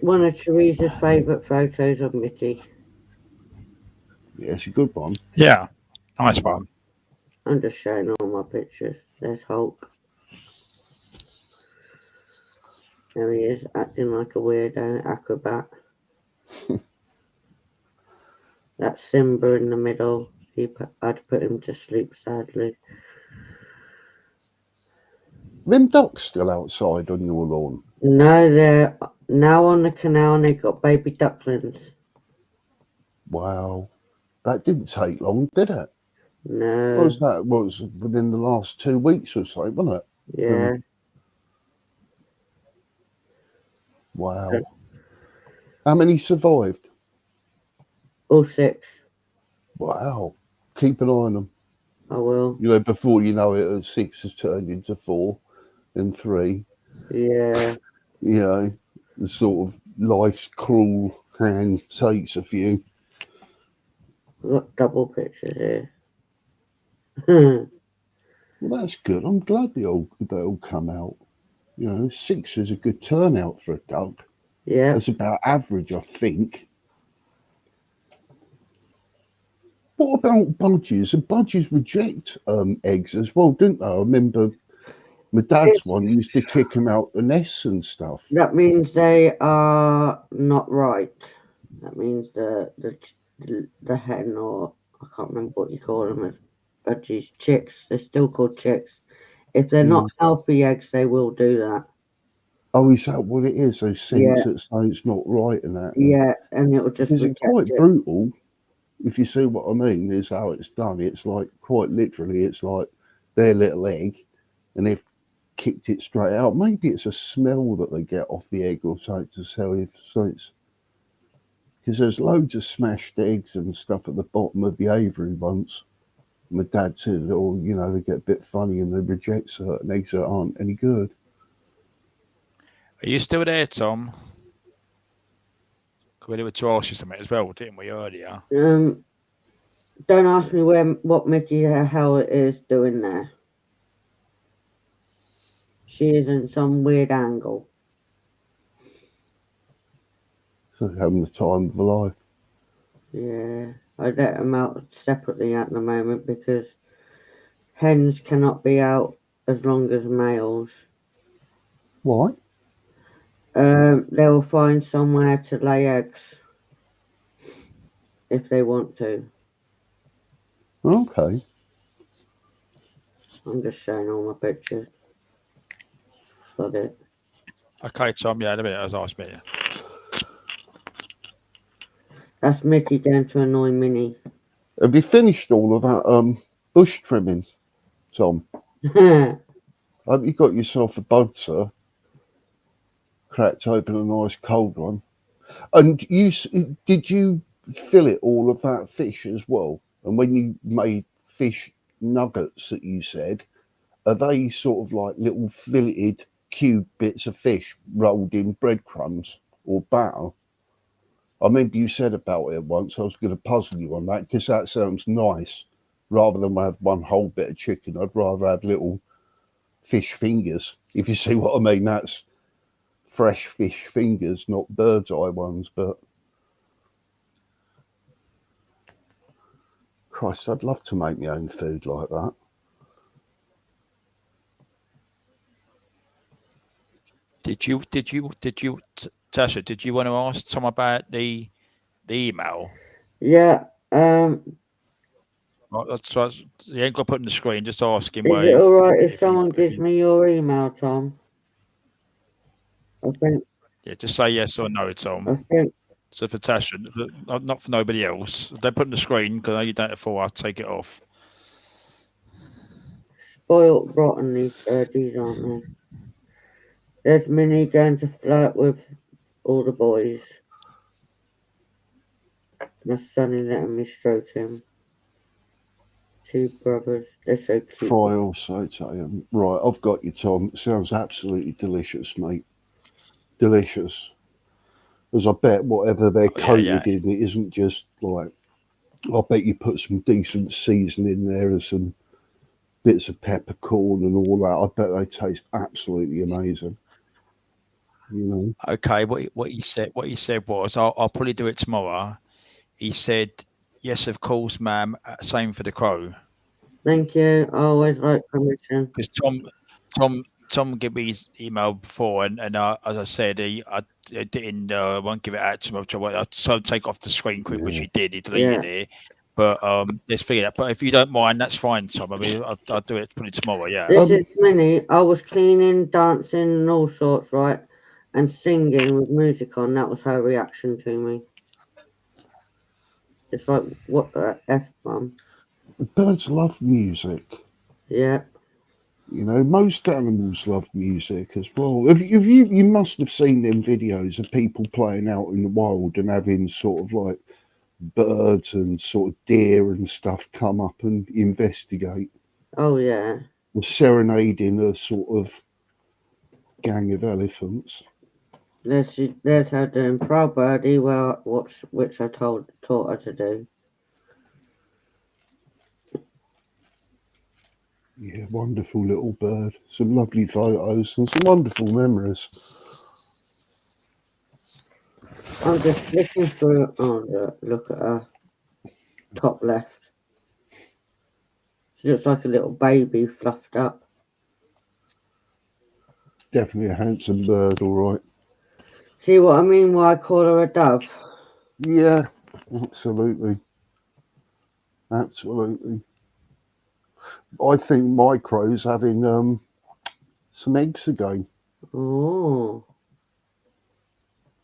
One of Teresa's favourite photos of Mickey. Yeah, it's a good one. Yeah, nice one. I'm just showing all my pictures. There's Hulk. There he is, acting like a weirdo acrobat. That's Simba in the middle. I'd put him to sleep, sadly. Them ducks still outside on your lawn? No, they're now on the canal and they've got baby ducklings. Wow. That didn't take long, did it? No. What was that? Was within the last 2 weeks or so, wasn't it? Yeah. Wow. How many survived? All 6. Wow. Keep an eye on them. I will. You know, before you know it, 6 has turned into 4 and 3. Yeah. You know, the sort of life's cruel hand takes a few. I've got double pictures here. Well, that's good. I'm glad they all come out. You know, 6 is a good turnout for a duck. Yeah. That's about average, I think. What about budgies? And budgies reject eggs as well, didn't they? I remember my dad's one used to kick them out the nests and stuff. That means they are not right. That means the hen, or I can't remember what you call them, budgies, chicks. They're still called chicks. If they're not healthy eggs, they will do that. Oh, is that what it is? They sense that something's not right and that. Yeah, and it will just Is it reject quite it. brutal? If you see what I mean, is how it's done. It's like quite literally, it's like their little egg, and they've kicked it straight out. Maybe it's a smell that they get off the egg or something to sell it. So it's because there's loads of smashed eggs and stuff at the bottom of the aviary once. My dad said, "Oh, you know, they get a bit funny and they reject certain eggs that aren't any good." Are you still there, Tom? We were to ask you something as well, didn't we, earlier? Don't ask me what Mickey hell it is doing there. She is in some weird angle. So having the time of her life. Yeah, I let them out separately at the moment because hens cannot be out as long as males. Why? They will find somewhere to lay eggs if they want to. Okay. I'm just showing all my pictures. Got it. Okay, Tom. Yeah, in a minute. I was asking me. That's Mickey going to annoy Minnie. Have you finished all of that bush trimming, Tom? Have you got yourself a bud, sir? Cracked open a nice cold one. And did you fillet all of that fish as well? And when you made fish nuggets that you said, are they sort of like little filleted cube bits of fish rolled in breadcrumbs or batter? I remember you said about it once. I was going to puzzle you on that because that sounds nice. Rather than have one whole bit of chicken, I'd rather have little fish fingers. If you see what I mean, that's fresh fish fingers, not bird's eye ones. But Christ, I'd love to make my own food like that. Did you, Tasha? Did you want to ask Tom about the email? Yeah. That's right. You ain't got to put on the screen. Just ask him. Is it all right if someone gives me your email, Tom? I think. Yeah, just say yes or no, Tom. I think. So for Tasha, not for nobody else. Don't put on the screen because I know you don't afford. I'll take it off. Spoiled rotten, these birdies, aren't they? There's Minnie going to flirt with all the boys. My son is letting me stroke him. 2 brothers, they're so cute. Fry also, right, I've got you, Tom. It sounds absolutely delicious, mate. Delicious. As I bet whatever they're coated in, it isn't just like, I bet you put some decent seasoning in there and some bits of peppercorn and all that. I bet they taste absolutely amazing. You know. Okay, what he said was, I'll probably do it tomorrow. He said, yes, of course, ma'am. Same for the crow. Thank you. I always like permission. Because Tom gave me his email before, and as I said, I didn't won't give it out to him. I tried to take off the screen quick, which he did. He deleted it. But let's figure that. But if you don't mind, that's fine, Tom. I mean, I'll do it probably tomorrow. Yeah. This is Minnie. I was cleaning, dancing, and all sorts, right, and singing with music on. That was her reaction to me. It's like, what the F, Mum? Birds love music. Yeah. You know, most animals love music as well. You must have seen them videos of people playing out in the wild and having sort of like birds and sort of deer and stuff come up and investigate. Oh yeah. Or serenading a sort of gang of elephants. There's her doing Pro Birdie, which I taught her to do. Yeah, wonderful little bird. Some lovely photos and some wonderful memories. I'm just flicking through. Oh, look at her. Top left. She looks like a little baby fluffed up. Definitely a handsome bird, all right. See what I mean? Why I call her a dove? Yeah, absolutely. Absolutely. I think my crow's having some eggs again. Oh.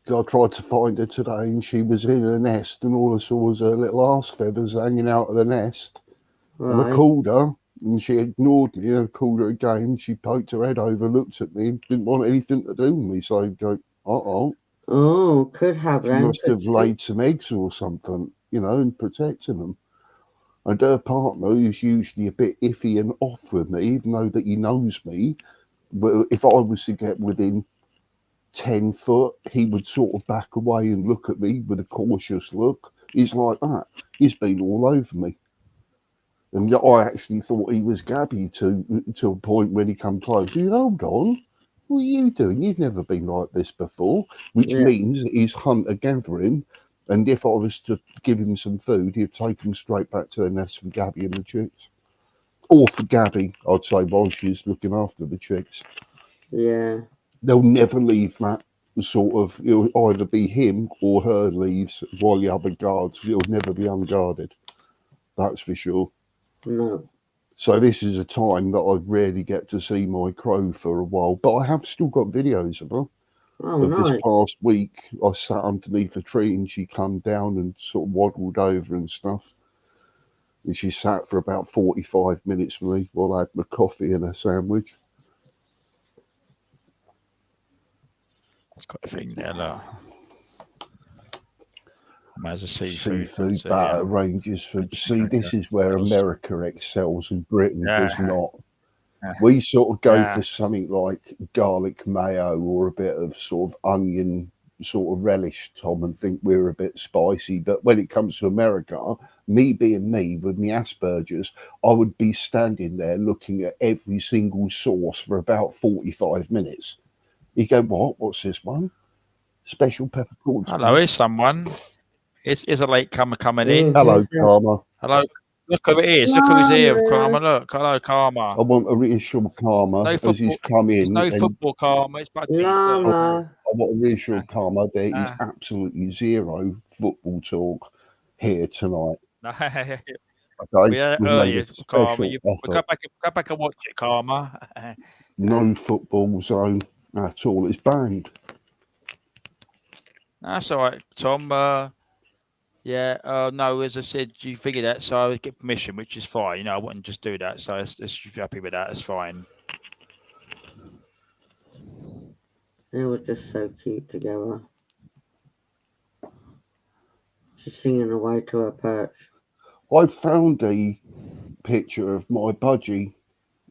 I tried to find her today and she was in her nest and all I saw was her little arse feathers hanging out of the nest. And I Right. called her and she ignored me. I called her again. She poked her head over, looked at me, and didn't want anything to do with me. So I go, uh-oh. Oh, could have She then. must have laid some eggs or something, you know, and protecting them. And her partner, who's usually a bit iffy and off with me, even though that he knows me, but if I was to get within 10 foot, he would sort of back away and look at me with a cautious look. He's like that. He's been all over me. And I actually thought he was Gabby to a point when he come close. You hold on. What are you doing? You've never been like this before, which means that he's hunter gathering. And if I was to give him some food, he'd take him straight back to the nest for Gabby and the chicks. Or for Gabby, I'd say, while she's looking after the chicks. Yeah. They'll never leave that sort of, it'll either be him or her leaves while the other guards. It'll never be unguarded. That's for sure. No. So this is a time that I rarely get to see my crow for a while, but I have still got videos of her. Oh, Of this nice. past week, I sat underneath a tree and she come down and sort of waddled over and stuff. And she sat for about 45 minutes with me while I had my coffee and a sandwich. It's got a thing there, look. As a Seafood batter ranges for. See, this is where America excels and Britain does not. We sort of go for something like garlic mayo or a bit of sort of onion sort of relish, Tom, and think we're a bit spicy. But when it comes to America, me being me with my Asperger's, I would be standing there looking at every single sauce for about 45 minutes. You go, what? What's this one? Special peppercorn. Hello, here's someone. Is a late comer coming in? Hello, Karma. Hello. Look who it is. Look who's here, Karma. Look. Hello, Karma. I want to reassure Karma as he's come in. There's no football, Karma. It's budgie. Llama. I want to reassure Karma there is absolutely zero football talk here tonight. Okay? We've made a special Go back and watch it, Karma. No football zone at all. It's banned. That's all right, Tom. No, as I said, you figured that, so I would get permission, which is fine. You know, I wouldn't just do that. So if you're happy with that, it's fine. They were just so cute together. She's singing away to her perch. I found a picture of my budgie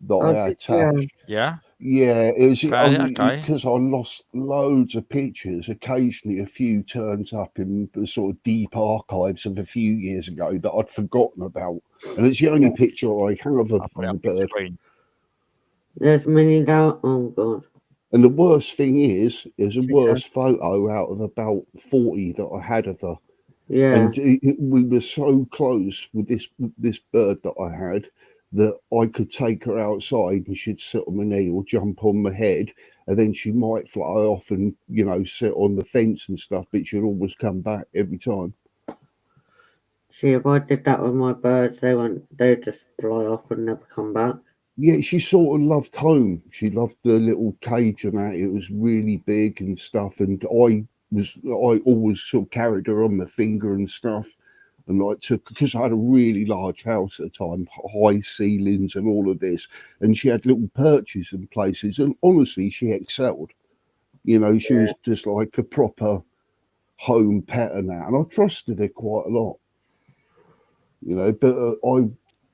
that I attached. Yeah? Yeah, it was only okay. because I lost loads of pictures. Occasionally, a few turns up in the sort of deep archives of a few years ago that I'd forgotten about, and it's the only picture I have of my bird. There's many down. Oh God! And the worst thing is a worst photo out of about 40 that I had of her. Yeah. And we were so close with this bird that I had that I could take her outside and she'd sit on my knee or jump on my head, and then she might fly off and, you know, sit on the fence and stuff, but she'd always come back every time. See, if I did that with my birds, they'd just fly off and never come back. Yeah, she sort of loved home. She loved the little cage and that. It was really big and stuff, and I always sort of carried her on my finger and stuff. and like because I had a really large house at the time, high ceilings and all of this, and she had little perches and places, and honestly, she excelled. You know, she was just like a proper home pet and that, and I trusted her quite a lot. You know, but I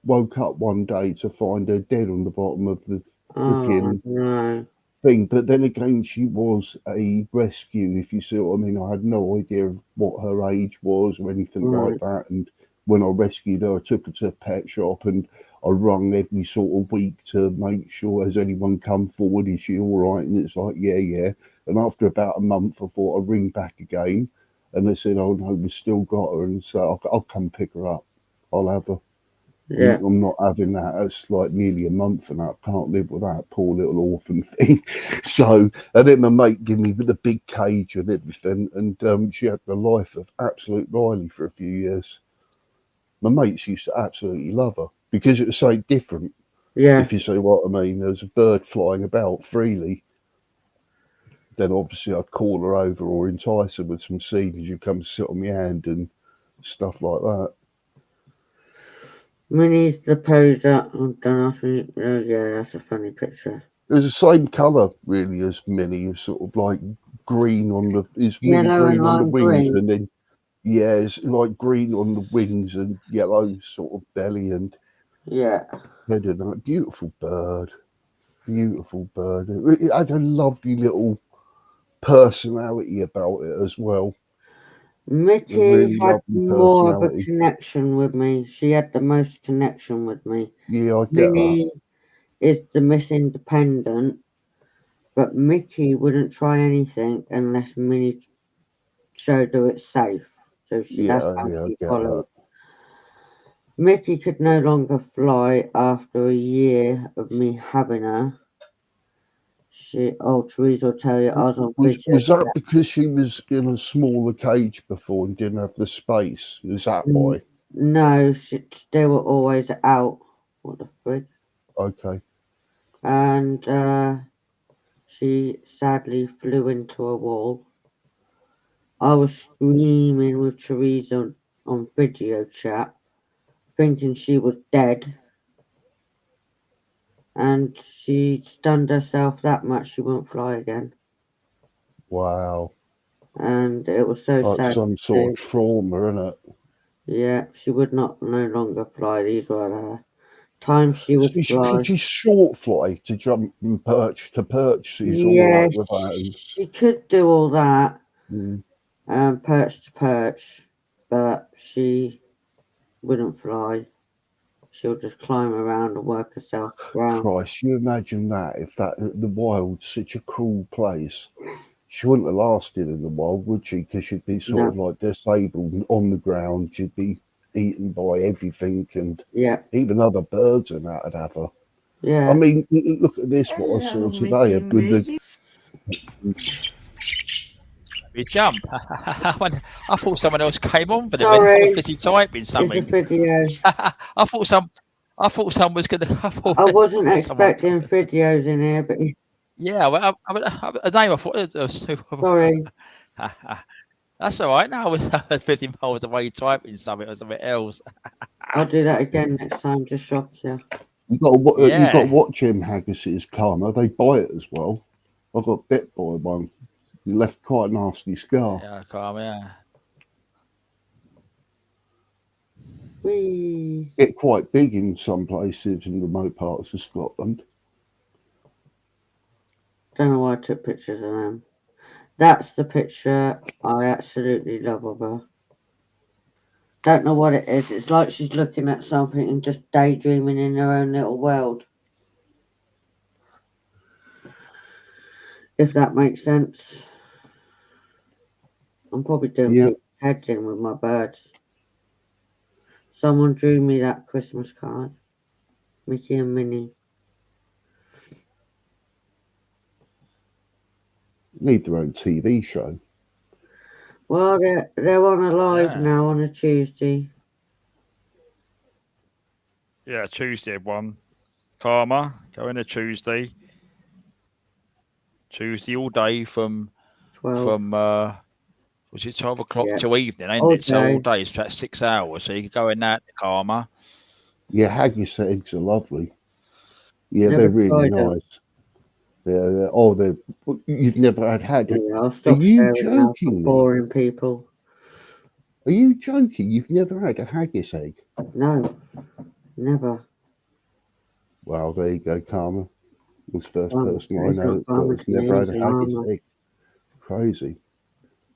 woke up one day to find her dead on the bottom of the freaking no. thing. But then again, she was a rescue, if you see what I mean. I had no idea of what her age was or anything like that. And when I rescued her, I took her to a pet shop and I rung every sort of week to make sure, has anyone come forward? Is she all right? And it's like, yeah. And after about a month, I thought I'd ring back again. And they said, oh no, we've still got her. And so I'll come pick her up. I'll have her. Yeah. I'm not having that. It's like nearly a month and I can't live with that poor little orphan thing. So, and then my mate gave me the big cage and everything, and she had the life of absolute Riley for a few years. My mates used to absolutely love her because it was so different, Yeah. if you see what I mean. There was a bird flying about freely. Then obviously I'd call her over or entice her with some seed as you come sit on my hand and stuff like that. Minnie's the poser. Oh, don't ask me. Oh, yeah, that's a funny picture. It was the same colour really as Minnie, sort of like green on the mini Yellow green and on the lime wings, green. and then it's like green on the wings and yellow sort of belly and Yeah. head and that. Beautiful bird. It had a lovely little personality about it as well. A Mitty really had lovely more of a personality. connection with me. She had the most connection with me. Yeah, I get that. Minnie is the Miss Independent, but Mitty wouldn't try anything unless Minnie showed her it's safe. So that's how I she get followed. that. Mitty could no longer fly after a year of me having her. Teresa will tell you, I was on video. Was that because she was in a smaller cage before and didn't have the space? Is that why? No, they were always out. What the frig? Okay. And she sadly flew into a wall. I was screaming with Teresa on video chat, thinking she was dead. And she stunned herself that much she wouldn't fly again. Wow. And it was so Like sad. some sort of trauma, isn't it? Yeah, she would no longer fly. These were her times she would fly. Could she short fly to jump and perch to perch? She's all Yeah, right with that. she could do all that, Mm. perch to perch, but she wouldn't fly. She'll just climb around and work herself around. Christ, you imagine that if the wild's such a cruel place. She wouldn't have lasted in the wild, would she? Because she'd be sort of like disabled and on the ground. She'd be eaten by everything, and even other birds and that would have her. Yeah. I mean, look at this. What I saw today with the. We jump. I thought someone else came on for the Sorry. minute. I was busy typing something. It's a video. I thought someone was gonna. I wasn't expecting videos in here, but yeah, well, a name I thought it was. Sorry. That's all right. Now I was busy involved the way typing something or something else. I'll do that again next time. Just shock you. You've got to watch Jim Haggis's karma. They bite as well. I got bit by one. He left quite a nasty scar. Yeah, karma. We get quite big in some places in remote parts of Scotland. Don't know why I took pictures of them. That's the picture I absolutely love of her. Don't know what it is. It's like she's looking at something and just daydreaming in her own little world. If that makes sense. I'm probably doing people's heads in with my birds. Someone drew me that Christmas card. Mickey and Minnie. Need their own TV show. Well, they're on a live now on a Tuesday. Yeah, Tuesday one. Karma, going to Tuesday. Tuesday all day from 12. Was it 12 o'clock Yeah. till evening, ain't All it? So all day. day, it's about 6 hours. So you could go in that, Karma. Yeah, haggis eggs are lovely. Yeah, Never they're really tried them. nice. You've never had haggis? Yeah, I'll Are stop you sharing now for joking me? boring people. Are you joking? You've never had a haggis egg? No, never. Well, there you go, Karma. Was the first Well, person I it's know not Farmer that's to me, never had it's a haggis Llama. egg. Crazy.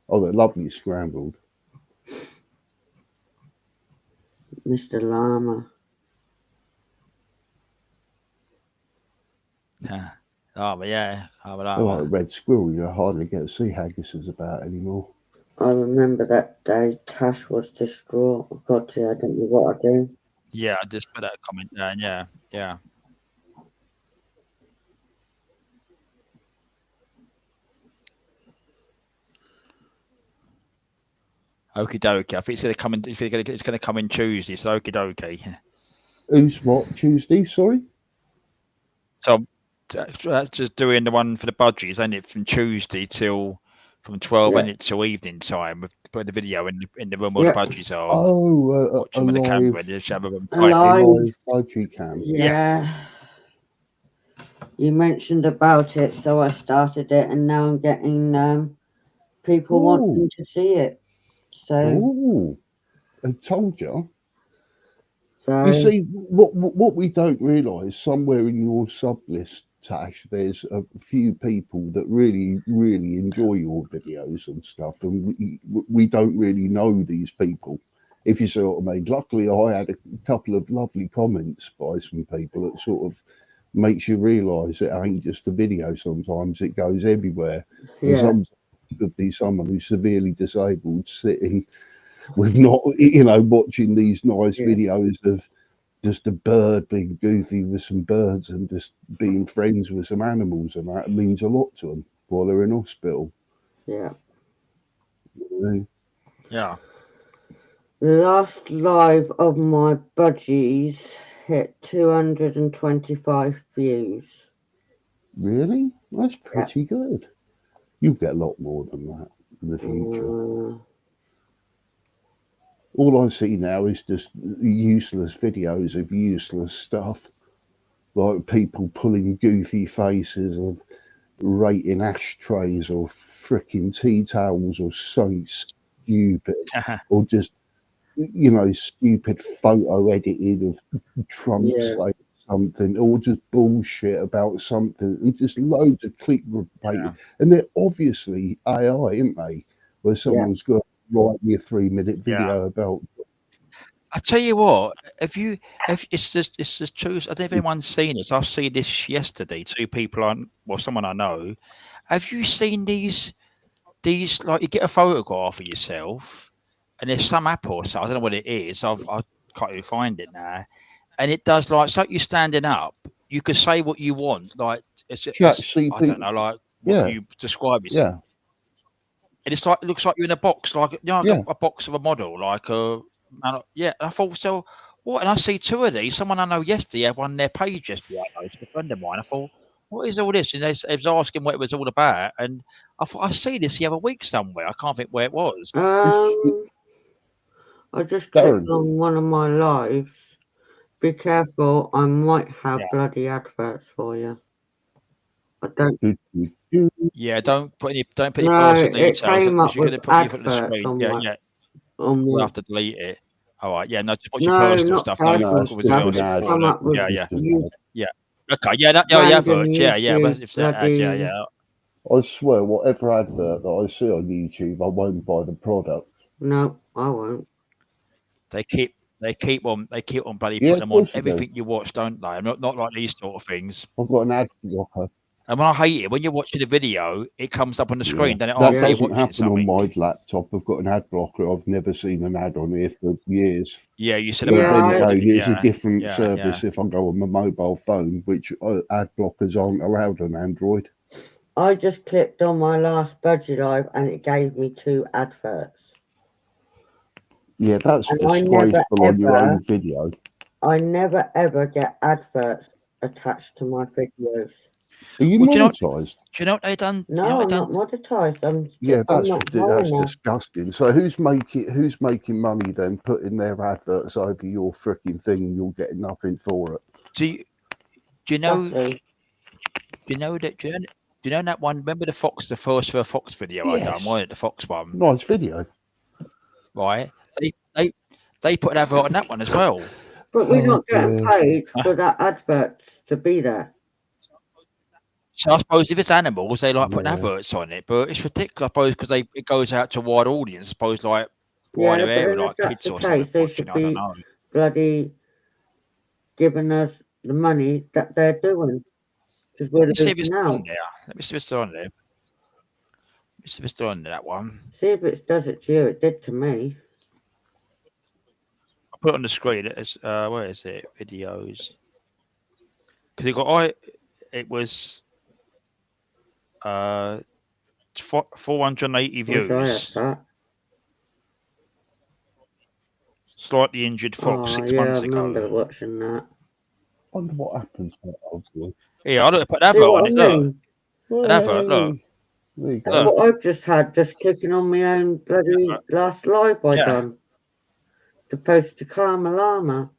Oh, they're lovely scrambled. Mr. Llama. Oh, but yeah. Oh, They're like a red squirrel. You hardly get to see haggises about anymore. I remember that day Tash was distraught. Oh, God, yeah, I don't know what I do. Yeah, I just put that comment down. Yeah, yeah. Okie dokie. I think it's going to come in. It's going to come in Tuesday. So okie dokie. Who's what? Tuesday? Sorry. So that's just doing the one for the budgies, ain't it? From Tuesday till from 12, Yeah. ain't it, till evening time. We've put the video in the room where Yeah. the budgies are. Oh, Watch them with the camera. And just have a Alive. live budgie cam. Yeah. You mentioned about it, so I started it, and now I'm getting people wanting to see it. So, Oh, I told you. so You see, what we don't realise, somewhere in your sub list, Tash, there's a few people that really, really enjoy your videos and stuff, and we don't really know these people, if you see what I mean. Luckily, I had a couple of lovely comments by some people that sort of makes you realise it ain't just a video. Sometimes it goes everywhere, and yeah, sometimes it could be someone who's severely disabled sitting with not, watching these nice Yeah. videos of just a bird being goofy with some birds and just being friends with some animals, and that means a lot to them while they're in hospital. yeah. Yeah. The last live of my budgies hit 225 views. Really? That's pretty good. You'll get a lot more than that in the future. All I see now is just useless videos of useless stuff, like people pulling goofy faces of rating ashtrays or fricking tea towels or something stupid, or just stupid photo editing of Trump saying something, or just bullshit about something, and just loads of clickbait. And they're obviously AI, aren't they? Where someone's got to write me a 3-minute video about. I tell you what, if it's just true. I don't know if anyone's seen this. I see this yesterday. Two people someone I know. Have you seen these like you get a photograph of yourself, and there's some app or so I don't know what it is. I can't even find it now, and it does it's like you standing up. You could say what you want, like it's I don't know, like what you describe yourself. Yeah. And it's like it looks like you're in a box, like a box of a model, like a and I thought so. What? And I see two of these. Someone I know yesterday had one on their page yesterday. I know it's a friend of mine. I thought, what is all this? And they was asking what it was all about, and I thought I see this the other week somewhere. I can't think where it was. I just clicked on one of my lives. Be careful, I might have bloody adverts for you. I don't. Yeah, don't put any No, personal it details. came up You're going with to put you on the adverts screen. on Yeah, my. yeah. On We'll my. have to delete it. All right. Yeah. No, just put your No, personal not stuff. personal No, stuff. It's come up with yeah. Okay. Yeah. That. Yeah. random Adverts. Yeah. Yeah. YouTube If that. bloody. Yeah. I swear, whatever advert that I see on YouTube, I won't buy the product. No, I won't. They keep on bloody Yeah, putting them on everything you watch, don't they? Not like these sort of things. I've got an ad blocker. And when I hate it, when you're watching a video, it comes up on the screen, then it that after you're doesn't watching happen something. on my laptop. I've got an ad blocker. I've never seen an ad on here for years. Yeah, you said but about then again, it's a different yeah, service if I go on my mobile phone, which ad blockers aren't allowed on Android. I just clicked on my last budget live and it gave me 2 adverts. Yeah, that's disgraceful on your own video. I never ever get adverts attached to my videos. Are you Well, do you know- monetised? Do you know what they done? No, you know what I'm they not done? monetized. Yeah, I'm that's not that's knowing disgusting. So who's making money then putting their adverts over your freaking thing and you're getting nothing for it? Do you know? exactly. Do you know that? Do you know that one? Remember the first Fox video I done? Yes. Wasn't it the Fox one? Nice video. Right? They put an advert on that one as well. But we're not getting dear. paid for that advert to be there. So I suppose if it's animals, they like putting Yeah. adverts on it, but it's ridiculous. I suppose because it goes out to a wide audience. I suppose like Yeah, wider but area, then if like that's kids the or something case, they watching. should I don't be know. bloody giving us the money that they're doing. Because we're Let me see if losing it's on out. there. Let me see if it's on there. Let me see if it's on there, that one. See if it does it to you. It did to me. I'll put it on the screen. It's where is it? Videos. Because it was 480 Wish I had views. that. Slightly injured fox Oh, 6 yeah, I months remember ago. watching that. Wonder what happens to that hopefully. Yeah, I look at put an See advert what on I it. Look, mean? an advert. Look, There you That's go. what I've just had, just clicking on my own bloody last live I Yeah. done. To post to Karma Llama.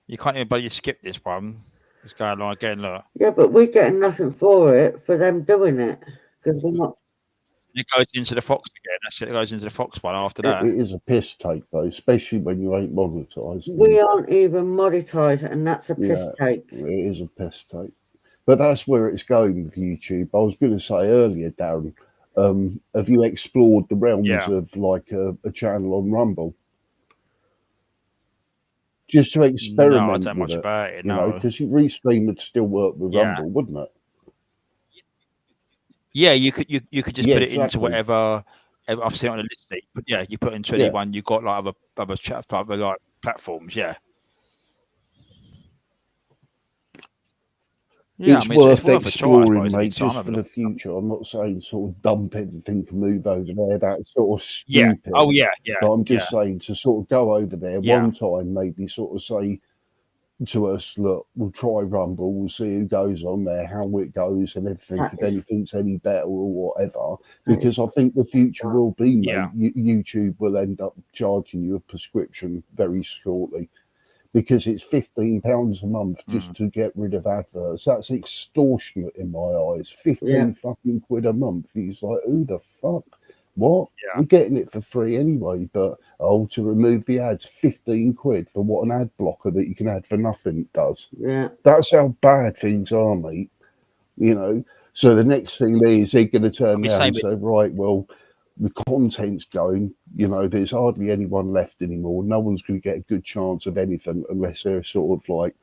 you can't even bloody skip this one. It's going on again. Look, Yeah, but we're getting nothing for it, for them doing it. Because we're not. it goes into the fox again. That's it. It goes into the fox one after that. It is a piss take though, especially when you ain't monetised. We aren't even monetized, and that's a piss take. It is a piss take. But that's where it's going with YouTube. I was going to say earlier, Darren, have you explored the realms of like a channel on Rumble? Just to experiment No, I don't with much it, about it. you know, No. because Restream would still work with Yeah. Rumble, wouldn't it? Yeah, you could just Yeah, put it into exactly. whatever. I've seen it on the listing, but yeah, you put into anyone. You got like other chat like platforms. Yeah. Yeah, It's I mean, it's worth worth a try, I exploring, suppose, mate, every just time, for the future. I'm not saying sort of dump everything and move over there. That's sort of Yeah. stupid. Oh yeah, yeah. But I'm just saying to sort of go over there Yeah. one time, maybe sort of say to us, look, we'll try Rumble, we'll see who goes on there, how it goes, and everything. If anything's any better or whatever, because I think the future will be, mate. YouTube will end up charging you a prescription very shortly. Because it's £15 a month just to get rid of adverts. That's extortionate in my eyes. 15 fucking quid a month. He's like, who the fuck? What? Yeah. We're getting it for free anyway, but to remove the ads, 15 quid for what an ad blocker that you can add for nothing does. Yeah. That's how bad things are, mate. You know. So the next thing is they're going to turn around and say, right, well, the content's going, you know, there's hardly anyone left anymore. No one's going to get a good chance of anything unless they're sort of like,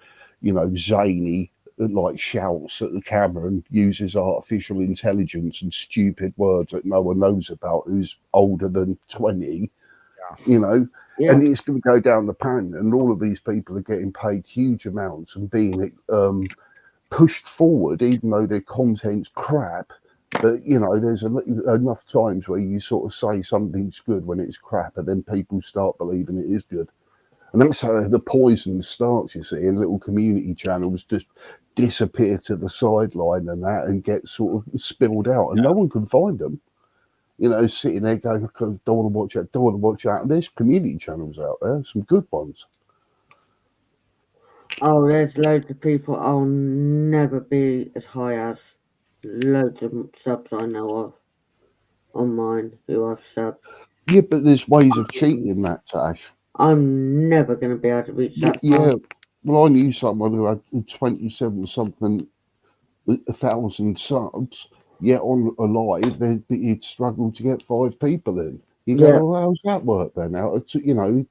you know, zany, like shouts at the camera and uses artificial intelligence and stupid words that no one knows about who's older than 20, you know, and it's going to go down the pan. And all of these people are getting paid huge amounts and being pushed forward, even though their content's crap. But, you know, there's enough times where you sort of say something's good when it's crap, and then people start believing it is good. And that's how the poison starts, you see, and little community channels just disappear to the sideline and that and get sort of spilled out, and no one can find them. You know, sitting there going, don't want to watch that, don't want to watch that. And there's community channels out there, some good ones. Oh, there's loads of people I'll never be as high as. Loads of subs I know of on mine who I've subbed. Yeah, but there's ways of cheating that, Tash. I'm never going to be able to reach that far. Yeah, well, I knew someone who had 27-something 1,000 subs, yet on a live, he'd struggled to get 5 people in. You go, well, how's that work then? Out of, you know,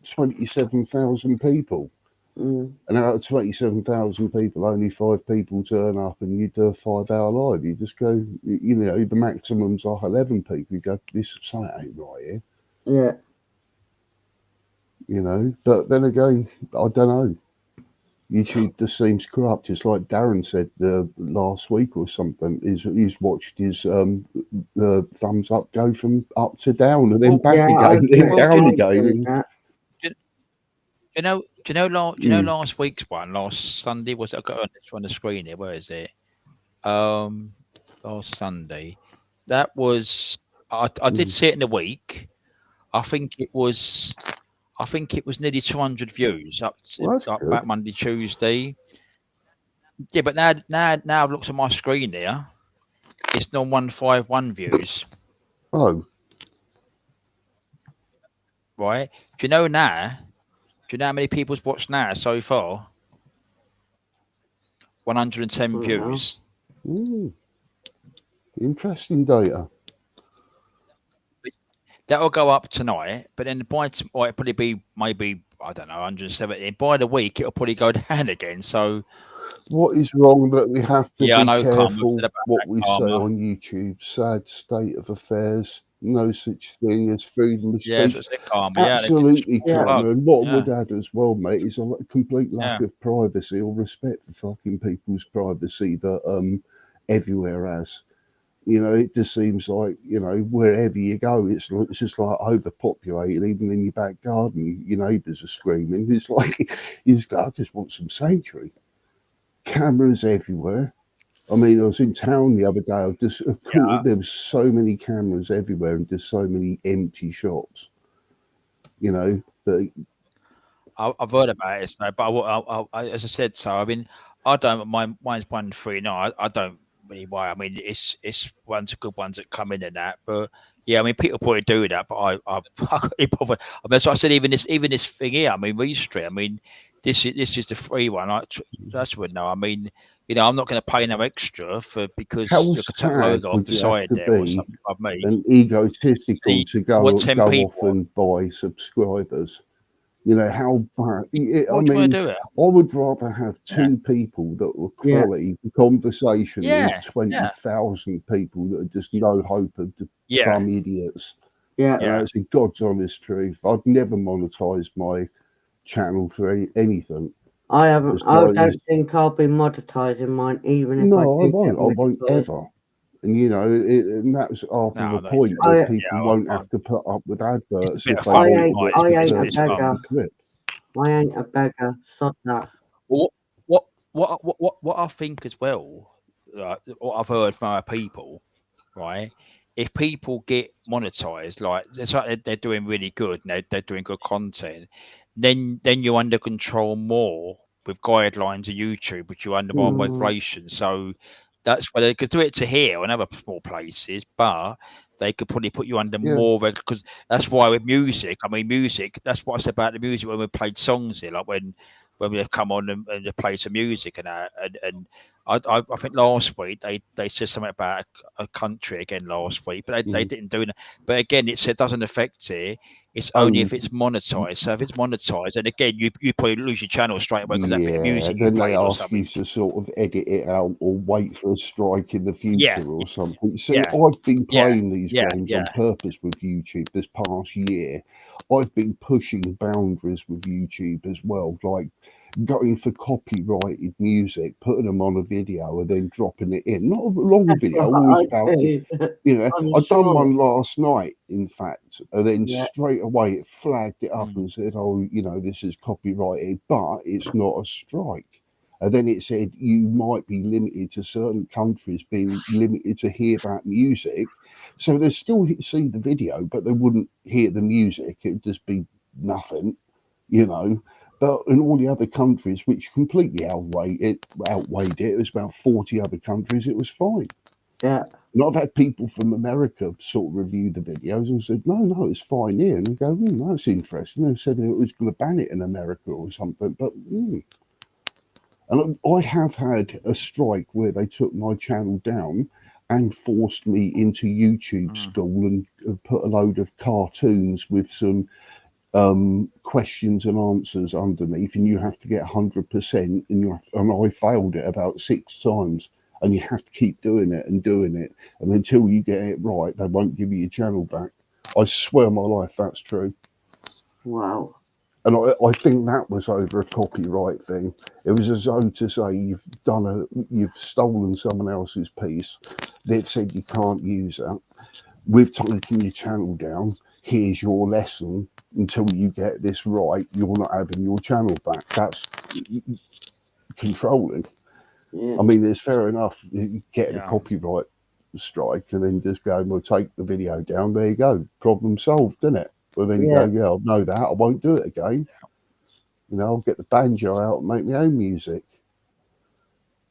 27,000 people. And out of 27,000 people, only 5 people turn up and you do a 5-hour live. You just go, you know, the maximum's like 11 people. You go, this something ain't right here. Yeah. You know, but then again, I don't know. YouTube just seems corrupt. Just like Darren said last week or something, he's watched his thumbs up go from up to down and then back again, then down again. Do you know last week's one, last Sunday, was it? I got it on the screen here. Where is it? Last Sunday. That was I did see it in the week. I think it was nearly 200 views up to, Well, that's like good. back Monday, Tuesday. Yeah, but now I've looked at my screen here. It's on 151 views. Oh, Right? Do you know now? Do you know how many people's watched now so far? 110 views. Interesting data. That'll go up tonight, but then by it'll probably be maybe, I don't know, 170. By the week, it'll probably go down again. So What is wrong that we have to yeah, I be know, Karma careful said about what that, we say Karma. on YouTube? Sad state of affairs. No such thing as freedom of Yeah, that's speech. what I said, Karma. Yeah, Absolutely, Yeah. Karma. And what I Yeah. would add as well, mate, is a complete lack Yeah. of privacy or respect for fucking people's privacy that everywhere has. You know, it just seems like, you know, wherever you go, it's just like overpopulated. Even in your back garden, your neighbours are screaming. It's like, you just go, I just want some sanctuary. Cameras everywhere. I mean, I was in town the other day. I just there was so many cameras everywhere and just so many empty shops. You know, but I've heard about it, so, but as I said, so I mean, I don't. Mine's 139. I don't really why. I mean, it's ones good ones that come in and that, but yeah, I mean, people probably do that, but I can't bother. I mean, that's what I said. Even this thing here. I mean, Street. I mean, this is the free one. That's what no. I mean, you know, I'm not going to pay no extra because how you could take sad logo off would the you have side to there or be something like me. and egotistical See, to what go 10 off people? and buy subscribers? You know, how bad. I What do you want mean, to do it? I would rather have two people that were Yeah. quality conversation than Yeah, 20,000 people that are just no hope of yeah, dumb idiots. Yeah. And that's the God's honest truth. I'd never monetize my channel for anything. I haven't. It's I like don't this- think I'll be monetizing mine, even if I No, I do won't. get I won't monetized. ever. And you know, and that's after No, the no, point I- where yeah, people I- won't I- have to put up with It's adverts a bit if of they fun, I want ain't. right? the, I ain't the, a It's the, beggar. the clip. I ain't a beggar. Sod that. Well, what I think as well, what I've heard from our people, right? If people get monetized, like it's like they're doing really good, and they're doing good content, then you're under control more with guidelines of YouTube, which you're under more Mm. regulation. So that's why they could do it to here and other small places, but they could probably put you under Yeah. more because that's why with music. I mean, music. That's what I said about the music when we played songs here, like when we've come on and they play some music and that, and I think last week they said something about a country again last week, but they didn't do it. But again, it said doesn't affect it. It's only if it's monetized. So if it's monetized, and again, you probably lose your channel straight away because that bit of music you then they played or ask you something. to sort of edit it out or wait for a strike in the Yeah, future or something. See, yeah, I've been yeah, playing these yeah, games yeah. on purpose with YouTube this past year. I've been pushing boundaries with YouTube as well, like going for copyrighted music, putting them on a video and then dropping it in. Not a long video, always about, do. you know, I'm I'd done sure. one last night, in fact, and then Yeah. straight away it flagged it up Mm. and said, oh, you know, this is copyrighted, but it's not a strike. And then it said you might be limited to certain countries being limited to hear that music. So they still see the video, but they wouldn't hear the music. It'd just be nothing, you know. But in all the other countries, which completely outweighed it, it was about 40 other countries, it was fine. Yeah. And I've had people from America sort of review the videos and said, no, it's fine here. And I go, that's interesting. They said it was going to ban it in America or something. But, And I have had a strike where they took my channel down and forced me into YouTube school and put a load of cartoons with some questions and answers underneath, and you have to get 100%, and I failed it about 6 times, and you have to keep doing it, and until you get it right, they won't give you your channel back. I swear my life that's true. Wow. And I think that was over a copyright thing. It was as though to say you've stolen someone else's piece. They've said you can't use that. We've taken your channel down. here's your lesson. Until you get this right, you're not having your channel back. That's controlling. Yeah. I mean, it's fair enough getting a Yeah. copyright strike and then just going, we'll take the video down. There you go. Problem solved, isn't it? Well, then you Yeah. go, yeah, I know that. I won't do it again. You know, I'll get the banjo out and make my own music.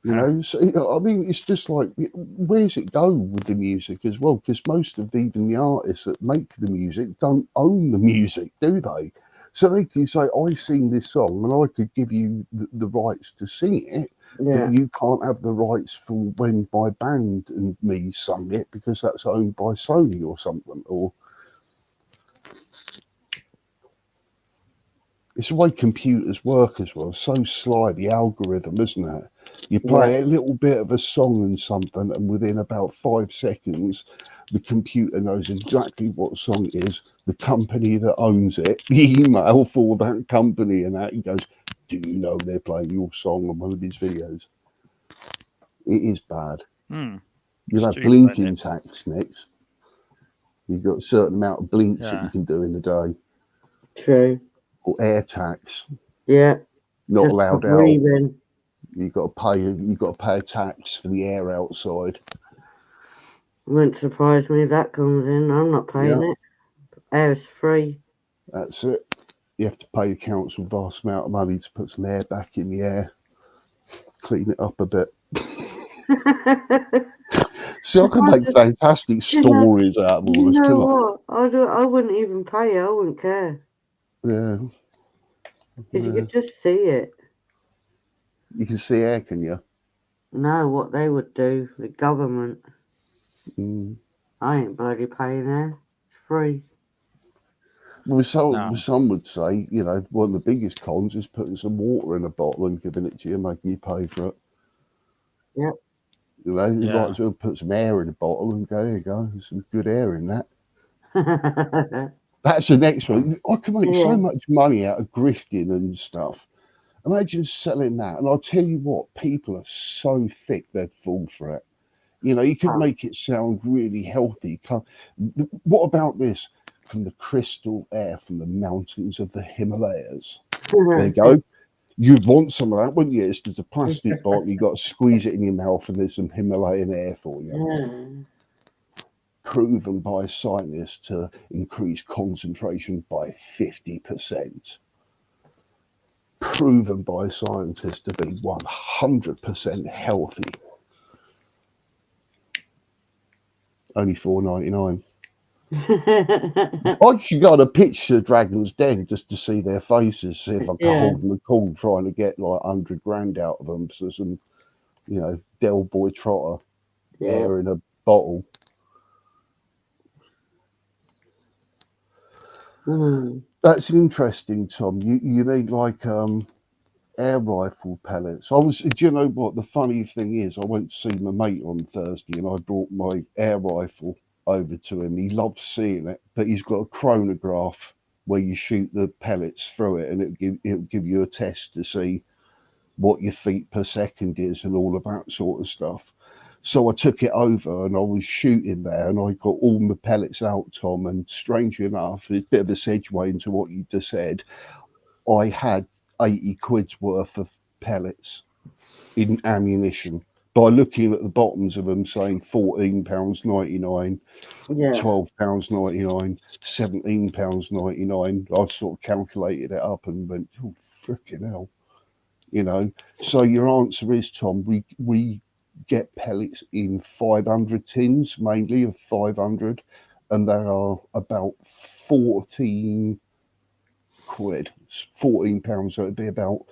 You know, so I mean, it's just like, where's it go with the music as well? Because most of even the artists that make the music don't own the music, do they? So they can say, I sing this song and I could give you the rights to sing it, Yeah. but you can't have the rights for when my band and me sung it because that's owned by Sony or something. Or it's the way computers work as well. So sly, the algorithm, isn't it? You play a little bit of a song and something, and within about 5 seconds, the computer knows exactly what song it is, the company that owns it, the email for that company, and that. He goes, do you know they're playing your song on one of these videos? It is bad. You'll have blinking tax next. You've got a certain amount of blinks that you can do in a day. True. Or air tax. Yeah. Not Just allowed for out. breathing. You've got to pay a tax for the air outside. Wouldn't surprise me if that comes in. I'm not paying it. Air's free. That's it. You have to pay the council a vast amount of money to put some air back in the air, clean it up a bit. So I can make fantastic stories out of all this. You know what? I wouldn't even pay. I wouldn't care. Yeah. Because you could just see it. You can see air, can you? No, what they would do, the government. I ain't bloody paying air. It's free. Well, some would say, you know, one of the biggest cons is putting some water in a bottle and giving it to you, making you pay for it. Yep. You know, you might as well put some air in a bottle and go, there you go, there's some good air in that. That's the next one. I can make so much money out of grifting and stuff. Imagine selling that. And I'll tell you what, people are so thick they'd fall for it. You know, you could make it sound really healthy. What about this? From the crystal air from the mountains of the Himalayas. There you go. You'd want some of that, wouldn't you? It's just a plastic bottle. You've got to squeeze it in your mouth and there's some Himalayan air for you. Proven by scientists to increase concentration by 50%. Proven by scientists to be 100% healthy. Only $4.99. I should go on a pitch to Dragon's Den just to see their faces, see if I can hold them a call trying to get like 100 grand out of them. So some, you know, Del Boy Trotter air in a bottle. That's interesting, Tom. You mean like air rifle pellets? Do you know what the funny thing is? I went to see my mate on Thursday and I brought my air rifle over to him. He loves seeing it, but he's got a chronograph where you shoot the pellets through it and it'll give you a test to see what your feet per second is and all of that sort of stuff. So I took it over and I was shooting there and I got all my pellets out, Tom, and strangely enough, it's a bit of a segue into what you just said, I had 80 quid's worth of pellets in ammunition by looking at the bottoms of them saying £14.99, £12.99, £17.99. I sort of calculated it up and went, oh, freaking hell. You know, so your answer is, Tom, we get pellets in 500 tins, mainly of 500, and there are about 14 quid, £14, so it'd be about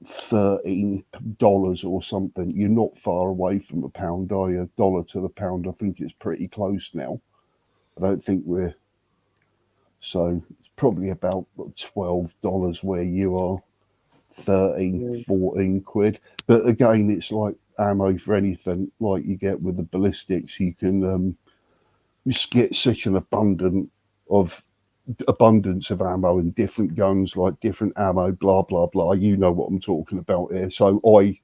$13 or something. You're not far away from a pound, are you? Dollar to the pound, I think it's pretty close now. I don't think we're, so it's probably about $12 where you are. 13, 14 quid. But again, it's like ammo for anything, like you get with the ballistics. You can just get such an abundance of ammo and different guns, like different ammo, blah blah blah. You know what I'm talking about here. So I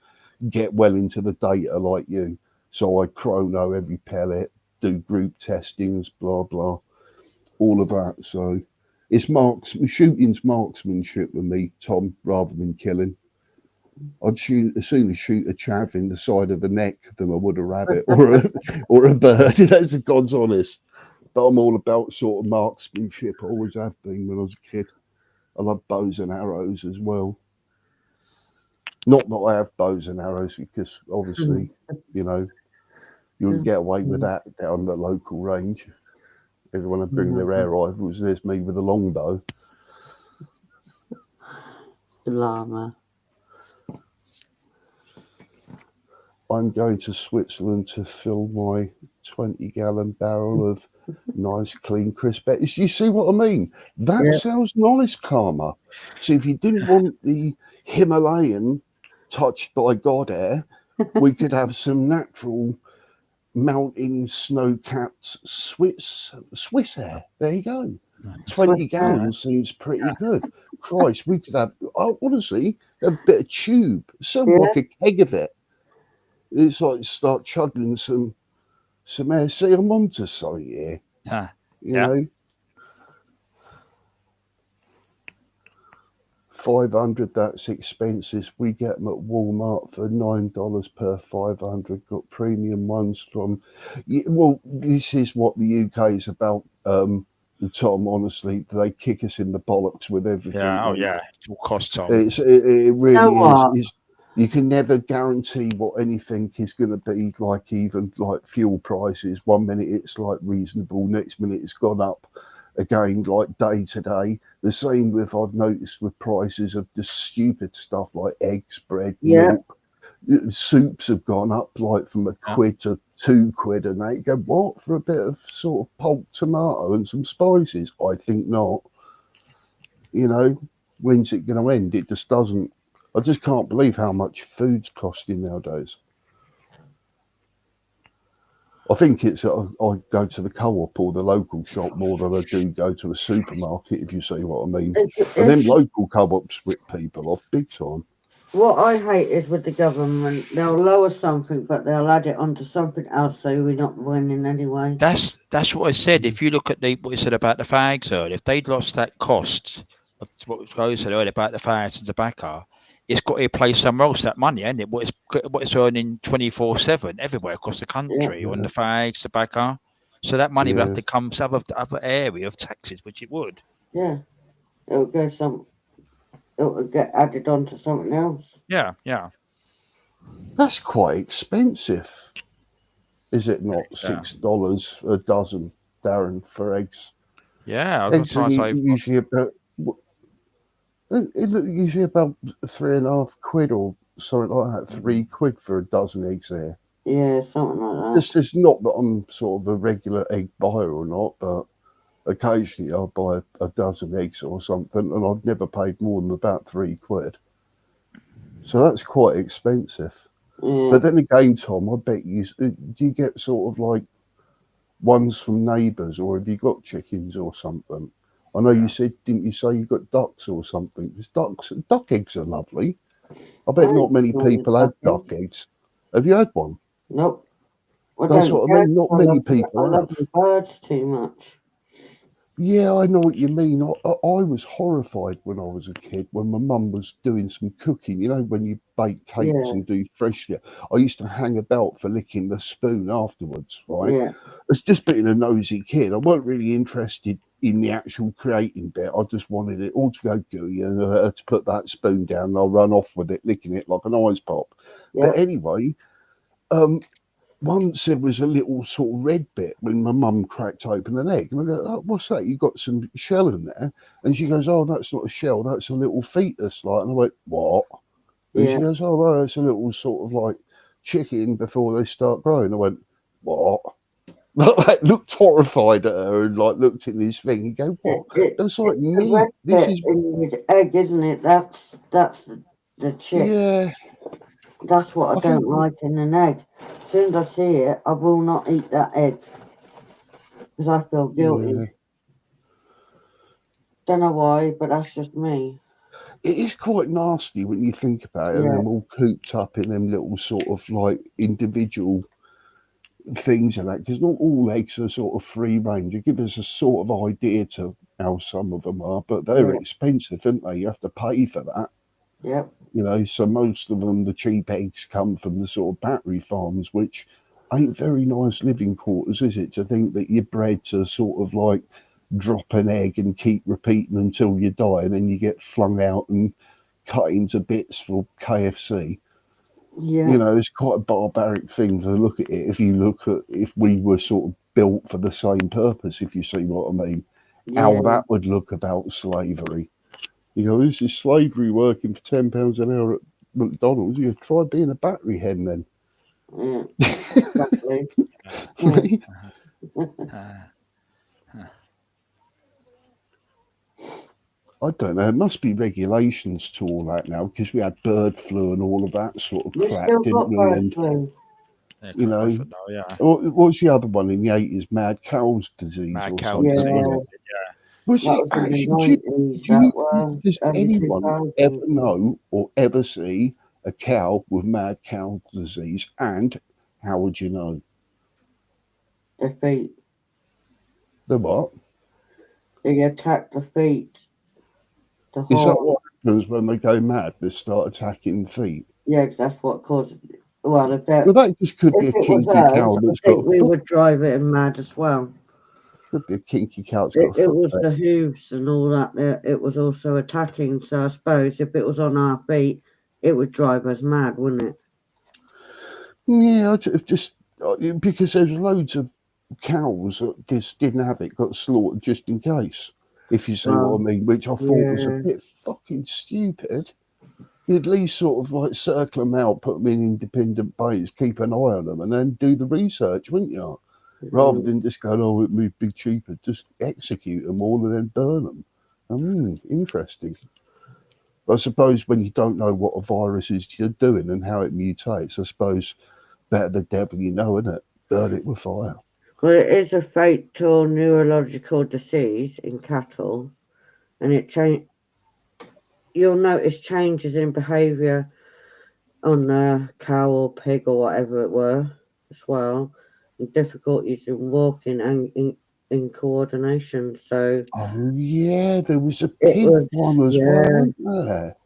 get well into the data like you. So I chrono every pellet, do group testings, blah blah. all of that. So it's shooting's marksmanship with me, Tom, rather than killing. I'd as soon as shoot a chav in the side of the neck than I would a rabbit or a bird. That's a God's honest. But I'm all about sort of marksmanship. I always have been when I was a kid. I love bows and arrows as well. Not that I have bows and arrows because obviously, you know, you wouldn't get away with that down the local range. Everyone would bring their air rifles. There's me with a longbow. The llama. I'm going to Switzerland to fill my 20-gallon barrel of nice, clean, crisp eggs. You see what I mean? That sounds nice, Karma. So if you didn't want the Himalayan touched by God air, we could have some natural mountain snow-capped Swiss air. There you go. 20 gallons seems pretty good. Christ, we could have, honestly, a bit of tube, like a keg of it. It's like start chugging some air. See, I'm onto something here. You know, 500. That's expensive. We get them at Walmart for $9 per 500. Got premium ones from. Well, this is what the UK is about. Tom, honestly, they kick us in the bollocks with everything. Yeah, it all costs, Tom. It really is. You can never guarantee what anything is going to be like, even like fuel prices. 1 minute it's like reasonable, next minute it's gone up again, like day to day. The same with, I've noticed, with prices of just stupid stuff like eggs, bread, milk. Soups have gone up like from £1 to £2, and they go, what, for a bit of sort of pulp tomato and some spices? I think not. You know, when's it going to end? It just doesn't. I just can't believe how much food's costing nowadays. I think it's I go to the co-op or the local shop more than I do go to a supermarket, if you see what I mean. And then local co-ops rip people off big time. What I hate is with the government, they'll lower something, but they'll add it onto something else, so we're not winning anyway. That's what I said. If you look at what you said about the fags earlier, if they'd lost that cost of what I said earlier about the fags and tobacco, it's got to play somewhere else, that money, isn't it? What it's earning 24/7 everywhere across the country on the fags, tobacco. So that money will have to come to other area of taxes, which it would. Yeah, it'll get added onto something else. Yeah. That's quite expensive, is it not? $6 a dozen, Darren, for eggs. Yeah, eggs are usually about. Usually about £3.50 or something like that. £3 for a dozen eggs there. Yeah, something like that. It's not that I'm sort of a regular egg buyer or not, but occasionally I'll buy a dozen eggs or something, and I've never paid more than about £3. So that's quite expensive. Yeah. But then again, Tom, I bet do you get sort of like ones from neighbours, or have you got chickens or something? I know you said, didn't you say you got ducks or something? Because duck eggs are lovely. I bet not many people have duck eggs. Have you had one? Nope. That's what I mean. Not many people have. I love the birds too much. Yeah, I know what you mean. I was horrified when I was a kid, when my mum was doing some cooking. You know, when you bake cakes and do freshly. I used to hang about for licking the spoon afterwards, right? Yeah. It's just being a nosy kid. I wasn't really interested in the actual creating bit. I just wanted it all to go gooey and to put that spoon down and I'll run off with it, licking it like an ice pop. Yeah. But anyway, once there was a little sort of red bit when my mum cracked open an egg. And I go, oh, what's that? You got some shell in there? And she goes, oh, that's not a shell. That's a little fetus. Like, and I went, what? And she goes, oh, well, it's a little sort of like chicken before they start growing. I went, what? I looked horrified at her and like looked at this thing. You go, what? That's like meat. This is egg, isn't it? That's the chick. Yeah. That's what I don't like in an egg. As soon as I see it, I will not eat that egg because I feel guilty. Yeah. Don't know why, but that's just me. It is quite nasty when you think about it, and them all cooped up in them little sort of like individual things and that, because not all eggs are sort of free range. It gives us a sort of idea to how some of them are, but they're expensive, aren't they? You have to pay for that. Yep. You know, so most of them, the cheap eggs come from the sort of battery farms, which ain't very nice living quarters, is it? To think that you're bred to sort of like drop an egg and keep repeating until you die, and then you get flung out and cut into bits for KFC. Yeah. You know, it's quite a barbaric thing to look at it. If we were sort of built for the same purpose, if you see what I mean, how that would look about slavery. You go, this is slavery working for £10 an hour at McDonald's. You try being a battery hen then. Yeah, exactly. I don't know. There must be regulations to all that now, because we had bird flu and all of that sort of We crap, still didn't got we? bird And flu. you know, what was the other one in the 80s? Mad cow's disease Mad or cow something? disease. Yeah. Was That it was in the actually? 90s. Does Early anyone 2000s. ever know or ever see a cow with mad cow disease? And how would you know? The feet. The what? They attack the feet. The Is that horn. what happens when they go mad? They start attacking feet. Yeah, that's what causes. Well, if that just could be a if it was kinky cow us, I that's got think a we foot. would drive it mad as well. Could be a kinky cow that's got a It foot. was the hooves and all that. It was also attacking. So I suppose if it was on our feet, it would drive us mad, wouldn't it? Yeah, just because there's loads of cows that just didn't have it, got slaughtered just in case. If you see what I mean, which I thought was a bit fucking stupid. You at least sort of like circle them out, put them in independent bays, keep an eye on them, and then do the research, wouldn't you? Rather than just going, oh, it would be cheaper, just execute them all and then burn them. Interesting. I suppose when you don't know what a virus is you're doing and how it mutates, I suppose better the devil you know, isn't it? Burn it with fire. Well, it is a fatal neurological disease in cattle, and you'll notice changes in behaviour on the cow or pig or whatever it were as well, and difficulties in walking and in coordination. So oh yeah, there was a pig one as well, wasn't there?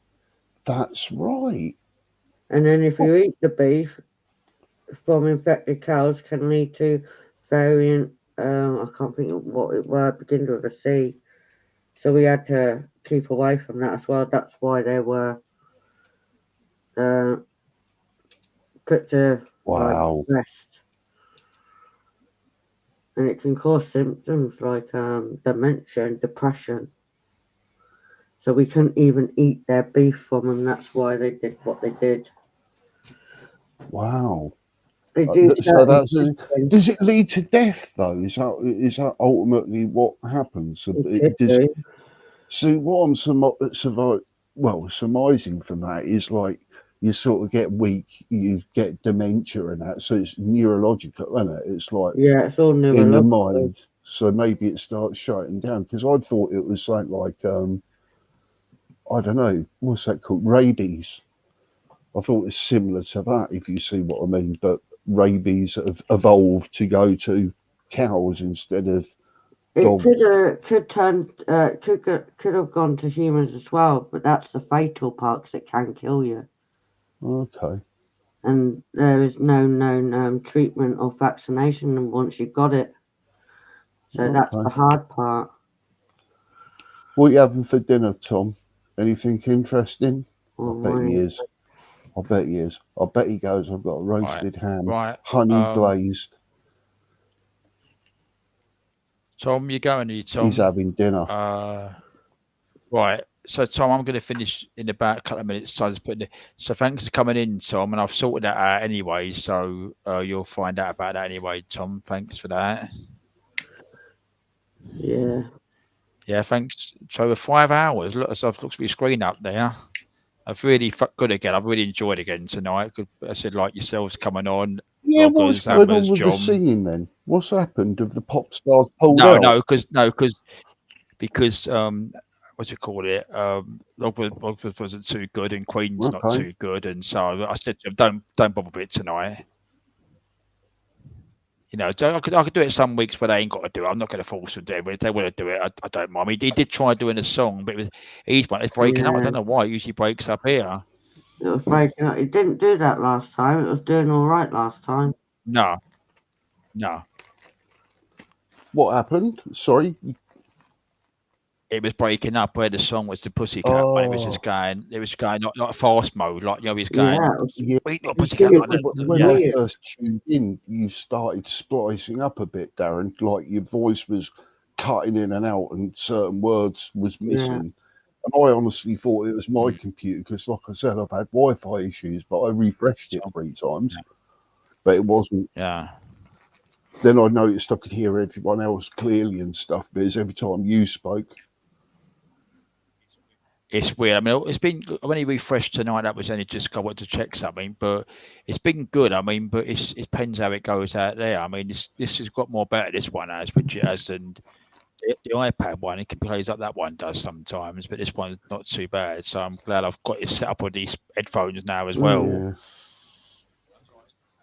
That's right. And then if you eat the beef from infected cows, can lead to variant. I can't think of what it were. Beginning with a C. So we had to keep away from that as well. That's why they were put to rest. And it can cause symptoms like dementia and depression. So we couldn't even eat their beef from them. That's why they did what they did. Wow. They do does it lead to death though? Is that ultimately what happens? So what I'm surmising from that is like you sort of get weak, you get dementia and that. So it's neurological, isn't it? It's like it's all neurological in the mind. So maybe it starts shutting down, because I thought it was something like I don't know, what's that called? Rabies. I thought it's similar to that, if you see what I mean. But rabies have evolved to go to cows instead of dogs. It could have gone to humans as well, but that's the fatal part, because it can kill you. Okay. And there is no known treatment or vaccination once you've got it. So that's the hard part. What are you having for dinner, Tom? Anything interesting? I bet he is. I bet he goes, I've got a roasted ham, honey glazed. Tom, you going to eat, Tom? He's having dinner. Right. So, Tom, I'm going to finish in about a couple of minutes. So thanks for coming in, Tom. And I've sorted that out anyway. So you'll find out about that anyway, Tom. Thanks for that. Yeah. Yeah, thanks. So 5 hours. Look, so I've looked at my screen up there. I've really good again. I've really enjoyed again tonight. I said, like yourselves coming on. Yeah, what's going on with the singing then? What's happened? Have the pop stars pulled out? No, because what do you call it? Logwood wasn't too good, and Queen's not too good, and so I said to him, don't bother with it tonight. You know, so I could do it some weeks where they ain't got to do it. I'm not going to force them to do it. But if they want to do it, I don't mind. I mean, he did try doing a song, but it's breaking up. I don't know why. It usually breaks up here. It was breaking up. It didn't do that last time. It was doing all right last time. No. What happened? Sorry. It was breaking up where the song was the Pussycat, but it was just going. It was going not fast mode, like he was going. Yeah, Pussycat. When I first tuned in, you started splicing up a bit, Darren. Like your voice was cutting in and out, and certain words was missing. And I honestly thought it was my computer because, like I said, I've had Wi-Fi issues, but I refreshed it 3 times, but it wasn't. Yeah. Then I noticed I could hear everyone else clearly and stuff, because every time you spoke. It's weird. I mean, it's been when he refreshed tonight. That was only just I wanted to check something, but it's been good. I mean, but it depends how it goes out there. I mean, this has got more better. This one has, which it has, and the iPad one it plays like that one does sometimes, but this one's not too bad. So I'm glad I've got it set up on these headphones now as well. Yeah.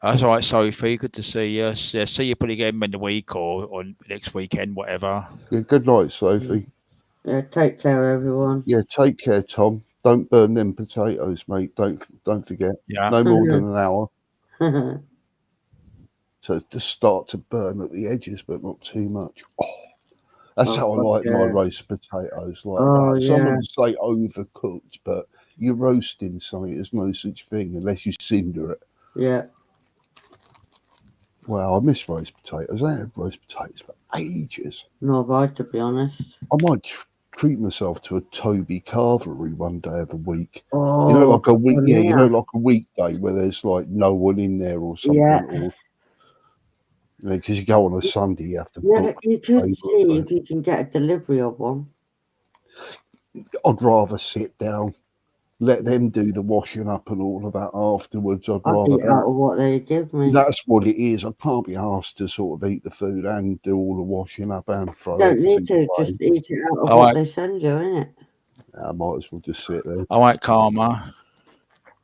That's all right, Sophie. Good to see you. Yeah, see you probably again in the week or next weekend, whatever. Yeah, good night, Sophie. Yeah, take care, everyone. Yeah, take care, Tom. Don't burn them potatoes, mate. Don't forget. Yeah. No more than an hour. So just start to burn at the edges, but not too much. Oh, that's how I like my roast potatoes. Like that. Someone say overcooked, but you're roasting something. There's no such thing unless you cinder it. Yeah. Wow, I miss roast potatoes. I had roast potatoes for ages. Nor have I, to be honest. I might treat myself to a Toby Carvery one day of the week. Oh, you know, like a week. Yeah, you know, like a weekday where there's like no one in there or something. Yeah. Or because you go on a Sunday, you have to. Yeah, you could see if you can get a delivery of one. I'd rather sit down, let them do the washing up and all of that afterwards. I'd rather eat out of what they give me. That's what it is. I can't be asked to sort of eat the food and do all the washing up and throw. You don't need to just eat it out of what they send you, innit? I might as well just sit there. All right, Karma.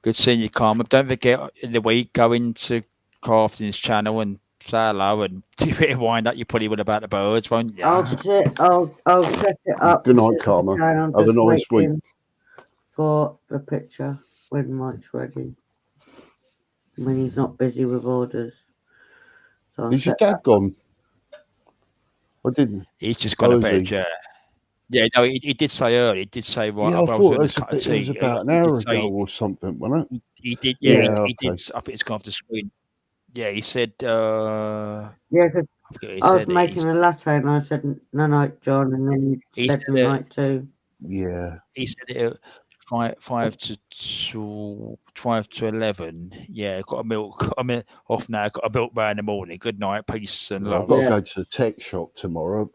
Good seeing you, Karma. Don't forget in the week go into Crafting's channel and say hello and do a bit of wind up. You probably would about the birds, won't you? I'll set it up. Good night, Karma. Have a nice week. For the picture when Mike's ready. When he's not busy with orders. So is your dad gone? I didn't. He's just gone to bed, yeah. Yeah, no, he did say earlier. He did say right. Yeah, I thought it was about an hour ago or something, wasn't it? He did. Yeah, he did. I think it's gone off the screen. Yeah, he said. Yeah, because I was making a latte and I said night, John, and then he said night too. Yeah. He said it 5 to 11. Yeah, got a milk. I'm off now. Got a milk bar in the morning. Good night, peace and love. I've got to go to the tech shop tomorrow.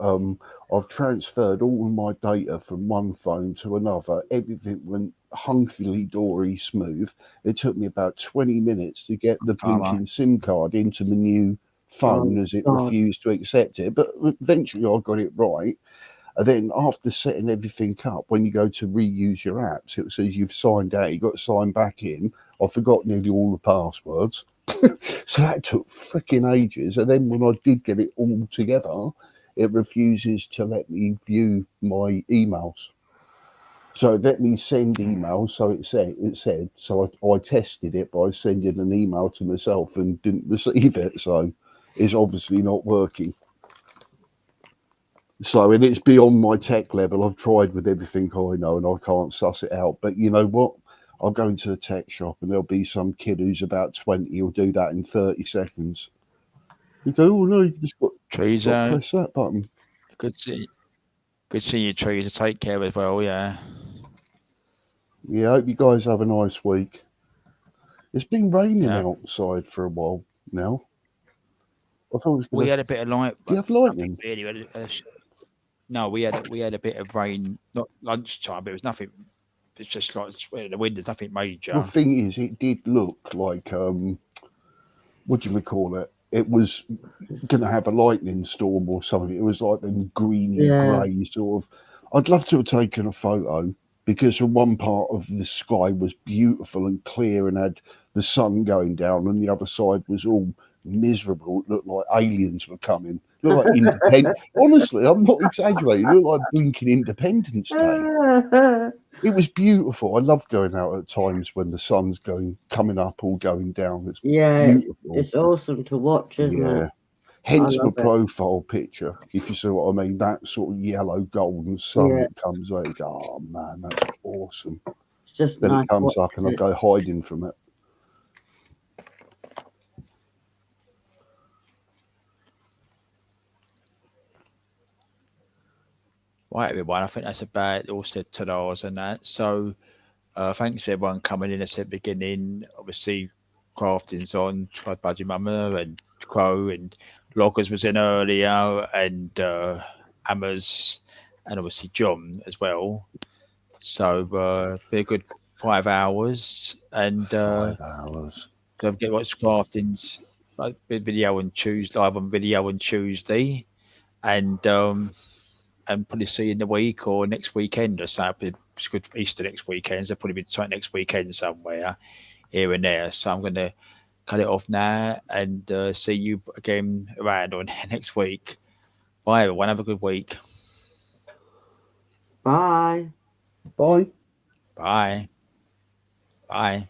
I've transferred all of my data from one phone to another. Everything went hunky-dory smooth. It took me about 20 minutes to get the blinking SIM card into the new phone as it refused to accept it. But eventually I got it right. And then after setting everything up, when you go to reuse your apps, it says you've signed out, you've got to sign back in. I forgot nearly all the passwords. So that took freaking ages. And then when I did get it all together, it refuses to let me view my emails. So it let me send emails. So it said. So I tested it by sending an email to myself and didn't receive it. So it's obviously not working. So, and it's beyond my tech level. I've tried with everything I know and I can't suss it out. But you know what? I'll go into the tech shop and there'll be some kid who's about 20 who'll do that in 30 seconds. You go, oh no, you just got to press that button. Good seeing you, Trees. Take care as well, yeah. Yeah, I hope you guys have a nice week. It's been raining outside for a while now. I thought we had a bit of light. Do you have lightning? Really, no, we had a bit of rain. Not lunchtime, but it was nothing. It's just like the wind. There's nothing major. The thing is, it did look like what do you call it? It was going to have a lightning storm or something. It was like them greeny grey sort of. I'd love to have taken a photo because one part of the sky was beautiful and clear and had the sun going down, and the other side was all miserable. It looked like aliens were coming. It looked like independent. Honestly, I'm not exaggerating. It looked like blinking Independence Day. It was beautiful. I love going out at times when the sun's coming up or going down. It's beautiful. It's awesome to watch, isn't it? Hence my profile picture, if you see what I mean. That sort of yellow golden sun that comes out. You go, oh man, that's awesome. It's just then nice it comes up and I go hiding from it. Right, everyone. I think that's about all said to ours and that. So, thanks for everyone coming in. At the beginning, obviously, Crafting's on, Tried Budgie Mama and Crow and Loggers was in earlier, and Hammers, and obviously John as well. So, be a good 5 hours, and 5 hours. Don't forget what's Crafting's video on Tuesday, live on video on Tuesday, and probably see you in the week or next weekend or something. It's good for Easter next weekend, so probably be something next weekend somewhere here and there. So I'm going to cut it off now and see you again around on next week. Bye, everyone. Have a good week. Bye. Bye. Bye. Bye.